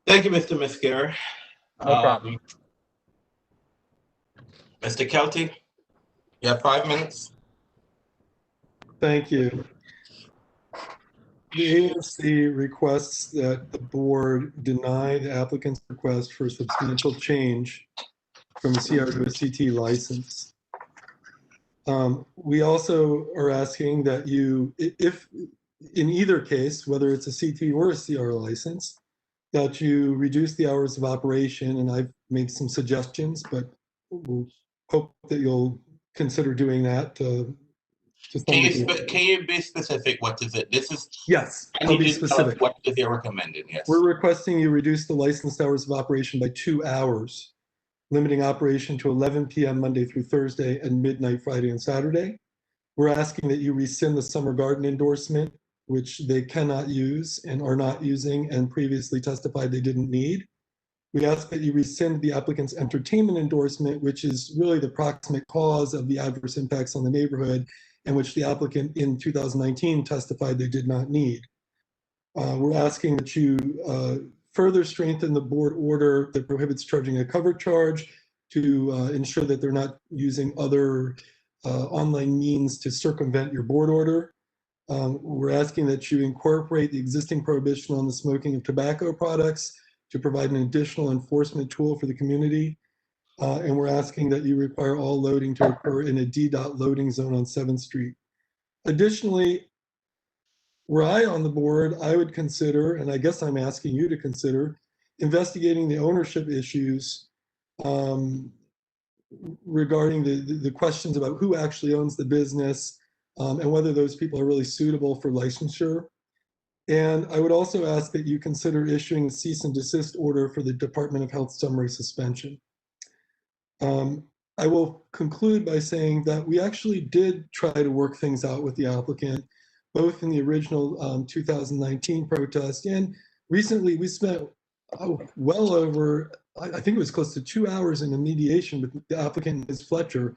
Thank you, Mr. Muscara. No problem. Mr. Kelty, you have 5 minutes. Thank you. The ANC requests that the board deny the applicant's request for substantial change from a CR to a CT license. We also are asking that you, if in either case, whether it's a CT or a CR license, that you reduce the hours of operation. And I've made some suggestions, but we'll hope that you'll consider doing that. Can you be specific? What is it? This is Yes, I'll be specific. What is your recommended? Yes. We're requesting you reduce the licensed hours of operation by 2 hours, limiting operation to 11 p.m. Monday through Thursday and midnight Friday and Saturday. We're asking that you rescind the summer garden endorsement, which they cannot use and are not using and previously testified they didn't need. We ask that you rescind the applicant's entertainment endorsement, which is really the proximate cause of the adverse impacts on the neighborhood, and which the applicant in 2019 testified they did not need. We're asking that you further strengthen the board order that prohibits charging a cover charge to ensure that they're not using other online means to circumvent your board order. We're asking that you incorporate the existing prohibition on the smoking of tobacco products to provide an additional enforcement tool for the community. And we're asking that you require all loading to occur in a D-dot loading zone on 7th Street. Additionally, were I on the board, I would consider, and I guess I'm asking you to consider, investigating the ownership issues regarding the questions about who actually owns the business and whether those people are really suitable for licensure. And I would also ask that you consider issuing a cease and desist order for the Department of Health summary suspension. I will conclude by saying that we actually did try to work things out with the applicant, both in the original 2019 protest, and recently we spent well over, I think it was close to 2 hours in a mediation with the applicant, Ms. Fletcher.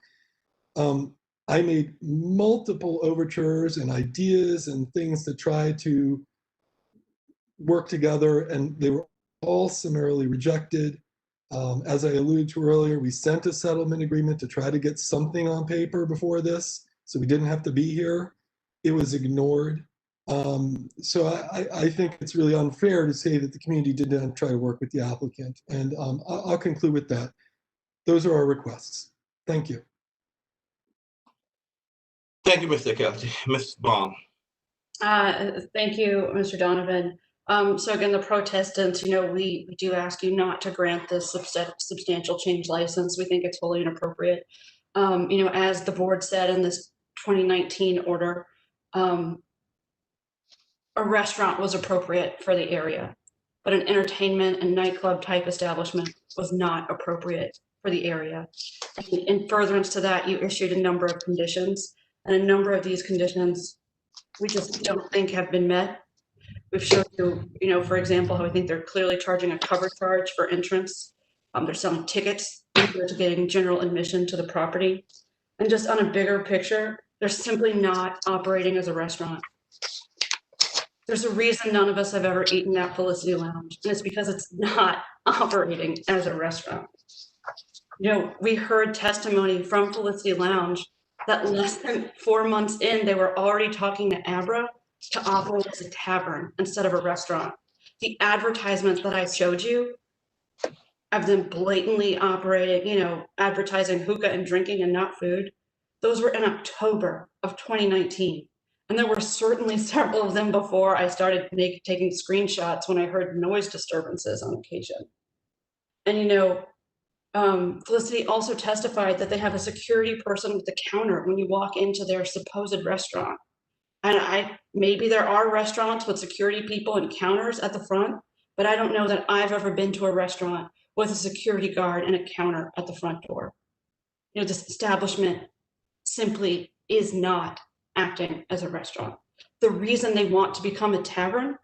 I made multiple overtures and ideas and things to try to work together, and they were all summarily rejected. As I alluded to earlier, we sent a settlement agreement to try to get something on paper before this, so we didn't have to be here. It was ignored. So I think it's really unfair to say that the community did not try to work with the applicant. And I'll conclude with that. Those are our requests. Thank you. Thank you, Mr. Kelty. Ms. Baum. Thank you, Mr. Donovan. So again, the protestants, we do ask you not to grant this substantial change license. We think it's wholly inappropriate. As the board said in this 2019 order, a restaurant was appropriate for the area, but an entertainment and nightclub type establishment was not appropriate for the area. In furtherance to that, you issued a number of conditions, and a number of these conditions we just don't think have been met. We've shown you, for example, how I think they're clearly charging a cover charge for entrance. They're selling tickets to getting general admission to the property. And just on a bigger picture, they're simply not operating as a restaurant. There's a reason none of us have ever eaten at Felicity Lounge, and it's because it's not operating as a restaurant. We heard testimony from Felicity Lounge that less than 4 months in, they were already talking to Abra to operate as a tavern instead of a restaurant. The advertisements that I showed you of them blatantly operating, advertising hookah and drinking and not food, those were in October of 2019. And there were certainly several of them before I started taking screenshots when I heard noise disturbances on occasion. And Felicity also testified that they have a security person at the counter when you walk into their supposed restaurant. And maybe there are restaurants with security people and counters at the front, but I don't know that I've ever been to a restaurant with a security guard and a counter at the front door. This establishment simply is not acting as a restaurant. The reason they want to become a tavern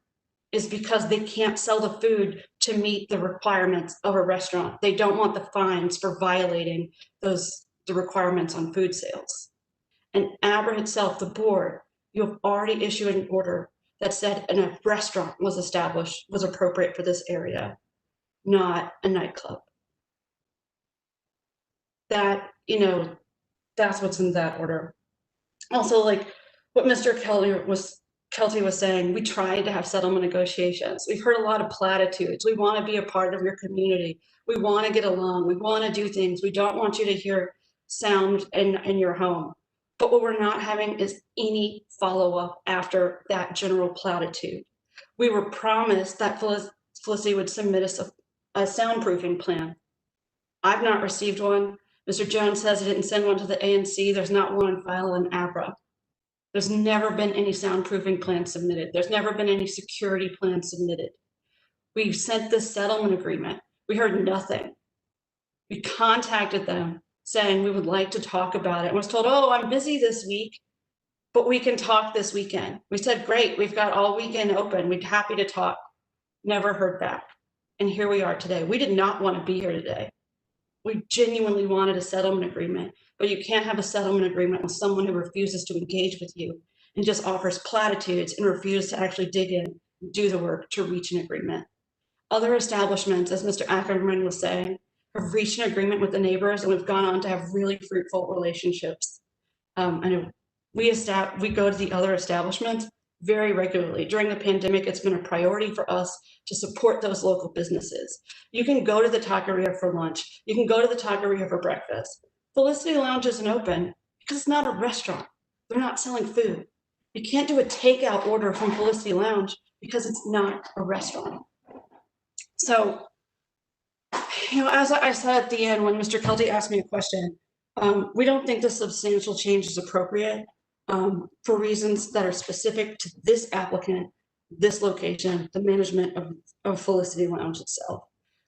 is because they can't sell the food to meet the requirements of a restaurant. They don't want the fines for violating the requirements on food sales. And Abra itself, the board, you have already issued an order that said a restaurant was established, was appropriate for this area, not a nightclub. That, that's what's in that order. Also, like what Mr. Kelty was saying, we tried to have settlement negotiations. We've heard a lot of platitudes. We want to be a part of your community. We want to get along. We want to do things. We don't want you to hear sound in your home. But what we're not having is any follow-up after that general platitude. We were promised that Felicity would submit us a soundproofing plan. I've not received one. Mr. Jones says he didn't send one to the ANC. There's not one on file in Abra. There's never been any soundproofing plan submitted. There's never been any security plan submitted. We've sent this settlement agreement. We heard nothing. We contacted them saying we would like to talk about it. And was told, oh, I'm busy this week, but we can talk this weekend. We said, great, we've got all weekend open. We'd happy to talk. Never heard back. And here we are today. We did not want to be here today. We genuinely wanted a settlement agreement, but you can't have a settlement agreement with someone who refuses to engage with you and just offers platitudes and refuses to actually dig in and do the work to reach an agreement. Other establishments, as Mr. Ackerman was saying, have reached an agreement with the neighbors, and we've gone on to have really fruitful relationships. And we go to the other establishments very regularly. During the pandemic, it's been a priority for us to support those local businesses. You can go to the taqueria for lunch. You can go to the taqueria for breakfast. Felicity Lounge isn't open because it's not a restaurant. They're not selling food. You can't do a takeout order from Felicity Lounge because it's not a restaurant. So, as I said at the end, when Mr. Kelty asked me a question, we don't think the substantial change is appropriate for reasons that are specific to this applicant, this location, the management of Felicity Lounge itself.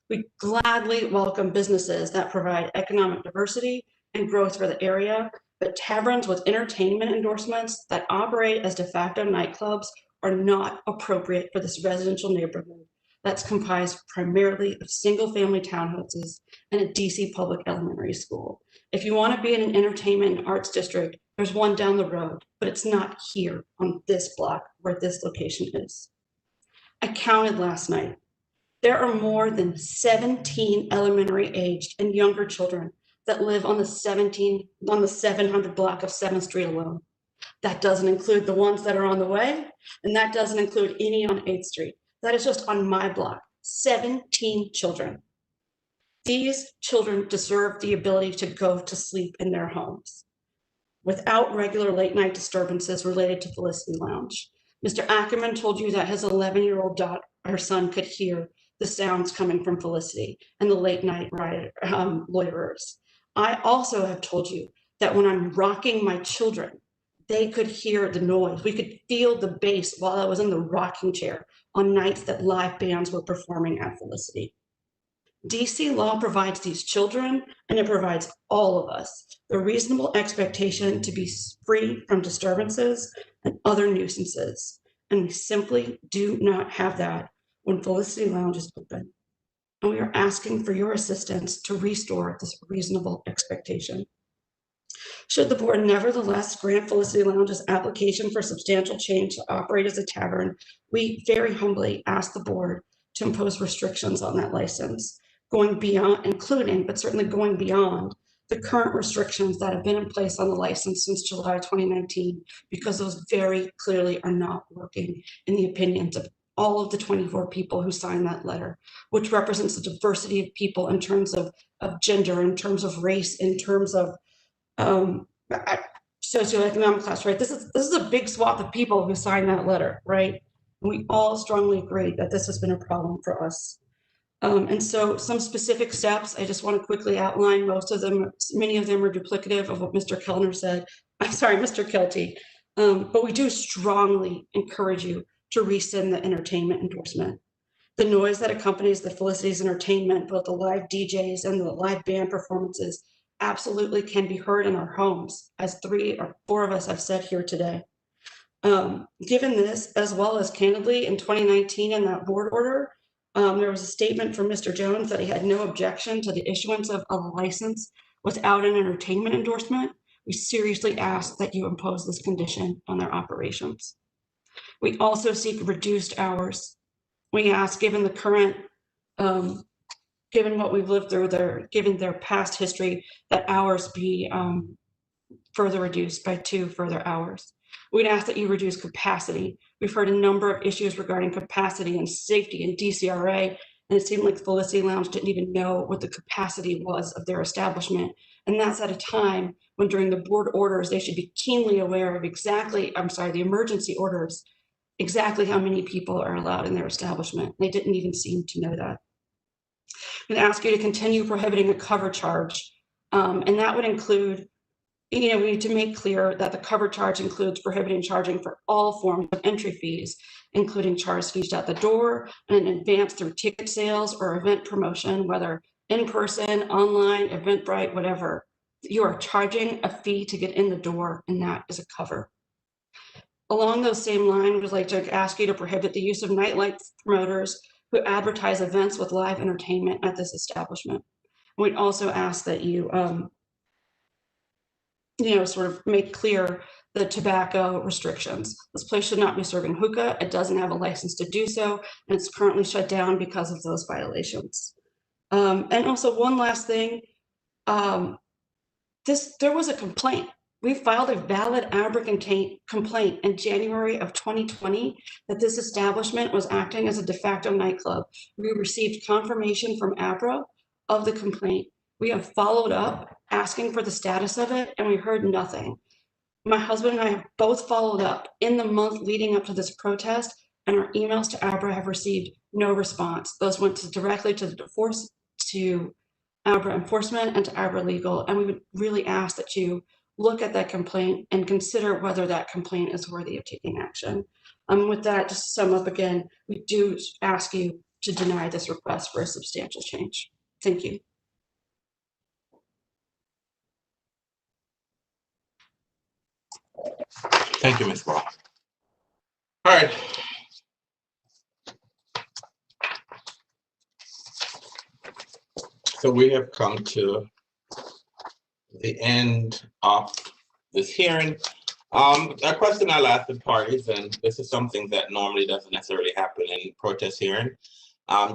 We gladly welcome businesses that provide economic diversity and growth for the area, but taverns with entertainment endorsements that operate as de facto nightclubs are not appropriate for this residential neighborhood that's comprised primarily of single-family townhouses and a DC public elementary school. If you want to be in an entertainment and arts district, there's one down the road, but it's not here on this block where this location is. I counted last night. There are more than 17 elementary aged and younger children that live on the 700 block of 7th Street alone. That doesn't include the ones that are on the way, and that doesn't include any on 8th Street. That is just on my block, 17 children. These children deserve the ability to go to sleep in their homes without regular late night disturbances related to Felicity Lounge. Mr. Ackerman told you that his 11-year-old daughter, her son, could hear the sounds coming from Felicity and the late night loiterers. I also have told you that when I'm rocking my children, they could hear the noise. We could feel the bass while I was in the rocking chair on nights that live bands were performing at Felicity. DC law provides these children, and it provides all of us, the reasonable expectation to be free from disturbances and other nuisances. And we simply do not have that when Felicity Lounge is open. And we are asking for your assistance to restore this reasonable expectation. Should the board nevertheless grant Felicity Lounge's application for substantial change to operate as a tavern, we very humbly ask the board to impose restrictions on that license, going beyond, including, but certainly going beyond the current restrictions that have been in place on the license since July 2019, because those very clearly are not working in the opinions of all of the 24 people who signed that letter, which represents the diversity of people in terms of gender, in terms of race, in terms of socioeconomic class, right? This is a big swath of people who signed that letter, right? And we all strongly agree that this has been a problem for us. And so some specific steps, I just want to quickly outline. Most of them, many of them are duplicative of what Mr. Kellner said. I'm sorry, Mr. Kelty. But we do strongly encourage you to rescind the entertainment endorsement. The noise that accompanies the Felicity's entertainment, both the live DJs and the live band performances, absolutely can be heard in our homes, as 3 or 4 of us have said here today. Given this, as well as candidly in 2019 in that board order, there was a statement from Mr. Jones that he had no objection to the issuance of a license without an entertainment endorsement. We seriously ask that you impose this condition on their operations. We also seek reduced hours. We ask, given the current, given what we've lived through, given their past history, that hours be further reduced by 2 further hours. We'd ask that you reduce capacity. We've heard a number of issues regarding capacity and safety and DCRA, and it seemed like Felicity Lounge didn't even know what the capacity was of their establishment. And that's at a time when during the board orders, they should be keenly aware of the emergency orders, exactly how many people are allowed in their establishment. They didn't even seem to know that. We'd ask you to continue prohibiting a cover charge, and that would include, we need to make clear that the cover charge includes prohibiting charging for all forms of entry fees, including charge fees at the door and in advance through ticket sales or event promotion, whether in person, online, Eventbrite, whatever. You are charging a fee to get in the door, and that is a cover. Along those same lines, we'd like to ask you to prohibit the use of nightlife promoters who advertise events with live entertainment at this establishment. We'd also ask that you, sort of make clear the tobacco restrictions. This place should not be serving hookah. It doesn't have a license to do so, and it's currently shut down because of those violations. And also one last thing, there was a complaint. We filed a valid ABRA complaint in January of 2020 that this establishment was acting as a de facto nightclub. We received confirmation from ABRA of the complaint. We have followed up asking for the status of it, and we heard nothing. My husband and I have both followed up in the month leading up to this protest, and our emails to ABRA have received no response. Those went directly to ABRA enforcement and to ABRA legal, and we would really ask that you look at that complaint and consider whether that complaint is worthy of taking action. With that, just to sum up again, we do ask you to deny this request for a substantial change. Thank you. Thank you, Ms. Ball. All right. So we have come to the end of this hearing. A question I'll ask the parties, and this is something that normally doesn't necessarily happen in protest hearing.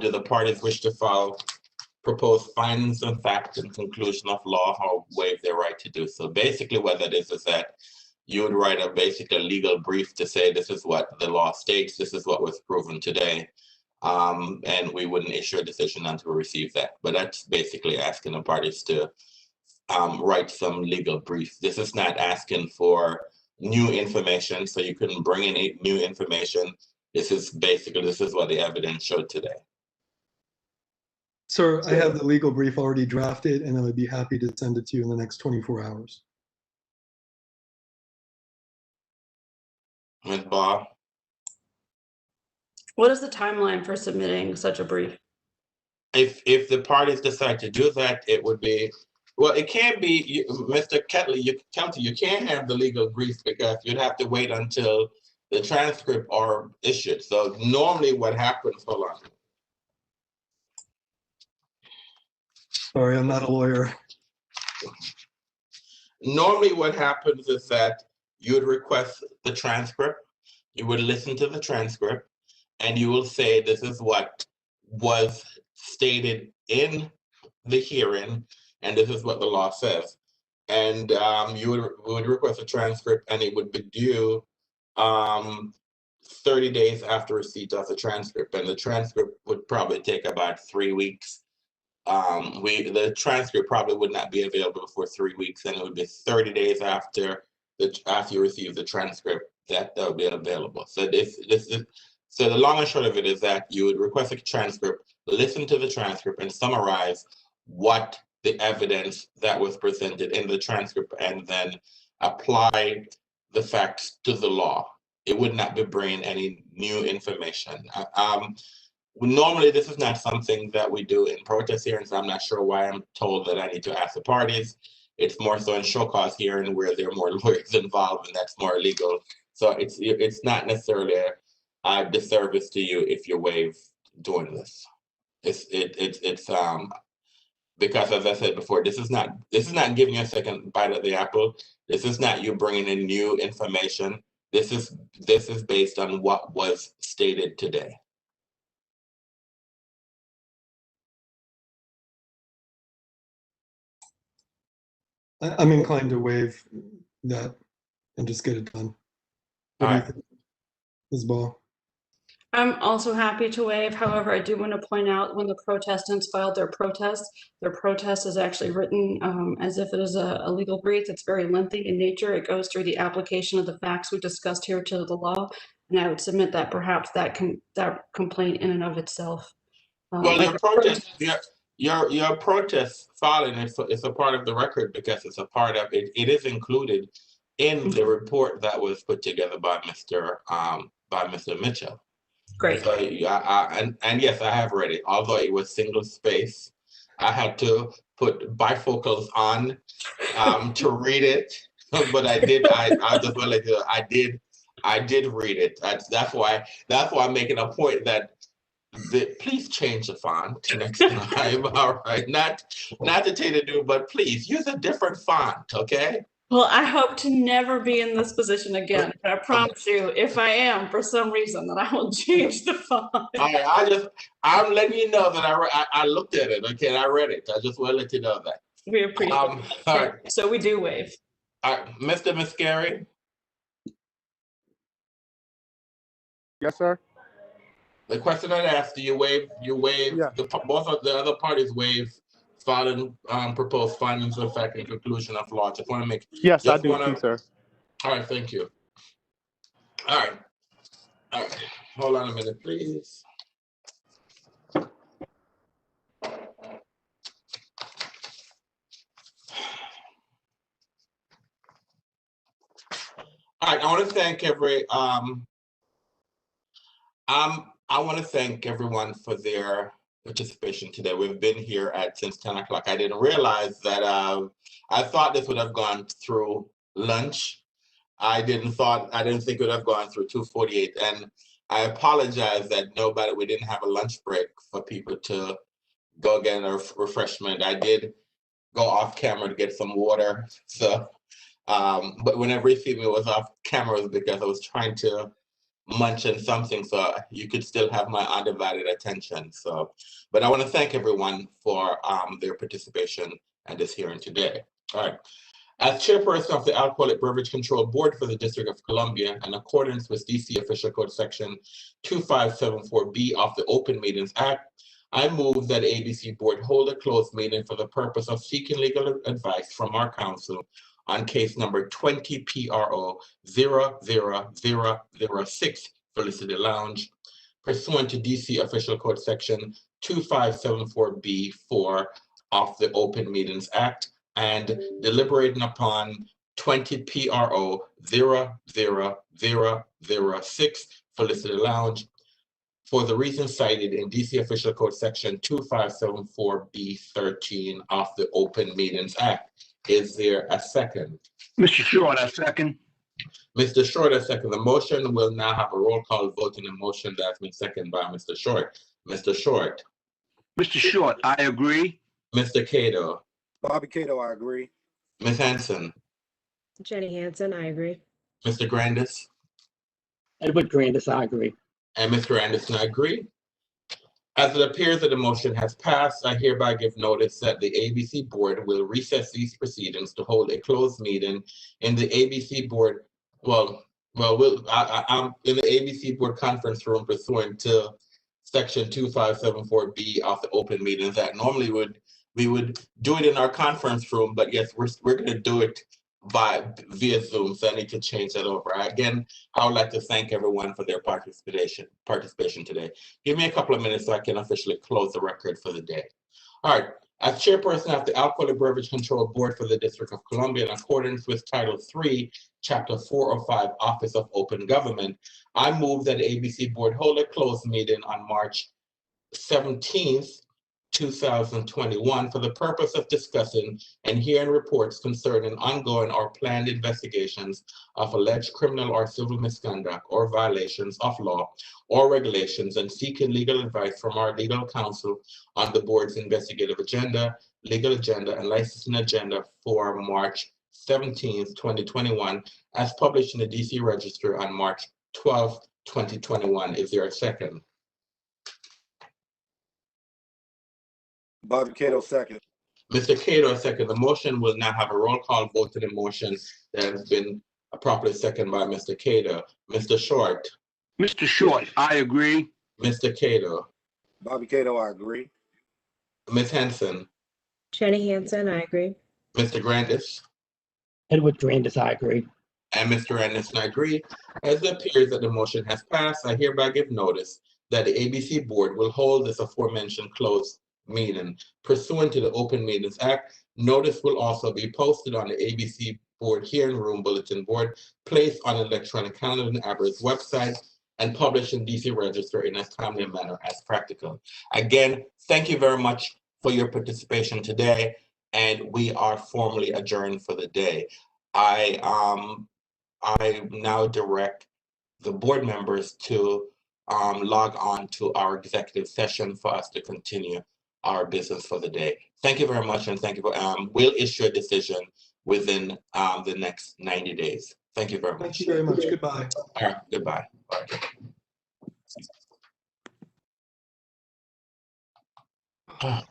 Do the parties wish to file proposed findings of fact and conclusion of law or waive their right to do so? Basically, what that is that you would write a legal brief to say this is what the law states, this is what was proven today, and we wouldn't issue a decision until we receive that. But that's basically asking the parties to write some legal brief. This is not asking for new information, so you couldn't bring in new information. This is what the evidence showed today. Sir, I have the legal brief already drafted, and I would be happy to send it to you in the next 24 hours. Ms. Baugh? What is the timeline for submitting such a brief? If the parties decide to do that, it would be, well, it can't be, Mr. Ketley, you can't have the legal brief because you'd have to wait until the transcript are issued. So normally what happens, hold on. Sorry, I'm not a lawyer. Normally what happens is that you would request the transcript, you would listen to the transcript, and you will say, this is what was stated in the hearing, and this is what the law says. And you would request a transcript, and it would be due 30 days after receipt of the transcript. And the transcript would probably take about 3 weeks. The transcript probably would not be available for 3 weeks, and it would be 30 days after you receive the transcript that will be available. So so the long and short of it is that you would request a transcript, listen to the transcript, and summarize what the evidence that was presented in the transcript, and then apply the facts to the law. It would not be bringing any new information. Normally, this is not something that we do in protest hearings. I'm not sure why I'm told that I need to ask the parties. It's more so in show cause hearing where there are more lawyers involved, and that's more illegal. So it's not necessarily a disservice to you if you waive doing this. It's because, as I said before, this is not giving you a second bite at the apple. This is not you bringing in new information. This is based on what was stated today. I'm inclined to waive that and just get it done. What do you think, Ms. Ball? I'm also happy to waive. However, I do want to point out when the protestants filed their protest is actually written as if it is a legal brief. It's very lengthy in nature. It goes through the application of the facts we discussed here to the law. And I would submit that perhaps that complaint in and of itself. Well, your protest filing is a part of the record because it's a part of it. It is included in the report that was put together by Mr. Mitchell. Great. So, and yes, I have read it. Although it was single space, I had to put bifocals on to read it. But I did. I just want to let you know, I did read it. That's why I'm making a point that please change the font next time. All right, not to tell you to do, but please use a different font. Okay. Well, I hope to never be in this position again. But I promise you, if I am, for some reason, that I will change the font. All right, I'm letting you know that I looked at it. Okay, and I read it. I just want to let you know that. We appreciate it. All right. So we do waive. All right, Mr. Muscari. Yes, sir. The question I asked, do you waive? Yeah. Both of the other parties waive filing proposed findings of fact and conclusion of law. Just want to make. Yes, I do too, sir. All right, thank you. All right. Hold on a minute, please. All right, I want to thank I want to thank everyone for their participation today. We've been here since 10 o'clock. I didn't realize that I thought this would have gone through lunch. I didn't think it would have gone through 2:48. And I apologize that we didn't have a lunch break for people to go get a refreshment. I did go off camera to get some water. So, but whenever you see me was off camera, it was because I was trying to munch on something so you could still have my undivided attention. So, but I want to thank everyone for their participation in this hearing today. All right. As chairperson of the Alcoholic Beverage Control Board for the District of Columbia, in accordance with DC Official Code Section 2574B of the Open Meetings Act, I move that ABC Board hold a closed meeting for the purpose of seeking legal advice from our counsel on case number 20 PRO 00006 Felicity Lounge, pursuant to DC Official Code Section 2574B4 of the Open Meetings Act, and deliberating upon 20 PRO 00006 Felicity Lounge for the reasons cited in DC Official Code Section 2574B13 of the Open Meetings Act. Is there a second? Mr. Short, I second. Mr. Short has seconded the motion. We'll now have a roll call vote on the motion that's been seconded by Mr. Short. Mr. Short. Mr. Short, I agree. Mr. Cato. Bobby Cato, I agree. Ms. Hanson. Jenny Hansen, I agree. Mr. Grandis. Edward Grandis, I agree. And Mr. Anderson, I agree. As it appears that the motion has passed, I hereby give notice that the ABC Board will recess these proceedings to hold a closed meeting in the ABC Board, I'm in the ABC Board conference room pursuant to Section 2574B of the Open Meetings Act. Normally we would do it in our conference room, but yes, we're going to do it via Zoom, so I need to change that over. Again, I would like to thank everyone for their participation today. Give me a couple of minutes so I can officially close the record for the day. All right, as chairperson of the Alcoholic Beverage Control Board for the District of Columbia, in accordance with Title III, Chapter 405, Office of Open Government, I move that the ABC Board hold a closed meeting on March 17th, 2021 for the purpose of discussing and hearing reports concerning ongoing or planned investigations of alleged criminal or civil misconduct or violations of law or regulations, and seeking legal advice from our legal counsel on the board's investigative agenda, legal agenda, and licensing agenda for March 17th, 2021, as published in the DC Register on March 12th, 2021. Is there a second? Bobby Cato, second. Mr. Cato, second. The motion will now have a roll call vote to the motion that has been properly seconded by Mr. Cato. Mr. Short. Mr. Short, I agree. Mr. Cato. Bobby Cato, I agree. Ms. Henson. Jenny Hansen, I agree. Mr. Grandis. Edward Grandis, I agree. And Mr. Anderson, I agree. As it appears that the motion has passed, I hereby give notice that the ABC Board will hold this aforementioned closed meeting pursuant to the Open Meetings Act. Notice will also be posted on the ABC Board Hearing Room Bulletin Board, placed on electronic calendar and ABRA's website, and published in DC Register in as timely a manner as practical. Again, thank you very much for your participation today, and we are formally adjourned for the day. I now direct the board members to log on to our executive session for us to continue our business for the day. Thank you very much, and thank you for, we'll issue a decision within the next 90 days. Thank you very much. Thank you very much. Goodbye. All right, goodbye. All right.